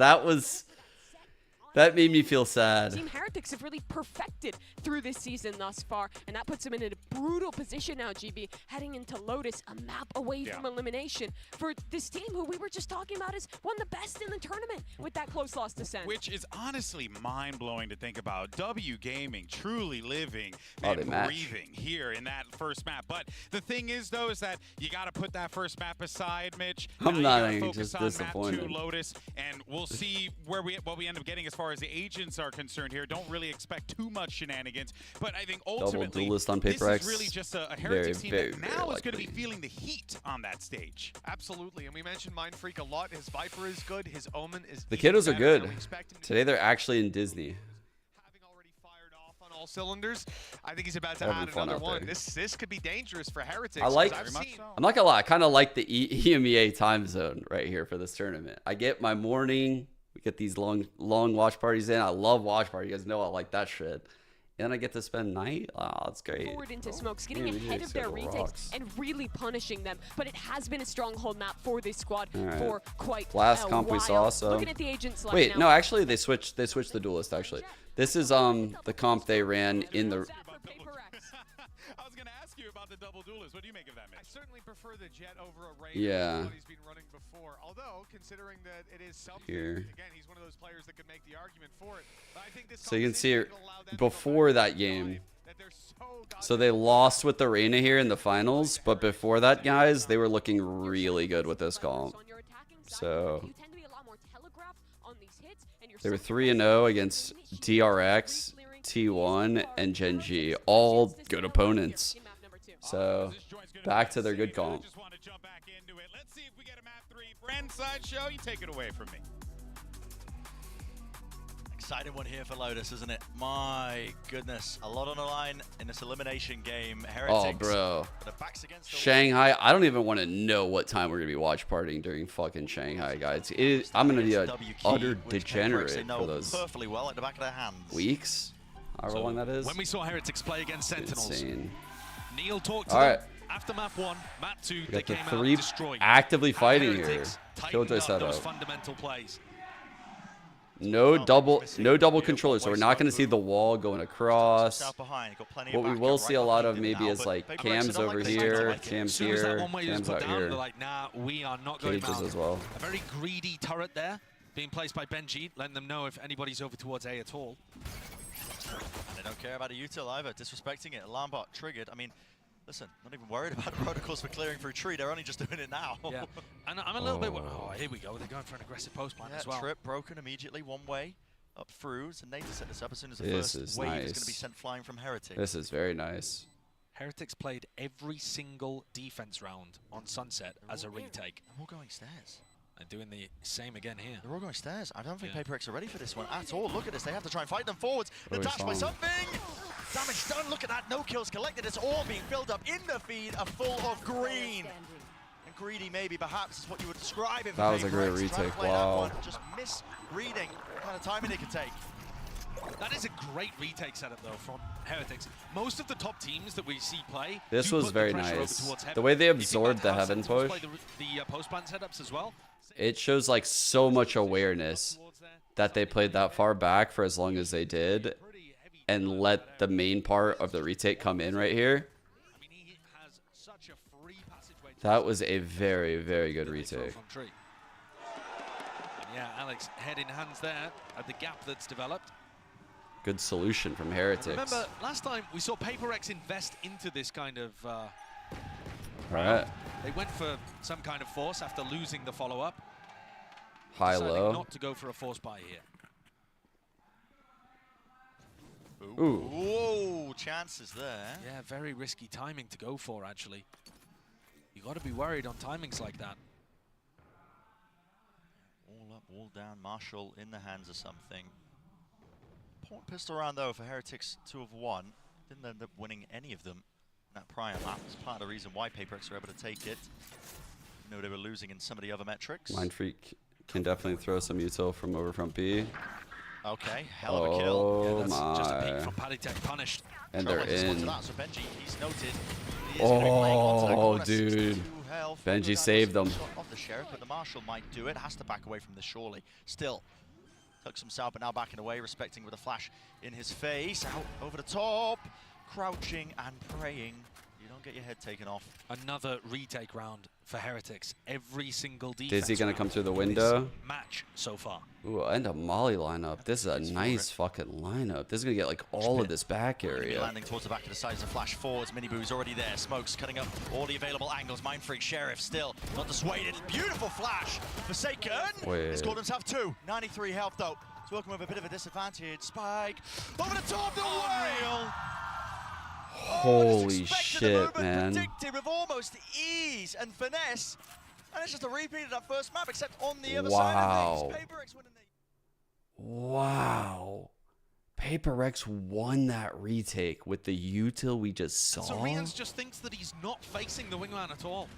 That made me feel sad. Team Heretics have really perfected through this season thus far, and that puts them in a brutal position now, GB, heading into Lotus, a map away from elimination for this team who we were just talking about is one of the best in the tournament with that close loss to Sen. Which is honestly mind-blowing to think about. W Gaming truly living and breathing here in that first map. But the thing is, though, is that you got to put that first map aside, Mitch. I'm not focus just on disappointed. map 2 Lotus, and we'll see what we end up getting as far as the agents are concerned here. Don't really expect too much shenanigans, but I think ultimately duelist on this PaperX. is really just a Heretics team that now is going to be feeling the heat on that stage. Absolutely, and we mentioned Mind Freak a lot. His Viper is good, his Omen is The kiddos are good. Today they're actually in Disney. Having already fired off on all cylinders, I think he's about to add another one. This could be dangerous for Heretics. I'm not gonna lie, I kind of like the EMEA time zone right here for this tournament. I get my morning. We get these long watch parties in. I love watch parties. You guys know I like that shit. And I get to spend night? Oh, that's great. Forward into smokes, getting ahead of their retakes and really punishing them. But it has been a stronghold map for this squad for quite Last a comp while. we saw, so. Looking at the agents Wait, now. no, actually they switched the duelist actually. This is the comp they ran in the I was going to ask you about the double duelist. What do you make of that, Mitch? I certainly prefer the Jet over a Ray. Yeah. What he's been running before. Although, considering that it is something, here. again, he's one of those players that could make the argument for it. But I think this So you can see before that game. So they lost with the Reyna here in the finals, but before that, guys, they were looking really good with this comp. So they were 3-0 against DRX, T1, and Gen G, all good opponents. So back to their good comp. Let's see if we get a map 3. Brand Sideshow, you take it away from me. Exciting one here for Lotus, isn't it? My goodness, a lot on the line in this elimination game. Heretics. Oh, bro. Their backs against the Shanghai, I don't even want to know what time we're going to be watch partying during fucking Shanghai, guys. I'm going to be an utter degenerate for those perfectly well at the back of their hands. weeks. However long that is. When we saw Heretics play against Sentinels, Insane. Neil talked to All them right. after map 1, map 2. We They got the came out 3 destroyed. actively fighting here. Heretics Killjoy tightened up setup. those fundamental plays. No double controller, so we're not going to see the wall going across. What we will see a lot of maybe is like cams over here, cams here, cams out here. Like, nah, we are not Cages going as well. A very greedy turret there being placed by Benji, letting them know if anybody's over towards A at all. They don't care about a util either, disrespecting it. Alarm bot triggered. I mean, listen, not even worried about the protocols for clearing through tree. They're only just doing it now. Yeah, and I'm a little bit. Oh, here we go. They're going for an aggressive post plan as well. Trip broken immediately, one way up through. So Nate to set this up as soon as the This first is wave nice. is going to be sent flying from Heretics. This is very nice. Heretics played every single defense round on Sunset as a retake. I'm all going stairs. And doing the same again here. They're all going stairs. I don't think PaperX are ready for this one at all. Look at this. They have to try and fight them forwards. Really Detached by strong. something. Damage done. Look at that. No kills collected. It's all being filled up in the feed. A full of green. And greedy maybe perhaps is what you would describe it. That was a great PaperX. Trying to retake. play that Wow. one. Just misreading what kind of timing they could take. That is a great retake setup, though, from Heretics. Most of the top teams that we see play. This do was put very the pressure over nice. towards Heaven. The way they If you absorbed the have Heaven Sentinels push. play the post-ban setups as well. It shows like so much awareness that they played that far back for as long as they did and let the main part of the retake come in right here. That was a very, very good retake. And yeah, Alex, head in hands there at the gap that's developed. Good solution from Heretics. Remember, last time we saw PaperX invest into this kind of Right. They went for some kind of force after losing the follow-up. High-low. Deciding not to go for a force buy here. Ooh. Whoa, chances there. Yeah, very risky timing to go for, actually. You got to be worried on timings like that. All up, all down. Marshall in the hands of something. Point pistol round though for Heretics 2 of 1. Didn't end up winning any of them in that prior map. It's part of the reason why PaperX were able to take it. You know, they were losing in some of the other metrics. Mind Freak can definitely throw some util from over front B. Okay, hell of a kill. Oh Yeah, that's my. just a peek from Paddytech punished. And they're in. That, so Benji, he's noted. He is gonna be playing onto that Oh, corner, dude. 62 health. Benji saved them. Shot off the Sheriff, but the Marshal might do it. Has to back away from this surely. Still, tucks himself, but now backing away, respecting with a flash in his face. Out over the top, crouching and praying. You don't get your head taken off. Another retake round for Heretics. Every single defense. Dizzy gonna come round through the in window. this match so far. Ooh, and a Molly lineup. This is a nice fucking lineup. This is gonna get like all of this back area. Landing towards the back of the side as a flash forwards. Miniboo's already there. Smokes cutting up all the available angles. Mind Freak Sheriff still not dissuaded. Beautiful flash. Forsaken. Wait. His Gordons have 2. 93 health though. It's working with a bit of a disadvantage. Spike over the top. No way. Holy shit, man. Predicted with almost ease and finesse. And it's just a repeat of that first map, except on the other side of things. PaperX winning the... Wow. PaperX won that retake with the util we just saw. So Rians just thinks that he's not facing the wingman at all.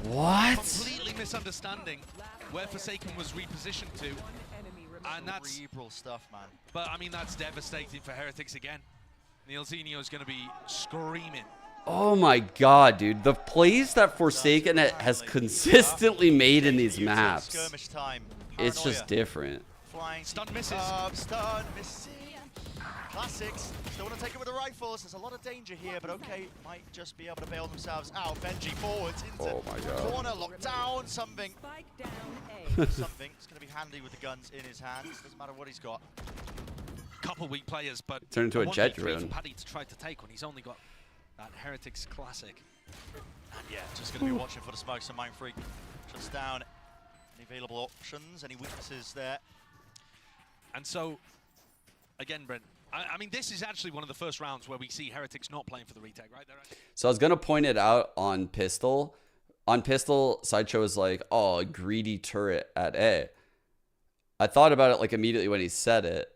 What? Completely misunderstanding where Forsaken was repositioned to. And that's cerebral stuff, man. But I mean, that's devastating for Heretics again. Nielzinho is going to be screaming. Oh my god, dude. The plays that Forsaken has consistently made in these maps. Skirmish time. It's just different. Flying. Stun misses. Stun missing. Classics. Still want to take it with the rifles. There's a lot of danger here, but okay, might just be able to bail themselves out. Benji forwards into corner, locked down. Something. Something's going to be handy with the guns in his hands. Doesn't matter what he's got. Couple weak players, but turn into a jet drone. For Paddy to try to take when he's only got that Heretics classic. And yeah, just going to be watching for the smokes and Mindfreak shuts down any available options, any weaknesses there. And so, again, Brent, I mean, this is actually one of the first rounds where we see Heretics not playing for the retake, right? So I was going to point it out on Pistol. On Pistol, Sideshow was like, oh, a greedy turret at A. I thought about it like immediately when he said it.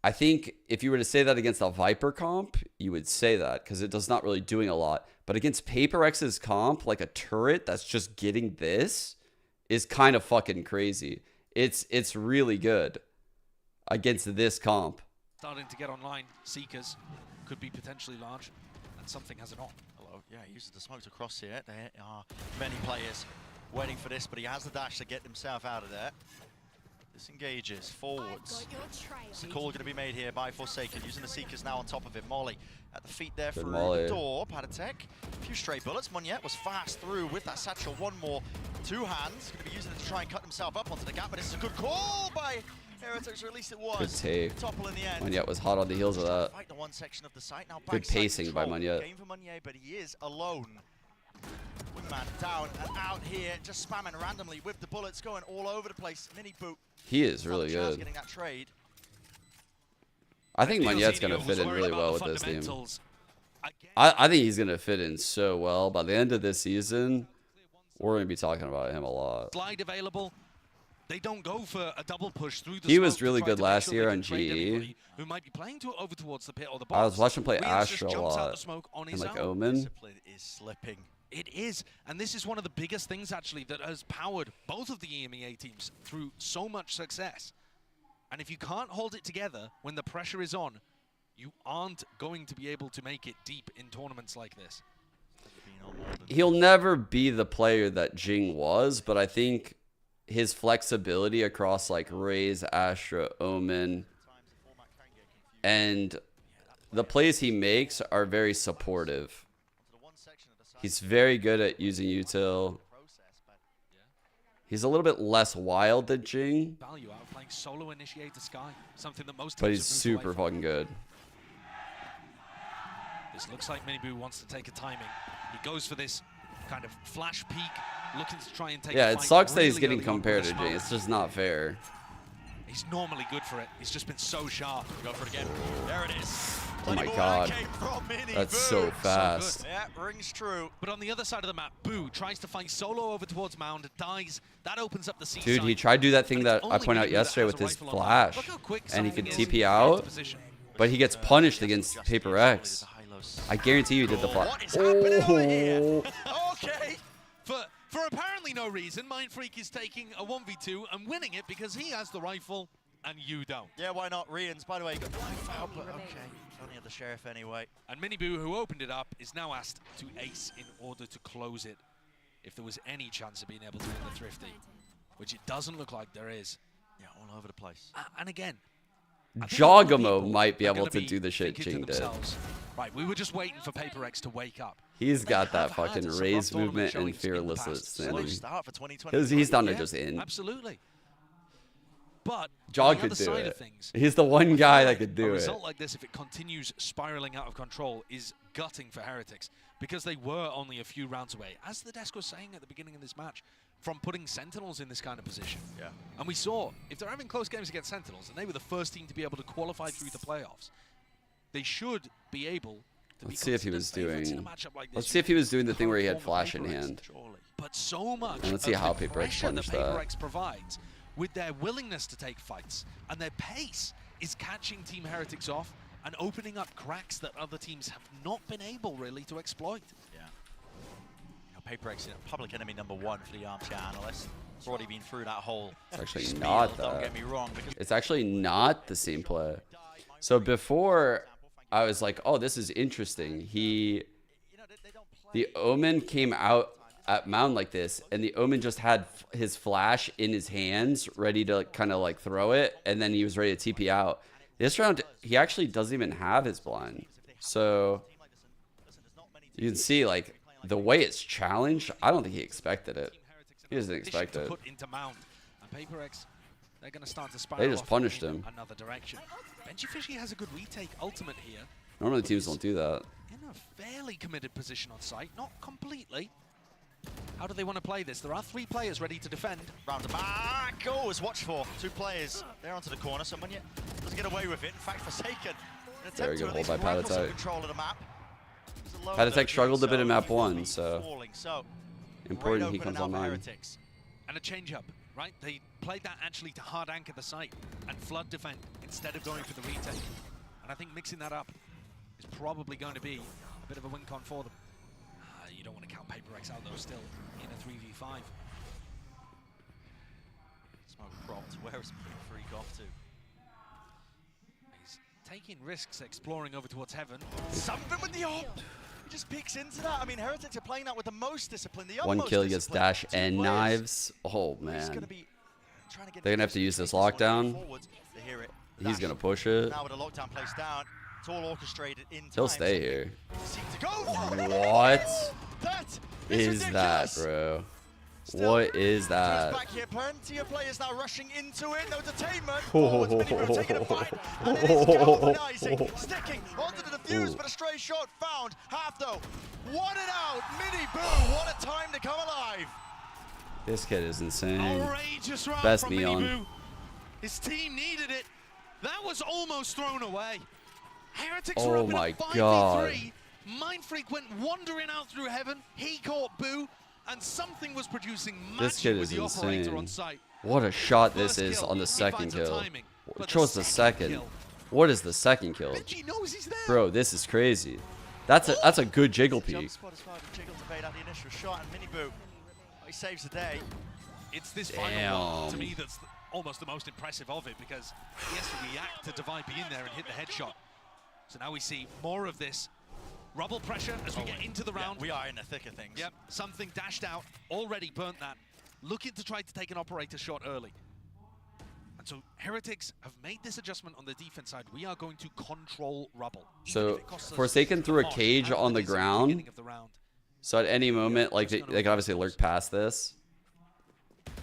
I think if you were to say that against a Viper comp, you would say that because it does not really doing a lot. But against Paper X's comp, like a turret that's just getting this is kind of fucking crazy. It's really good against this comp. Starting to get online. Seekers could be potentially large, and something has it on. Hello. Yeah, he uses the smokes across here. There are many players waiting for this, but he has the dash to get himself out of there. Disengages forwards. It's a call going to be made here by Forsaken, using the Seekers now on top of it. Molly at the feet there through the door. Padatek, a few stray bullets. Moniette was fast through with that satchel. One more, two hands. Going to be using it to try and cut himself up onto the gap, but this is a good call by Heretics, or at least it was. Good take. Topple in the end. Moniette was hot on the heels of that. Fight the one section of the site. Now good pacing by Moniette. Game for Moniette, but he is alone. Wingman down and out here, just spamming randomly with the bullets going all over the place. Mini boot. He is really good. Getting that trade. I think Moniette's going to fit in really well with this team. I think he's going to fit in so well. By the end of this season, we're going to be talking about him a lot. Slide available. They don't go for a double push through the He was really good last year on GE. Who might be playing over towards the pit or the I was watching him play Reans Astra a lot. And like Omen. Discipline is slipping. It is, and this is one of the biggest things actually that has powered both of the EMEA teams through so much success. And if you can't hold it together when the pressure is on, you aren't going to be able to make it deep in tournaments like this. He'll never be the player that Jing was, but I think his flexibility across like Raze, Astra, Omen, and the plays he makes are very supportive. He's very good at using util. He's a little bit less wild than Jing, Value out of playing solo initiator Sky, something that most but teams he's have moved super away from. fucking good. This looks like Miniboo wants to take a timing. He goes for this kind of flash peek, looking to try and take Yeah, a it fight sucks that really he's getting early on compared with to the Jing. smoke. It's just not fair. He's normally good for it. He's just been so sharp. Go for it again. There it is. Oh my god. That's so fast. Yeah, rings true. But on the other side of the map, Boo tries to fight solo over towards Mound, dies. That opens up the C Dude, side. he tried to do that thing that I pointed out yesterday with his flash, and he could TP out, but he gets punished against Paper X. I guarantee you he did the flash. Oh. Okay. For apparently no reason, Mindfreak is taking a 1v2 and winning it because he has the rifle and you don't. Yeah, why not? Rians, by the way, got life out, but okay. Only at the Sheriff anyway. And Miniboo, who opened it up, is now asked to ace in order to close it if there was any chance of being able to win the Thrifty, which it doesn't look like there is. Yeah, all over the place. And again, Jogamo might be able to do the shit Jing did. Right, we were just waiting for Paper X to wake up. He's got that fucking raise movement and fearlessness in him. He's down to just in. Absolutely. But Jog could do it. He's the one guy that could do a it. result like this, if it continues spiraling out of control, is gutting for Heretics because they were only a few rounds away, as the desk was saying at the beginning of this match, from putting Sentinels in this kind of position. Yeah. And we saw, if they're having close games against Sentinels, and they were the first team to be able to qualify through the playoffs, they should be able to Let's see if he was doing. Like Let's see if he was doing the thing where he had flash in hand. But so much And let's see of how the Paper X pressure punished Paper that. X provides with their willingness to take fights and their pace is catching Team Heretics off and opening up cracks that other teams have not been able really to exploit. Yeah. You know, Paper X, public enemy #1 for the armchair analyst. already been through that whole It's actually spiel, not don't that. get me wrong. Because It's actually not the same play. So before, I was like, oh, this is interesting. The Omen came out at Mound like this, and the Omen just had his flash in his hands, ready to kind of like throw it, and then he was ready to TP out. This round, he actually doesn't even have his blind. So you can see, like, the way it's challenged, I don't think he expected it. He doesn't expect it. Put into Mound. And PaperX, they're going to start to spiral They just off punished in him. Another direction. Benji Fishy has a good retake ultimate here. Normally teams don't do that. In a fairly committed position on site, not completely. How do they want to play this? There are 3 players ready to defend. Round the back. Oh, it's watched for. 2 players. They're onto the corner. Someone yet doesn't get away with it. In fact, Forsaken. Very good hold by Patatek. Control of the map. Patatek struggled a bit in map 1, so important he comes on online. And a change up, right? They played that actually to hard anchor the site and flood defend instead of going for the retake. And I think mixing that up is probably going to be a bit of a win con for them. You don't want to count PaperX out though still in a 3v5. Smoke propped. Where is Freak off to? He's taking risks, exploring over towards heaven. Something with the op! He just peeks into that. I mean, Heretics are playing that with the most discipline. The One utmost kill gets discipline. dash 2 and players. knives. Oh man. They're They're gonna have to use this lockdown. They hear it. He's gonna push it. Now with a lockdown placed down, it's all orchestrated in time. He'll stay here. Seek to go for it. What That is that, bro? What is that? Back here, plenty of players now rushing into it. No detainment. Forwards, Miniboo taking a fight. And it is galvanizing. Sticking onto the defuse, but a stray shot found. Half though. One and out. Miniboo. What a time to come alive. This kid is insane. Outrageous run Best from Neon. Miniboo. His team needed it. That was almost thrown away. Heretics were Oh up in my a 5v3. God. Mind Freak went wandering out through heaven. He caught Boo, and something was producing This magic kid with is the operator on insane. site. What a shot this First is kill, on the he second finds the kill. timing, but Show us the second. kill. What is the second kill? Benji knows he's there. Bro, this is crazy. That's a good jiggle Jump peek. squad as far as Jiggle to bait out the initial shot, and Miniboo, he saves the day. It's this final one to Damn. me that's almost the most impressive of it, because he has to react to Divide be in there and hit the headshot. So now we see more of this rubble pressure as we get into the round. We are in the thick of things. Yep, something dashed out, already burnt that. Looking to try to take an operator shot early. And so Heretics have made this adjustment on the defense side. We are going to control rubble. So Forsaken threw a cage on the ground. So at any moment, like they can obviously lurk past this.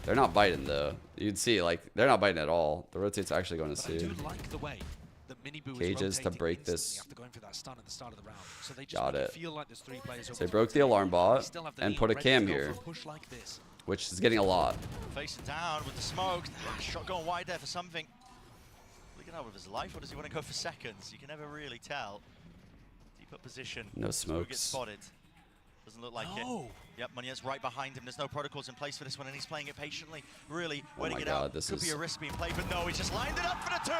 They're not biting though. You'd see, like, they're not biting at all. The rotate's actually going to But I see. do like the way that Miniboo Cages is to break rotating this. after going for that stun at the start of the round. So they just Got make it. feel like there's 3 players So over they the broke the rotate. alarm They bot still have the and lead, put a ready to cam go here, for a push like this. which is getting a lot. Facing down with the smoke. Shot going wide there for something. Looking out with his life, or does he want to go for seconds? You can never really tell. Deep up position. No Who smokes. gets spotted? Doesn't look like it. Yep, Munier's right behind him. There's no protocols in place for this one, and he's playing it patiently. Really waiting my it God, out. this Could is- be a risk being played, but no, he's just lined it up for the 2.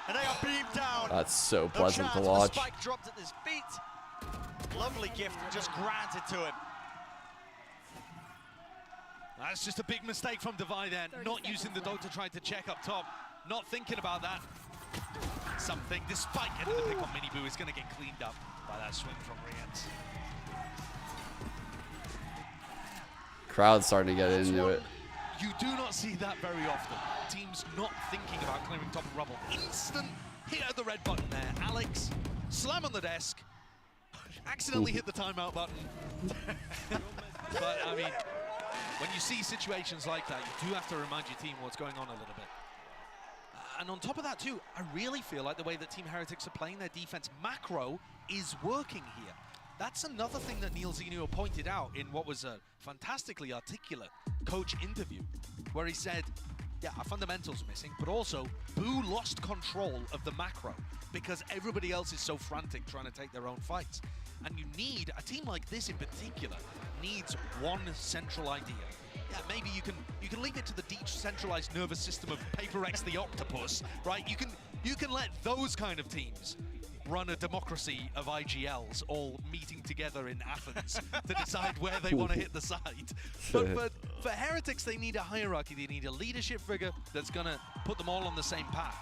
And they are beamed down. That's so No pleasant to chance. watch. The spike dropped at his feet. Lovely gift just granted to him. That's just a big mistake from Divide there. Not using the dog to try to check up top. Not thinking about that. Something, despite getting the pick on Miniboo, is going to get cleaned up by that swing from Rians. Crowd's starting to get into it. You do not see that very often. Teams not thinking about clearing top of rubble. Instant hit at the red button there. Alex, slam on the desk. Accidentally hit the timeout button. But, I mean, when you see situations like that, you do have to remind your team what's going on a little bit. And on top of that, too, I really feel like the way that Team Heretics are playing their defense macro is working here. That's another thing that Neil Zenio pointed out in what was a fantastically articulate coach interview, where he said, yeah, our fundamentals are missing, but also Boo lost control of the macro because everybody else is so frantic trying to take their own fights. And you need, a team like this in particular, needs one central idea. Yeah, maybe you can link it to the decentralized nervous system of PaperX the Octopus, right? You can let those kind of teams run a democracy of IGLs all meeting together in Athens to decide where they want to hit the site. But For Heretics, they need a hierarchy. They need a leadership figure that's going to put them all on the same path.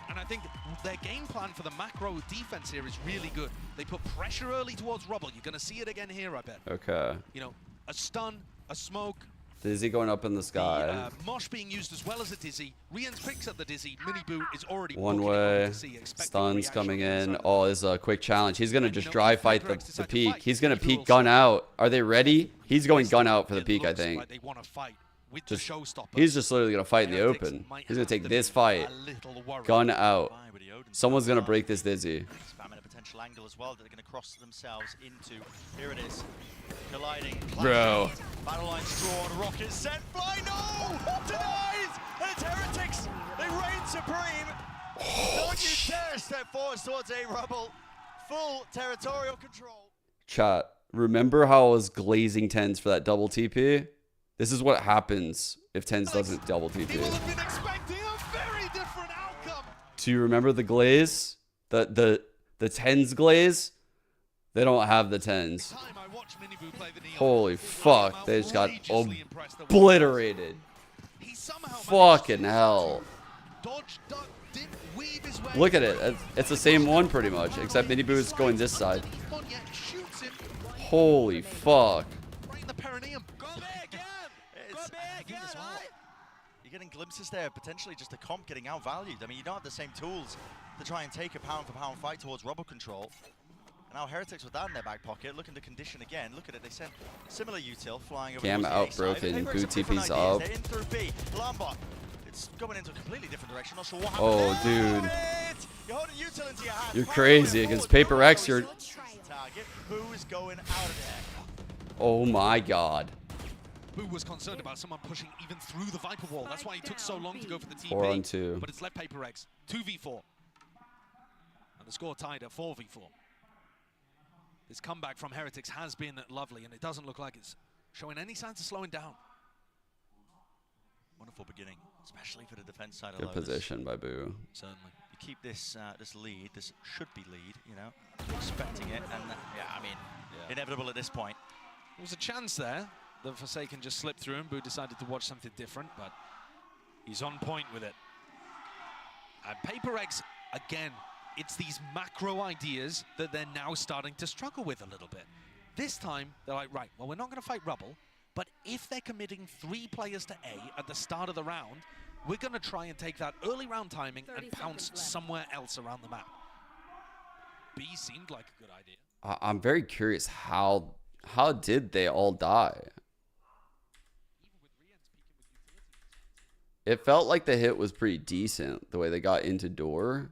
And I think their game plan for the macro defense here is really good. They put pressure early towards Rubble. You're going to see it again here, I bet. Okay. You know, a stun, a smoke. Dizzy going up in the sky. Mosh being used as well as a Dizzy. Rians picks up the Dizzy. Mini Boo is already One way. Stuns coming in. Oh, this is a quick challenge. He's going to just dry fight the peak. He's going to peek gun out. Are they ready? He's going gun out for the peak, I think. They want to fight. He's just literally going to fight in the open. He's going to take this fight. Gun out. Someone's going to break this Dizzy. Spamming a potential angle as well that they're going to cross themselves into. Here it is. Colliding. Bro. Battle lines drawn. Rocket sent. Fly. No! Denies! And it's Heretics. They reign supreme. Don't you dare step forward towards a Rubble. Full territorial control. Chat. Remember how I was glazing Tens for that double TP? This is what happens if Tens doesn't double TP. He will have been expecting a very different outcome. Do you remember the glaze? The Tens glaze? They don't have the Tens. Holy fuck. They just got obliterated. Fucking hell. Look at it. It's the same one pretty much, except Mini Boo's going this side. Holy fuck. You're getting glimpses there, potentially just a comp getting outvalued. I mean, you don't have the same tools to try and take a pound-for-pound fight towards Rubble control. And now Heretics with that in their back pocket, looking to condition again. Look at it, they sent similar util flying over Cam out broken, Boo TP's up. They're in through B. Lambot, it's going into a completely different direction. Not sure what happened. Oh, dude. You're holding util into your hand. You're crazy against Paper X. You're. Target. Boo is going out of there. Oh my god. Boo was concerned about someone pushing even through the Viper wall. That's why he took so long to go for the TP. 4-on-2. But it's left Paper X 2v4. And the score tied at 4v4. This comeback from Heretics has been lovely, and it doesn't look like it's showing any signs of slowing down. Wonderful beginning, especially for the defense side of Good position by Boo. Certainly. You keep this this lead, this should be lead, you know, expecting it, and yeah, I mean, inevitable at this point. There was a chance there. The Forsaken just slipped through, and Boo decided to watch something different, but he's on point with it. And Paper X, again, it's these macro ideas that they're now starting to struggle with a little bit. This time, they're like, right, well, we're not going to fight Rubble, but if they're committing 3 players to A at the start of the round, we're going to try and take that early round timing and pounce somewhere else around the map. B seemed like a good idea. I'm very curious, how did they all die? It felt like the hit was pretty decent, the way they got into door.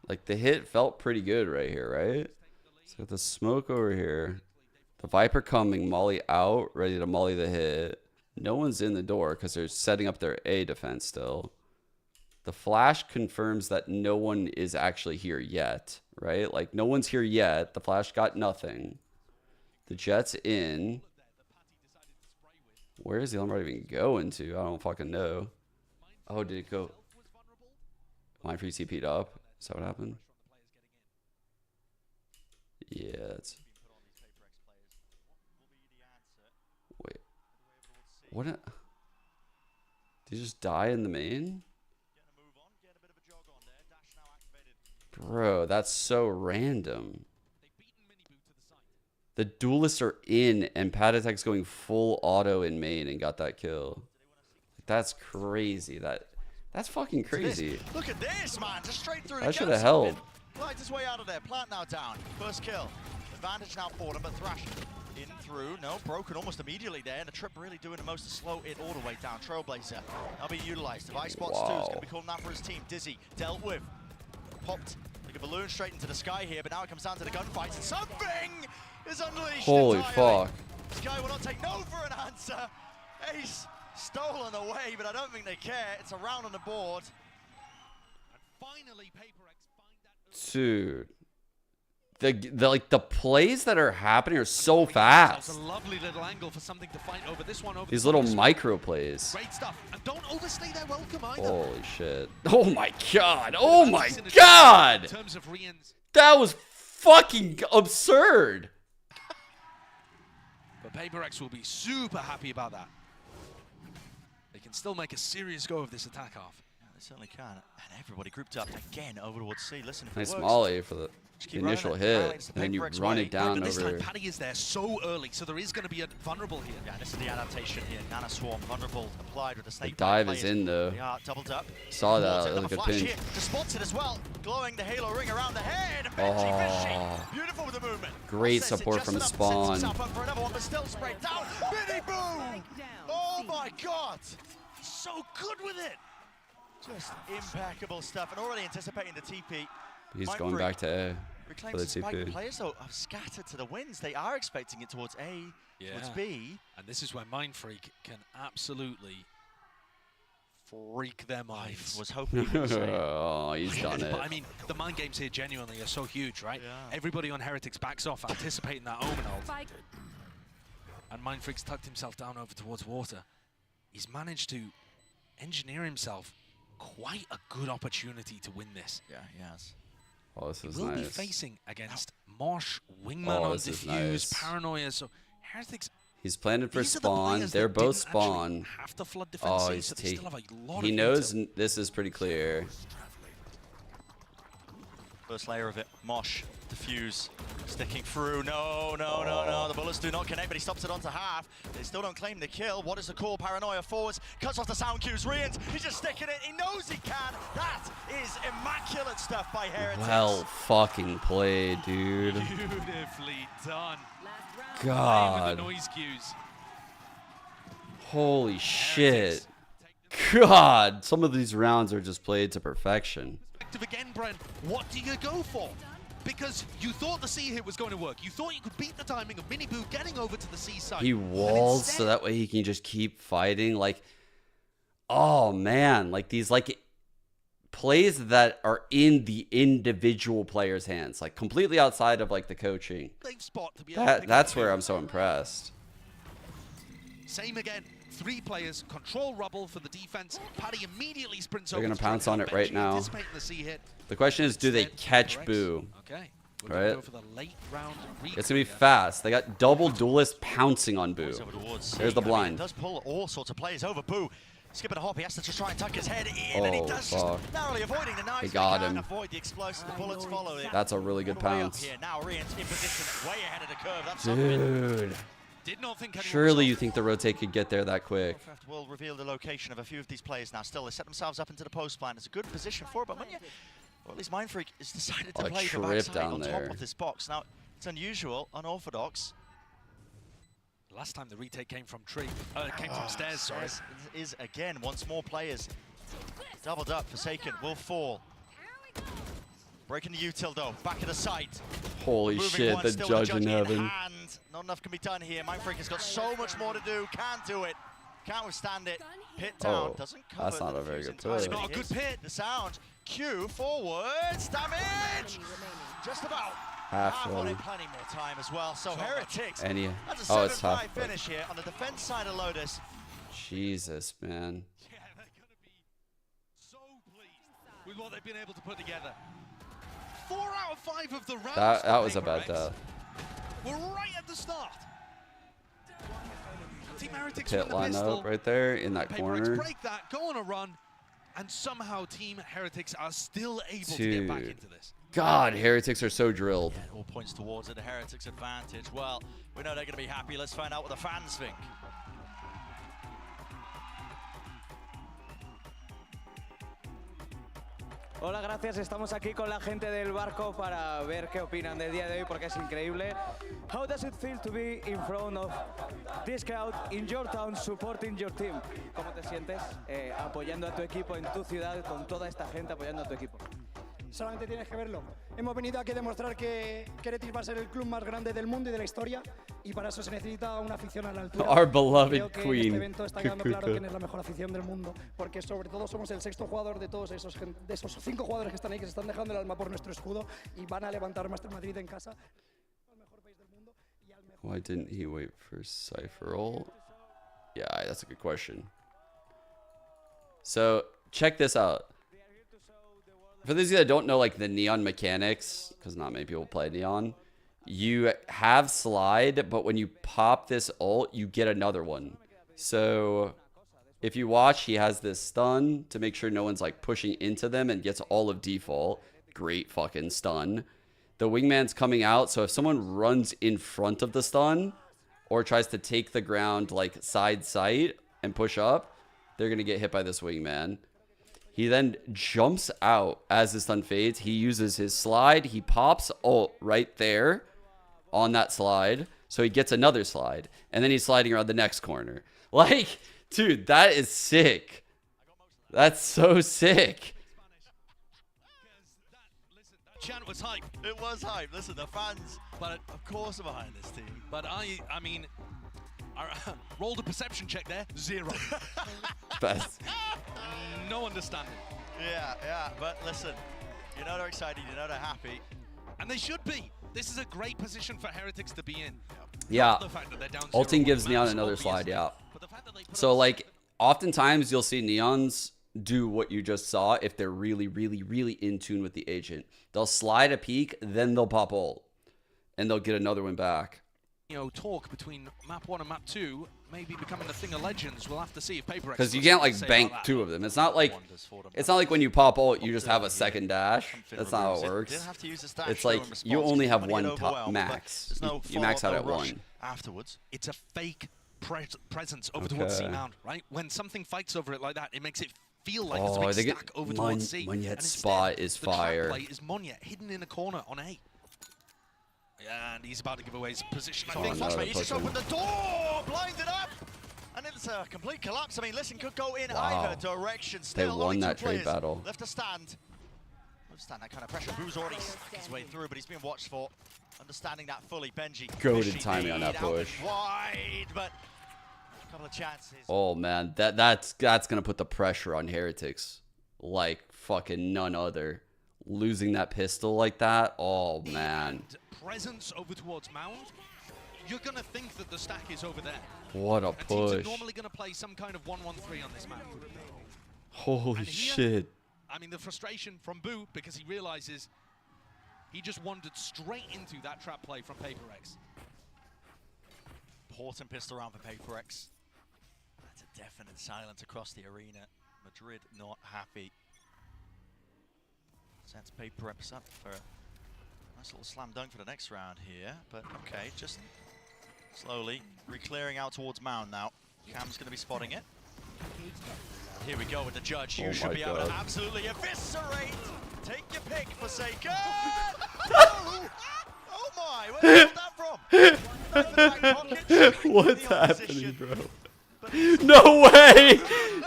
Like, the hit felt pretty good right here, right? So the smoke over here. The Viper coming, Molly out, ready to Molly the hit. No one's in the door because they're setting up their A defense still. The flash confirms that no one is actually here yet, right? Like, no one's here yet. The flash got nothing. The Jet's in. Where is the Elim even going to? I don't fucking know. Oh, did it go? Line free CP'd up. Is that what happened? Yeah, it's... Wait. What? Did he just die in the main? Bro, that's so random. The duelists are in, and Patatek's going full auto in main and got that kill. That's crazy. That's fucking crazy. Look at this, man. Just straight through. I should have held. Lights his way out of there. Plant now down. First kill. Advantage now for them, but Thrash in through. No, broken almost immediately there. And the Trip really doing the most to slow it all the way down. Trailblazer now being utilized. Device spots too. Is going to be calling that for his team. Dizzy dealt with. Popped like a balloon straight into the sky here, but now it comes down to the gunfights. And something is unleashed. Holy fuck. Sky will not take no for an answer. Ace stolen away, but I don't think they care. It's a round on the board. And finally, Paper X find that. Dude. The plays that are happening are so fast. It's a lovely little angle for something to fight over. This one over. These little micro plays. Great stuff. And don't overstay their welcome either. Holy shit. Oh my god. Oh my god. In terms of Rians. That was fucking absurd. But PaperX will be super happy about that. They can still make a serious go of this attack half. Yeah, they certainly can. And everybody grouped up again over towards C. Listen, if Nice it works, molly for the initial hit, and then you run it down But this over. time Paddy is there so early, so there is going to be a vulnerable here. Yeah, this is the adaptation here. Nana Swarm, vulnerable, applied with the snake. The dive is in though. They are doubled up. Saw that. That was a good pinch. Just spots it as well. Glowing the halo ring around the head. Oh. Beautiful with the movement. Great support from Spawn. Up for another one, but still sprayed down. Mini boom! Oh my god! So good with it. Just impeccable stuff, and already anticipating the TP. He's going back to A for Reclaims the the spike. TP. Players though have scattered to the winds. They are expecting it towards A, towards B. And this is where Mindfreak can absolutely freak their minds. Was hoping he would say. Oh, he's done it. But I mean, the mind games here genuinely are so huge, right? Yeah. Everybody on Heretics backs off, anticipating that Omen ult. And Mindfreak's tucked himself down over towards water. He's managed to engineer himself quite a good opportunity to win this. Yeah, he has. Oh, this is He will be nice. facing against Mosh, Wingman Oh, on this is Diffuse, nice. Paranoia. So Heretics, He's planted for these are the spawn. players They're that both didn't actually spawn. have to flood defense Oh, safe, he's so they still have a lot he of knows veto. this is pretty clear. First layer of it. Mosh, Diffuse, sticking through. No. The bullets do not connect, but he stops it onto half. They still don't claim the kill. What is the call? Paranoia forwards, cuts off the sound cues. Rians, he's just sticking it. He knows he can. That is immaculate stuff by Heretics. Well fucking played, dude. Beautifully done. God. With the noise cues. Holy shit. God, some of these rounds are just played to perfection. Again, Brent, what do you go for? Because you thought the C hit was going to work. You thought you could beat the timing of Mini Boo getting over to the C side. He walls so that way he can just keep fighting. Like, oh man, like these like plays that are in the individual player's hands, like completely outside of like the coaching. That's where I'm so impressed. Same again. 3 players, control rubble for the defense. Paddy immediately sprints They're over. gonna pounce on it right now. Anticipating the C hit. The question is, do they catch Boo? Okay. Right? Go for the late round It's gonna be fast. They got double duelist pouncing on Boo. There's the blind. It does pull all sorts of players over. Boo, skipping a hop. He has to just try and tuck his head in, and he Oh, does fuck. just narrowly avoiding the knives. They got can't him. Avoid the explosive. The bullets follow it. That's a really good Way up pounce. here. Now Rian's in position, way ahead of the curve. That's something. Dude. Did not think Surely you think the rotate could get there that quick. Will reveal the location of a few of these players now. Still, they set themselves up into the post line. It's a good position for it, but when you, well, at least Mindfreak has decided to Oh, play the trip backside down on top there. of this box. Now, it's unusual, unorthodox. Last time the retake came from came from stairs, sorry. Stairs is again, once more players. Doubled up, Forsaken will fall. Breaking the util though, back of the site. Holy Moving shit, one, the still judge with in heaven. hand. Not enough can be done here. Mindfreak has got so much more to do. Can't do it. Can't withstand it. Pit down. Oh, Doesn't cover. that's not a very good entirely, pit. but Not a it good is pit. The sound. Q forwards. Damage. Just about. Half on one. it. Plenty more time as well. So Heretics. And he- That's a oh, it's 7-5 half, but- finish here on the defense side of Lotus. Jesus, man. With what they've been able to put together. 4 out of 5 of the rounds. That was a for bad PaperX. death. We're right at the start. Team Heretics Pit win the line pistol. up right there in that PaperX corner. break that, go on a run, and somehow Team Heretics are still able to get back Dude. into this. God, Heretics are so drilled. Yeah, it all points towards it. The Heretics advantage. Well, we know they're going to be happy. Let's find out what the fans think. Hola, gracias. Estamos aquí con la gente del barco para ver qué opinan del día de hoy porque es increíble. How does it feel to be in front of this crowd in your town supporting your team? ¿Cómo te sientes apoyando a tu equipo en tu ciudad con toda esta gente apoyando a tu equipo? Solamente tienes que verlo. Hemos venido aquí a demostrar que Heretics va a ser el club más grande del mundo y de la historia y para eso se necesita una afición a la altura. Our beloved Creo que queen. en este evento está quedando claro quién es la mejor afición del mundo, porque sobre todo somos el 6º jugador de todos esos 5 jugadores que están ahí, que se están dejando el alma por nuestro escudo y van a levantar Master Madrid en casa. Why didn't he wait for Cypher ult? Yeah, that's a good question. So, check this out. For those of you that don't know, like, the Neon mechanics, because not many people play Neon, you have slide, but when you pop this ult, you get another one. So if you watch, he has this stun to make sure no one's, like, pushing into them and gets all of default. Great fucking stun. The wingman's coming out, so if someone runs in front of the stun or tries to take the ground, like, side sight and push up, they're going to get hit by this wingman. He then jumps out as the stun fades. He uses his slide. He pops ult right there on that slide. So he gets another slide. And then he's sliding around the next corner. Like, dude, that is sick. That's so sick. Chant was hype. It was hype. Listen, the fans, but of course, are behind this team. But I mean, I rolled a perception check there. 0. Best. No understanding. Yeah. But listen, you know they're excited. You know they're happy. And they should be. This is a great position for Heretics to be in. Yeah. The fact that they're down Ulting 0-1 gives Neon match, another slide, obviously. yeah. But the fact that they put So, like, oftentimes you'll see Neons do what you just saw if they're really, really, really in tune with the agent. They'll slide a peek, then they'll pop ult. And they'll get another one back. You know, talk between map 1 and map 2 maybe becoming a thing of legends. We'll have to see if Paper X. Because you can't, like, bank 2 of them. It's not like when you pop ult, you just have a second dash. That's not how it works. It's like you only have one top max. You max out at 1. Afterwards, it's a fake presence over towards C Mound, right? When something fights over it like that, it makes it feel like there's a big stack over towards C. Monyet's spot is fire. The trap play is Monyet hidden in a corner on A. And he's about to give away his position. I think Foxmate, he's just opened the door, blinded up, and it's a complete collapse. I mean, listen, could go in either direction. Still, they won that trade battle. Left to stand. Understand that kind of pressure. Boo's already stuck his way through, but he's being watched for. Understanding that fully, Benji. Goated timing on that push. Wide, but a couple of chances. Oh man, that's gonna put the pressure on Heretics like fucking none other. Losing that pistol like that, oh man. Presence over towards Mound, you're gonna think that the stack is over there. What a and push. Teams are normally gonna play some kind of 1-1-3 on this map. Holy shit. I mean, the frustration from Boo, because he realizes he just wandered straight into that trap play from Paper X. Important pistol round for Paper X. That's a definite silence across the arena. Madrid not happy. Sets Paper X up for a nice little slam dunk for the next round here, but okay, just slowly re-clearing out towards Mound now. Cam's going to be spotting it. Here we go with the judge. You should be able to absolutely eviscerate. Take your pick, Forsaken. Oh my, where did that from? What's happening, bro? No way!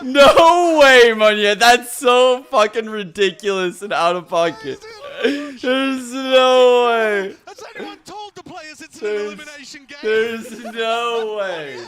No way, Monyet! That's so fucking ridiculous and out of pocket. There's no way. Has anyone told the players it's an elimination game? There's no way.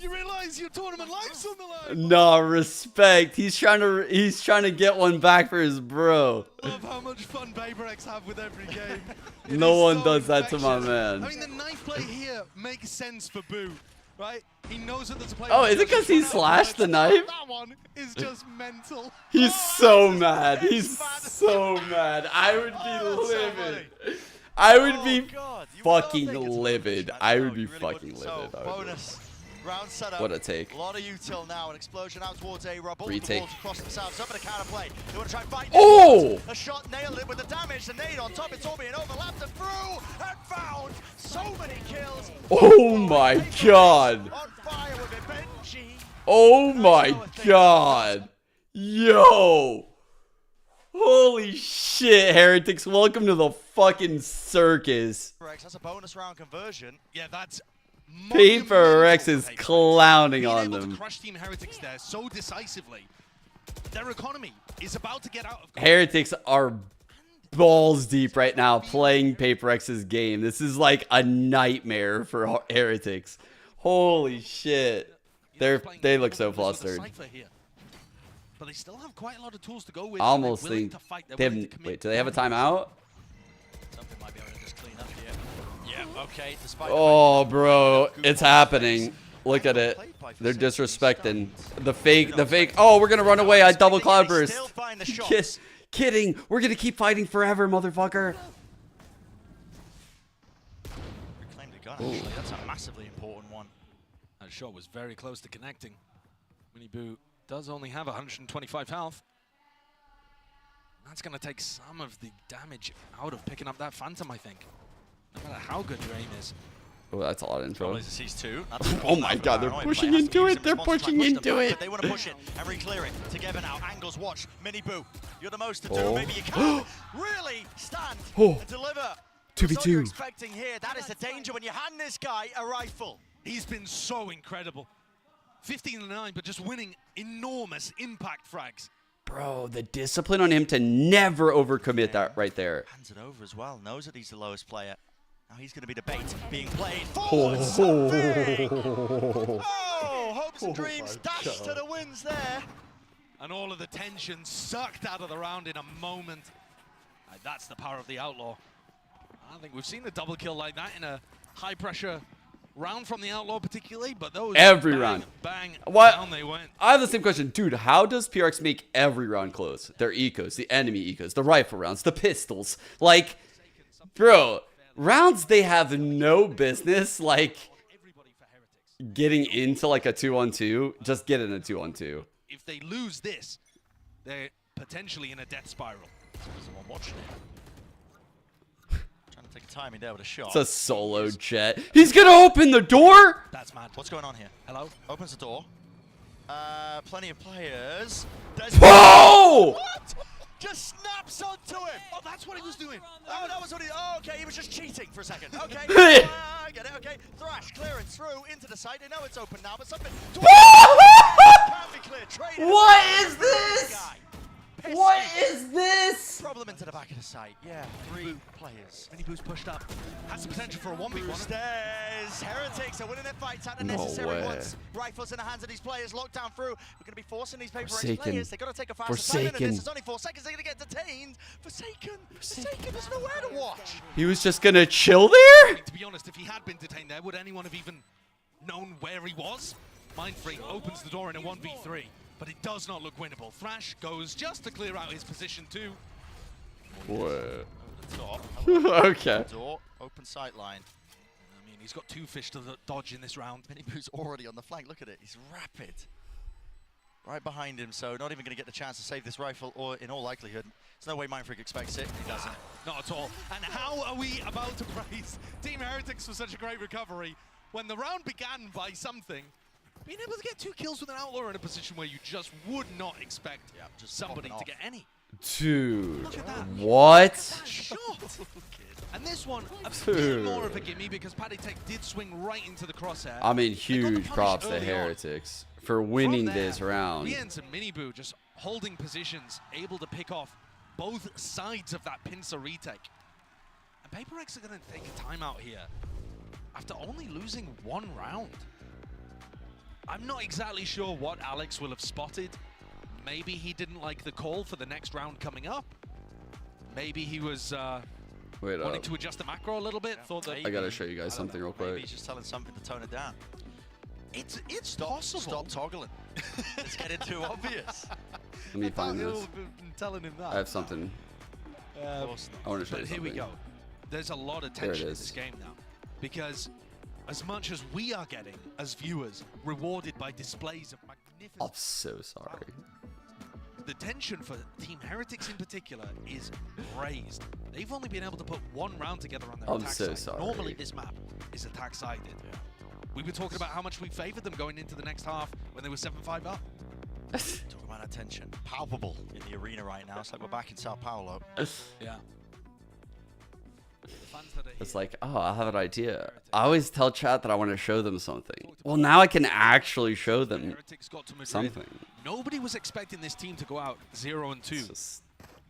You realize your tournament life's on the line. Nah, respect. He's trying to get one back for his bro. Love how much fun Paper X have with every game. No one does that to my man. I mean, the knife play here makes sense for Boo, right? He knows that there's a player. Oh, is it because he slashed the knife? That one is just mental. He's so mad. He's so mad. I would be livid. I would be fucking livid. I would be fucking livid. Bonus round setup. What a take. A lot of util now. An explosion out towards A. Rob. Retake. Balls across themselves. Up in a counter play. They want to try and fight. Oh! A shot nailed it with the damage. The nade on top. It's all being overlapped and through and found. So many kills. Oh my god. On fire with it, Benji. Oh my god. Yo. Holy shit, Heretics. Welcome to the fucking circus. That's a bonus round conversion. Yeah, that's Paper X is clowning on them. Crush Team Heretics there so decisively. Their economy is about to get out of. Heretics are balls deep right now playing Paper X's game. This is like a nightmare for Heretics. Holy shit. They look so flustered. But they still have quite a lot of tools to go with. I almost think they have, wait, do they have a timeout? Something might be able to just clean up here. Yeah, okay. Oh, bro, it's happening. Look at it. They're disrespecting the fake. Oh, we're gonna run away. I double cloudburst. kidding. We're going to keep fighting forever, motherfucker. Reclaimed a gun, actually. That's a massively important one. That shot was very close to connecting. Miniboo does only have 125 health. That's going to take some of the damage out of picking up that Phantom, I think. No matter how good your aim is. Oh, that's a lot of info. Oh my god, they're pushing into it. They're pushing into it. They want to push it and re-clear it together now. Angles, watch. Miniboo, you're the most to do. Maybe you can really stand and deliver. 2v2. You're expecting here. That is the danger when you hand this guy a rifle. He's been so incredible. 15-9, but just winning enormous impact frags. Bro, the discipline on him to never overcommit that right there. Hands it over as well. Knows that he's the lowest player. Now he's going to be the bait being played Oh, forward. Oh, hopes and dreams dash to the wins there. And all of the tension sucked out of the round in a moment. That's the power of the Outlaw. I don't think we've seen a double kill like that in a high pressure round from the Outlaw particularly, but those every round. Bang, what? Down they went. I have the same question. Dude, how does PRX make every round close? Their ecos, the enemy ecos, the rifle rounds, the pistols. Like, bro, rounds they have no business, like, getting into like a 2-on-2. Just get in a 2-on-2. If they lose this, they're potentially in a death spiral. Someone watching it. Trying to take a timing there with a shot. It's a solo jet. He's gonna open the door? That's mad. What's going on here? Hello? Opens the door. Plenty of players. Whoa! What? Just snaps onto him. Oh, that's what he was doing. Oh, that was what he. Oh, okay. He was just cheating for a second. Okay. I get it. Okay. Thrash clearance through into the site. They know it's open now, but something. Can't be clear. Trade. What is this? What is this? Problem into the back of the site. Yeah, 3 players. Miniboo's pushed up. Has the potential for a 1v1. Stairs. Heretics are winning their fights at the No necessary way. ones. Rifles in the hands of these players. Locked down through. We're going to be forcing these paper Forsaken. players. They've got to take a faster time in this. It's only 4 seconds. They're going to get detained. Forsaken. There's nowhere to watch. He was just gonna chill there? To be honest, if he had been detained there, would anyone have even known where he was? Mindfreak opens the door in a 1v3, but it does not look winnable. Thrash goes just to clear out his position too. What? Top. Okay. Door. Open sight line. I mean, he's got 2 fish to dodge in this round. Miniboo's already on the flank. Look at it. He's rapid. Right behind him, so not even going to get the chance to save this rifle, or in all likelihood, there's no way Mindfreak expects it. He doesn't. Not at all. And how are we about to praise Team Heretics for such a great recovery when the round began by something? Being able to get 2 kills with an Outlaw in a position where you just would not expect just somebody to get any. Dude, Look at that. what? Shot. And this one, a bit more of a gimme because Paddy Tech did swing right into the crosshair. I mean, huge props to Heretics for winning this round. Riens and Miniboo just holding positions, able to pick off both sides of that pincer retake. And Paper X are going to take a timeout here after only losing 1 round. I'm not exactly sure what Alex will have spotted. Maybe he didn't like the call for the next round coming up. Maybe he was wanting to adjust the macro a little bit. Thought that I gotta show you guys something real quick. Maybe he's just telling something to tone it down. It's possible. Stop toggling. It's getting too obvious. Let me find this. Telling him that. I have something. I want to show you But here we something. go. There's a lot of There it tension in is. this game now. Because as much as we are getting, as viewers, rewarded by displays of magnificent... I'm so sorry. The tension for Team Heretics in particular is raised. They've only been able to put 1 round together on their I'm attack so side. sorry. Normally this map is attack-sided. Yeah. We were talking about how much we favored them going into the next half when they were 7-5 up. Talk about attention. Palpable in the arena right now. It's like we're back in Sao Paulo. Yeah. It's like, oh, I have an idea. I always tell chat that I want to show them something. Well, now I can actually show them something. Nobody was expecting this team to go out 0-2.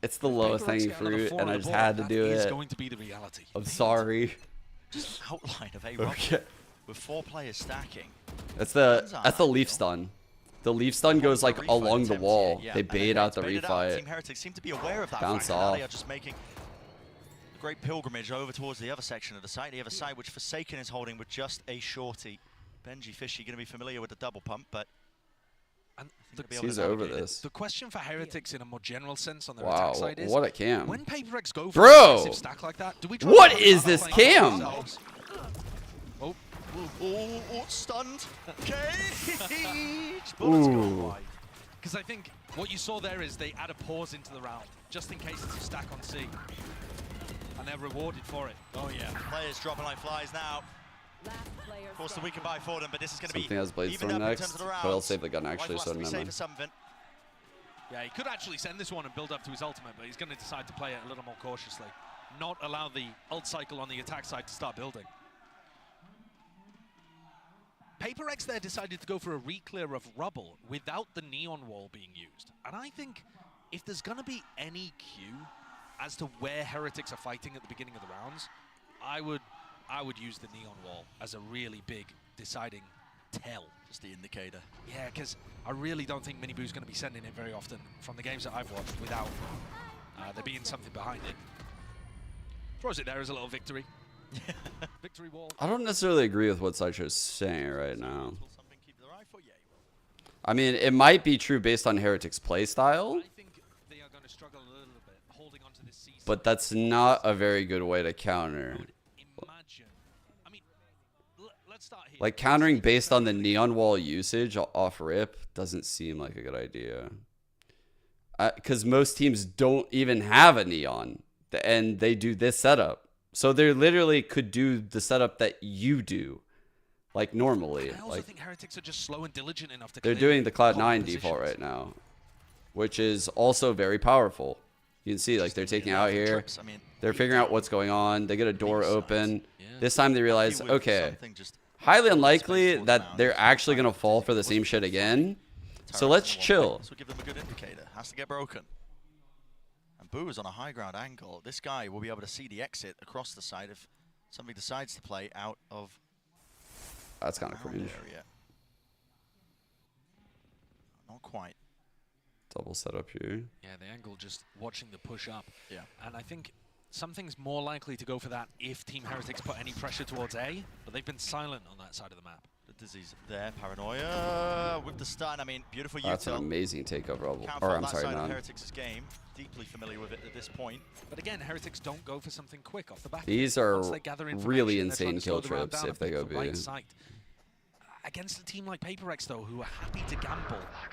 It's the lowest hanging fruit, and I just had to do it. That is going to be the reality. I'm sorry. Just an outline of a Okay. with 4 players stacking. That's the leaf stun. The leaf stun goes like along the wall. They bait out the refight. Team Heretics seem to be aware of that. Bounce fact. Now off. they are just making a great pilgrimage over towards the other section of the site. The other side, which Forsaken is holding with just a shorty. Benji Fishy going to be familiar with the double pump, but He's over this. The question for Heretics in a more general sense on their attack side is, what a cam. when PaperX go for Bro, a massive stack like that, do we try what is this cam? Stunned. Cage. Because I think what you saw there is they add a pause into the round, just in case it's a stack on C. And they're rewarded for it. Oh yeah, players dropping like flies now. Of course, the weekend buy for them, but this is going to be Something has Blades even Storm up in next, terms of the but rounds. I'll save the gun actually, so never mind. Yeah, he could actually send this one and build up to his ultimate, but he's going to decide to play it a little more cautiously. Not allow the ult cycle on the attack side to start building. PaperX there decided to go for a re-clear of rubble without the neon wall being used. And I think if there's going to be any cue as to where Heretics are fighting at the beginning of the rounds, I would use the neon wall as a really big deciding tell. Just the indicator. Yeah, because I really don't think Miniboo's going to be sending it very often from the games that I've watched without there being something behind it. Throws it there as a little victory. Victory wall. I don't necessarily agree with what Sideshow's saying right now. I mean, it might be true based on Heretics' playstyle, but that's not a very good way to counter. Like, countering based on the neon wall usage off rip doesn't seem like a good idea. Because most teams don't even have a neon, and they do this setup. So they literally could do the setup that you do, like normally. I also think Heretics are just slow and diligent enough to. They're doing the Cloud9 default right now, which is also very powerful. You can see, like, they're taking out here. They're figuring out what's going on. They get a door open. This time they realize, okay, highly unlikely that they're actually going to fall for the same shit again. So let's chill. This will give them a good indicator. Has to get broken. And Boo is on a high ground angle. This guy will be able to see the exit across the side if somebody decides to play out of. That's kind of cringe. Area. Not quite. Double setup here. Yeah, the angle just watching the push up. Yeah. And I think something's more likely to go for that if Team Heretics put any pressure towards A, but they've been silent on that side of the map. The disease there, paranoia with the stun. I mean, beautiful. That's an amazing takeover rubble. Can't Or fault I'm that sorry, side of non. Heretics' game. Deeply familiar with it at this point. But again, Heretics don't go for something quick off the back. These are Once they gather really information, they're trying insane to slow kill the round trips down if and they pick go the B. right side. Against a team like PaperX, though, who are happy to gamble, that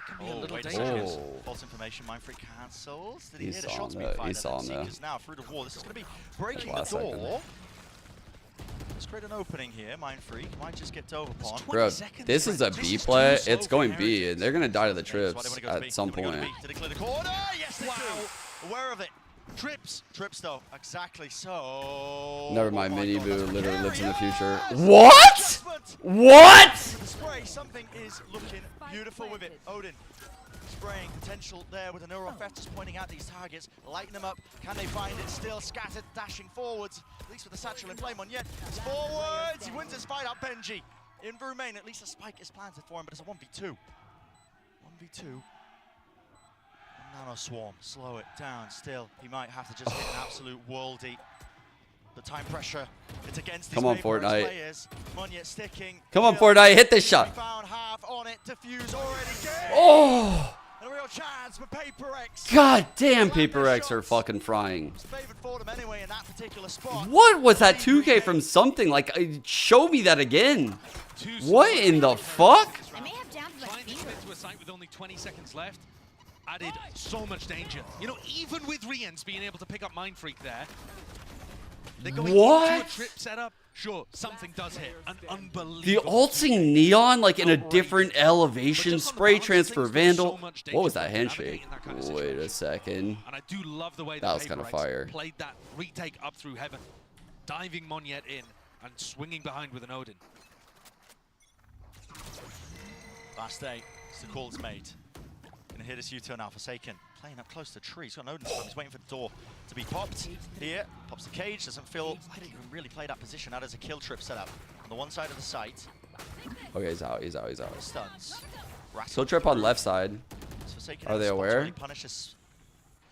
can be a little dangerous. False information, Mindfreak cancels. Did He he hit a saw shot him, speed fight? he saw him, Seekers now through the wall. This is going to be breaking the Last door. second. Let's create an opening here. Mindfreak might just get to overpawn. Bro, this is a B play. It's going B, and they're going to die to the trips at some point. Did they clear the corner? Yes, they do. Aware of it. Trips though, exactly so. Never mind, Miniboo literally lives in the future. What? What? The spray, something is looking beautiful with it. Odin spraying potential there with a neural theft, just pointing out these targets, lighting them up. Can they find it? Still scattered, dashing forwards, at least with the satchel in play. Yet it's forwards. He wins his fight out. Benji in Rumain. At least a spike is planted for him, but it's a 1v2. 1v2. Nano Swarm, slow it down still. He might have to just hit an absolute worldie. The time pressure, it's against these Come on, Fortnite. players. Munyet sticking. Come on, Fortnite, hit this shot. Found half on it, defuse already. Oh! And a real chance for PaperX. God damn, PaperX are fucking frying. Favored for them anyway in that particular spot. What was that 2K from something? Like, show me that again. What in the fuck? Trying to get into a site with only 20 seconds left added so much danger. You know, even with Riens being able to pick up Mindfreak there, they're going into a trip setup. Sure, something does hit. An The unbelievable. ulting Neon, like in a different elevation, spray transfer Vandal. What was that handshake? Wait a second. And I do love the way that was kind of PaperX fire. played that retake up through heaven, diving Munyet in and swinging behind with an Odin. Last day, it's the call's made. Gonna hit his U-turn now, Forsaken. Playing up close to the tree. He's got an Odin spam. He's waiting for the door to be popped. Here, pops the cage. Doesn't feel like he can really play that position. Now there's a kill trip set up on the one side of the site. Okay, he's out, he's out, he's out. Stuns. Kill trip on left side. Forsaken Are they responds, aware? really punishes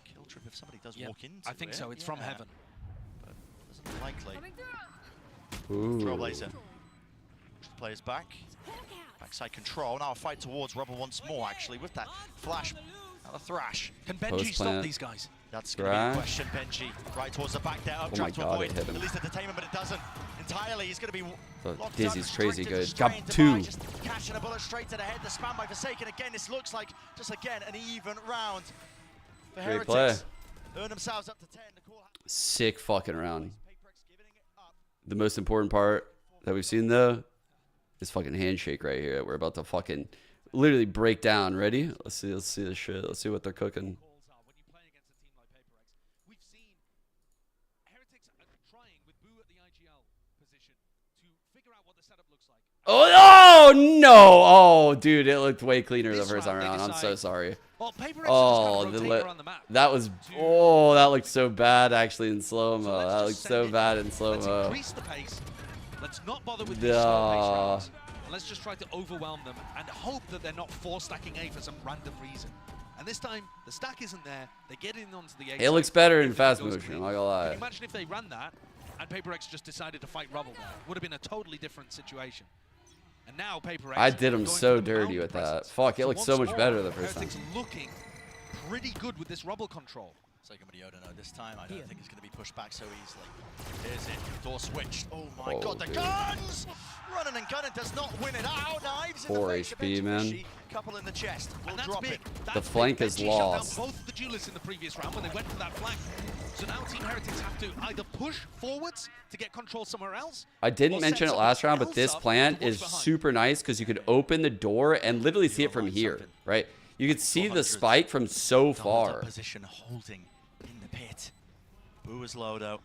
kill trip if somebody does walk into it. I think so. It's from heaven. But isn't likely. Ooh. Trailblazer. Players back. Backside control. Now a fight towards Rebel once more, actually, with that flash. Now the thrash. Can Benji stop these guys? That's going to be a question, Benji. Right towards the back there. Oh my God, it hit him. At least the detainment, but it doesn't entirely. He's going to be locked Dizzy's up, crazy restricted, good. Got strained to 2. buy, just catching a bullet straight to the head. The spam by Forsaken. Again, this looks like, just again, an even round for Great Heretics. play. Earn themselves up to 10. Sick fucking round. The most important part that we've seen, though, is fucking handshake right here. We're about to fucking literally break down. Ready? Let's see this shit. Let's see what they're cooking. Oh no! Oh, dude, it looked way cleaner the first time around. I'm so sorry. Oh, that was. Oh, that looked so bad actually in slow mo. That looked so bad in slow mo. Let's not bother with these slow pace rounds. Let's just try to overwhelm them and hope that they're not 4-stacking A for some random reason. And this time, the stack isn't there. They get in onto the A. It looks better in fast motion. I'm not gonna lie. Can you imagine if they ran that and PaperX just decided to fight Rubble there? Would have been a totally different situation. And now PaperX. I did him so dirty with that. Fuck, it looked so much better the first time. Heretics looking pretty good with this Rubble control. This time, I don't think it's going to be pushed back so easily. Here's it. Door switched. Oh my God, the guns! Running and gunning does not win it out. Knives in the 4 face. HP, man. Couple in the chest. We'll drop it. The flank is lost. Both of the duelists in the previous round when they went for that flank. So now Team Heretics have to either push forwards to get control somewhere else. I didn't mention it last round, but this plant is super nice because you could open the door and literally see it from here, right? You could see the spike from so far. Position holding in the pit. Boo is low though.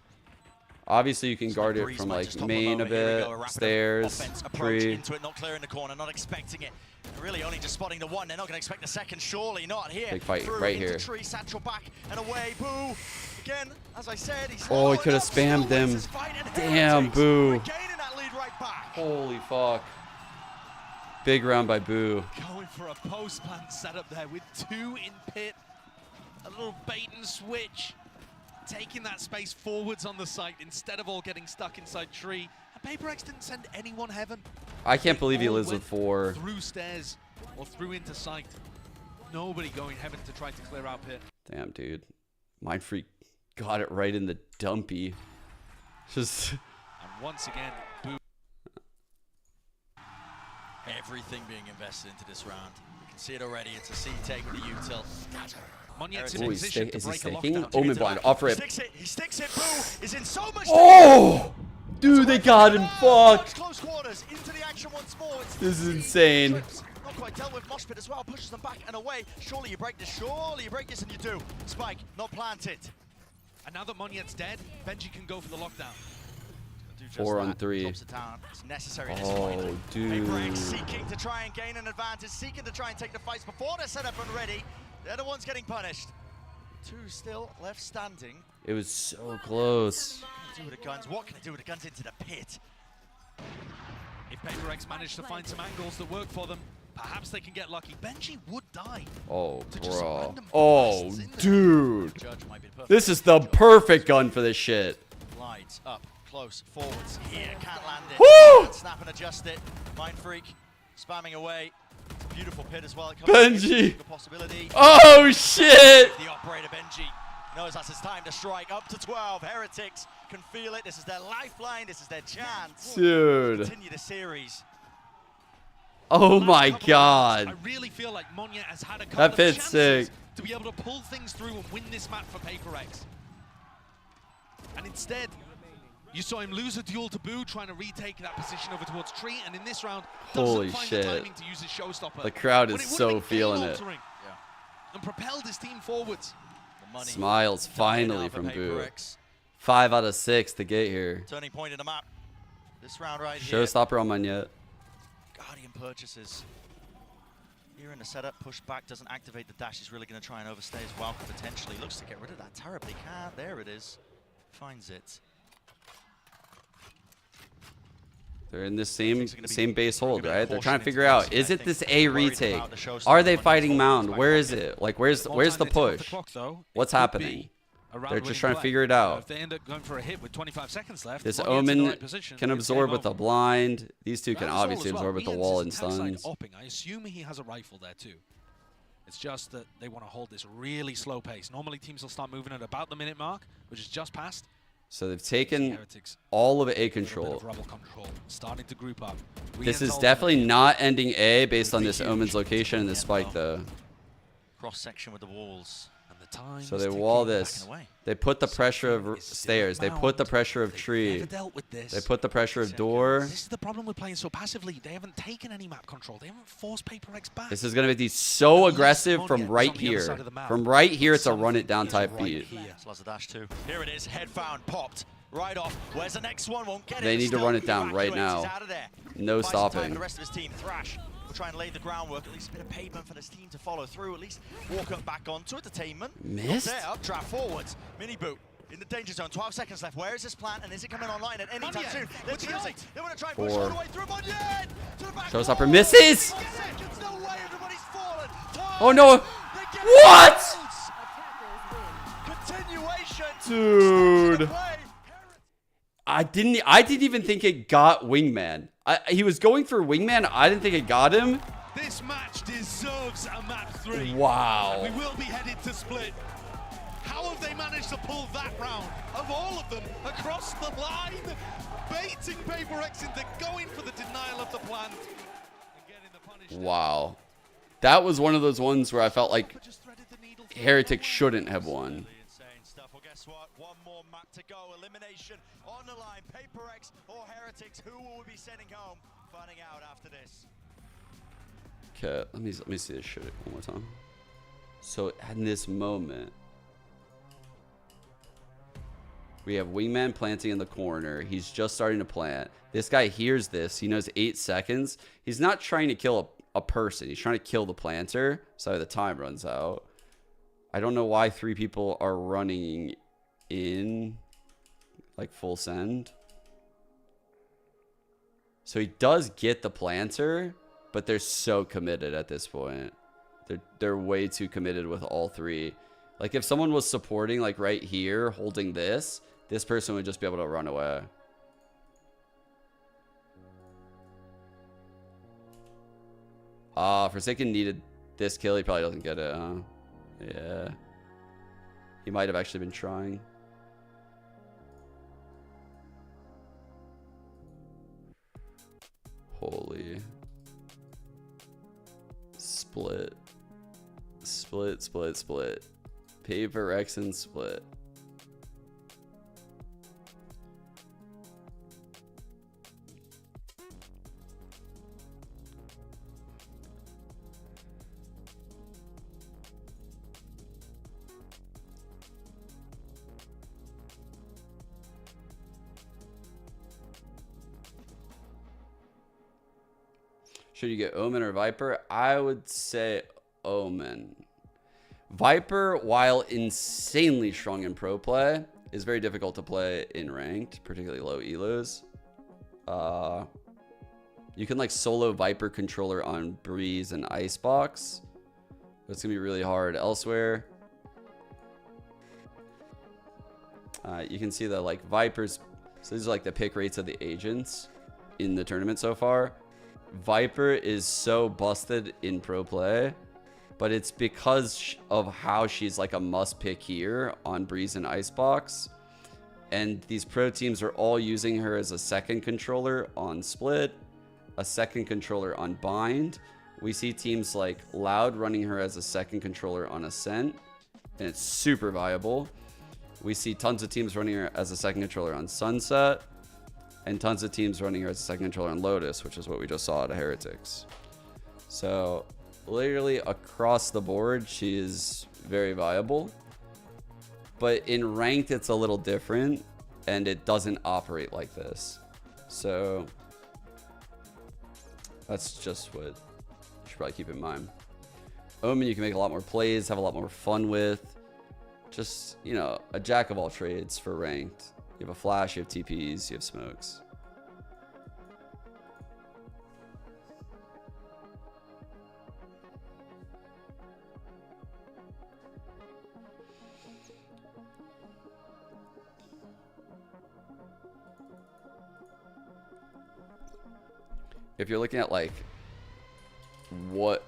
Obviously, you can guard it from like main a bit, stairs, tree. Into it, not clearing the corner, not expecting it. They're really only just spotting the one. They're not going to expect the second. Surely not here. Big fight Through right into here. Tree, satchel back and away. Boo. Again, as I said, he's Oh, he could have spammed them. Damn, Boo. Holy fuck. Big round by Boo. Going for a post plant setup there with 2 in pit. A little bait and switch. Taking that space forwards on the site instead of all getting stuck inside tree. And PaperX didn't send anyone heaven. I can't believe he lives with 4. Through stairs or through into sight. Nobody going heaven to try to clear out pit. Damn, dude. Mind Freak got it right in the dumpy. Just. And once again, Boo. Everything being invested into this round. You can see it already. It's a C take with the util. Monyet's in position to break a lockdown. Omen blind, off rip. He sticks it. Boo is in so much. Oh! Dude, they got him. Fuck. Close quarters into the action once more. This is insane. Not quite dealt with. Mosh pit as well. Pushes them back and away. Surely you break this. Surely you break this, and you do. Spike not planted. And now that Monyet's dead, Benji can go for the lockdown. 4 on 3. Drops it down. It's necessary at this point. Oh, dude. PaperX seeking to try and gain an advantage, seeking to try and take the fights before they're set up and ready. They're the ones getting punished. 2 still left standing. It was so close. What can I do with the guns? What can I do with the guns into the pit? If PaperX manage to find some angles that work for them, perhaps they can get lucky. Benji would die. Oh, bro. Oh, dude. This is the perfect gun for this shit. Lights up, close, forwards. Here, can't land it. Woo! Snap and adjust it. Mind Freak, spamming away. Beautiful pit as well. Benji. Possibility. Oh, shit. The operator, Benji, knows that's his time to strike. Up to 12. Heretics can feel it. This is their lifeline. This is their chance. Dude. Continue the series. Oh, my God. I really feel like Monyet has had a couple That of pit's chances sick. to be able to pull things through and win this map for PaperX. And instead, you saw him lose a duel to Boo, trying to retake that position over towards Tree, and in this round, Holy doesn't find shit. the timing to use his showstopper. The crowd When is it would've so been feeling it. game-altering and propelled his team forwards. Smiles finally from Boo. 5 out of 6 to get here. Turning point in the map. This round right here. Showstopper on Monyet. Guardian purchases. Here in the setup, push back, doesn't activate the dash. He's really going to try and overstay as well, potentially. Looks to get rid of that terribly. Can't. There it is. Finds it. They're in the same base hold, right? They're trying to figure out, is it this A retake? Are they fighting Mound? Where is it? Like, where's the push? What's happening? They're just trying to figure it out. If they end up going for a hit with 25 seconds left, This Moniet's in the Omen right position, can it's absorb game with the over. blind. These two can That's all obviously as well. absorb with the Ian's wall is and tag side stuns. opping. I assume he has a rifle there too. It's just that they want to hold this really slow pace. Normally teams will start moving at about the minute mark, which is just past. So they've taken all of A control. Starting to group up. This is definitely not ending A based on this Omen's location and this spike though. Cross section with the walls. And the time So they wall this. They put the pressure of stairs. They put the pressure of tree. They put the pressure of door. This is the problem with playing so passively. They haven't taken any map control. They haven't forced Paper X back. This is going to be so aggressive from right here. From right here, it's a run it down type beat. Slows the dash too. Here it is, head found, popped. Right off. Where's the next one? Won't get it. They need to Still run it down right evacuates. He's now. out of there. No Buys some time stopping. for the rest of his team. Thrash will try and lay the groundwork. At least a bit of pavement for this team to follow through. At least walk up back onto entertainment. Missed? There, updraft forwards. Mini boot. In the danger zone, 12 seconds left. Where is this plant and is it coming online at any time soon? They're choosing. They want to try and push all the way through. Moniet to the back. Showstopper misses! Seconds, no way, everybody's fallen. Oh no! What? Continuation. Dude. I didn't even think it got Wingman. He was going for Wingman. I didn't think it got him. This match deserves a map 3. Wow. And we will be headed to split. How have they managed to pull that round of all of them across the line? Baiting Paper X into going for the denial of the plant. Wow. That was one of those ones where I felt like Heretics shouldn't have won. Well, guess what? One more map to go. Elimination on the line. Paper X or Heretics. Who will we be sending home? Finding out after this. Okay, let me see this shit one more time. So in this moment, we have Wingman planting in the corner. He's just starting to plant. This guy hears this. He knows 8 seconds. He's not trying to kill a person. He's trying to kill the planter. So the time runs out. I don't know why 3 people are running in like full send. So he does get the planter, but they're so committed at this point. They're way too committed with all 3. Like if someone was supporting like right here holding this person would just be able to run away. Forsaken needed this kill. He probably doesn't get it, huh? Yeah. He might have actually been trying. Holy. Split. Split, split, split. Paper X and split. Should you get Omen or Viper? I would say Omen. Viper, while insanely strong in pro play, is very difficult to play in ranked, particularly low elos. You can like solo Viper controller on Breeze and Icebox, but it's gonna be really hard elsewhere. You can see that like Vipers, so these are like the pick rates of the agents in the tournament so far. Viper is so busted in pro play, but it's because of how she's like a must pick here on Breeze and Icebox. And these pro teams are all using her as a second controller on Split, a second controller on Bind. We see teams like Loud running her as a second controller on Ascent, and it's super viable. We see tons of teams running her as a second controller on Sunset, and tons of teams running her as a second controller on Lotus, which is what we just saw at Heretics. So literally across the board, she is very viable. But in ranked, it's a little different, and it doesn't operate like this. So that's just what you should probably keep in mind. Omen, you can make a lot more plays, have a lot more fun with. Just, you know, a jack of all trades for ranked. You have a flash, you have TPs, you have smokes. if you're looking at like what.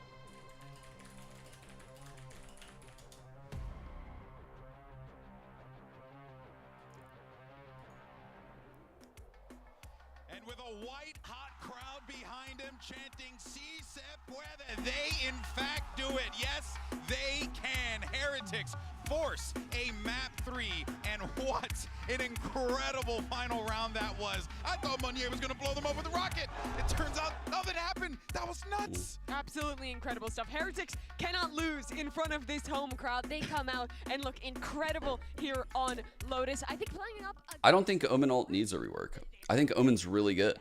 And with a white hot crowd behind him chanting "Si se puede," they in fact do it. Yes, they can. Heretics force a map 3, and what an incredible final round that was. I thought Meunier was going to blow them up with a rocket. It turns out nothing happened. That was nuts. Absolutely incredible stuff. Heretics cannot lose in front of this home crowd. They come out and look incredible here on Lotus. I think playing it up. I don't think Omen ult needs a rework. I think Omen's really good.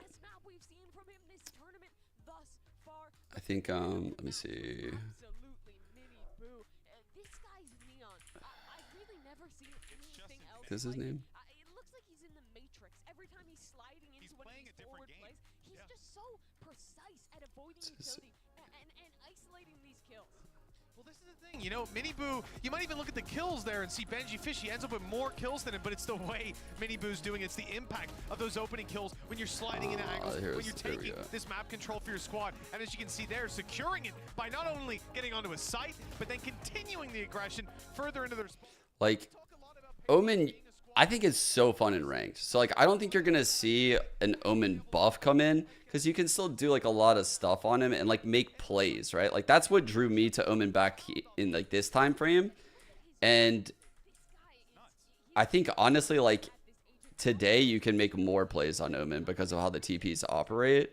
I think, let me see. This is his name? It looks like he's in the Matrix. Every time he's sliding into one of these forward plays, he's just so precise at avoiding utility and isolating these kills. Well, this is the thing, you know, Miniboo, you might even look at the kills there and see Benji Fish, he ends up with more kills than him, but it's the way Miniboo's doing it. It's the impact of those opening kills when you're sliding into angles, when you're taking this map control for your squad. And as you can see there, securing it by not only getting onto a site, but then continuing the aggression further into their... Like, Omen, I think it's so fun in ranked. So like, I don't think you're gonna see an Omen buff come in because you can still do like a lot of stuff on him and like make plays, right? Like that's what drew me to Omen back in like this time frame. And I think honestly, like today you can make more plays on Omen because of how the TPs operate.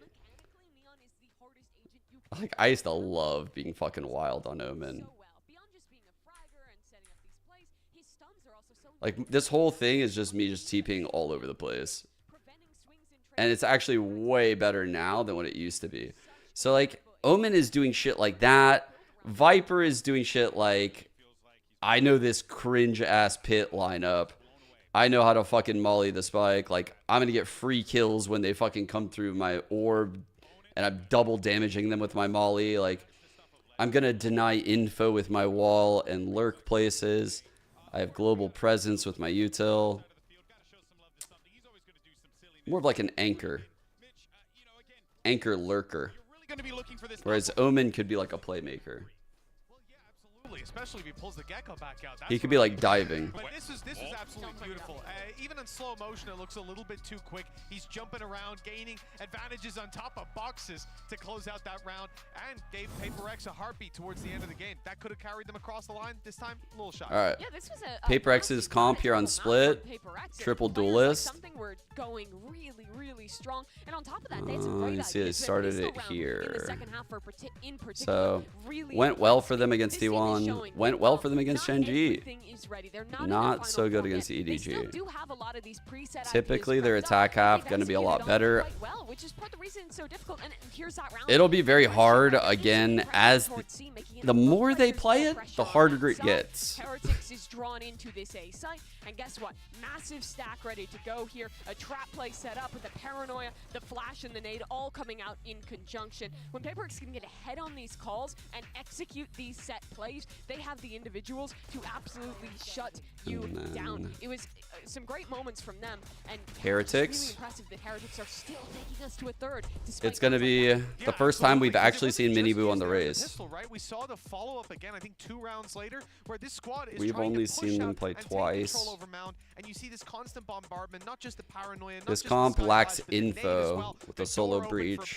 Like I used to love being fucking wild on Omen. Like, this whole thing is just me just TPing all over the place. And it's actually way better now than what it used to be. So, like, Omen is doing shit like that. Viper is doing shit like, I know this cringe-ass pit lineup. I know how to fucking molly the spike. Like, I'm going to get free kills when they fucking come through my orb. And I'm double damaging them with my molly. Like, I'm going to deny info with my wall and lurk places. I have global presence with my util. More of like an anchor. Anchor lurker. Whereas Omen could be like a playmaker. Especially if he pulls the gecko back out. He could be like diving. But this is absolutely beautiful. Even in slow motion, it looks a little bit too quick. He's jumping around, gaining advantages on top of boxes to close out that round, and gave Paper X a heartbeat towards the end of the game. That could have carried them across the line. This time, a little shot. All right. Yeah, this was Paper X's comp here on Split. Triple duelist. Something we're going really, really strong. And on top of that, they had some great see, they started it here. In the second half in particular, so really went well for them against T1. Went well for them against Shenji. Not so good against the EDG. Typically, their attack half going to be a lot better. It'll be very hard again as the more they play it, the harder it gets. Heretics is drawn into this A site, and guess what? Massive stack ready to go here. A trap play set up with the paranoia, the flash, and the nade all coming out in conjunction. When Paper X can get ahead on these calls and execute these set plays, they have the individuals to absolutely shut you down. It was some great moments from them, and Heretics. Really impressive that Heretics are still taking us to a third. It's going to be the first time we've actually seen Miniboo on the race. Pistol, right? We saw the follow-up again, I think 2 rounds later, where this squad is We've only seen them play twice. And you see this constant bombardment, not just the paranoia. This comp lacks info with the solo breach.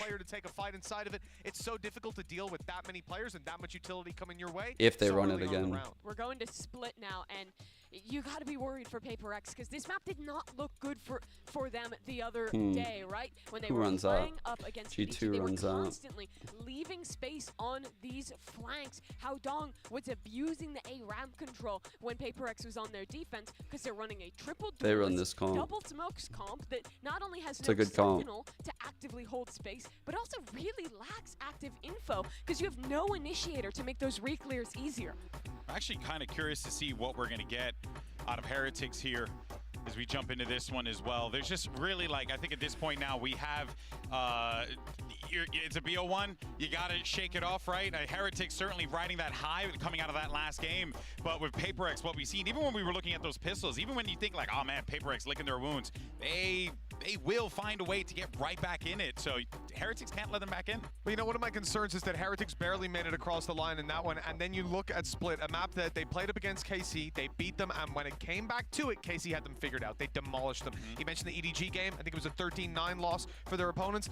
It's so difficult to deal with that many players and that much utility coming your way. If they run it again. We're going to Split now, and you got to be worried for Paper X because this map did not look good for them the other day, right? When they were playing up against G2 they runs were out. constantly leaving space on these flanks. How Dong was abusing the A ramp control when Paper X was on their defense because they're running a triple They run this comp. double smokes comp that not only has It's no a good comp. sentinel to actively hold space, but also really lacks active info because you have no initiator to make those re-clears easier. I'm actually kind of curious to see what we're going to get out of Heretics here as we jump into this one as well. There's just really, like, I think at this point now we have it's a BO1. You got to shake it off, right? Heretics certainly riding that high coming out of that last game. But with PaperX, what we've seen, even when we were looking at those pistols, even when you think like, oh man, PaperX licking their wounds, they will find a way to get right back in it. So Heretics can't let them back in. Well, you know, one of my concerns is that Heretics barely made it across the line in that one. And then you look at Split, a map that they played up against KC, they beat them, and when it came back to it, KC had them figured out. They demolished them. He mentioned the EDG game. I think it was a 13-9 loss for their opponents.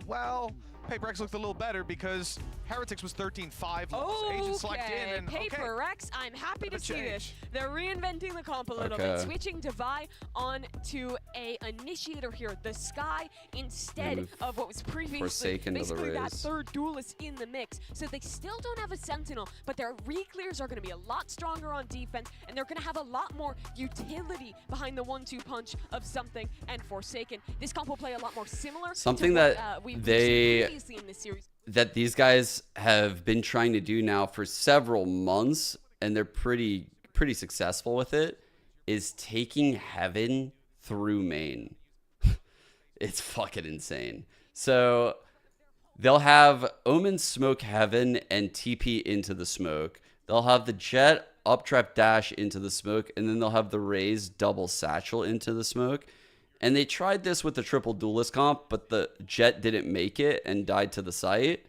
Well, PaperX looked a little better because Heretics was 13-5 loss. Agent select in and PaperX, I'm happy to see this. They're reinventing the comp a little bit, switching Devi on to a initiator here, the Sky, instead of what was previously basically that third duelist in the mix. So they still don't have a Sentinel, but their re-clears are going to be a lot stronger on defense, and they're going to have a lot more utility behind the 1-2 punch of Something and Forsaken. This comp will play a lot more similar Something to that we've seen previously in this series. That these guys have been trying to do now for several months, and they're pretty successful with it, is taking Heaven through main. It's fucking insane. So they'll have Omen smoke Heaven and TP into the smoke. They'll have the Jet up trap dash into the smoke, and then they'll have the Raze double satchel into the smoke. And they tried this with the triple duelist comp, but the Jet didn't make it and died to the site.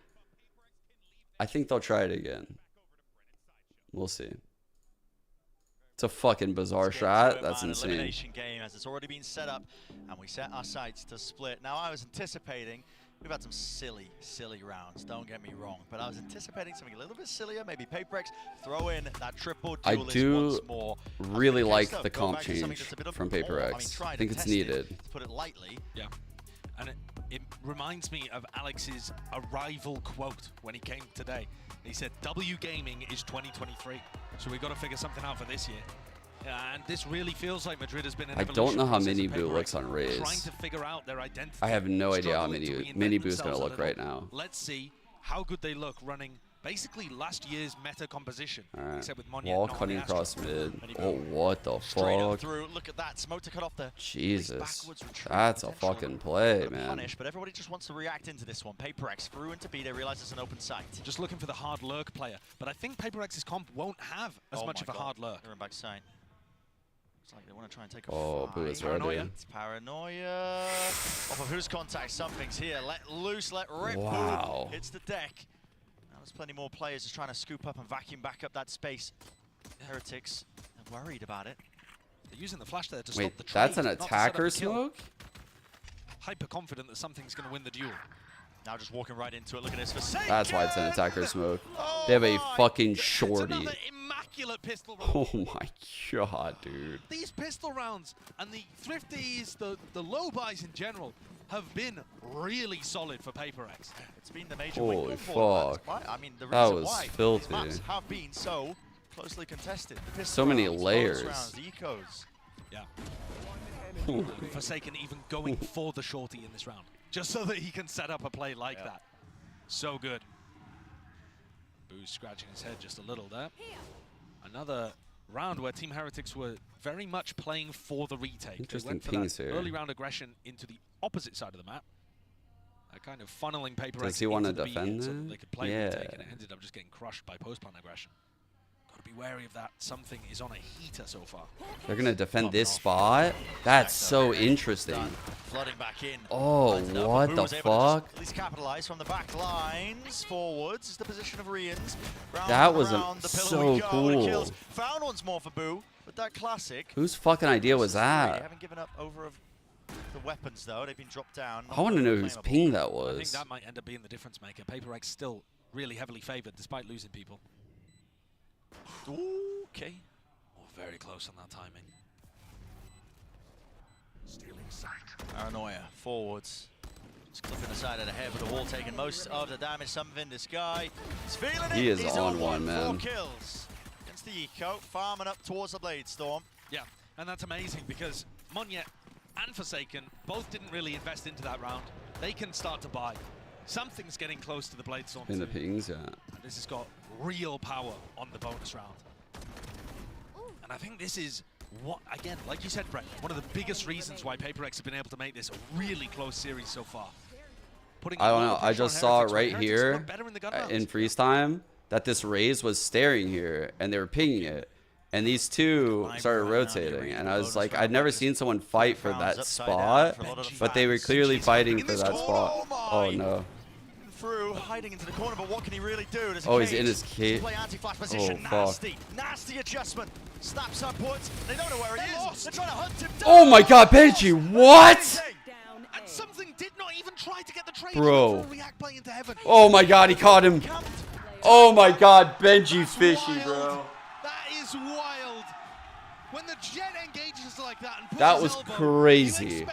I think they'll try it again. We'll see. It's a fucking bizarre shot. That's insane. Elimination game as it's already been set up, and we set our sights to Split. Now I was anticipating, we've had some silly rounds, don't get me wrong, but I was anticipating something a little bit sillier, maybe PaperX throw in that triple duelist once more. Really like the comp change from PaperX. I think it's needed. To put it lightly. Yeah. And it reminds me of Alex's arrival quote when he came today. He said, W Gaming is 2023. So we've got to figure something out for this year. And this really feels like Madrid has been an I don't know how Mini-Boo looks on Raze. Trying to figure out their identity. I have no idea how Mini-Boo is going to look right now. Let's see how good they look running basically last year's meta composition. Except with Monye wall cutting across mid. Oh, what the fuck? Through. Look at that. Smoke to cut off the Jesus. That's a fucking play, man. Punish, but everybody just wants to react into this one. PaperX through into B. They realize it's an open site. Just looking for the hard lurk player. But I think PaperX's comp won't have as much of a hard lurk. They're in back site. Looks like they want to try and take a Boo is ready. It's Paranoia. Off of whose contact? Something's here. Let loose, let rip. Wow. Boom. It's the deck. Now there's plenty more players just trying to scoop up and vacuum back up that space. Heretics are worried about it. They're using the flash there to Wait, stop the trade. that's an attacker smoke? Hyper confident that Something's going to win the duel. Now just walking right into it. Look at this. Forsaken. That's why it's an attacker smoke. They have a fucking shorty. It's another immaculate pistol round. Oh my god, dude. These pistol rounds and the thrifties, the low buys in general, have been really solid for PaperX. It's been the major Holy fuck. I mean, the reason was why filthy. these maps have been so closely contested. The So many rounds, layers. rounds, the ecos. Yeah. Forsaken even going for the shorty in this round, just so that he can set up a play like that. So good. Boo's scratching his head just a little there. Another round where Team Heretics were very much playing for the retake. Interesting They went for pings that here. early round aggression into the opposite side of the map. Kind of funneling PaperX. Does he want to into the defend so that? they could play Yeah. retake, and it ended up just getting crushed by post-plant aggression. Got to be wary of that. Something is on a heater so far. They're going to defend this spot? That's so interesting. Flooding back in. Oh, what the fuck? At least capitalize from the back lines. Forwards is the position of Rians. That was so so cool. Found once more for Boo with that classic. Whose fucking idea was They that? haven't given up over of the weapons though. They've been dropped down. I want to know whose ping that I think was. that might end up being the difference maker. PaperX still really heavily favored despite losing people. Okay. Oh, very close on that timing. Stealing sight. Paranoia forwards. Just clipping the side of the head with the wall taking most of the damage. Something this guy is feeling it. He is He's on one, man. 4 kills against the eco, farming up towards the Blade Storm. Yeah, and that's amazing because Monye and Forsaken both didn't really invest into that round. They can start to buy. Something's getting close to the Blade Storm. In the pings, yeah. And this has got real power on the bonus round. And I think this is what, again, like you said, Brett, one of the biggest reasons why PaperX have been able to make this a really close series so far. I don't know. I just saw it right here in freeze time that this Raze was staring here and they were pinging it. And these two started rotating. And I was like, I'd never seen someone fight for that spot, but they were clearly fighting for that spot. Oh no. Through, hiding into the corner, but what can he really do? Oh, he's in his cage. Play anti-flash position. Oh, Nasty, nasty adjustment. Snaps upwards. They don't know where he is. They're trying to hunt him down. Oh my God, Benji, what? And something did not even try to get the trade. Bro. React play into heaven. Oh my God, he caught him. Oh my God, Benji fishy, bro. That is wild. When the Jet engages like that and That was crazy.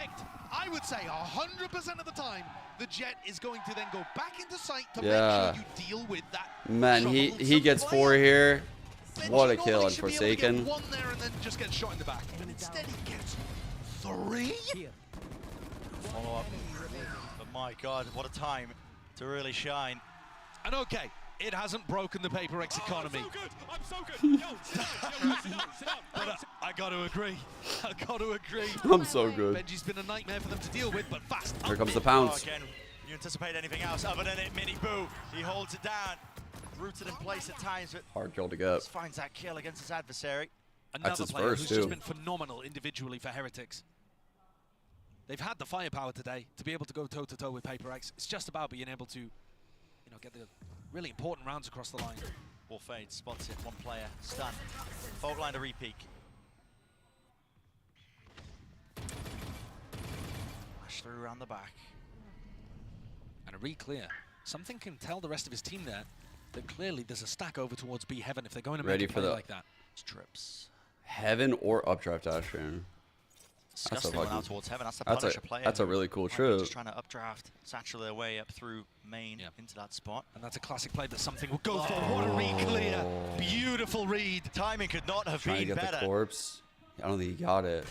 I would say 100% of the time, the Jet is going to then go back into sight to Yeah. make sure you deal with that. Man, he gets 4 here. What a kill on Forsaken. One there and then just gets shot in the back. But instead he gets 3. Follow up. But my God, what a time to really shine. And okay, it hasn't broken the Paper X economy. I'm so good. But I got to agree. I got to agree. I'm so good. Benji's been a nightmare for them to deal with, but fast. Here comes the pounce. Oh, again, you anticipate anything else other than it, Mini Boo. He holds it down. Rooted in place at times, but Hard kill to get. just finds that kill against his adversary. That's his Player first, who's too. just been phenomenal individually for Heretics. They've had the firepower today to be able to go toe-to-toe with Paper X. It's just about being able to, get the really important rounds across the line. Ball fades, spots it, one player, stun. Fault line to re-peek. Flash through around the back. And a re-clear. Something can tell the rest of his team there that clearly there's a stack over towards B Heaven if they're going to Ready make a for play the like that. Strips. Heaven or updraft Ashen. Disgusting one out towards Heaven. That's the Punisher player. That's a really cool Might be trip. just trying to updraft, satchel their way up through main into that spot. And that's a classic play that something will go for. What a re-clear. Beautiful read. Timing could not have Trying to been get better. the corpse. I don't think he got it.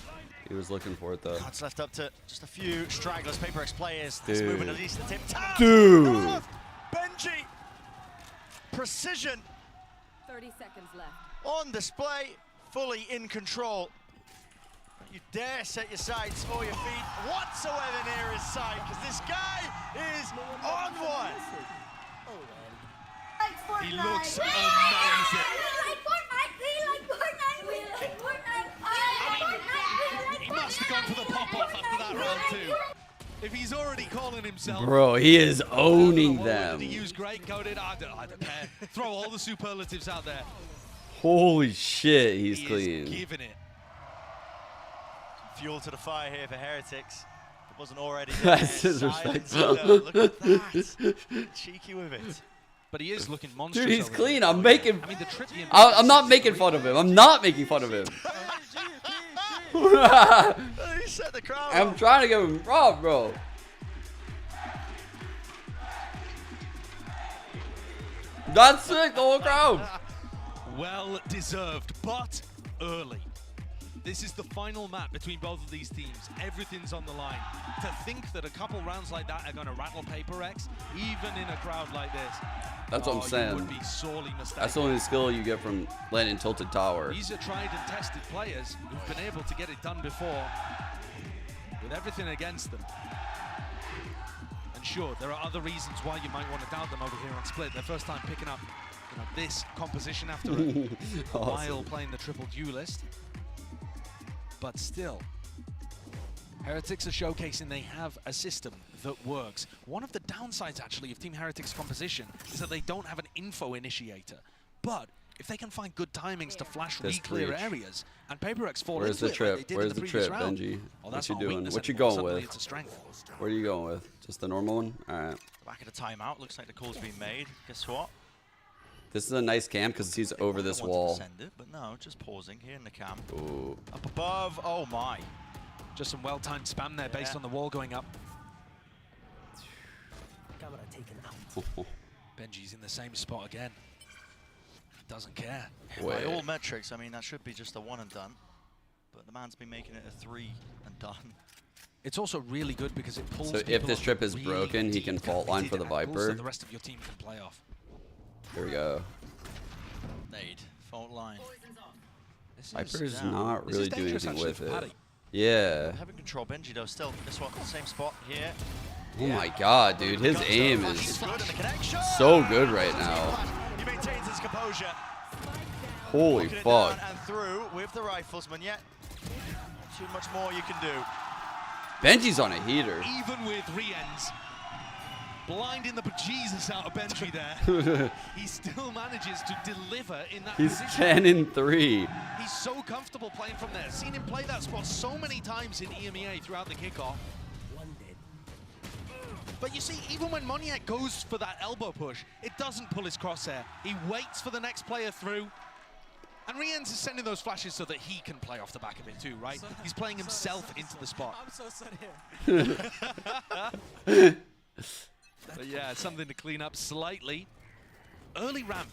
He was looking for it though. It's left up to just a few stragglers, Paper X players. This movement at least the tip. Dude. Benji. Precision 30 seconds left. on display, fully in control. Don't you dare set your sights or your feet whatsoever near his side, because this guy is on one. He looks amazing. He must have gone for the pop-off after that round too. If he's already calling himself... Bro, he is owning them. Did he use great coded? I don't care. Throw all the superlatives out there. Holy shit, he's He clean. is giving it. Fuel to the fire here for Heretics. It wasn't already there. That's disrespectful. Look at that. Cheeky with it. But he is looking monstrous. Dude, he's over clean. there. I'm making... I mean, the trip the I'm not making fun of him. I'm not making fun of him. He set the crowd I'm off. trying to give him props, bro. That's sick, the whole crowd. Well deserved, but early. This is the final map between both of these teams. Everything's on the line. To think that a couple rounds like that are going to rattle Paper X, even in a crowd like this. That's what I'm You saying. would be sorely mistaken. That's the only skill you get from landing tilted tower. These are tried and tested players who've been able to get it done before with everything against them. And sure, there are other reasons why you might want to doubt them over here on Split. Their first time picking up this composition after a while playing the triple duelist. But still, Heretics are showcasing they have a system that works. One of the downsides, actually, of Team Heretics' composition is that they don't have an info initiator. But if they can find good timings to flash re-clear areas, and Paper X fall Where's into the it trip? like they did Where's in the the previous trip, round, Benji? well, What that's you not a doing? weakness What you anymore. going Suddenly with? it's a strength. What are you going with? Just the normal one? All right. Back at a timeout. Looks like the call's been made. Guess what? This is a nice cam because he's over this I wanted wall. to send it, but no, just pausing here in the cam. Ooh. Up above. Oh my. Just some well-timed spam there based on the wall going up. Camera taken out. Benji's in the same spot again. Doesn't care. By all metrics, I mean, that should be just a one and done. But the man's been making it a 3 and done. It's also really good because it pulls So if people this up trip is really broken, he deep, can fault line for the committed angles Viper. So the rest of your team can play off. Here we go. Nade. Fault line. Viper's down. not This really is doing dangerous anything actually with for it. Paddy. Yeah. Having control Benji though, still this one, same spot here. Oh my god, dude. His aim is so good right now. He maintains his composure. Holy fuck. And through with the riflesman. Yet, too much more you can do. Benji's on a heater. Even with re-ends, blinding the bejesus out of Benji there, he still manages to deliver in that He's position. 10-3. He's so comfortable playing from there. Seen him play that spot so many times in EMEA throughout the kickoff. But you see, even when Moniak goes for that elbow push, it doesn't pull his crosshair. He waits for the next player through. And Rienz is sending those flashes so that he can play off the back of it too, right? He's playing himself into the spot. I'm so sad here. But yeah, something to clean up slightly. Early ramp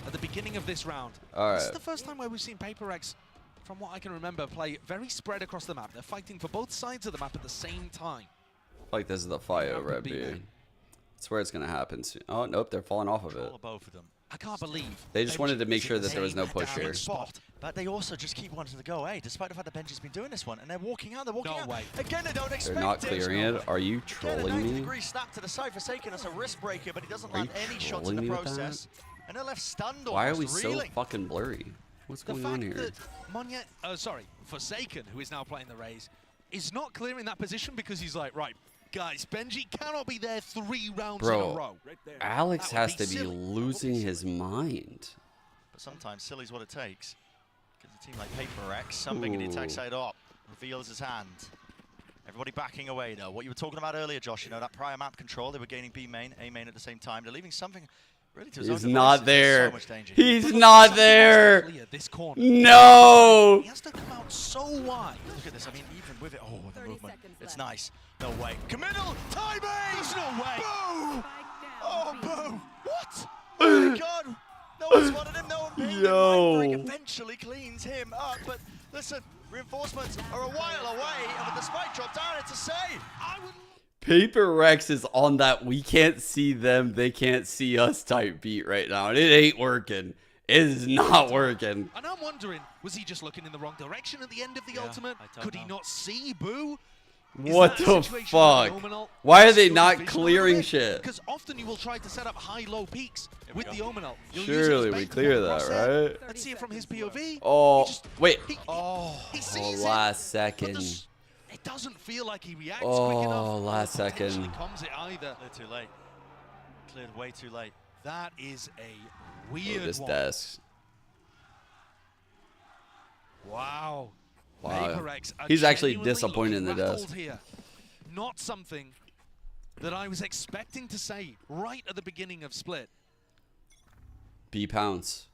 at the beginning of this round. All This is right. the first time where we've seen Paper X, from what I can remember, play very spread across the map. They're fighting for both sides of the map at the same time. Like this is the fight over at B. That's where it's gonna happen soon. Oh nope, they're falling off of it. Both of them. I can't believe. They just wanted to make sure that there was no push here. But they also just keep wanting to go, despite the fact that Benji's been doing this one, and they're walking out, out. way. Again, they don't expect They're not clearing it. Are you Again, a trolling me? 90-degree snap to the side for Forsaken as a wrist breaker, but he doesn't Are you land any shots in trolling the me with process. And they're left stunned Why are we almost, so reeling. fucking blurry? What's The going on fact here? that Forsaken, who is now playing the Rays, is not clearing that position because he's like, right, guys, Benji cannot be there 3 rounds in a row. Bro, Alex has to be losing his mind. But sometimes silly's what it takes. Because a team like Paper X, something in the attack side up, reveals his hand. Everybody backing away though. What you were talking about earlier, Josh, you know, that prior map control, they were gaining B main, A main at the same time. They're leaving something really to his own He's devices. not There's there. So much danger. He's not there. This corner. No. He has to come out so wide. Look at this. I mean, even with it, the movement, it's nice. No way. Committal timing. There's no way. Boo! Oh, boo! What? Oh my God! No one spotted him. No one pinged him. Mindfreak eventually cleans him up, but listen, reinforcements are a while away, and with the spike drop down, it's a save. Paper Rex is on that we can't see them, they can't see us type beat right now. And it ain't working. It is not working. And I'm wondering, was he just looking in the wrong direction at the end of the ultimate? Could he not see Boo? What the fuck? Why are they not clearing shit? Because often you will try to set up high-low peaks with the Omenal. Surely we clear that, right? Let's see it from his POV. Oh, wait. He sees Oh, it, last second. it doesn't feel like he reacts quick enough. Oh, last second. Comes it either. Cleared too late. Cleared way too late. That is a Oh, weird this one. desk. Wow. Wow. Paper X are He's actually genuinely disappointed in the rattled desk. Here. Not something that I was expecting to say right at the beginning of Split. B pounce.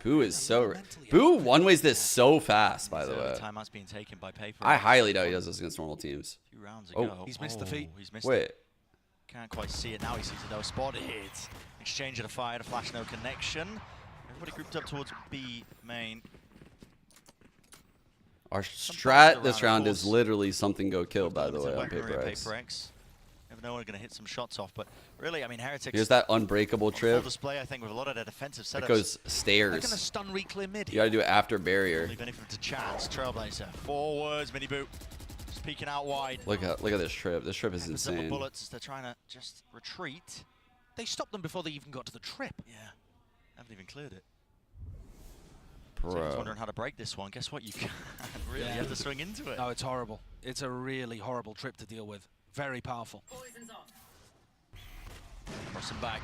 Boo is so... Boo one-ways this so fast, by the way. Timeout's being taken by Paper. I highly doubt he does this against normal teams. A few rounds ago. He's missed the feet. He's missed Wait. it. Can't quite see it now. He sees it though. Spotted. Exchange of the fire. The flash, no connection. Everybody grouped up towards B main. Our strat this round is literally something go kill, by the way, on Paper X. Never know when we're going to hit some shots off, but really, I mean, Heretics. Here's that unbreakable trip. Full display, I think, with a lot of their defensive setups. It goes stairs. They're going to stun re-clear mid. You gotta do it after barrier. Leave anything to chance. Trailblazer. Forwards, mini boot. Just peeking out wide. Look at this trip. This trip is insane. Bullets. They're trying to just retreat. They stopped them before they even got to the trip. Yeah. Haven't even cleared it. Bro. So I was wondering how to break this one. Guess what? You can't. Really, you have to swing into it. No, it's horrible. It's a really horrible trip to deal with. Very powerful. Crossing back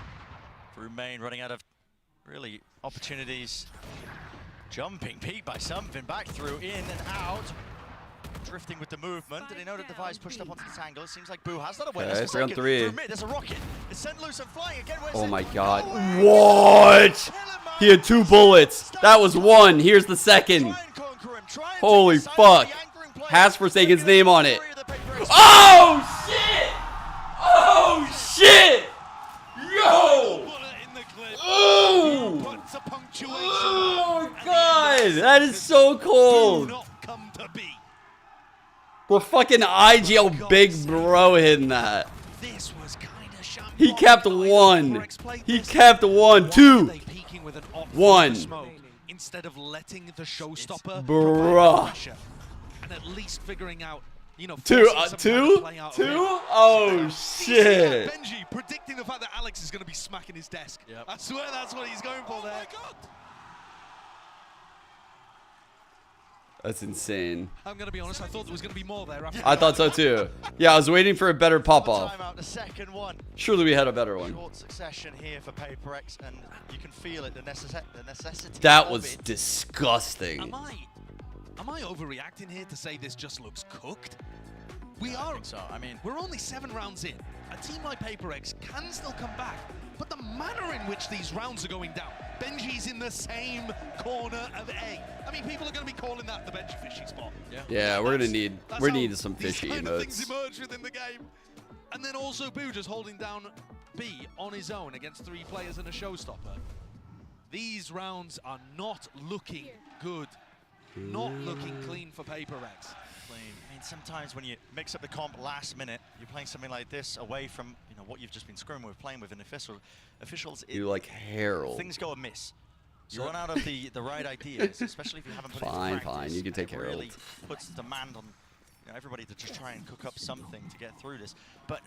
through main, running out of really opportunities. Jumping peak by something, back through, in and out. Drifting with the movement. Did he know the device pushed up onto the tangle? It seems like Boo has that awareness. Okay, 3 on 3. Through mid, there's a rocket. It's sent loose and flying again. Where's Oh it? my god. What? He had 2 bullets. That was 1. Here's the second. Holy fuck. Has Forsaken's name on it. Oh shit! Oh shit! Yo! Oh! Oh god! That is so cold! We're fucking IGL big bro hitting that. He kept 1. He kept 1. 2. 1. Instead of letting the showstopper Bruh. and at least figuring out you know, Two? forcing some kind of play out of it. Oh, shit. Benji predicting the fact that Alex is going to be smacking his desk. Yep. I swear that's what he's going for there. Oh my God. That's insane. I'm going to be honest, I thought there was going to be more there. I thought so too. Yeah, I was waiting for a better pop-off. Timeout, the second one. Surely we had a better one. Short succession here for PaperX, and you can feel it, the necessity. That of was it. disgusting. Am I overreacting here to say this just looks cooked? We I are. think so. I mean, we're only 7 rounds in. A team like PaperX can still come back, but the manner in which these rounds are going down. Benji's in the same corner of A. I mean, people are going to be calling that the Benji fishing spot. Yeah, we're gonna need some fishy These kind of things emotes. emerge within the game. And then also Boo just holding down B on his own against 3 players and a showstopper. These rounds are not looking good. Not looking clean for PaperX. I mean, sometimes when you mix up the comp last minute, you're playing something like this away from what you've just been screwing with, playing with an officials. You like Harold. Things go amiss. You run out of the right ideas, especially if you haven't put it into practice. Fine, you can take It really Harold. puts demand on everybody to just try and cook up something to get through this. But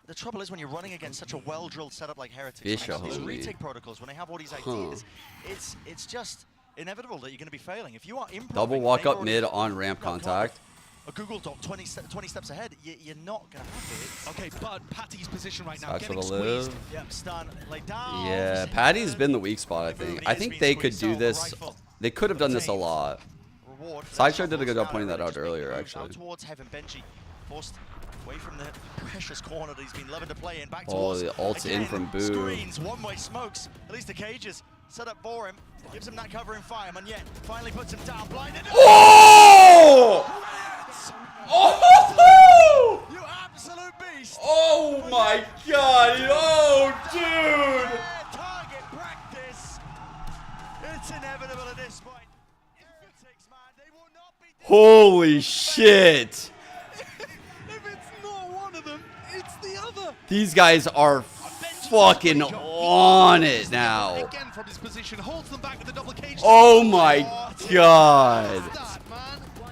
the trouble is when you're running against such a well-drilled setup like Heretics, when they have these retake protocols, when they have all these ideas, it's just inevitable that you're going to be failing. If you are improving, Double walk up mid on ramp contact. A Google Doc 20 steps ahead, you're not going to have it. Okay, but Patty's position right now Sucks getting for the live. squeezed. Yep, stun, lay down. Yeah, Patty's been the weak spot, I think. I think they could do this. They could have done this a lot. Sideshow did a good job pointing that out earlier, actually. Towards Heaven, Benji forced away from the precious corner that he's been loving to play in. Back Oh, towards the ult's in from Boo. Screens, one-way smokes. At least the cages set up for him. Gives him that cover in fire, and yet finally puts him down. Blinded. Oh! Oh! You absolute beast! Oh my God! Oh, dude! Target practice. It's inevitable at this point. Holy shit! If it's not one of them, it's the other. These guys are fucking on it now. Again from his position, holds them back with the double cage. Oh my God.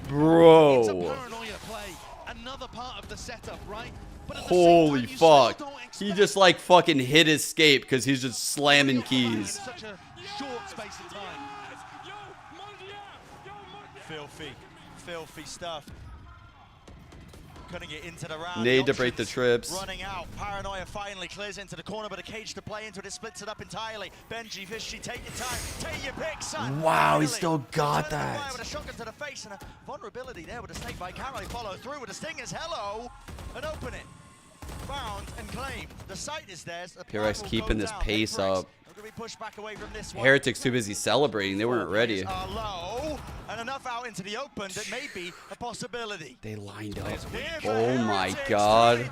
Bro. Another part of the setup, right? Holy fuck. He just like fucking hit escape because he's just slamming keys. Such a short space of time. Filthy stuff. Cutting it into the round. Nade to break the trips. Running out. Paranoia finally clears into the corner, but a cage to play into it. It splits it up entirely. Benji, Fishy, take your time. Take your pick, son. Wow, he still got that. With a shotgun to the face and a vulnerability there with a snake bite. Can't really follow through with the stingers. Hello. And open it. Found and claimed. The site is theirs. PRX keeping this pace up. Be pushed back away from this one. Heretics too busy celebrating. They weren't ready. Are low, and enough out into the open that may be a possibility. They lined up. Oh my God.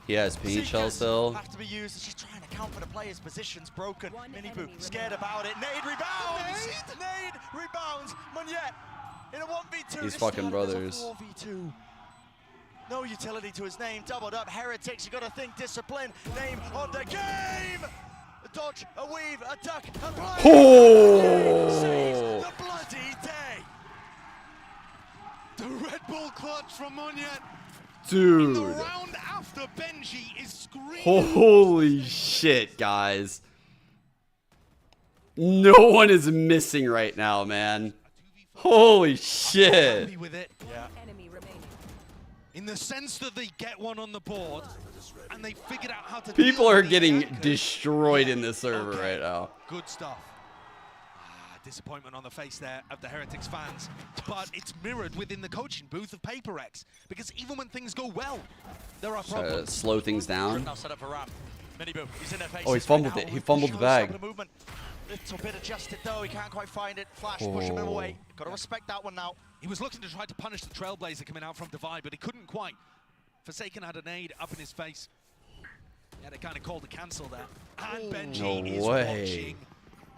He has paint shell still. Have to be used. It's just trying to count for the players' positions. Broken. Miniboo scared about it. Nade rebounds. Nade rebounds. Monyet in a 1v2. These fucking brothers. 4v2. No utility to his name. Doubled up. Heretics. You got to think discipline. Name of the game. A dodge, a weave, a duck, a play. Oh! Saves the bloody day. The Red Bull clutch from Monyet. Dude. The round after Benji is screaming. Holy shit, guys. No one is missing right now, man. Holy shit. Happy with it. Yeah. In the sense that they get one on the board and they figured out how to People are getting destroyed in this server right now. Good stuff. Disappointment on the face there of the Heretics fans, but it's mirrored within the coaching booth of PaperX because even when things go well, there are problems. Slow things down. Now set up for Ram. Miniboo, he's in their face. Oh, he fumbled it. He fumbled the bag. Little bit adjusted though, he can't quite find it. Flash, pushing him away. Got to respect that one now. He was looking to try to punish the Trailblazer coming out from Divide, but he couldn't quite. Forsaken had a nade up in his face. Yeah, they kind of called a cancel there. And Benji is watching.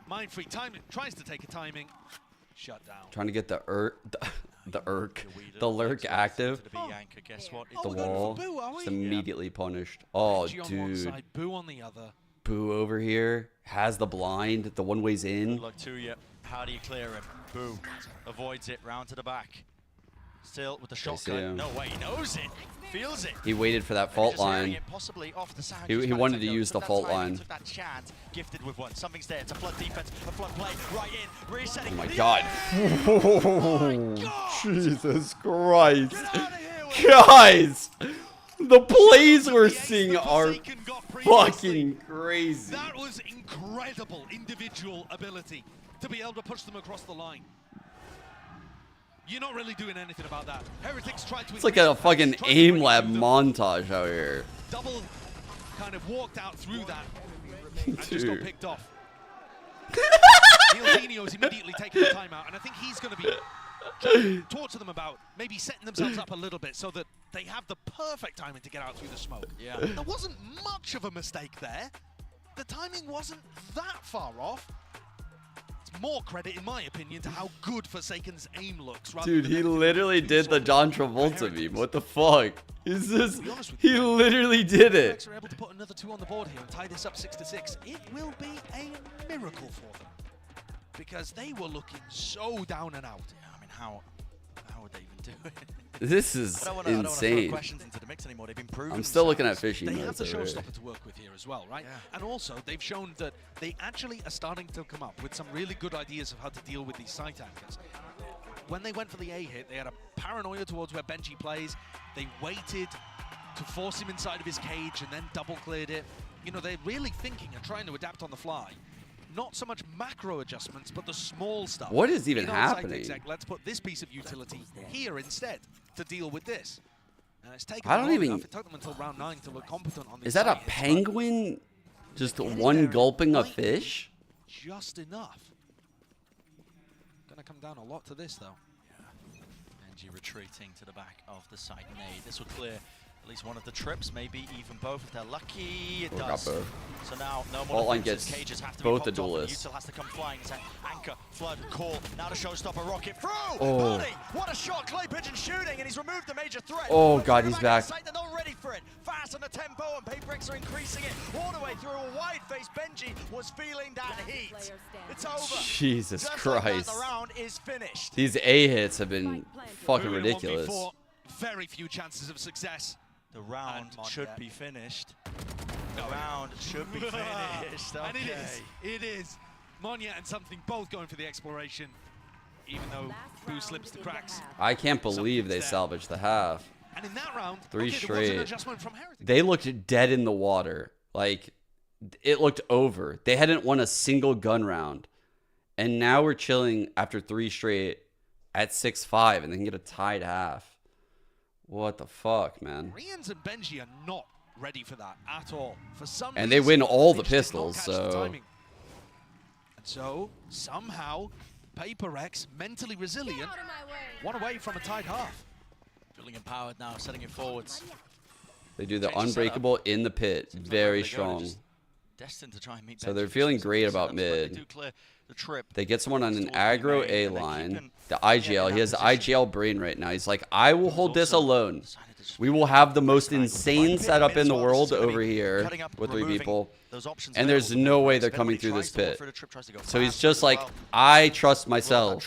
Mind free timing, tries to take a timing. Shut down. Trying to get the lurk active. Guess what? The wall. Just immediately punished. Oh, Benji on one dude. side, Boo on the other. Boo over here has the blind. The one way's in. Good luck to you. How do you clear him? Boo avoids it. Round to the back. Still with the shotgun. No way, he knows it. Feels it. He waited for that fault line. Possibly off the sound. He wanted to use the fault line. Took that chance. Gifted with one. Something's there. It's a flood defense. A flood play. Right in. Resetting. Oh my god. Oh, Jesus Christ. Guys, the plays we're seeing are fucking crazy. That was incredible individual ability to be able to push them across the line. You're not really doing anything about that. Heretics tried to. It's like a fucking aim lab montage out here. Double kind of walked out through that and just got picked off. Neildinho's immediately taking the timeout, and I think he's going to be trying to talk to them about maybe setting themselves up a little bit so that they have the perfect timing to get out through the smoke. Yeah. There wasn't much of a mistake there. The timing wasn't that far off. It's more credit, in my opinion, to how good Forsaken's aim looks. Dude, he literally did the John Travolta meme. What the fuck? Is this? He literally did it. Are able to put another 2 on the board here and tie this up 6-6. It will be a miracle for them because they were looking so down and out. Yeah, I mean, how would they even do it? This is insane. I don't want to throw questions into the mix anymore. They've been proven. I'm still looking at fishing. They have the showstopper to work with here as well, right? Yeah. And also, they've shown that they actually are starting to come up with some really good ideas of how to deal with these site anchors. When they went for the A hit, they had a paranoia towards where Benji plays. They waited to force him inside of his cage and then double cleared it. You know, they're really thinking and trying to adapt on the fly. Not so much macro adjustments, but the small stuff. What is even happening? Exec, let's put this piece of utility here instead to deal with this. And it's taken I don't even. enough. It took them until round 9 to look competent on this. Is that a penguin? Just one gulping a fish? Just enough. Gonna come down a lot to this though. Yeah. Benji retreating to the back of the site nade. This will clear at least one of the trips, maybe even both if they're lucky. It does. So now no more line gets cages have to both be the duelists. Util has to come flying. It's an anchor, flood, call. Now the showstopper rocket through. Oh. Buddy, what a shot! Clay Pigeon shooting, and he's removed the major threat. Oh god, he's back. They're not ready for it. Fast on the tempo, and Paperex are increasing it all the way through. A wide face. Benji was feeling that heat. It's over. Jesus Just Christ. like that, the round is finished. These A hits have been fucking ridiculous. Very few chances of success. The round should be finished. The round should be finished. Okay. And it is. Monya and Something both going for the exploration, even though Boo slips the cracks. I can't believe they salvaged the half. And in that round, 3 straight. From they looked dead in the water. Like, it looked over. They hadn't won a single gun round. And now we're chilling after 3 straight at 6-5 and they can get a tied half. What the fuck, man? Rians and Benji are not ready for that at all. For some and they win all the pistols, so. And so, somehow, Paperex, mentally resilient, one away from a tied half. Feeling empowered now, setting it forwards. They do the unbreakable in the pit. Very strong. Destined to try and meet so they're feeling great about mid. They get someone on an aggro A line. The IGL. He has the IGL brain right now. He's like, I will hold this alone. We will have the most insane setup in the world over here with 3 people. And there's no way they're coming through this pit. So he's just like, I trust myself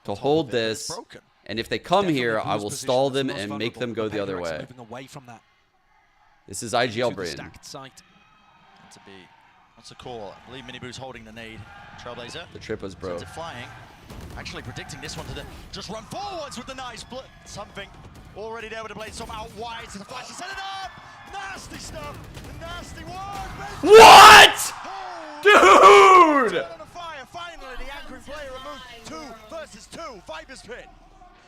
to hold this. And if they come here, I will stall them and make them go the other way. This is IGL brain. What's the call? I believe Miniboo's holding the nade. Trailblazer. The trip was broke. Flying. Actually predicting this one to just run forwards with the nice split. Something already there with the blade. Some out wide to the flash. He set it up. Nasty stuff. The nasty one. What? Dude! Turn on the fire. Finally, the anchoring player removed 2 versus 2. Viper's pit.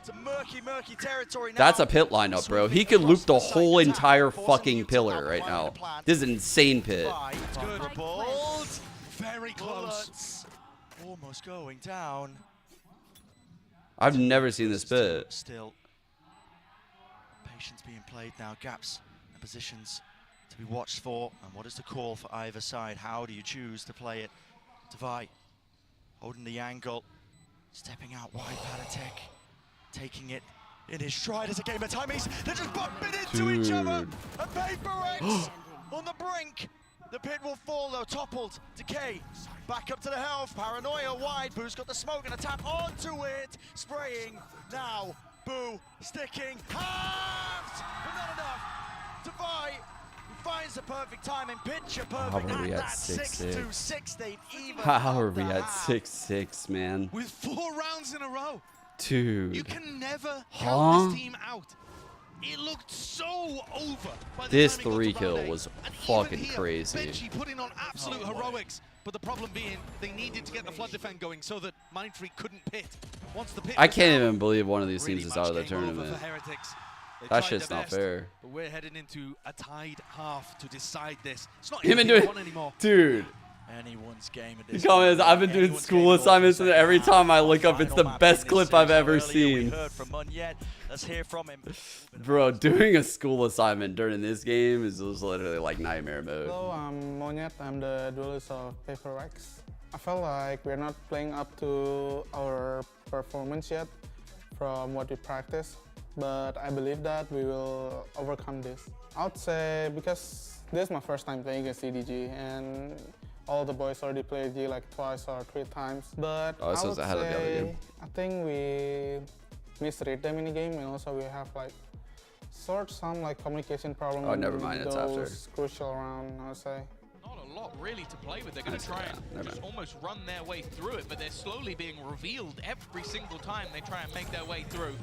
It's a murky, murky territory now. That's a pit lineup, bro. He could loop the whole entire fucking pillar right now. This is an insane pit. It's good. Bullets. Very close. Almost going down. I've never seen this pit. Still. Patience being played now. Gaps and positions to be watched for. And what is the call for either side? How do you choose to play it? Devi holding the angle. Stepping out wide, Panatek. Taking it in his stride as a game of timings. They're just bumping into each other. And Paperex on the brink. The pit will fall though, toppled. Decay back up to the health. Paranoia wide. Boo's got the smoke and a tap onto it. Spraying now. Boo, sticking, halves, but not enough. Defy finds the perfect timing, picture perfect. How are we at That's 6-2-6. They've even How are we at 6-6, man? With 4 rounds in a row. Dude. You can never count this team out. It looked so over by the This time it got 3 to kill round 8. was And fucking even here, crazy. Benji putting on absolute heroics, but the problem being they needed to get the flood defend going so that Mindfreak couldn't pit. Once the pit I was can't down, even believe one of these pretty teams is much out of the game over tournament. for Heretics. They That tried shit's their not best, fair. But we're heading into a tied half to decide this. It's not You've been even doing, one anymore. dude. Anyone's game at The this comment is, point. I've been doing Anyone's school game assignments, and every time I look up, it's Final the map best in clip this I've series. ever Earlier seen. We heard from Munyet. Let's hear from him. Bro, doing a school assignment during this game is just literally like nightmare mode. Hello, I'm Monyet. I'm the duelist of Paper Rex. I felt like we're not playing up to our performance yet from what we practice, but I believe that we will overcome this. I would say because this is my first time playing against CDG, and all the boys already played G like twice or 3 times. But Oh, this I was would ahead of the other say game. I think we misread them in the game, and also we have like some like communication problem. Oh, never mind, it's after. Those crucial round, I would say. Not a lot really to play with. They're going to try and just almost run their way through it, but they're slowly being revealed every single time they try and make their way through.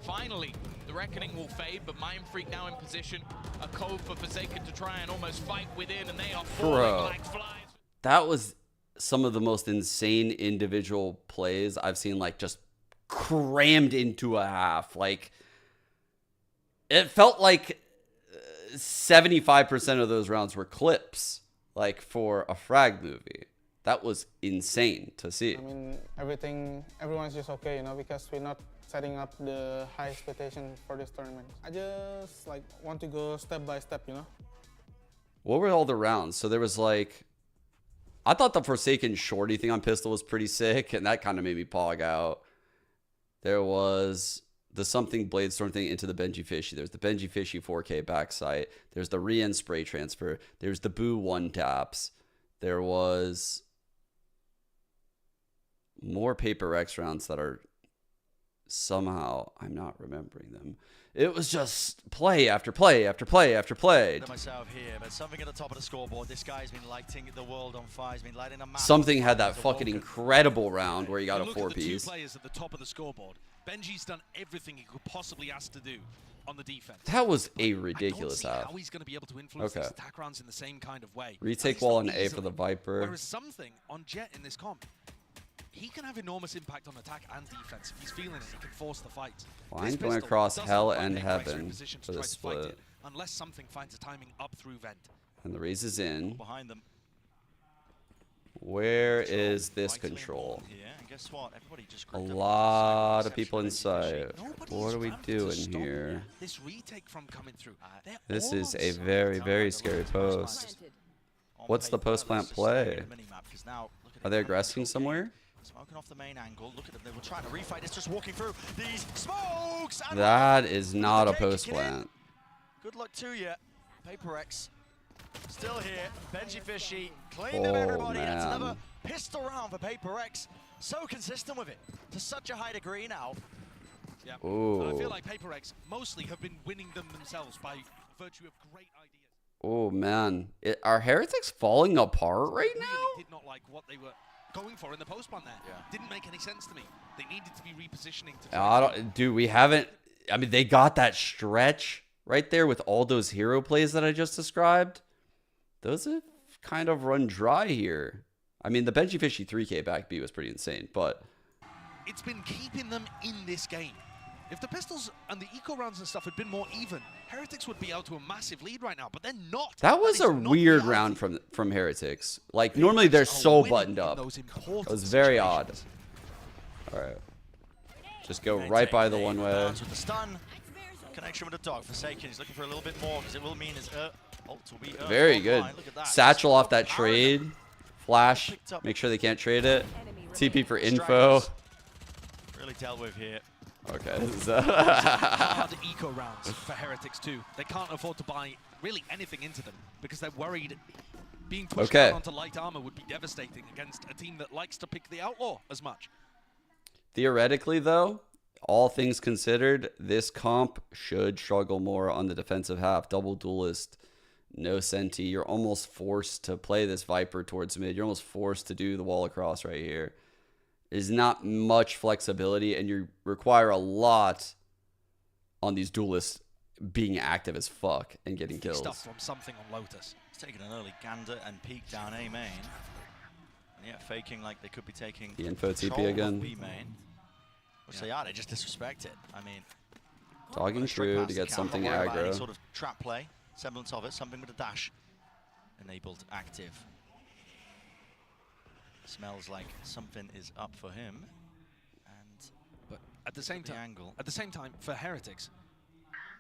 Finally, the Reckoning will fade, but Mindfreak now in position. A cove for Forsaken to try and almost fight within, and they are falling like flies. That was some of the most insane individual plays I've seen, like just crammed into a half. Like, it felt like 75% of those rounds were clips, like for a frag movie. That was insane to see. I mean, everyone's just okay, you know, because we're not setting up the high expectation for this tournament. I just like want to go step by step, you know. What were all the rounds? So there was like, I thought the Forsaken shorty thing on pistol was pretty sick, and that kind of made me pog out. There was the something Bladestorm thing into the Benji Fishy. There's the Benji Fishy 4K backside. There's the Rien spray transfer. There's the Boo 1 taps. There was more Paper X rounds that are somehow, I'm not remembering them. It was just play after play after play after play. Myself here, but something at the top of the scoreboard. This guy's been lighting the world on fire. He's been lighting a map. Something had that fucking incredible round where he got a Look at the 4-piece. 2 players at the top of the scoreboard. Benji's done everything he could possibly ask to do on the defense. That was a ridiculous I don't see half. how he's going to be able to influence these Okay. attack rounds in the same kind of way. Retake At least wall not and A for easily. the Viper. Whereas something on Jet in this comp, he can have enormous impact on attack and defense. If he's feeling it, he can force the fight. Line This going pistol across doesn't hell look like and Paper X are in heaven position to for try the to fight split. it, unless something finds a timing up through vent. And the raise is in. Behind them. Where is this control? Yeah, and guess what? Everybody just A lot of people inside. What are we doing here? This retake from coming through. This is a very, very scary post. What's the post plant play? Are they aggressing somewhere? Smoking off the main angle. Look at them. They were trying to refight. It's just walking through these smokes. And That is not a post plant. good luck to you. Paper X still here. Benji Fishy cleaning everybody. That's man. another pistol round for Paper X. So consistent with it to such a high degree now. Yeah. Ooh. And I feel like Paper X mostly have been winning them themselves by virtue of great ideas. Oh man, are Heretics falling apart right now? Really did not like what they were going for in the post plant there. Didn't make any sense to me. They needed to be repositioning to I don't, dude, we haven't. I mean, they got that stretch right there with all those hero plays that I just described. Those have kind of run dry here. I mean, the Benji Fishy 3K back B was pretty insane, but it's been keeping them in this game. If the pistols and the eco rounds and stuff had been more even, Heretics would be out to a massive lead right now, but they're not. that was a weird round from Heretics. Like, normally they're so buttoned up. It was very odd. All right. Just go right by the one way. With the stun. Connection with the dog. Forsaken. He's looking for a little bit more because it will mean his ult will be Very good. Look at that. Satchel off that trade. Flash. Make sure they can't trade it. TP for info. Really dealt with here. Okay. This is, hard eco rounds for Heretics too. They can't afford to buy really anything into them because they're worried being pushed down onto light armor would be devastating against a team that likes to pick the outlaw as much. Theoretically, though, all things considered, this comp should struggle more on the defensive half. Double duelist, no senti. You're almost forced to play this Viper towards mid. You're almost forced to do the wall across right here. There's not much flexibility, and you require a lot on these duelists being active as fuck and getting kills. Stuff from something on Lotus. It's taking an early gander and peek down A main. And yeah, faking like they could be taking the info TP control again. of B main. Which they are, they just disrespect it. I mean, Dogging through to get something aggro. Any sort of trap play, semblance of it, something with a dash. Enabled active. Smells like something is up for him. And but at the same time, for Heretics,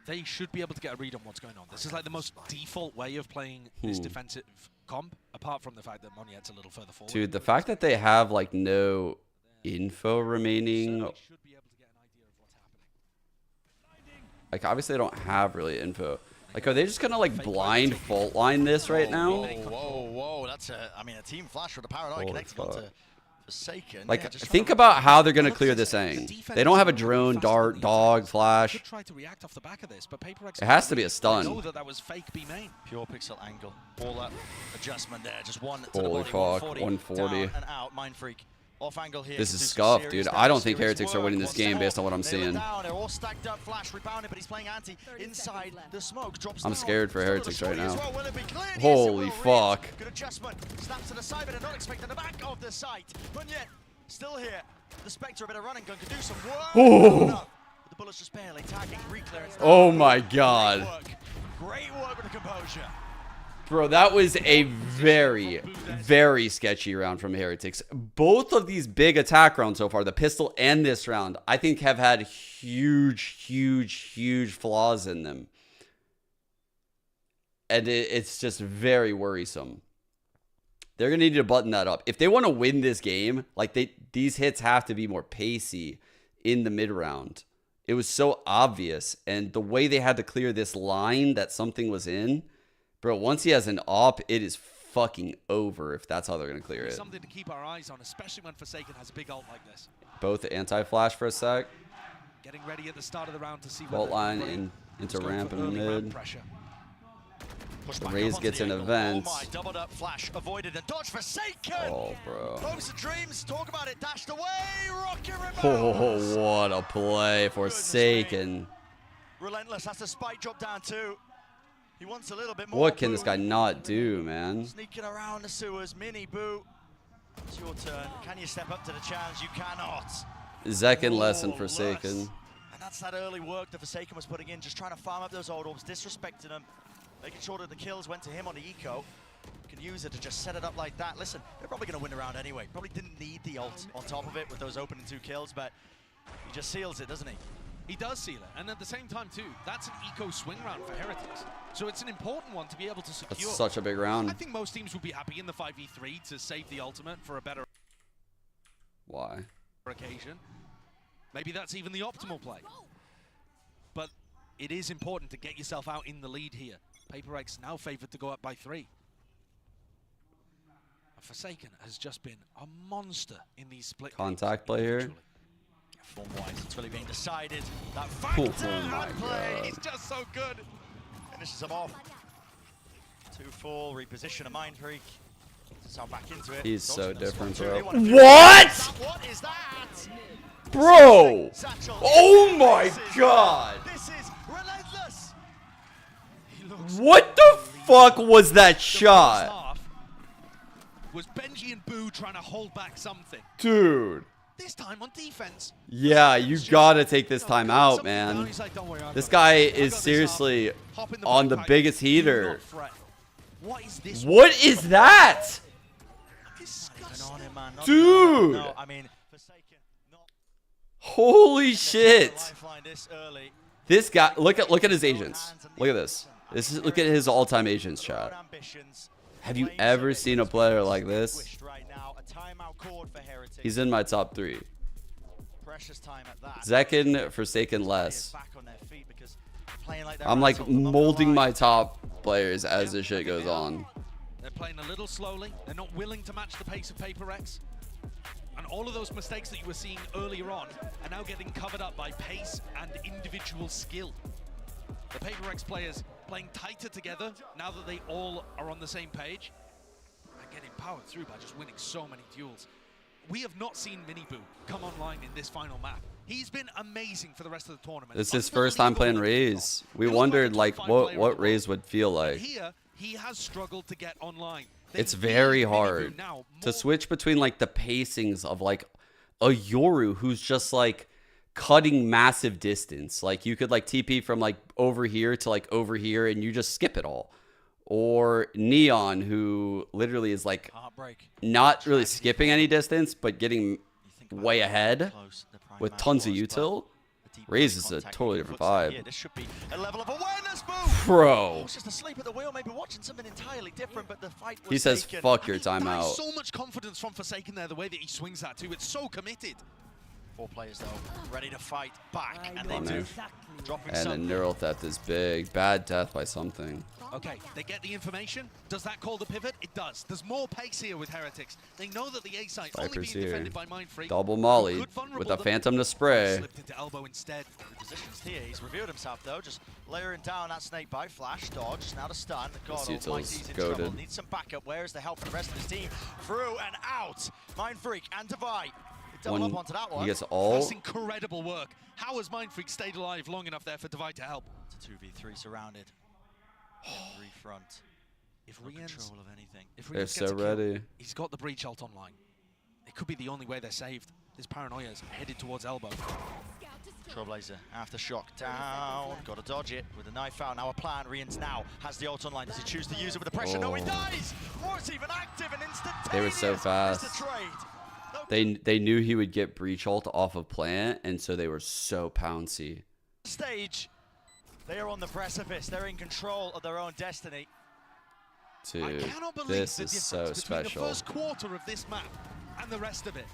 they should be able to get a read on what's going on. This is like the most default way of playing this defensive comp, apart from the fact that Moniet's a little further forward. Dude, the fact that they have like no info remaining, like obviously they don't have really info. Like, are they just gonna like blind fault line this right now? Whoa, that's a team flash with a paranoid connecting onto Forsaken. Like, yeah, think about how they're gonna clear this ang. They don't have a drone, dart, dog, flash. Try to react off the back of this, but PaperX It has to be a stun. know that was fake B main. Pure pixel angle. All that adjustment there. Just one to Holy the fuck, body. 140. Down and out. Mind Freak. Off angle here. This is scuffed, dude. I don't think Heretics are winning this game based on what I'm seeing. They're all stacked up. Flash rebounded, but he's playing anti inside the smoke. Drops I'm scared for Heretics right now. Will it be clear? Holy fuck. Good adjustment. Snaps to the side, but they're not expecting the back of the site. But yet, still here. The Spectre, a bit of running gun, could do some work. Oh. The bullets just barely tagging. Reclearance. Oh my god. Great work with the composure. Bro, that was a very, very sketchy round from Heretics. Both of these big attack rounds so far, the pistol and this round, I think have had huge flaws in them. And it's just very worrisome. They're going to need to button that up. If they want to win this game, like these hits have to be more pacey in the mid round. It was so obvious. And the way they had to clear this line that something was in, bro, once he has an op, it is fucking over if that's how they're going to clear it. Something to keep our eyes on, especially when Forsaken has a big ult like this. Both anti-flash for a sec. Getting ready at the start of the round to see Vault line into ramp in mid. The Raze gets an event. Oh my, doubled up flash, avoided and dodge Forsaken. Oh, bro. Hopes and dreams, talk about it, dashed away, rocket rebound. Oh, what a play. Forsaken. Relentless, has to spike drop down too. He wants a little bit more. What can this guy not do, man? Sneaking around the sewers, mini Boo. It's your turn. Can you step up to the challenge? You cannot. Zekin less than Forsaken. And that's that early work that Forsaken was putting in, just trying to farm up those old orbs, disrespecting them, making sure that the kills went to him on the eco. Can use it to just set it up like that. Listen, they're probably going to win the round anyway. Probably didn't need the ult on top of it with those opening 2 kills, but he just seals it, doesn't he? He does seal it, and at the same time too, that's an eco swing round for Heretics. So it's an important one to be able to secure. That's such a big round. I think most teams would be happy in the 5v3 to save the ultimate for a better occasion. Maybe that's even the optimal play. But it is important to get yourself out in the lead here. PaperX now favored to go up by 3. Forsaken has just been a monster in these split Contact play here. Form-wise, it's really being decided. That factor at play, he's just so good. Finishes him off. 2-4, reposition a Mind Freak. So back into it. He's so different, bro. What? What is that? Bro! Oh my god! This is relentless. What the fuck was that shot? Was Benji and Boo trying to hold back something? Dude. This time on defense. Yeah, you gotta take this time out, man. This guy is seriously on the biggest heater. What is that? Dude! Holy shit! This guy, look at his agents. Look at this. Look at his all-time agents, chat. Have you ever seen a player like this? He's in my top 3. Zekin, Forsaken less. I'm like molding my top players as this shit goes on. They're playing a little slowly. They're not willing to match the pace of PaperX. And all of those mistakes that you were seeing earlier on are now getting covered up by pace and individual skill. The PaperX players playing tighter together now that they all are on the same page and getting powered through by just winning so many duels. We have not seen Miniboo come online in this final map. He's been amazing for the rest of the tournament. This is his first time playing Raze. We wondered like what Raze would feel like. Here, he has struggled to get online. It's very hard to switch between like the pacings of like a Yoru who's just like cutting massive distance. Like you could like TP from like over here to like over here and you just skip it all. Or Neon, who literally is like not really skipping any distance, but getting way ahead with tons of util. Raze is a totally different vibe. This should be a level of awareness move. Bro. He's just asleep at the wheel, maybe watching something entirely different, but the fight was He says, taken. fuck your timeout. So much confidence from Forsaken there, the way that he swings that too. It's so committed. 4 players though, ready to fight back, and they do. Dropping And the neural theft is big. Bad death by something. Okay, they get the information. Does that call the pivot? It does. There's more pace here with Heretics. They know that the A site only being Viper's here. defended by Mindfreak. Double molly with a phantom to spray. Slipped into elbow instead. The positions here, he's revealed himself though, just layering down that snake bite, flash, dodge, now to stun. God This almighty, util's he's in trouble. goated. Needs some backup. Where is the help from the rest of his team? Through and out. Mindfreak and Devi. Double up onto that one. He gets all. That's incredible work. How has Mindfreak stayed alive long enough there for Devi to help? It's a 2v3 surrounded. Every front. If no Rian's control of anything. If They're Rian's so gets a kill, ready. He's got the breach ult online. It could be the only way they're saved. This paranoia is headed towards elbow. Trailblazer, aftershock down. Got to dodge it with a knife out. Now a plan. Rian's now has the ult online. Does he choose to use it with the pressure? No, he dies! Or it's even active and instantaneous. They were so fast. It's a trade. They knew he would get breach ult off of plant, and so they were so pouncy. Stage. They are on the precipice. They're in control of their own destiny. Dude, this is so special. The first quarter of this map and the rest of it.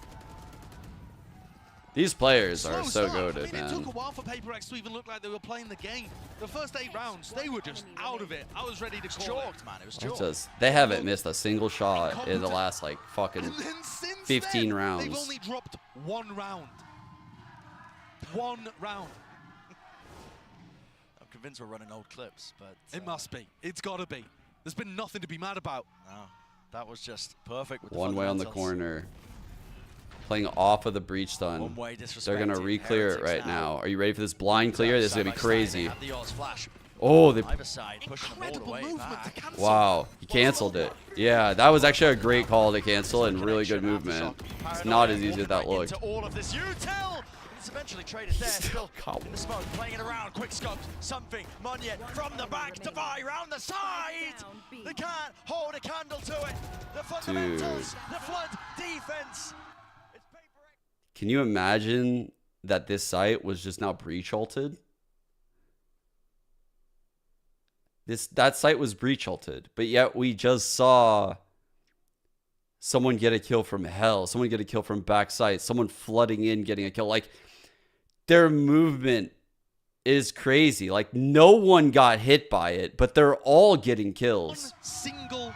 These players are so start. goated, It man. took a while for PaperX to even look like they were playing the game. The first 8 rounds, they were just out of it. I was ready to call it. Man. It was It's just, they haven't missed a single shot in the last like fucking 15 rounds. They've only dropped 1 round. 1 round. I'm convinced we're running old clips, but It must be. It's got to be. There's been nothing to be mad about. No, that was just perfect. With the One way on the fundamentals. corner. Playing off of the breach stun. One-way They're going to disrespected. re-clear it right Heretics now. Are you ready for this blind clear? This is going to be crazy. Have the odds flash. Oh, they... Either side, pushing them all the way back. Wow, he canceled it. Yeah, that was actually a great call to cancel and really good movement. It's not as easy as that looked. All of this util. It's eventually traded there. Still in the smoke, playing it around. Quick scopes, something. Munye from the back. Devi round the side. They can't hold a candle to it. The fundamentals, the flood defense. Can you imagine that this site was just now breach ulted? That site was breach ulted, but yet we just saw someone get a kill from hell, someone get a kill from backside, someone flooding in getting a kill. Like, their movement is crazy. Like, no one got hit by it, but they're all getting kills. Single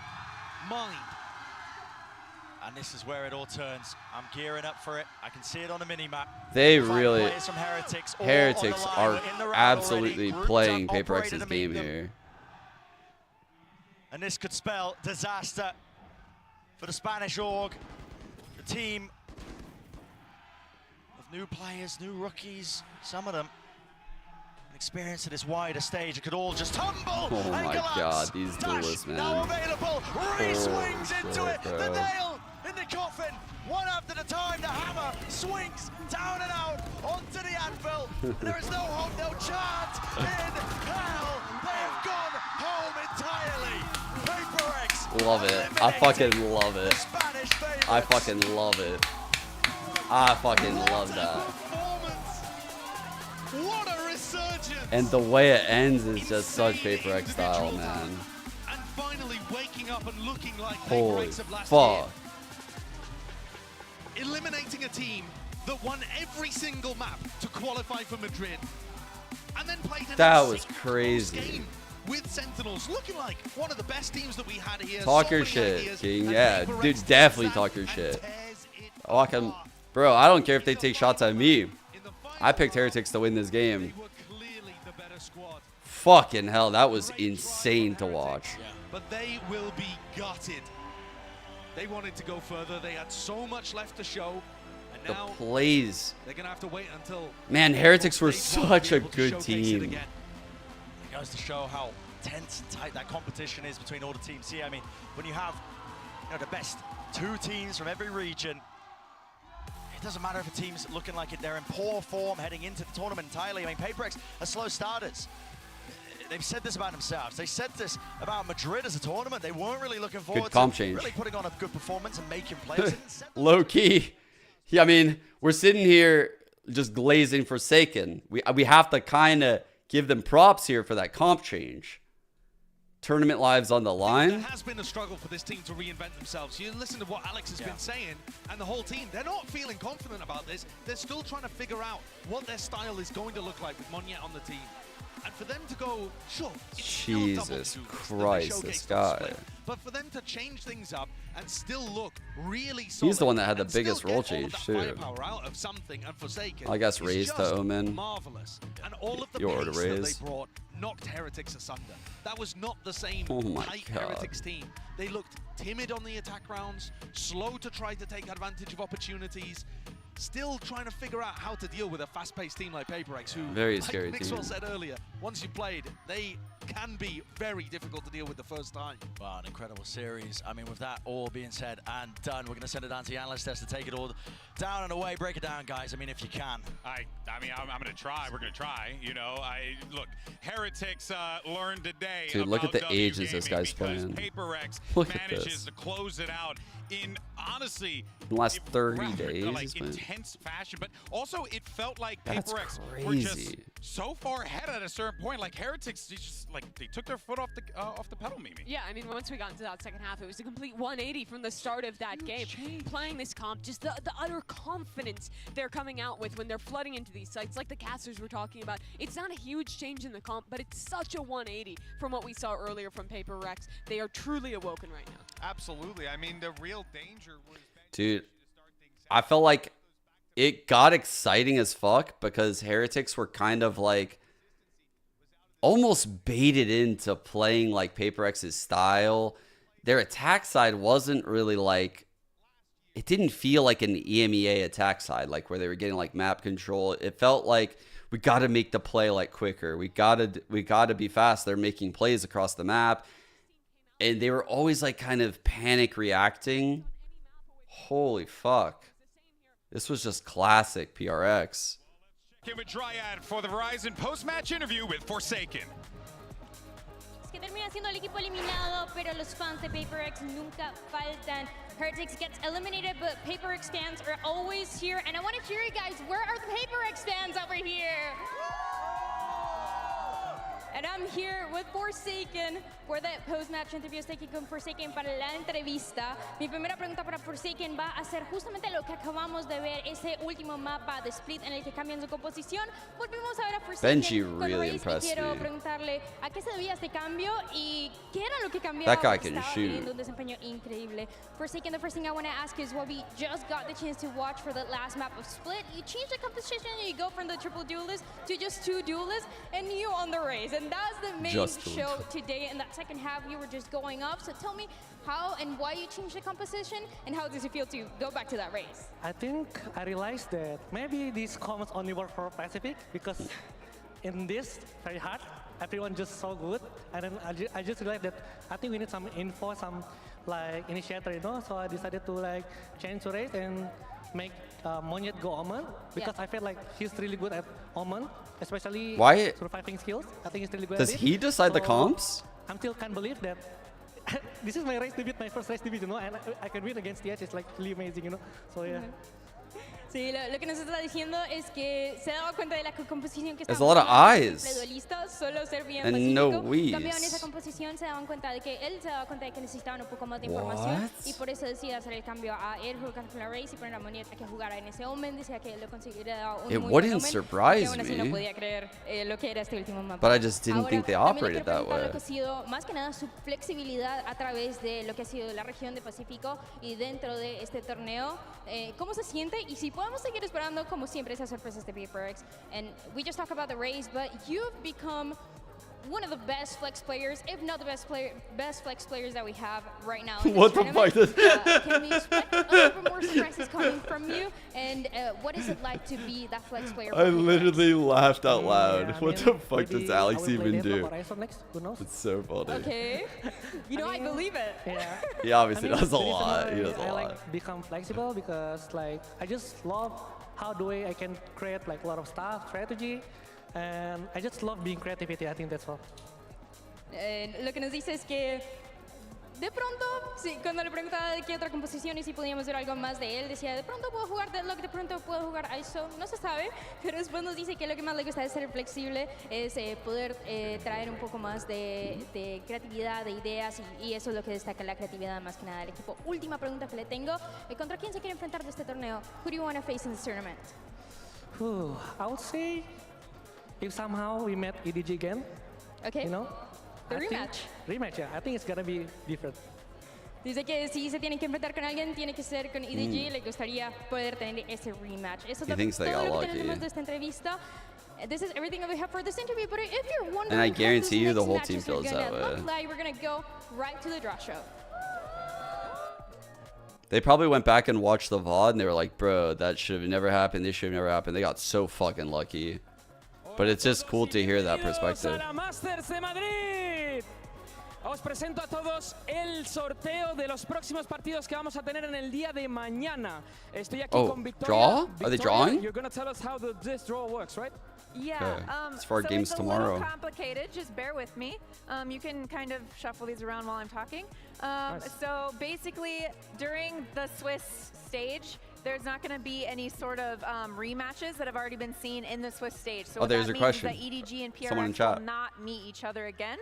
mind. And this is where it all turns. I'm gearing up for it. I can see it on the mini-map. They 5 really... players from Heretics, all Heretics on the line. are We're in the round absolutely already. playing Groups up, PaperX's operating to game meet them. here. And this could spell disaster for the Spanish org, the team of new players, new rookies, some of them experience at this wider stage. It could all just tumble. Oh my god, these duelists, man. Now available. Swings into it. Bro. The nail in the coffin. One after the time, the hammer swings down and out onto the anvil. There is no hope, no chance in hell. They have gone home entirely. PaperX. Love it. I fucking love it. I fucking love it. I fucking love that. What a resurgence! And the way it ends is just such PaperX style, man. And finally waking up and looking like Holy PaperX of last fuck. year. Eliminating a team that won every single map to qualify for Madrid. And then played an That was insane crazy. game with Sentinels, looking like one of the best teams that we had here. Talk So your many shit, ideas, King. and Yeah, PaperX dude, definitely stands talk your and shit. tears it Bro, I don't care if they take shots at me. I picked Heretics to win this game. Fucking hell, that was insane to watch. But they will be gutted. They wanted to go further. They had so much left to show. And The now plays. they're going to have to wait until... Man, Heretics were such a good team. It goes to show how tense and tight that competition is between all the teams here. I mean, when you have the best two teams from every region, it doesn't matter if a team's looking like they're in poor form heading into the tournament entirely. I mean, PaperX are slow starters. They've said this about themselves. They said this about Madrid as a tournament. They weren't really looking forward to really putting on a good performance and making plays. Low key. Yeah, I mean, we're sitting here just glazing Forsaken. We have to kind of give them props here for that comp change. Tournament lives on the line. There has been a struggle for this team to reinvent themselves. You listen to what Alex has been saying, and the whole team, they're not feeling confident about this. They're still trying to figure out what their style is going to look like with Monyet on the team. And for them to go, sure, Jesus Christ, this guy. But for them to change things up and still look really solid. He's the one that had the biggest role change, too. I guess Raise to Omen. Marvelous. And all of the Your pace Raise. that they brought knocked Heretics asunder. That was not the same tight God. Heretics team. They looked timid on the attack rounds, slow to try to take advantage of opportunities, still trying to figure out how to deal with a fast-paced team like PaperX, who, Very scary like Mixwell team. said earlier, once you played, they can be very difficult to deal with the first time. Wow, an incredible series. I mean, with that all being said and done, we're going to send it down to the analyst desk to take it all down and away. Break it down, guys. I mean, if you can. I mean, I'm going to try. We're going to try. You know, look, Heretics learned today. Dude, look at the about ages this guy's because playing. PaperX Look at manages this. to close it out in, honestly, In the last 30 days, like he's playing. intense fashion. But also, it felt like That's PaperX were just crazy. so far ahead at a certain point. Like Heretics, they took their foot off the pedal, Mimi. Yeah, I mean, once we got into that second half, it was a complete 180 from the start of that game. Playing this comp, just the utter confidence they're coming out with when they're flooding into these sites, like the casters were talking about. It's not a huge change in the comp, but it's such a 180 from what we saw earlier from PaperX. They are truly awoken right now. Absolutely. I mean, the real danger was... Dude, I felt like it got exciting as fuck because Heretics were kind of like almost baited into playing like PaperX's style. Their attack side wasn't really like, it didn't feel like an EMEA attack side, like where they were getting like map control. It felt like we got to make the play like quicker. We got to be fast. They're making plays across the map. And they were always like kind of panic reacting. Holy fuck. This was just classic PRX. Give a Dryad for the Verizon post-match interview with Forsaken. Es que termina siendo el equipo eliminado, pero los fans de PaperX nunca faltan. Heretics gets eliminated, but PaperX fans are always here. And I want to hear you guys, where are the PaperX fans over here? And I'm here with Forsaken for the post-match interview. Estoy aquí con Forsaken para la entrevista. Mi primera pregunta para Forsaken va a ser justamente lo que acabamos de ver, ese último mapa de Split en el que cambian su composición. Volvimos a ver a Forsaken Benji con really Raze, y impressed quiero me. preguntarle a qué se debía este cambio y qué era lo que cambiaba. That guy porque can estaba shoot. teniendo un desempeño increíble. Forsaken, the first thing I want to ask is what we just got the chance to watch for the last map of Split. You change the composition and you go from the triple duelist to just two duelists and you on the Raze. And that's the main Just show today. In that second half, you were just going up. So tell me how and why you changed the composition and how does it feel to go back to that Raze? I think I realized that maybe these comments only work for Pacific because in this very hard, everyone just so good. And then I just realized that I think we need some info, some like initiator, you know. So I decided to like change to Raze and make Monyet go Omen because I feel like he's really good at Omen, especially surviving skills. I think he's really good Does at it. he decide the comps? I still can't believe that this is my race debut, my first race debut, you know, and I can win against TH. It's like really amazing, you know. So yeah. Sí, lo que nos está diciendo es que se ha dado cuenta de la composición que There's estaba a lot of eyes. duelista, solo ser bien And pacífico. no wees. Cambiaron esa composición, se daban cuenta de que él se daba cuenta de que necesitaban un poco más de información What? y por eso decide hacer el cambio a él jugar con la Race y poner a Moniet a que jugara en ese Omen. Decía que él lo conseguiría un It muy wouldn't buen Omen, surprise y aún así no me. podía creer lo que era este último mapa. But I just didn't Ahora, think they también le operated quiero that preguntar way. lo que ha sido más que nada su flexibilidad a través de lo que ha sido la región de Pacífico y dentro de este torneo. ¿Cómo se siente? Y si podemos seguir esperando, como siempre, esas sorpresas de PaperX. And we just talk about the race, but you've become one of the best flex players, if not the best flex players that we have right now. In this What the tournament. fuck? Can we expect a little bit more surprises coming from you? And what is it like to be that flex player? I literally laughed out loud. Yeah, I what mean, the fuck maybe does I Alex will play even Veto do? or ISO next, who knows? It's so funny. Okay. You know, I believe it. Yeah. He obviously does a the reason lot. He why does a I lot. like become flexible because like I just love how the way I can create like a lot of stuff, strategy, and I just love being creativity. I think that's all. Lo que nos dice es que de pronto, sí, cuando le preguntaba de qué otra composición y si podíamos ver algo más de él, decía, de pronto puedo jugar Deadlock, de pronto puedo jugar ISO, no se sabe, pero después nos dice que lo que más le gusta de ser flexible es poder traer un poco más de creatividad, de ideas, y eso es lo que destaca la creatividad más que nada del equipo. Última pregunta que le tengo, ¿contra quién se quiere enfrentar de este torneo? Who do you want to face in this tournament? I would say if somehow we met EDG again, Okay. you know? The I think- rematch. Rematch, yeah. I think it's gonna be different. Dice que si se tienen que enfrentar con alguien, tiene que ser con EDG. Le gustaría poder tener ese rematch. Eso es He thinks they todo got lo que lucky. tenemos de esta entrevista. This is everything that we have for this interview. But if you're wondering, And I how guarantee these you the next whole matches team are feels gonna that look way. like, we're gonna go right to the draw show. They probably went back and watched the VOD and they were like, bro, that should have never happened. This should have never happened. They got so fucking lucky. But it's just cool to hear that perspective. A la Masters de Madrid. Os presento a todos el sorteo de los próximos partidos que vamos a tener en el día de mañana. Estoy aquí Oh, con Victoria. draw? Are they Victoria, drawing? You're going to tell us how this draw works, right? Yeah, Okay. It's for our so games it's tomorrow. a little complicated, just bear with me. You can kind of shuffle these around while I'm talking. Nice. So basically, during the Swiss stage, there's not going to be any sort of rematches that have already been seen in the Swiss stage. So Oh, what there's that a means question. is that EDG and Someone in PRX chat. will not meet each other again.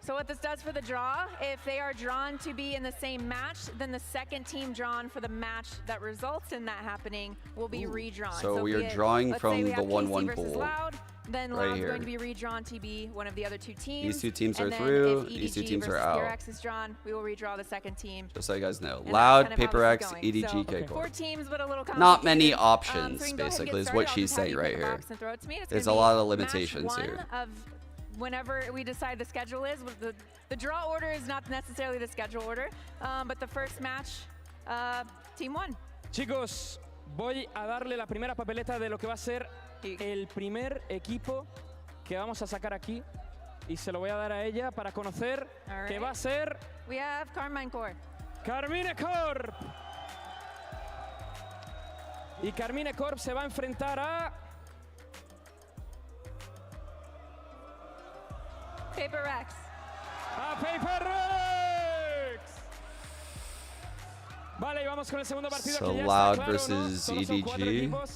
So what this does for the draw, if they are drawn to be in the same match, then the second team drawn for the match that results in that happening will be redrawn. So we be are it- drawing let's from say we the have 1-1 KC versus pool. Loud, then Right Loud's here. going to be redrawn to be one of the other two teams. These two teams and are then through, if these two EDG teams are versus out. PRX is drawn, we will redraw the second team. Just so you guys know. And that's Loud, kind of how Paper this X, is going. EDG, So, K-Corp. 4 teams, but a little Not many complicated. options, So we can go ahead and basically, get is started. what I'll she's just have saying you pick right a here. box and throw it to me. It's There's a gonna lot be of match limitations one here. Of whenever we decide the schedule is, the draw order is not necessarily the schedule order, but the first match, team 1. Chicos, voy a darle la primera papeleta de lo que va a ser el primer equipo que vamos a sacar aquí. Y se lo voy a dar a ella para conocer que va a ser... We have Carmine Corp. Carmine Corp. Y Carmine Corp se va a enfrentar a... Paper X. A Paper X. Vale, y vamos con el segundo partido. So que ya Loud está claro, versus ¿no? Solo son 4 EDG. equipos.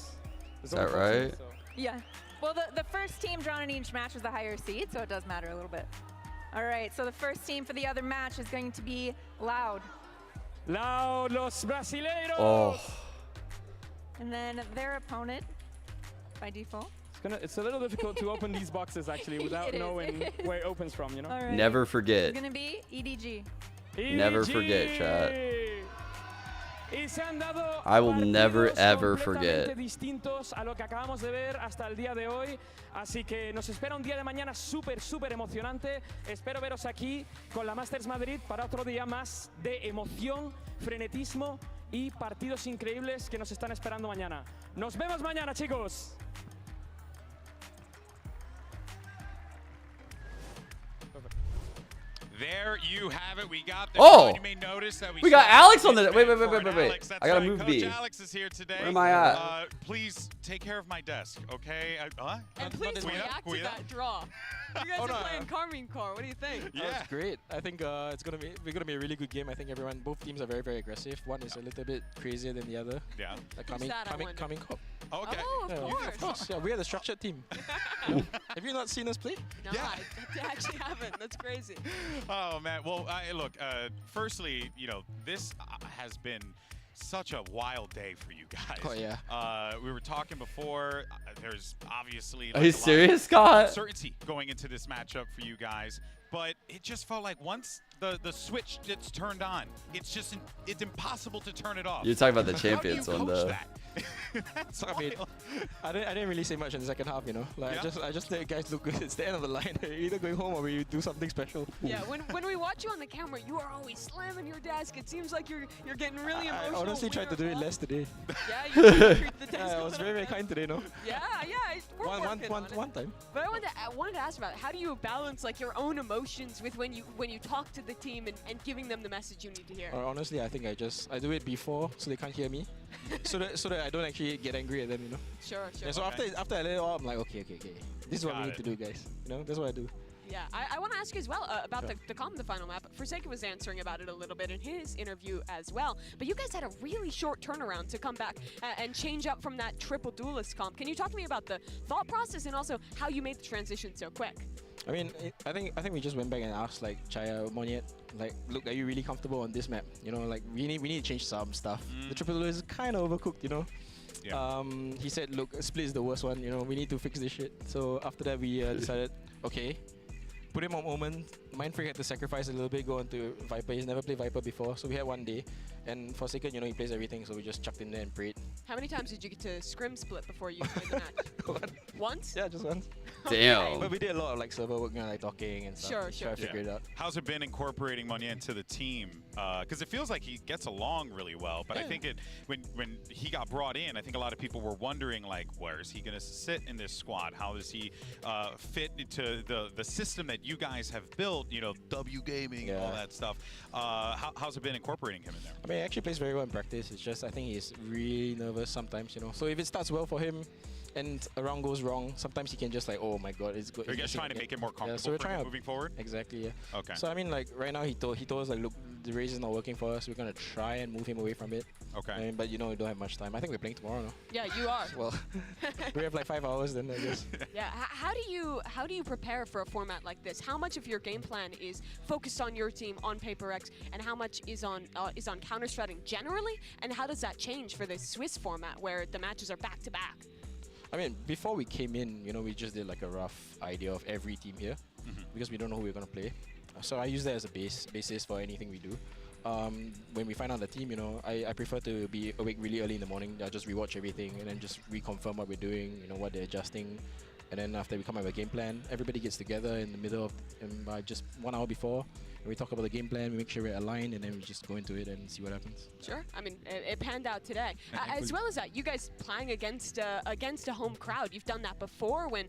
Is that right? Yeah. Well, the first team drawn in each match is the higher seed, so it does matter a little bit. All right, so the first team for the other match is going to be Loud. Loud, los brasileiros. Oh. And then their opponent, by default. It's a little difficult to open these boxes, actually, without It is. knowing where it opens from, you know? All right. Never forget. It's going to be EDG. Never forget, chat. Y se han dado I will never, partidos ever completamente forget. distintos a lo que acabamos de ver hasta el día de hoy. Así que nos espera un día de mañana súper, súper emocionante. Espero veros aquí con la Masters Madrid para otro día más de emoción, frenetismo y partidos increíbles que nos están esperando mañana. Nos vemos mañana, chicos. there you have it. We got the Oh! You may notice that We got Alex on the. Wait. Alex, I gotta right. move Coach B. Alex is here today. Where am I at? Please take care of my desk, okay? And please react to that draw. You guys are playing Carmine Core. What do you think? Yeah, it's great. I think we're gonna be a really good game. I think both teams are very, very aggressive. One is a little bit crazier than the other. Yeah. Like coming Corp. Okay. Oh, of course. Yeah, we are the structured team. Have you not seen us play? No, Yeah. I actually haven't. That's crazy. Oh man. Well, look. Firstly, this has been such a wild day for you guys. Oh yeah. We were talking before. There's obviously. Are you serious, Scott? Uncertainty going into this matchup for you guys, but it just felt like once the switch gets turned on, it's impossible to turn it off. You're talking about the champions How do you one, coach though. that? That's I didn't really say much in the second half, Like I just let guys look good. It's the end of the line. You're either going home or we do something special. Yeah, when we watch you on the camera, you are always slamming your desk. It seems like you're getting really emotional. I honestly tried to do it less today. Yeah, you treat the desk. I was very, very kind today, no? Yeah, we're working on it. One time. But I wanted to ask about how do you balance like your own emotions with when you talk to the team and giving them the message you need to hear? Honestly, I think I do it before so they can't hear me, so that I don't actually get angry at them, Sure. Yeah, so after I let it all, I'm like, okay. This is what we need to do, guys. That's what I do. Yeah, I want to ask you as well about the final map. Forsaken was answering about it a little bit in his interview as well. But you guys had a really short turnaround to come back and change up from that triple duelist comp. Can you talk to me about the thought process and also how you made the transition so quick? I mean, I think we just went back and asked like Chaya, Moniet, like, look, are you really comfortable on this map? Like we need to change some stuff. The triple duelist is kind of overcooked, Yeah. He said, look, split is the worst one. We need to fix this shit. So after that, we decided, okay. Put him on Omen. Mindfreak had to sacrifice a little bit, go on to Viper. He's never played Viper before, so we had one day. And Forsaken, he plays everything, so we just chucked him there and prayed. How many times did you get to scrim split before you played the match? Once? Yeah, just once. Damn. But we did a lot of like server work, like talking and stuff. Sure. Try to figure it out. How's it been incorporating Monye into the team? Because it feels like he gets along really well, but I think when he got brought in, I think a lot of people were wondering like, where is he going to sit in this squad? How does he fit into the system that you guys have built? W gaming and all that stuff. How's it been incorporating him in there? I mean, he actually plays very well in practice. It's just I think he's really nervous sometimes. So if it starts well for him, and a round goes wrong, sometimes he can just like, oh my god, it's good. Are you guys trying to make it more comfortable so we're trying moving forward? Exactly, yeah. Okay. So I mean, like right now he told us like, look, the race is not working for us. We're gonna try and move him away from it. Okay. But we don't have much time. I think we're playing tomorrow, no? Yeah, you are. Well, we have like 5 hours then, I guess. Yeah. How do you prepare for a format like this? How much of your game plan is focused on your team on Paper X, and how much is on counter-stratting generally? And how does that change for the Swiss format where the matches are back to back? I mean, before we came in, we just did like a rough idea of every team here because we don't know who we're gonna play. So I use that as a basis for anything we do. When we find out the team, I prefer to be awake really early in the morning. I just rewatch everything and then just reconfirm what we're doing, what they're adjusting. And then after we come up with a game plan, everybody gets together in the middle of just 1 hour before. And we talk about the game plan, we make sure we're aligned, and then we just go into it and see what happens. Sure. I mean, it panned out today. As well as that, you guys playing against a home crowd. You've done that before when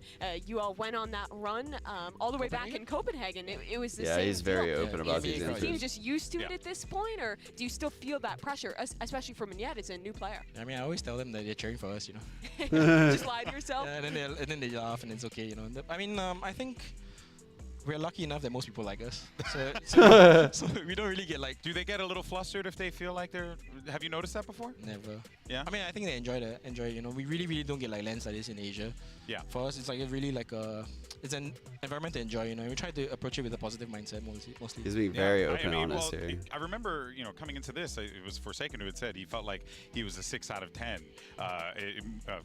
you all went on that run all the way back in Copenhagen. It was the same. Yeah, he's very open about these Is the team answers. just used to it at this point, or do you still feel that pressure, especially for Mignette as a new player? I mean, I always tell them that they're cheering for us, Just lie to yourself. And then they laugh and it's okay, I mean, I think we're lucky enough that most people like us. So we don't really get like... Do they get a little flustered if they feel like they're... Have you noticed that before? Never. Yeah? I mean, I think they enjoy that. We really, really don't get like lands like this in Asia. Yeah. For us, it's like really like it's an environment to enjoy, We try to approach it with a positive mindset mostly. He's being very open and honest here. I remember, coming into this, it was Forsaken who had said he felt like he was a 6 out of 10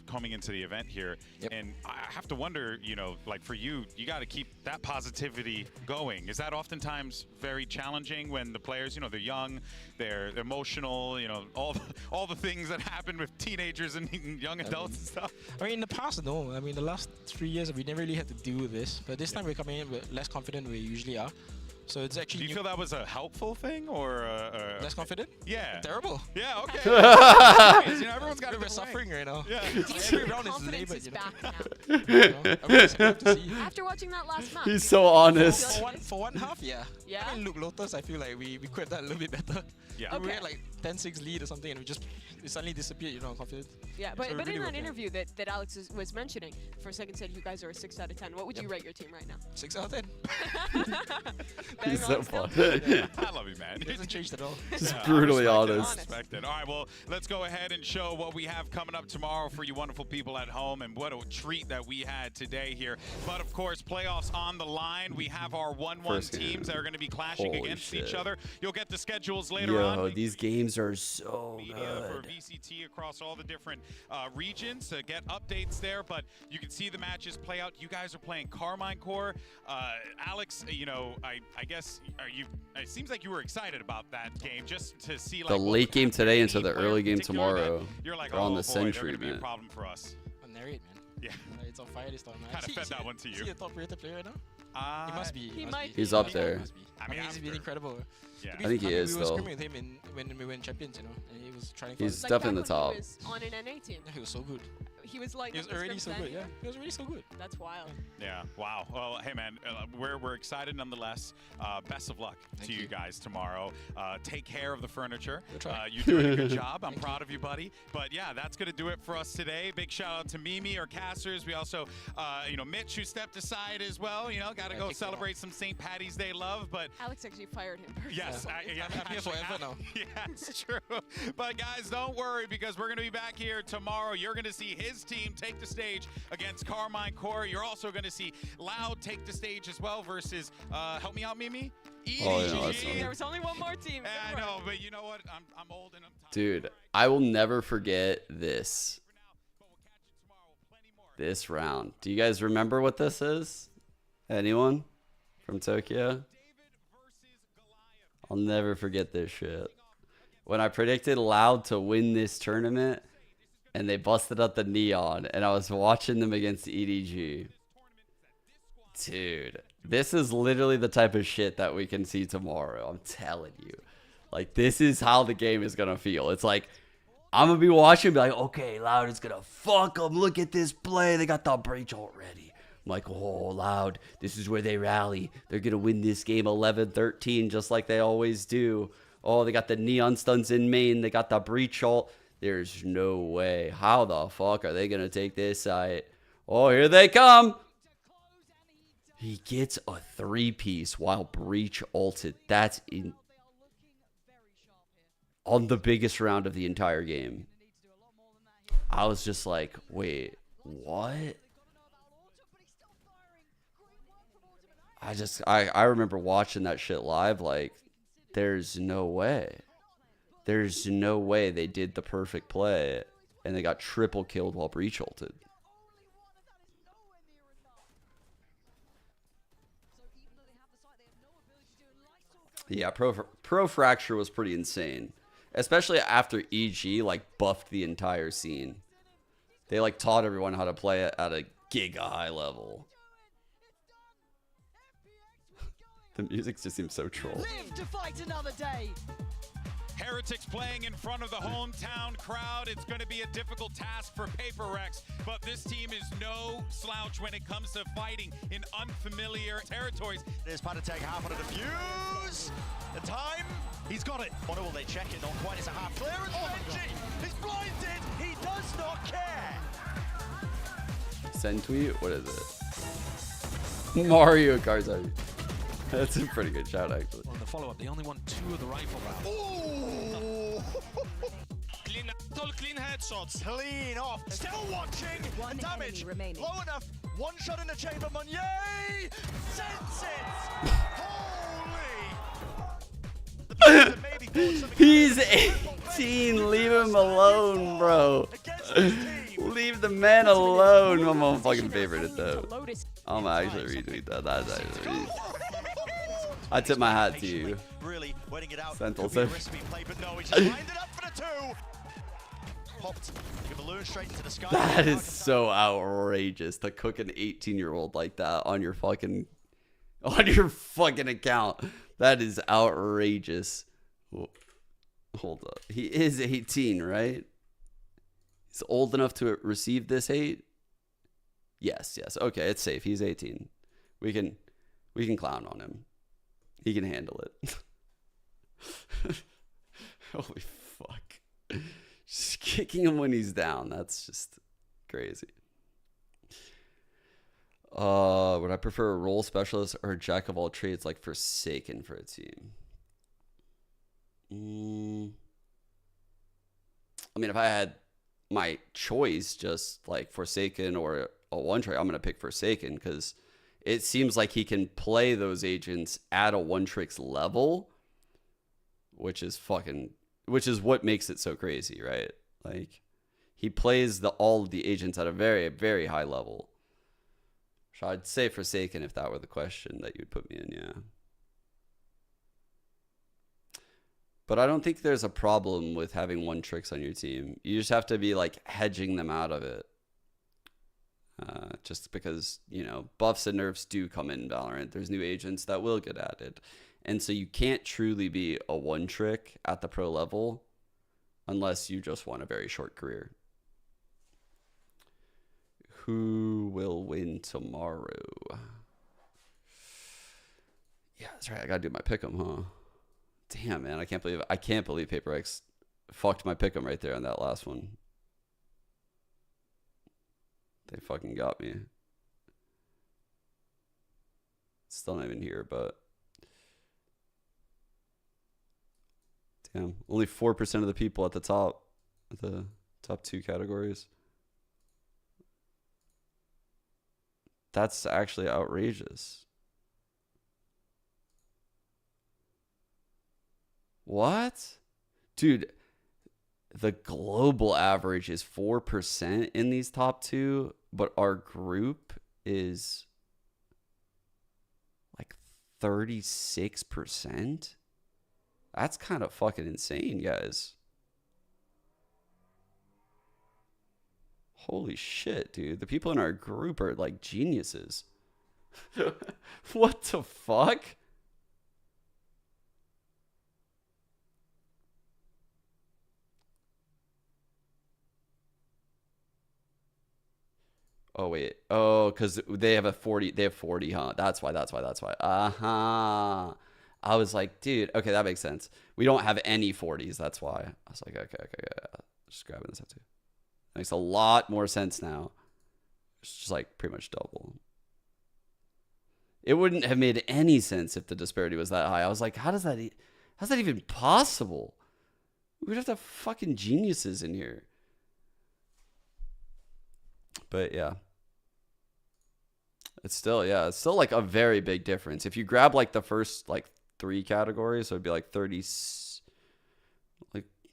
coming into the event here. Yep. And I have to wonder, like for you got to keep that positivity going. Is that oftentimes very challenging when the players, they're young, they're emotional, all the things that happen with teenagers and young adults and stuff? I mean, in the past, no. I mean, the last 3 years, we never really had to deal with this. But this time we're coming in with less confident than we usually are. So it's actually. Do you feel that was a helpful thing or less confident? Yeah. Terrible. Yeah. Okay. You know, everyone's got a bit of suffering right now. Yeah. Every round is labored. Is You back now. know? After watching that last match. He's so honest. For one half, yeah. Yeah. I mean, Luke Lotus, I feel like we could have done a little bit better. Yeah. We had like 10-6 lead or something, and it suddenly disappeared. You know, confident. Yeah, but So but really in that worked, interview that Alex was mentioning, for a second said you guys are a 6 out of 10. What would you rate your team right now? 6 out of 10. He's so fun. I love you, man. It hasn't changed at all. Just brutally honest. Respected. All right, well, let's go ahead and show what we have coming up tomorrow for you wonderful people at home, and what a treat that we had today here. But of course, playoffs on the line. We have our 1-1 teams that are going to be clashing Holy against shit. each other. You'll get the schedules later on. Yo, these games are so For good. VCT across all the different regions to get updates there, but you can see the matches play out. You guys are playing Carmine Core. Alex, you know, I guess it seems like you were excited about that game just to see like The late game today into the early game tomorrow. You're like, We're on oh the boy, Sentry, they're gonna be a man. problem for us. Narrate, man. Yeah. It's on fire this time, man. Kind of fed that one to you. Is he a top rated player right now? He must be. He might He's up there. I mean, he's been incredible. Yeah. I think he is We were still. scrimming with him when we went champions, you know, and he was trying. He's Like definitely in back the when top. He was on an NA team. Yeah, he was so good. He was like. He was already so good. Yeah, he was already so good. That's wild. Yeah. Wow. Well, hey man, we're excited nonetheless. Best of luck to you guys tomorrow. Take care of the furniture. You're doing a good job. I'm proud of you, buddy. But yeah, that's gonna do it for us today. Big shout out to Mimi, our casters. We also, you know, Mitch, who stepped aside as well. You know, got to go celebrate some St. Patty's Day love. But Alex actually fired him. yes, I'm here forever now. Yeah, it's true. But guys, don't worry, because we're going to be back here tomorrow. You're going to see his team take the stage against Carmine Core. You're also going to see Loud take the stage as well versus, help me out, Mimi? Oh, yeah, that's EDG. There was only one more team. I know, but you know what? I'm old and I'm tired. Dude, I will never forget this. This round. Do you guys remember what this is? Anyone from Tokyo? I'll never forget this shit. When I predicted Loud to win this tournament, and they busted up the Neon, and I was watching them against EDG. Dude, this is literally the type of shit that we can see tomorrow. I'm telling you. Like, this is how the game is going to feel. It's like, I'm going to be watching and be like, okay, Loud is going to fuck them. Look at this play. They got the breach already. I'm like, oh, Loud, this is where they rally. They're going to win this game 11-13 just like they always do. Oh, they got the Neon Stuns in main. They got the breach ult. There's no way. How the fuck are they going to take this site? Oh, here they come. He gets a 3-piece while breach ulted. That's on the biggest round of the entire game. I was just like, wait, what? I remember watching that shit live, like, there's no way. There's no way they did the perfect play and they got triple killed while breach ulted. Yeah, Pro Fracture was pretty insane. Especially after EG, like, buffed the entire scene. They, like, taught everyone how to play it at a giga high level. The music just seems so troll. Live to fight another day. Heretics playing in front of the hometown crowd. It's going to be a difficult task for Paper Rex, but this team is no slouch when it comes to fighting in unfamiliar territories. There's Patatek, half on a defuse. The time, he's got it. Or will they check it? Not quite, it's a half clearance. Benji, he's blinded. He does not care. Send tweet? What is it? Mario Kart. That's a pretty good shout, actually. On the follow-up, they only won 2 of the rifle rounds. Ooh! Clean headshots. Clean off. Still watching. One damage. remaining. Low enough. One shot in the chamber. Meunier sends it. Holy. He's 18. Leave him alone, bro. Leave the man alone. I'm on fucking favorite it though. I'm gonna actually retweet that. That's actually. I tip my hat to you. Really waiting it out. Sentinel, Could be a risky play, but no, he just lined it up for the 2. Popped like a balloon straight into the sky. That is so outrageous to cook an 18-year-old like that on your fucking On your fucking account. That is outrageous. Hold up. He is 18, right? He's old enough to receive this hate? Yes. Okay, it's safe. He's 18. We can clown on him. He can handle it. Holy fuck. Just kicking him when he's down. That's just crazy. Would I prefer a role specialist or a jack of all trades like Forsaken for a team? I mean, if I had my choice, just like Forsaken or a one trick, I'm going to pick Forsaken because it seems like he can play those agents at a one tricks level, which is what makes it so crazy, right? Like he plays all of the agents at a very, very high level. So I'd say Forsaken if that were the question that you'd put me in, yeah. But I don't think there's a problem with having one tricks on your team. You just have to be like hedging them out of it. Just because, buffs and nerfs do come in Valorant. There's new agents that will get added. And so you can't truly be a one trick at the pro level unless you just want a very short career. Who will win tomorrow? Yeah, that's right. I gotta do my pick'em, huh? Damn, man, I can't believe Paper X fucked my pick'em right there on that last one. They fucking got me. Still not even here, but damn, only 4% of the people at the top two categories. That's actually outrageous. What? Dude, the global average is 4% in these top two, but our group is like 36%? That's kind of fucking insane, guys. Holy shit, dude. The people in our group are like geniuses. What the fuck? Oh, wait. Oh, because they have 40, huh? That's why. Uh-huh. I was like, dude, okay, that makes sense. We don't have any 40s, that's why. I was like, okay. Just grabbing this up too. Makes a lot more sense now. It's just like pretty much double. It wouldn't have made any sense if the disparity was that high. I was like, how's that even possible? We'd have to have fucking geniuses in here. But yeah. It's still like a very big difference. If you grab like the first like 3 categories, so it'd be like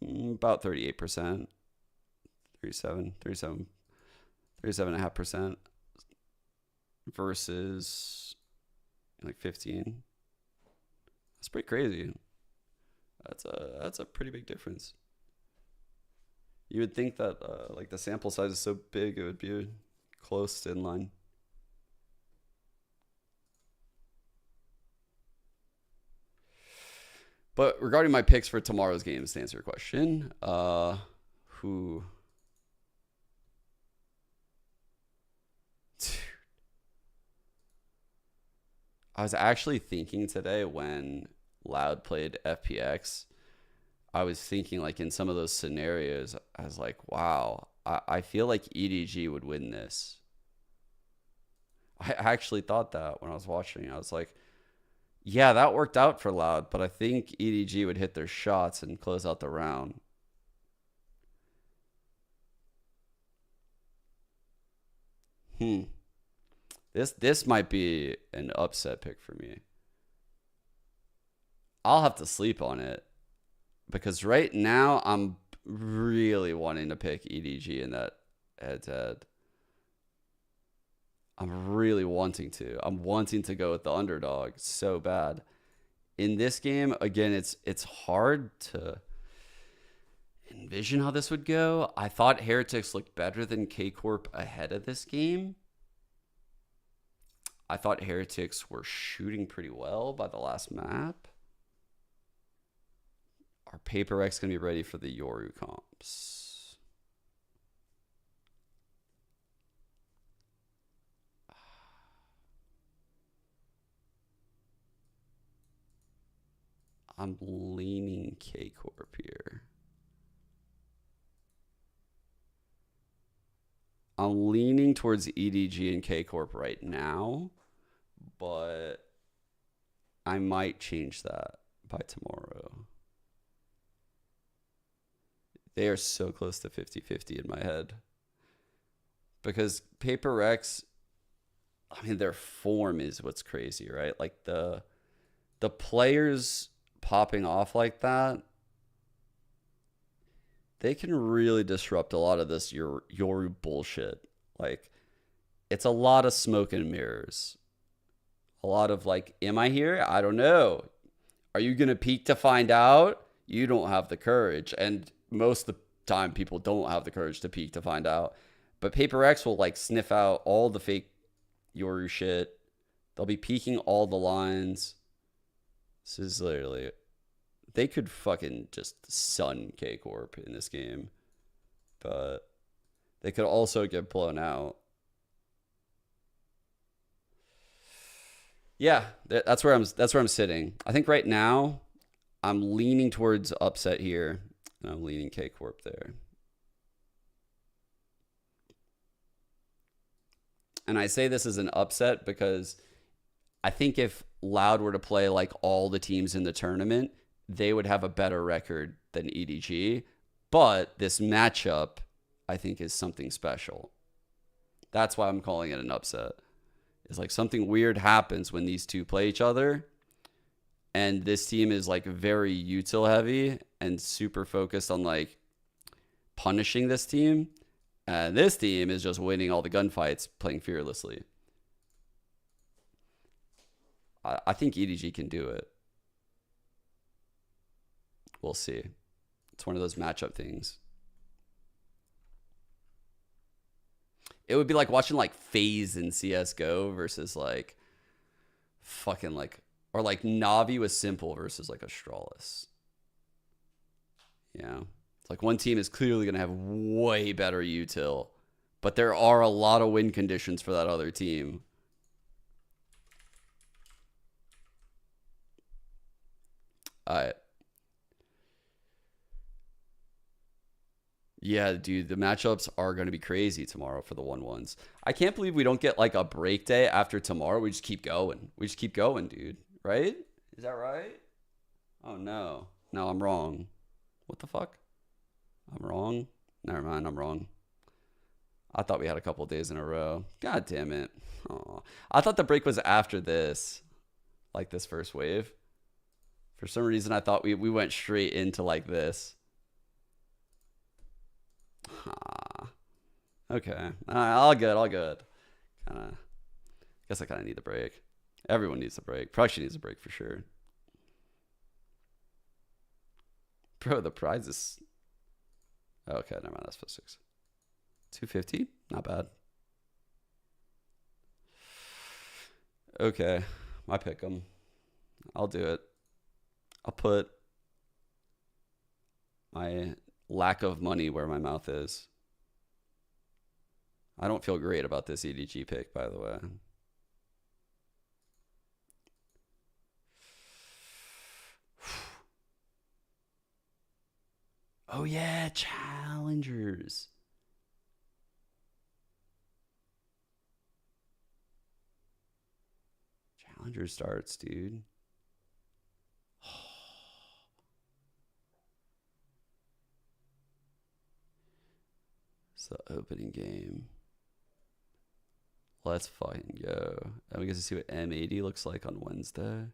about 38%. 37.5% versus like 15. That's pretty crazy. That's a pretty big difference. You would think that like the sample size is so big it would be close to in line. But regarding my picks for tomorrow's games, to answer your question, who? I was actually thinking today when Loud played FPX, I was thinking like in some of those scenarios, I was like, wow, I feel like EDG would win this. I actually thought that when I was watching. I was like, yeah, that worked out for Loud, but I think EDG would hit their shots and close out the round. This might be an upset pick for me. I'll have to sleep on it because right now I'm really wanting to pick EDG in that head-to-head. I'm really wanting to. I'm wanting to go with the underdog so bad. In this game, again, it's hard to envision how this would go. I thought Heretics looked better than K-Corp ahead of this game. I thought Heretics were shooting pretty well by the last map. Are Paper X going to be ready for the Yoru comps? I'm leaning K-Corp here. I'm leaning towards EDG and K-Corp right now, but I might change that by tomorrow. They are so close to 50-50 in my head. Because Paper X, I mean, their form is what's crazy, right? Like the players popping off like that, they can really disrupt a lot of this Yoru bullshit. Like, it's a lot of smoke and mirrors. A lot of like, am I here? I don't know. Are you going to peek to find out? You don't have the courage. And most of the time, people don't have the courage to peek to find out. But Paper X will like sniff out all the fake Yoru shit. They'll be peeking all the lines. This is literally... They could fucking just sun K-Corp in this game. But they could also get blown out. Yeah, that's where I'm sitting. I think right now I'm leaning towards upset here, and I'm leaning K-Corp there. And I say this is an upset because I think if Loud were to play like all the teams in the tournament, they would have a better record than EDG. But this matchup, I think, is something special. That's why I'm calling it an upset. It's like something weird happens when these two play each other. And this team is like very util heavy and super focused on like punishing this team. And this team is just winning all the gunfights, playing fearlessly. I think EDG can do it. We'll see. It's one of those matchup things. It would be like watching like FaZe in CSGO versus like fucking like, or like Navi with Simple versus like Astralis. Yeah. It's like one team is clearly going to have way better util, but there are a lot of win conditions for that other team. Yeah, dude, the matchups are going to be crazy tomorrow for the 1-1s. I can't believe we don't get like a break day after tomorrow. We just keep going. We just keep going, dude. Right? Is that right? Oh, no. No, I'm wrong. What the fuck? I'm wrong? Never mind, I'm wrong. I thought we had a couple days in a row. God damn it. Aw. I thought the break was after this. Like this first wave. For some reason, I thought we went straight into like this. Okay. All good. Guess I kind of need the break. Everyone needs a break. Production needs a break for sure. Bro, the prize is... Okay, never mind. That's +6. 250? Not bad. Okay. My pick 'em. I'll do it. I'll put my lack of money where my mouth is. I don't feel great about this EDG pick, by the way. Oh yeah, challengers. Challenger starts, dude. It's the opening game. Let's fucking go. And we get to see what M80 looks like on Wednesday.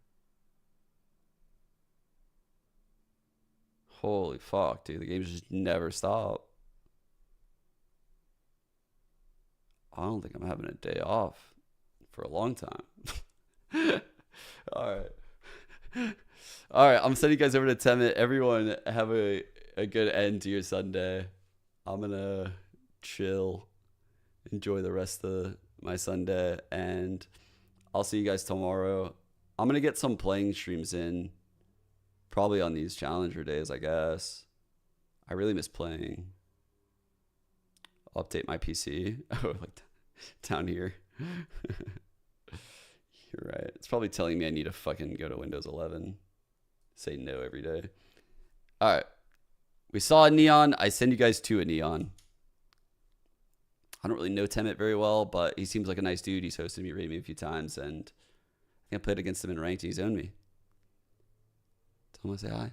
Holy fuck, dude. The games just never stop. I don't think I'm having a day off for a long time. Alright. Alright, I'm sending you guys over to 10 minutes. Everyone have a good end to your Sunday. I'm gonna chill. Enjoy the rest of my Sunday. And I'll see you guys tomorrow. I'm going to get some playing streams in. Probably on these Challenger days, I guess. I really miss playing. I'll update my PC. Oh, like down here. You're right. It's probably telling me I need to fucking go to Windows 11. Say no every day. All right. We saw a Neon. I send you guys to a Neon. I don't really know Temet very well, but he seems like a nice dude. He's hosted me, rated me a few times, and I think I played against him in ranked. He's owned me. Tell him I say hi.